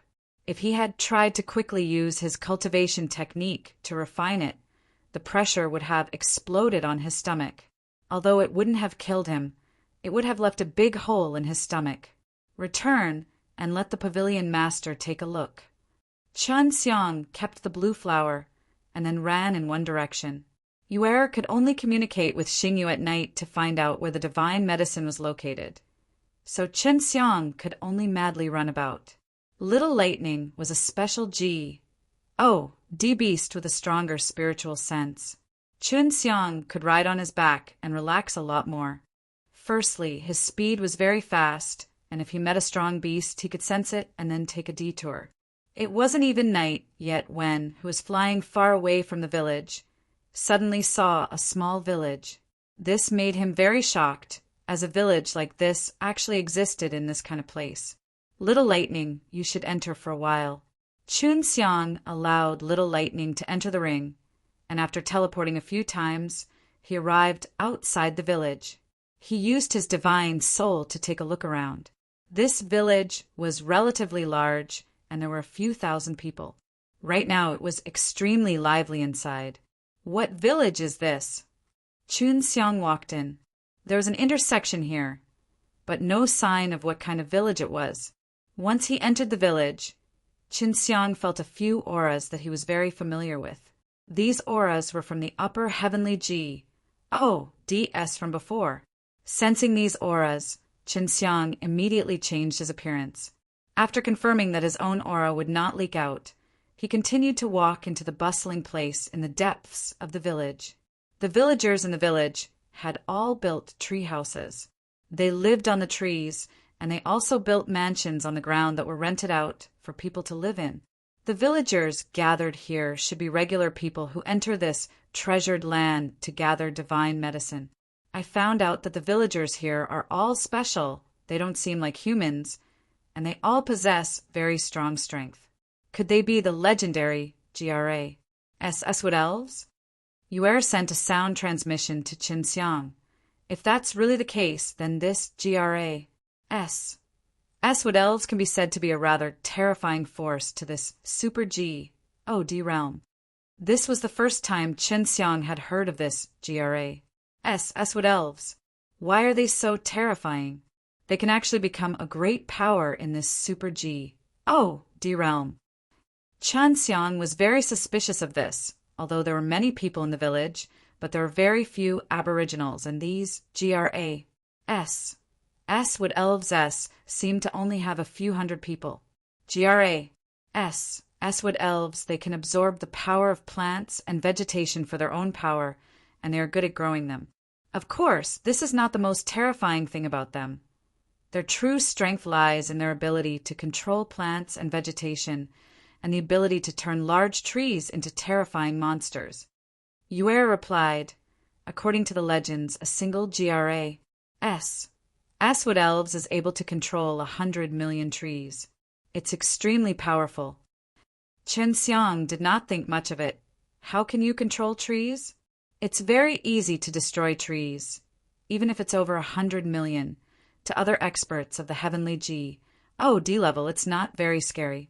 If he had tried to quickly use his cultivation technique to refine it, the pressure would have exploded on his stomach. Although it wouldn't have killed him, it would have left a big hole in his stomach. Return and let the pavilion master take a look. Chun Xiang kept the blue flower and then ran in one direction. Yue could only communicate with Xingyu at night to find out where the divine medicine was located. So Chun Xiang could only madly run about. Little Lightning was a special G. D-beast with a stronger spiritual sense. Chun Xiang could ride on his back and relax a lot more. Firstly, his speed was very fast, and if he met a strong beast, he could sense it and then take a detour. It wasn't even night yet when, who was flying far away from the village, suddenly saw a small village. This made him very shocked, as a village like this actually existed in this kind of place. Little Lightning, you should enter for a while. Chun Xiang allowed Little Lightning to enter the ring, and after teleporting a few times, he arrived outside the village. He used his divine soul to take a look around. This village was relatively large, and there were a few thousand people. Right now it was extremely lively inside. What village is this? Chun Xiang walked in. There was an intersection here, but no sign of what kind of village it was. Once he entered the village, Chun Xiang felt a few auras that he was very familiar with. These auras were from the upper heavenly G. DS from before. Sensing these auras, Chun Xiang immediately changed his appearance. After confirming that his own aura would not leak out, he continued to walk into the bustling place in the depths of the village. The villagers in the village had all built tree houses. They lived on the trees, and they also built mansions on the ground that were rented out for people to live in. The villagers gathered here should be regular people who enter this treasured land to gather divine medicine. I found out that the villagers here are all special. They don't seem like humans, and they all possess very strong strength. Could they be the legendary Eswood elves? Yue sent a sound transmission to Chun Xiang. If that's really the case, then this Eswood elves can be said to be a rather terrifying force to this super D realm. This was the first time Chun Xiang had heard of this Eswood elves. Why are they so terrifying? They can actually become a great power in this super D realm. Chun Xiang was very suspicious of this, although there were many people in the village, but there were very few aboriginals, and these Eswood elves seemed to only have a few hundred people. Eswood elves, they can absorb the power of plants and vegetation for their own power, and they are good at growing them. Of course, this is not the most terrifying thing about them. Their true strength lies in their ability to control plants and vegetation, and the ability to turn large trees into terrifying monsters. Yue replied, according to the legends, a single Eswood elves is able to control 100 million trees. It's extremely powerful. Chun Xiang did not think much of it. How can you control trees? It's very easy to destroy trees, even if it's over 100 million. To other experts of the heavenly D level, it's not very scary.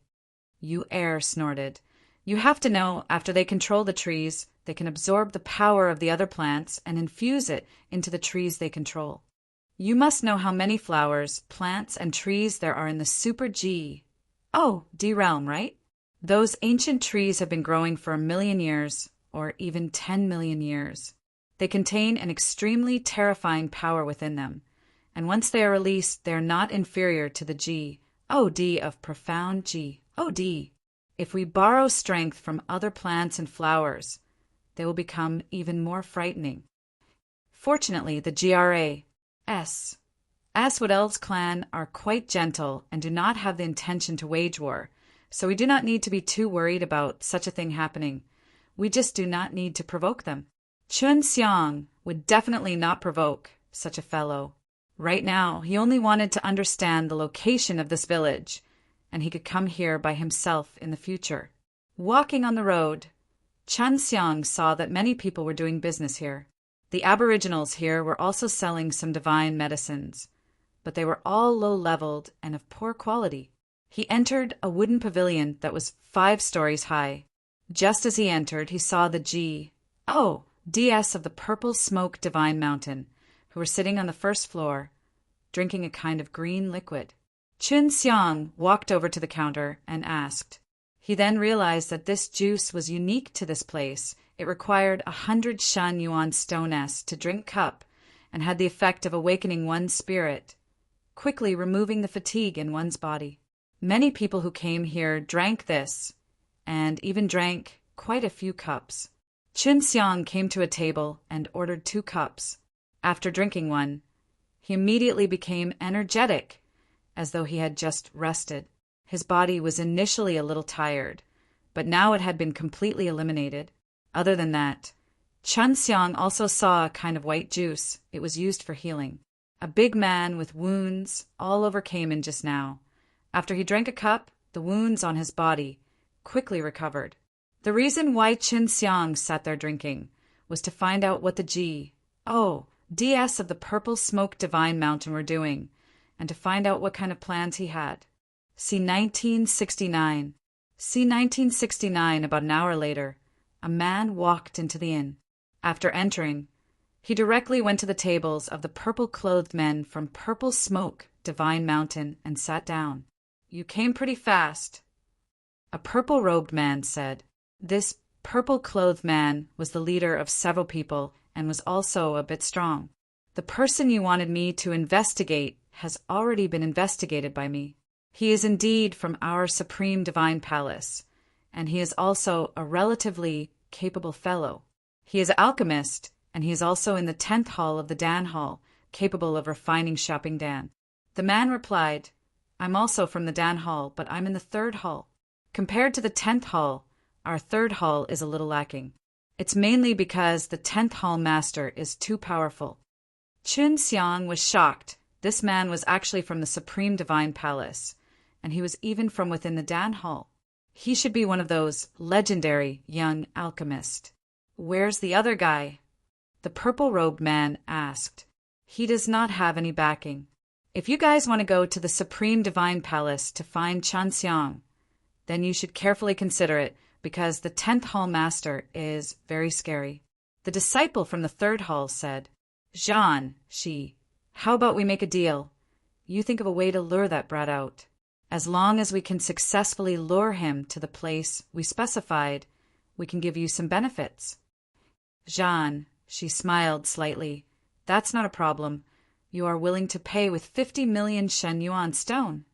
Yue snorted. You have to know, after they control the trees, they can absorb the power of the other plants and infuse it into the trees they control. You must know how many flowers, plants, and trees there are in the super D realm, right? Those ancient trees have been growing for 1 million years, or even 10 million years. They contain an extremely terrifying power within them, and once they are released, they are not inferior to the of profound If we borrow strength from other plants and flowers, they will become even more frightening. Fortunately, the Eswood Elves clan are quite gentle and do not have the intention to wage war, so we do not need to be too worried about such a thing happening. We just do not need to provoke them. Chun Xiang would definitely not provoke such a fellow. Right now, he only wanted to understand the location of this village, and he could come here by himself in the future. Walking on the road, Chun Xiang saw that many people were doing business here. The aboriginals here were also selling some divine medicines, but they were all low-leveled and of poor quality. He entered a wooden pavilion that was 5 stories high. Just as he entered, he saw the DS of the Purple Smoke Divine Mountain, who were sitting on the first floor, drinking a kind of green liquid. Chun Xiang walked over to the counter and asked. He then realized that this juice was unique to this place. It required 100 Shan Yuan stone S to drink cup and had the effect of awakening one's spirit, quickly removing the fatigue in one's body. Many people who came here drank this, and even drank quite a few cups. Chun Xiang came to a table and ordered 2 cups. After drinking one, he immediately became energetic, as though he had just rested. His body was initially a little tired, but now it had been completely eliminated. Other than that, Chun Xiang also saw a kind of white juice. It was used for healing. A big man with wounds all over came in just now. After he drank a cup, the wounds on his body quickly recovered. The reason why Chun Xiang sat there drinking was to find out what the DS of the Purple Smoke Divine Mountain were doing, and to find out what kind of plans he had. See 1969. See 1969. About an hour later, a man walked into the inn. After entering, he directly went to the tables of the purple-clothed men from Purple Smoke Divine Mountain and sat down. You came pretty fast, a purple-robed man said. This purple-clothed man was the leader of several people and was also a bit strong. The person you wanted me to investigate has already been investigated by me. He is indeed from our Supreme Divine Palace, and he is also a relatively capable fellow. He is an alchemist, and he is also in the 10th hall of the Dan Hall, capable of refining Shopping Dan. The man replied, I'm also from the Dan Hall, but I'm in the 3rd hall. Compared to the 10th hall, our 3rd hall is a little lacking. It's mainly because the 10th hall master is too powerful. Chun Xiang was shocked. This man was actually from the Supreme Divine Palace, and he was even from within the Dan Hall. He should be one of those legendary young alchemists. Where's the other guy? The purple-robed man asked. He does not have any backing. If you guys want to go to the Supreme Divine Palace to find Chun Xiang, then you should carefully consider it, because the 10th hall master is very scary. The disciple from the 3rd hall said, Jean, how about we make a deal? You think of a way to lure that brat out. As long as we can successfully lure him to the place we specified, we can give you some benefits. Jean, she smiled slightly. That's not a problem. You are willing to pay with 50 million Shen Yuan stone.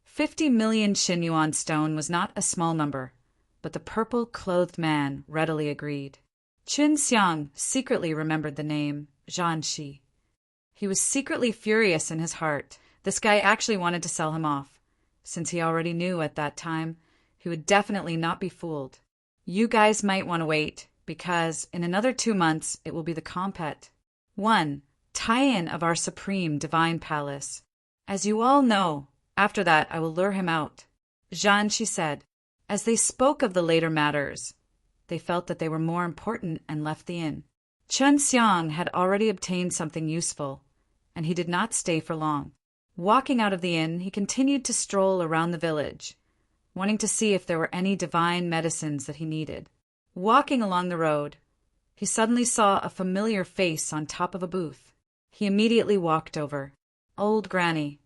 50 million Shen Yuan stone was not a small number, but the purple-clothed man readily agreed. Chun Xiang secretly remembered the name, Zhan Shi. He was secretly furious in his heart. This guy actually wanted to sell him off, since he already knew at that time he would definitely not be fooled. You guys might want to wait, because in another 2 months it will be the compet. 1. Tie-in of our Supreme Divine Palace. As you all know, after that I will lure him out. Jean, she said. As they spoke of the later matters, they felt that they were more important and left the inn. Chun Xiang had already obtained something useful, and he did not stay for long. Walking out of the inn, he continued to stroll around the village, wanting to see if there were any divine medicines that he needed. Walking along the road, he suddenly saw a familiar face on top of a booth. He immediately walked over. Old Granny.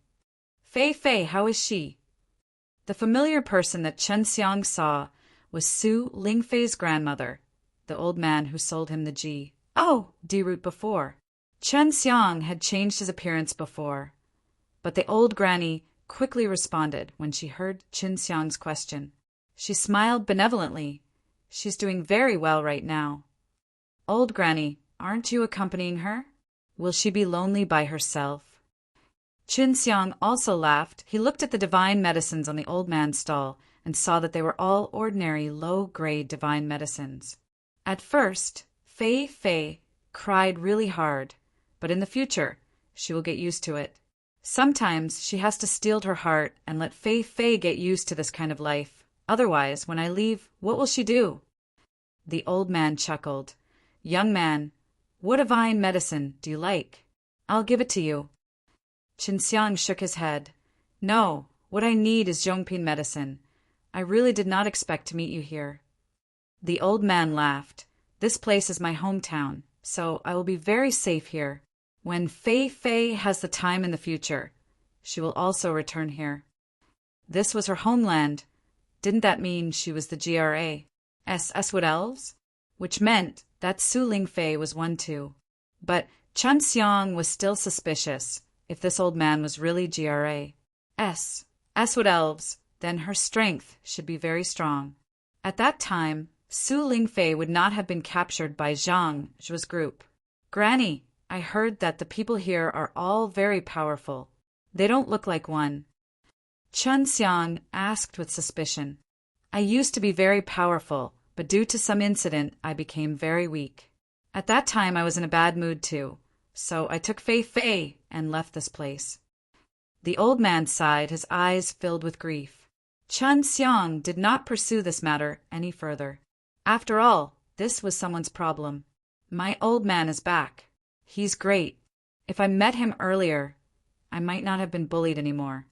Fei, how is she? The familiar person that Chun Xiang saw was Su Lingfei's grandmother, the old man who sold him the D-root before. Chun Xiang had changed his appearance before, but the old granny quickly responded when she heard Chun Xiang's question. She smiled benevolently. She's doing very well right now. Old Granny, aren't you accompanying her? Will she be lonely by herself? Chun Xiang also laughed. He looked at the divine medicines on the old man's stall and saw that they were all ordinary low-grade divine medicines. At first, Fei cried really hard, but in the future, she will get used to it. Sometimes she has to steel her heart and let Fei get used to this kind of life. Otherwise, when I leave, what will she do? The old man chuckled. Young man, what divine medicine do you like? I'll give it to you. Qinxiang shook his head. No, what I need is Zhongping medicine. I really did not expect to meet you here. The old man laughed. This place is my hometown, so I will be very safe here. When Fei Fei has the time in the future, she will also return here. This was her homeland. Didn't that mean she was the GRA's with elves? Which meant that Su Lingfei was one too. But Chun Xiang was still suspicious. If this old man was really GRA's with elves, then her strength should be very strong. At that time, Su Lingfei would not have been captured by Zhang Zhu's group. Granny, I heard that the people here are all very powerful. They don't look like one. Chun Xiang asked with suspicion. I used to be very powerful, but due to some incident, I became very weak. At that time, I was in a bad mood too, so I took Fei Fei and left this place. The old man sighed, his eyes filled with grief. Chun Xiang did not pursue this matter any further. After all, this was someone's problem. My old man is back. He's great. If I met him earlier, I might not have been bullied anymore.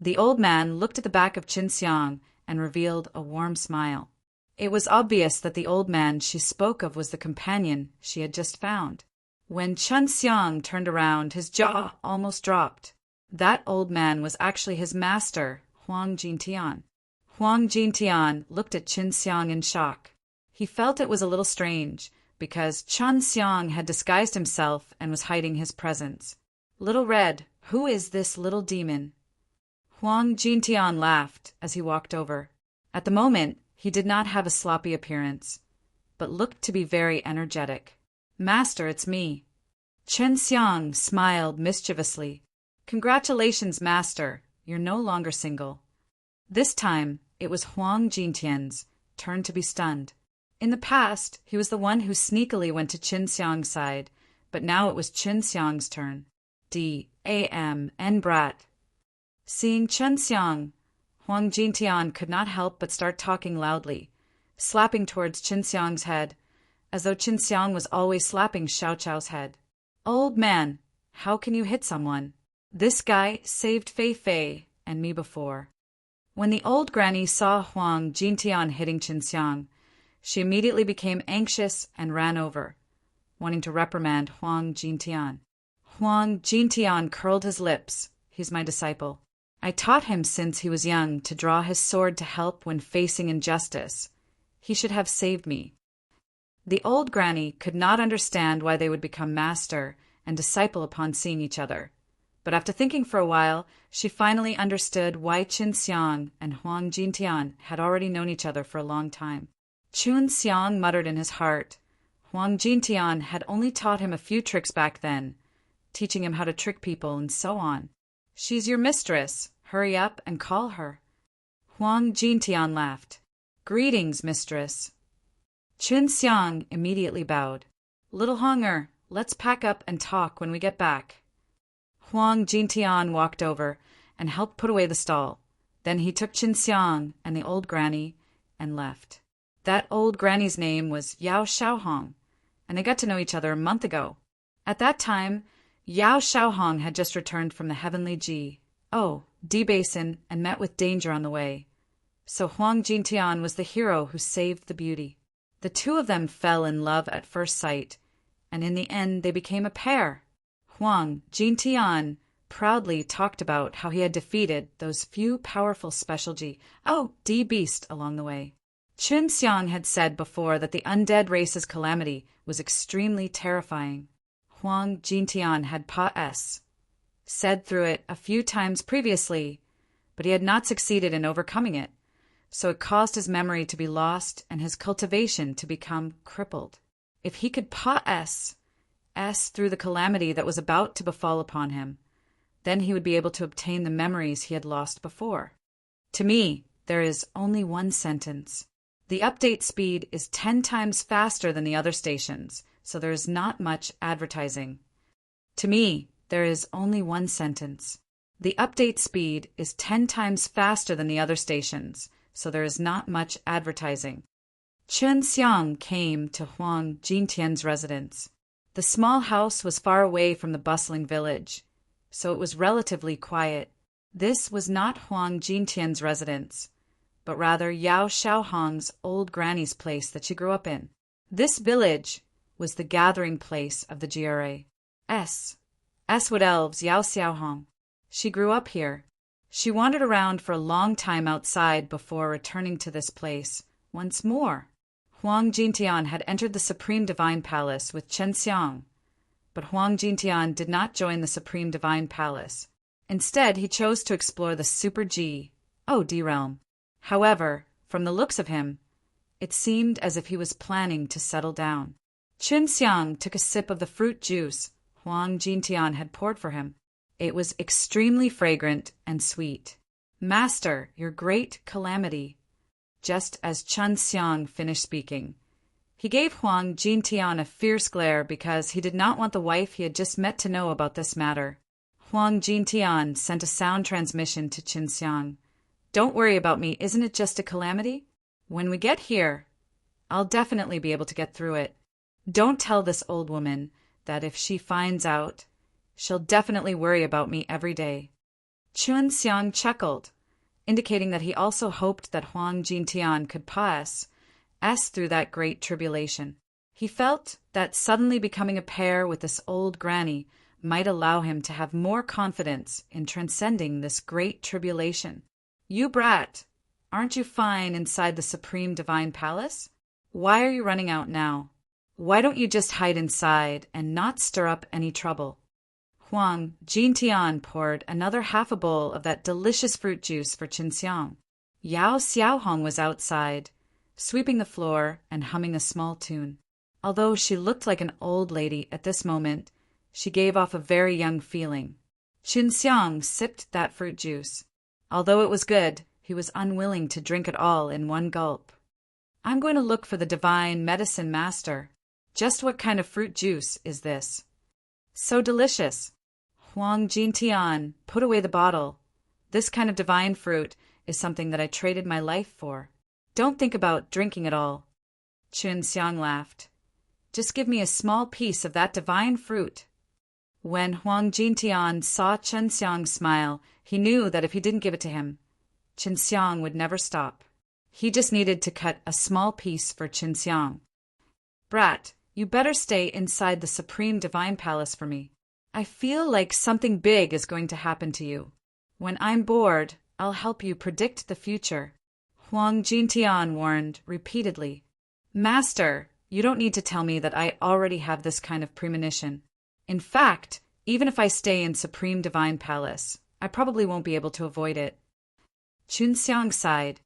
The old man looked at the back of Chun Xiang and revealed a warm smile. It was obvious that the old man she spoke of was the companion she had just found. When Chun Xiang turned around, his jaw almost dropped. That old man was actually his master, Huang Jintian. Huang Jintian looked at Chun Xiang in shock. He felt it was a little strange, because Chun Xiang had disguised himself and was hiding his presence. Little Red, who is this little demon? Huang Jintian laughed as he walked over. At the moment, he did not have a sloppy appearance, but looked to be very energetic. Master, it's me. Chun Xiang smiled mischievously. Congratulations, Master. You're no longer single. This time, it was Huang Jintian's turn to be stunned. In the past, he was the one who sneakily went to Chun Xiang's side, but now it was Chun Xiang's turn. D.A.M.N. brat. Seeing Chun Xiang, Huang Jintian could not help but start talking loudly, slapping towards Chun Xiang's head, as though Chun Xiang was always slapping Xiao Chao's head. Old man, how can you hit someone? This guy saved Fei Fei and me before. When the old granny saw Huang Jintian hitting Chun Xiang, she immediately became anxious and ran over, wanting to reprimand Huang Jintian. Huang Jintian curled his lips. He's my disciple. I taught him since he was young to draw his sword to help when facing injustice. He should have saved me. The old granny could not understand why they would become master and disciple upon seeing each other. But after thinking for a while, she finally understood why Chun Xiang and Huang Jintian had already known each other for a long time. Chun Xiang muttered in his heart. Huang Jintian had only taught him a few tricks back then, teaching him how to trick people and so on. She's your mistress. Hurry up and call her. Huang Jintian laughed. Greetings, mistress. Chun Xiang immediately bowed. Little Hunger, let's pack up and talk when we get back. Huang Jintian walked over and helped put away the stall. Then he took Chun Xiang and the old granny and left. That old granny's name was Yao Xiaohong, and they got to know each other a month ago. At that time, Yao Xiaohong had just returned from the heavenly D basin and met with danger on the way. So Huang Jintian was the hero who saved the beauty. The two of them fell in love at first sight, and in the end they became a pair. Huang Jintian proudly talked about how he had defeated those few powerful special D beast along the way. Chun Xiang had said before that the undead race's calamity was extremely terrifying. Huang Jintian had said through it a few times previously, but he had not succeeded in overcoming it, so it caused his memory to be lost and his cultivation to become crippled. If he could through the calamity that was about to befall upon him, then he would be able to obtain the memories he had lost before. To me, there is only one sentence. The update speed is 10 times faster than the other stations, so there is not much advertising. To me, there is only one sentence. The update speed is 10 times faster than the other stations, so there is not much advertising. Chun Xiang came to Huang Jintian's residence. The small house was far away from the bustling village, so it was relatively quiet. This was not Huang Jintian's residence, but rather Yao Xiaohong's old granny's place that she grew up in. This village was the gathering place of the GRA. Wood Elves Yao Xiaohong. She grew up here. She wandered around for a long time outside before returning to this place once more. Huang Jintian had entered the Supreme Divine Palace with Chen Xiang, but Huang Jintian did not join the Supreme Divine Palace. Instead, he chose to explore the Super D realm. However, from the looks of him, it seemed as if he was planning to settle down. Chen Xiang took a sip of the fruit juice Huang Jintian had poured for him. It was extremely fragrant and sweet. Master, your great calamity. Just as Chen Xiang finished speaking, he gave Huang Jintian a fierce glare because he did not want the wife he had just met to know about this matter. Huang Jintian sent a sound transmission to Chen Xiang. Don't worry about me, isn't it just a calamity? When we get here, I'll definitely be able to get through it. Don't tell this old woman that if she finds out, she'll definitely worry about me every day. Chen Xiang chuckled, indicating that he also hoped that Huang Jintian could pass through that great tribulation. He felt that suddenly becoming a pair with this old granny might allow him to have more confidence in transcending this great tribulation. You brat, aren't you fine inside the Supreme Divine Palace? Why are you running out now? Why don't you just hide inside and not stir up any trouble? Huang Jintian poured another half a bowl of that delicious fruit juice for Chen Xiang. Yao Xiaohong was outside, sweeping the floor and humming a small tune. Although she looked like an old lady at this moment, she gave off a very young feeling. Chen Xiang sipped that fruit juice. Although it was good, he was unwilling to drink it all in one gulp. I'm going to look for the divine medicine master. Just what kind of fruit juice is this? So delicious. Huang Jintian put away the bottle. This kind of divine fruit is something that I traded my life for. Don't think about drinking it all. Chen Xiang laughed. Just give me a small piece of that divine fruit. When Huang Jintian saw Chen Xiang smile, he knew that if he didn't give it to him, Chen Xiang would never stop. He just needed to cut a small piece for Chen Xiang. Brat, you better stay inside the Supreme Divine Palace for me. I feel like something big is going to happen to you. When I'm bored, I'll help you predict the future. Huang Jintian warned repeatedly. Master, you don't need to tell me that I already have this kind of premonition. In fact, even if I stay in Supreme Divine Palace, I probably won't be able to avoid it. Chen Xiang sighed.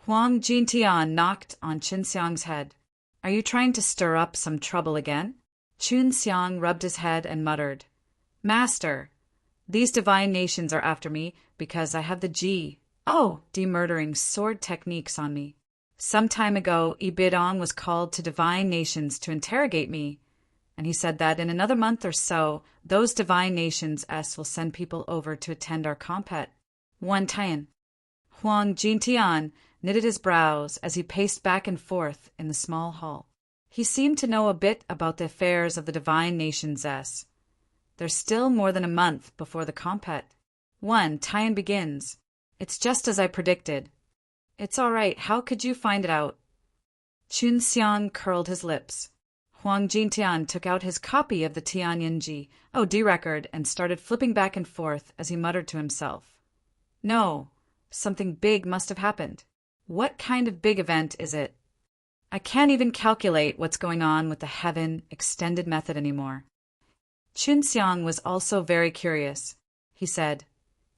Huang Jintian knocked on Chen Xiang's head. Are you trying to stir up some trouble again? Chen Xiang rubbed his head and muttered. Master, these divine nations are after me because I have the demurdering sword techniques on me. Some time ago, Ibidong was called to divine nations to interrogate me, and he said that in another month or so, those divine nations will send people over to attend our compet. One Tian. Huang Jintian knitted his brows as he paced back and forth in the small hall. He seemed to know a bit about the affairs of the divine nations. There's still more than a month before the compet. Tian begins. It's just as I predicted. It's all right. How could you find it out? Chen Xiang curled his lips. Huang Jintian took out his copy of the Tianyinji record and started flipping back and forth as he muttered to himself. No, something big must have happened. What kind of big event is it? I can't even calculate what's going on with the heaven extended method anymore. Chen Xiang was also very curious. He said,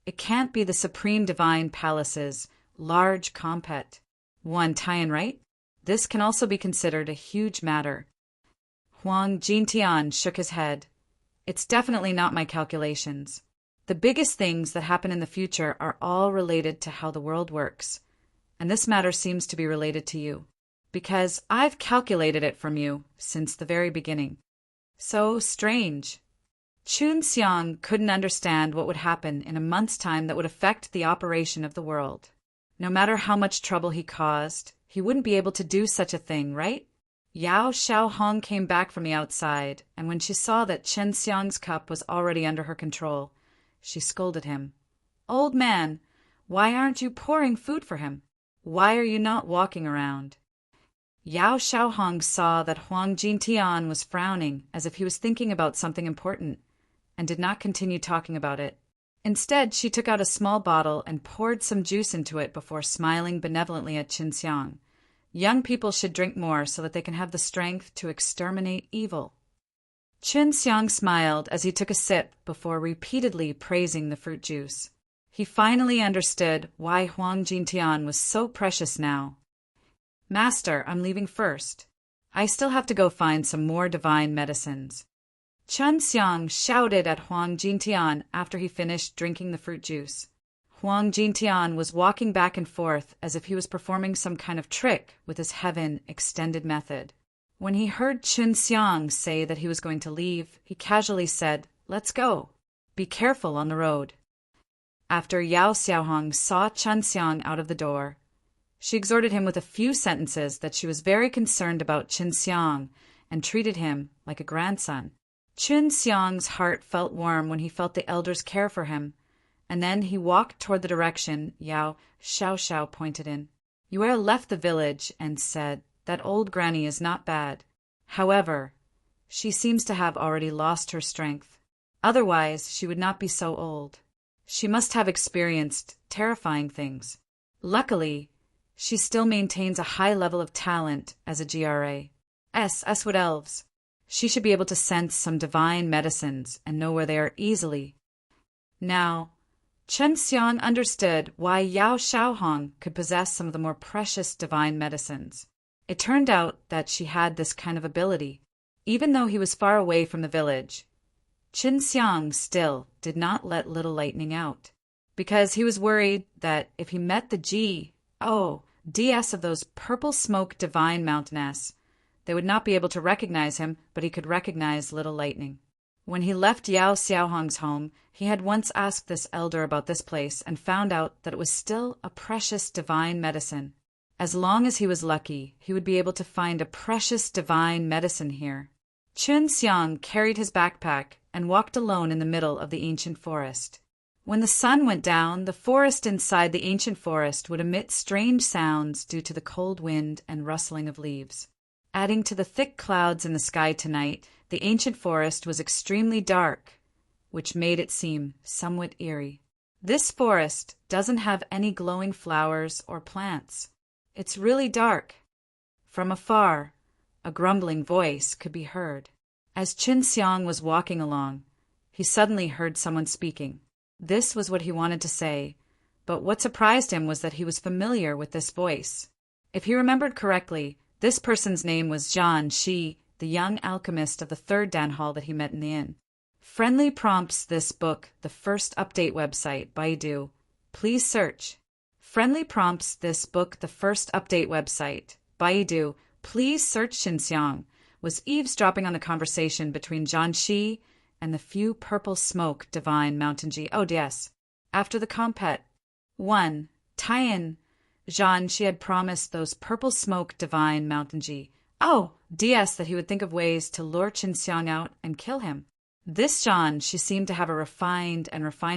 It can't be the Supreme Divine Palace's large compet. Tian, right? This can also be considered a huge matter. Huang Jintian shook his head. It's definitely not my calculations. The biggest things that happen in the future are all related to how the world works, and this matter seems to be related to you, because I've calculated it from you since the very beginning. So strange. Chen Xiang couldn't understand what would happen in a month's time that would affect the operation of the world. No matter how much trouble he caused, He wouldn't be able to do such a thing, right? Yao Xiaohong came back from the outside, and when she saw that Chen Xiang's cup was already under her control, she scolded him. "Old man, why aren't you pouring food for him? Why are you not walking around?" Yao Xiaohong saw that Huang Jintian was frowning as if he was thinking about something important, and did not continue talking about it. Instead, she took out a small bottle and poured some juice into it before smiling benevolently at Qin Xiang. Young people should drink more so that they can have the strength to exterminate evil. Qin Xiang smiled as he took a sip before repeatedly praising the fruit juice. He finally understood why Huang Jintian was so precious now. "Master, I'm leaving first. I still have to go find some more divine medicines." Chen Xiang shouted at Huang Jintian after he finished drinking the fruit juice. Huang Jintian was walking back and forth as if he was performing some kind of trick with his heaven extended method. When he heard Chen Xiang say that he was going to leave, he casually said, "Let's go. Be careful on the road." After Yao Xiaohong saw Chen Xiang out of the door, she exhorted him with a few sentences that she was very concerned about Qin Xiang and treated him like a grandson. Qin Xiang's heart felt warm when he felt the elders care for him, and then he walked toward the direction Yao Xiaoxiao pointed in. Yue left the village and said, "That old granny is not bad. However, she seems to have already lost her strength. Otherwise, she would not be so old. She must have experienced terrifying things. Luckily, she still maintains a high level of talent as a GRA. As with elves. She should be able to sense some divine medicines and know where they are easily." Now, Chen Xiang understood why Yao Xiaohong could possess some of the more precious divine medicines. It turned out that she had this kind of ability. Even though he was far away from the village, Qin Xiang still did not let Little Lightning out, because he was worried that if he met the DS of those purple smoke divine mountainess, they would not be able to recognize him, but he could recognize Little Lightning. When he left Yao Xiaohong's home, he had once asked this elder about this place and found out that it was still a precious divine medicine. As long as he was lucky, he would be able to find a precious divine medicine here. Qin Xiang carried his backpack and walked alone in the middle of the ancient forest. When the sun went down, the forest inside the ancient forest would emit strange sounds due to the cold wind and rustling of leaves. Adding to the thick clouds in the sky tonight, the ancient forest was extremely dark, which made it seem somewhat eerie. This forest doesn't have any glowing flowers or plants. It's really dark. From afar, a grumbling voice could be heard. As Qin Xiang was walking along, he suddenly heard someone speaking. This was what he wanted to say, but what surprised him was that he was familiar with this voice. If he remembered correctly, this person's name was Zhan Shi, the young alchemist of the third Dan Hall that he met in the inn. Friendly prompts this book, the first update website, Baidu. Please search. Friendly prompts this book, the first update website, Baidu. Please search Qin Xiang, was eavesdropping on the conversation between Zhan Shi and the few purple smoke divine mountain G. Oh, yes. After the compet. 1. Tie-in. Zhan Shi had promised those purple smoke divine mountain G. Oh, DS that he would think of ways to lure Qin Xiang out and kill him. This Zhan Shi seemed to have a refined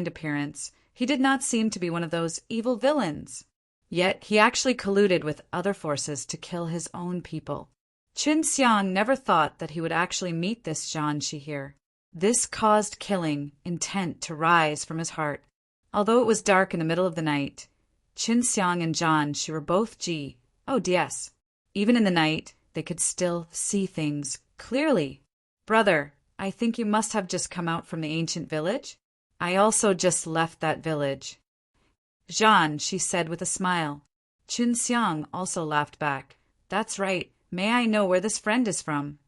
appearance. He did not seem to be one of those evil villains. Yet he actually colluded with other forces to kill his own people. Qin Xiang never thought that he would actually meet this Zhan Shi here. This caused killing intent to rise from his heart. Although it was dark in the middle of the night, Qin Xiang and Zhan Shi were both DS. Even in the night, they could still see things clearly. Brother, I think you must have just come out from the ancient village. I also just left that village. Zhan, she said with a smile. Qin Xiang also laughed back. That's right. May I know where this friend is from?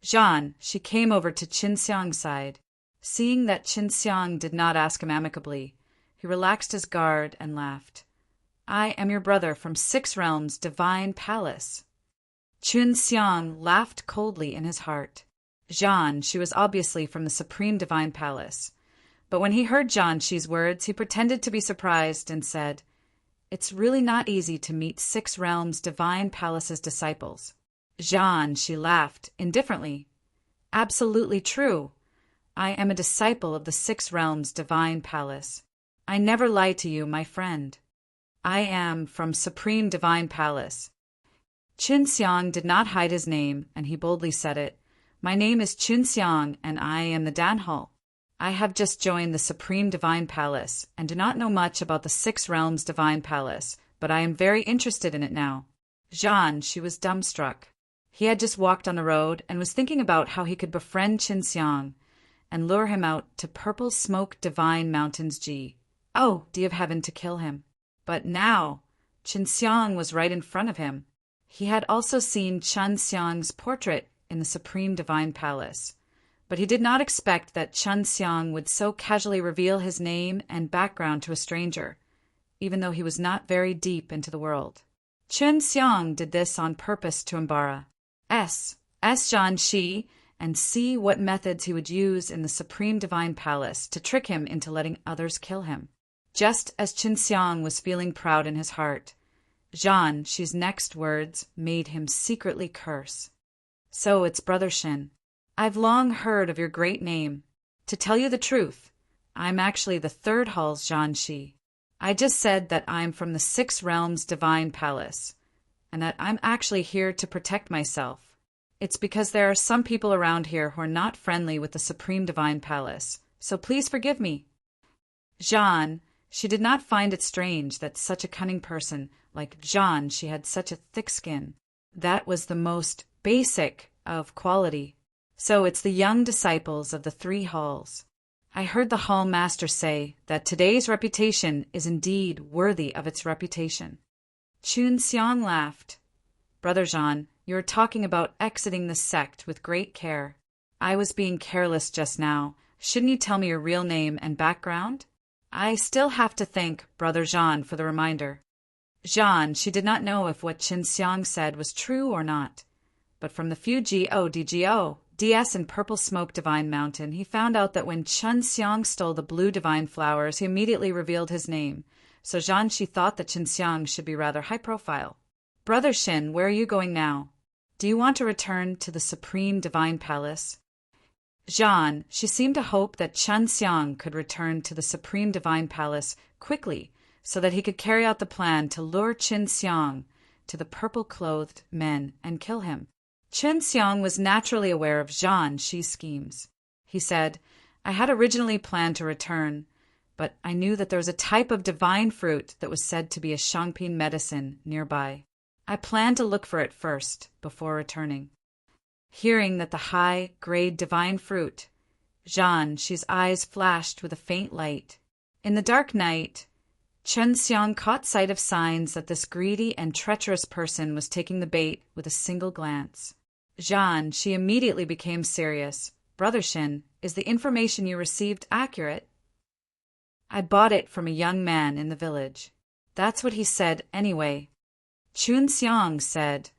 Zhan, she came over to Qin Xiang's side. Seeing that Qin Xiang did not ask him amicably, he relaxed his guard and laughed. I am your brother from 6 Realms Divine Palace. Qin Xiang laughed coldly in his heart. Zhan, she was obviously from the Supreme Divine Palace. But when he heard Zhan Shi's words, he pretended to be surprised and said, It's really not easy to meet Six Realms Divine Palace's disciples. Jean, she laughed, indifferently. Absolutely true. I am a disciple of the Six Realms Divine Palace. I never lie to you, my friend. I am from Supreme Divine Palace. Qin Xiang did not hide his name, and he boldly said it. My name is Qin Xiang, and I am the Danhul. I have just joined the Supreme Divine Palace, and do not know much about the Six Realms Divine Palace, but I am very interested in it now. Jean, she was dumbstruck. He had just walked on the road, and was thinking about how he could befriend Qin Xiang, and lure him out to Purple Smoke Divine Mountains G. Oh, D of heaven, to kill him. But now, Qin Xiang was right in front of him. He had also seen Qin Xiang's portrait in the Supreme Divine Palace, but he did not expect that Qin Xiang would so casually reveal his name and background to a stranger, even though he was not very deep into the world. Qin Xiang did this on purpose to embarrass Zhan Shi and see what methods he would use in the Supreme Divine Palace to trick him into letting others kill him. Just as Qin Xiang was feeling proud in his heart, Zhan Shi's next words made him secretly curse. So it's Brother Shin. I've long heard of your great name. To tell you the truth, I'm actually the third Hall's Zhan Shi. I just said that I'm from the Six Realms Divine Palace, and that I'm actually here to protect myself. It's because there are some people around here who are not friendly with the Supreme Divine Palace, so please forgive me. Zhan, she did not find it strange that such a cunning person like Zhan Shi had such a thick skin. That was the most basic of quality. So it's the young disciples of the three halls. I heard the hall master say that today's reputation is indeed worthy of its reputation. Qin Xiang laughed. Brother Zhan, you are talking about exiting the sect with great care. I was being careless just now. Shouldn't you tell me your real name and background? I still have to thank Brother Zhan for the reminder. Zhan, she did not know if what Qin Xiang said was true or not, but from the few DS in Purple Smoke Divine Mountain, he found out that when Qin Xiang stole the blue divine flowers, he immediately revealed his name, so Zhan Shi thought that Qin Xiang should be rather high profile. Brother Shin, where are you going now? Do you want to return to the Supreme Divine Palace? Zhan, she seemed to hope that Qin Xiang could return to the Supreme Divine Palace quickly, so that he could carry out the plan to lure Qin Xiang to the purple-clothed men and kill him. Qin Xiang was naturally aware of Zhan Shi's schemes. He said, I had originally planned to return, but I knew that there was a type of divine fruit that was said to be a Shangping medicine nearby. I planned to look for it first, before returning. Hearing that the high-grade divine fruit, Zhan Shi's eyes flashed with a faint light. In the dark night, Qin Xiang caught sight of signs that this greedy and treacherous person was taking the bait with a single glance. Zhan Shi immediately became serious. Brother Shin, is the information you received accurate? I bought it from a young man in the village. That's what he said anyway. Qin Xiang said,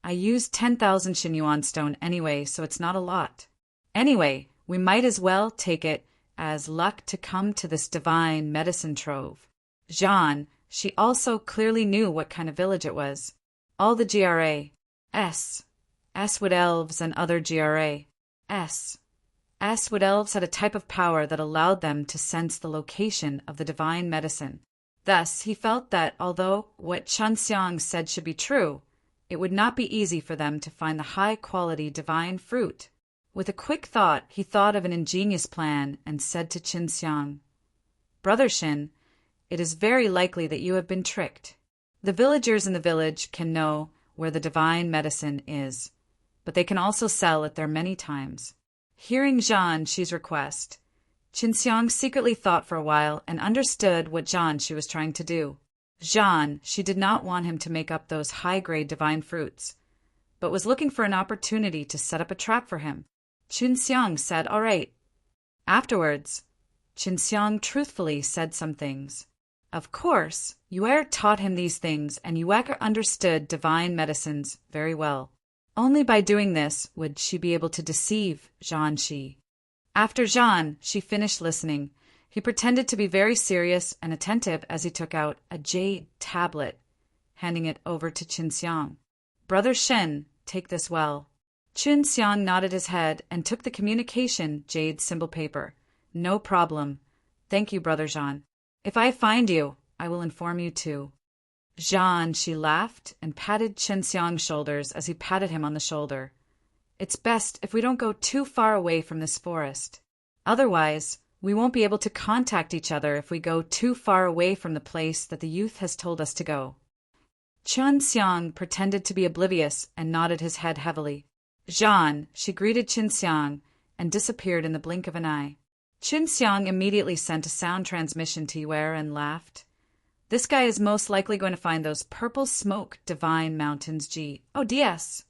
I used 10,000 Xinyuan stone anyway, so it's not a lot. Anyway, we might as well take it as luck to come to this divine medicine trove. Zhan, she also clearly knew what kind of village it was. All the Wood Elves and other Wood Elves had a type of power that allowed them to sense the location of the divine medicine. Thus, he felt that although what Qin Xiang said should be true, it would not be easy for them to find the high-quality divine fruit. With a quick thought, he thought of an ingenious plan and said to Qin Xiang, Brother Shin, it is very likely that you have been tricked. The villagers in the village can know where the divine medicine is, but they can also sell it there many times. Hearing Zhan Shi's request, Qin Xiang secretly thought for a while and understood what Zhan Shi was trying to do. Zhan Shi did not want him to make up those high-grade divine fruits, but was looking for an opportunity to set up a trap for him. Qin Xiang said, all right. Afterwards, Qin Xiang truthfully said some things. Of course, Yue taught him these things, and Yue understood divine medicines very well. Only by doing this would she be able to deceive Zhan Shi. After Zhan Shi finished listening, He pretended to be very serious and attentive as he took out a jade tablet, handing it over to Qin Xiang. "Brother Shen, take this well." Qin Xiang nodded his head and took the communication jade symbol paper. "No problem. Thank you, Brother Jean. If I find you, I will inform you too." "Jean," she laughed and patted Qin Xiang's shoulders as he patted him on the shoulder. "It's best if we don't go too far away from this forest. Otherwise, we won't be able to contact each other if we go too far away from the place that the youth has told us to go." Qin Xiang pretended to be oblivious and nodded his head heavily. "Jean," she greeted Qin Xiang and disappeared in the blink of an eye. Qin Xiang immediately sent a sound transmission to Yue and laughed. "This guy is most likely going to find those purple smoke divine mountains, G. Oh, DS.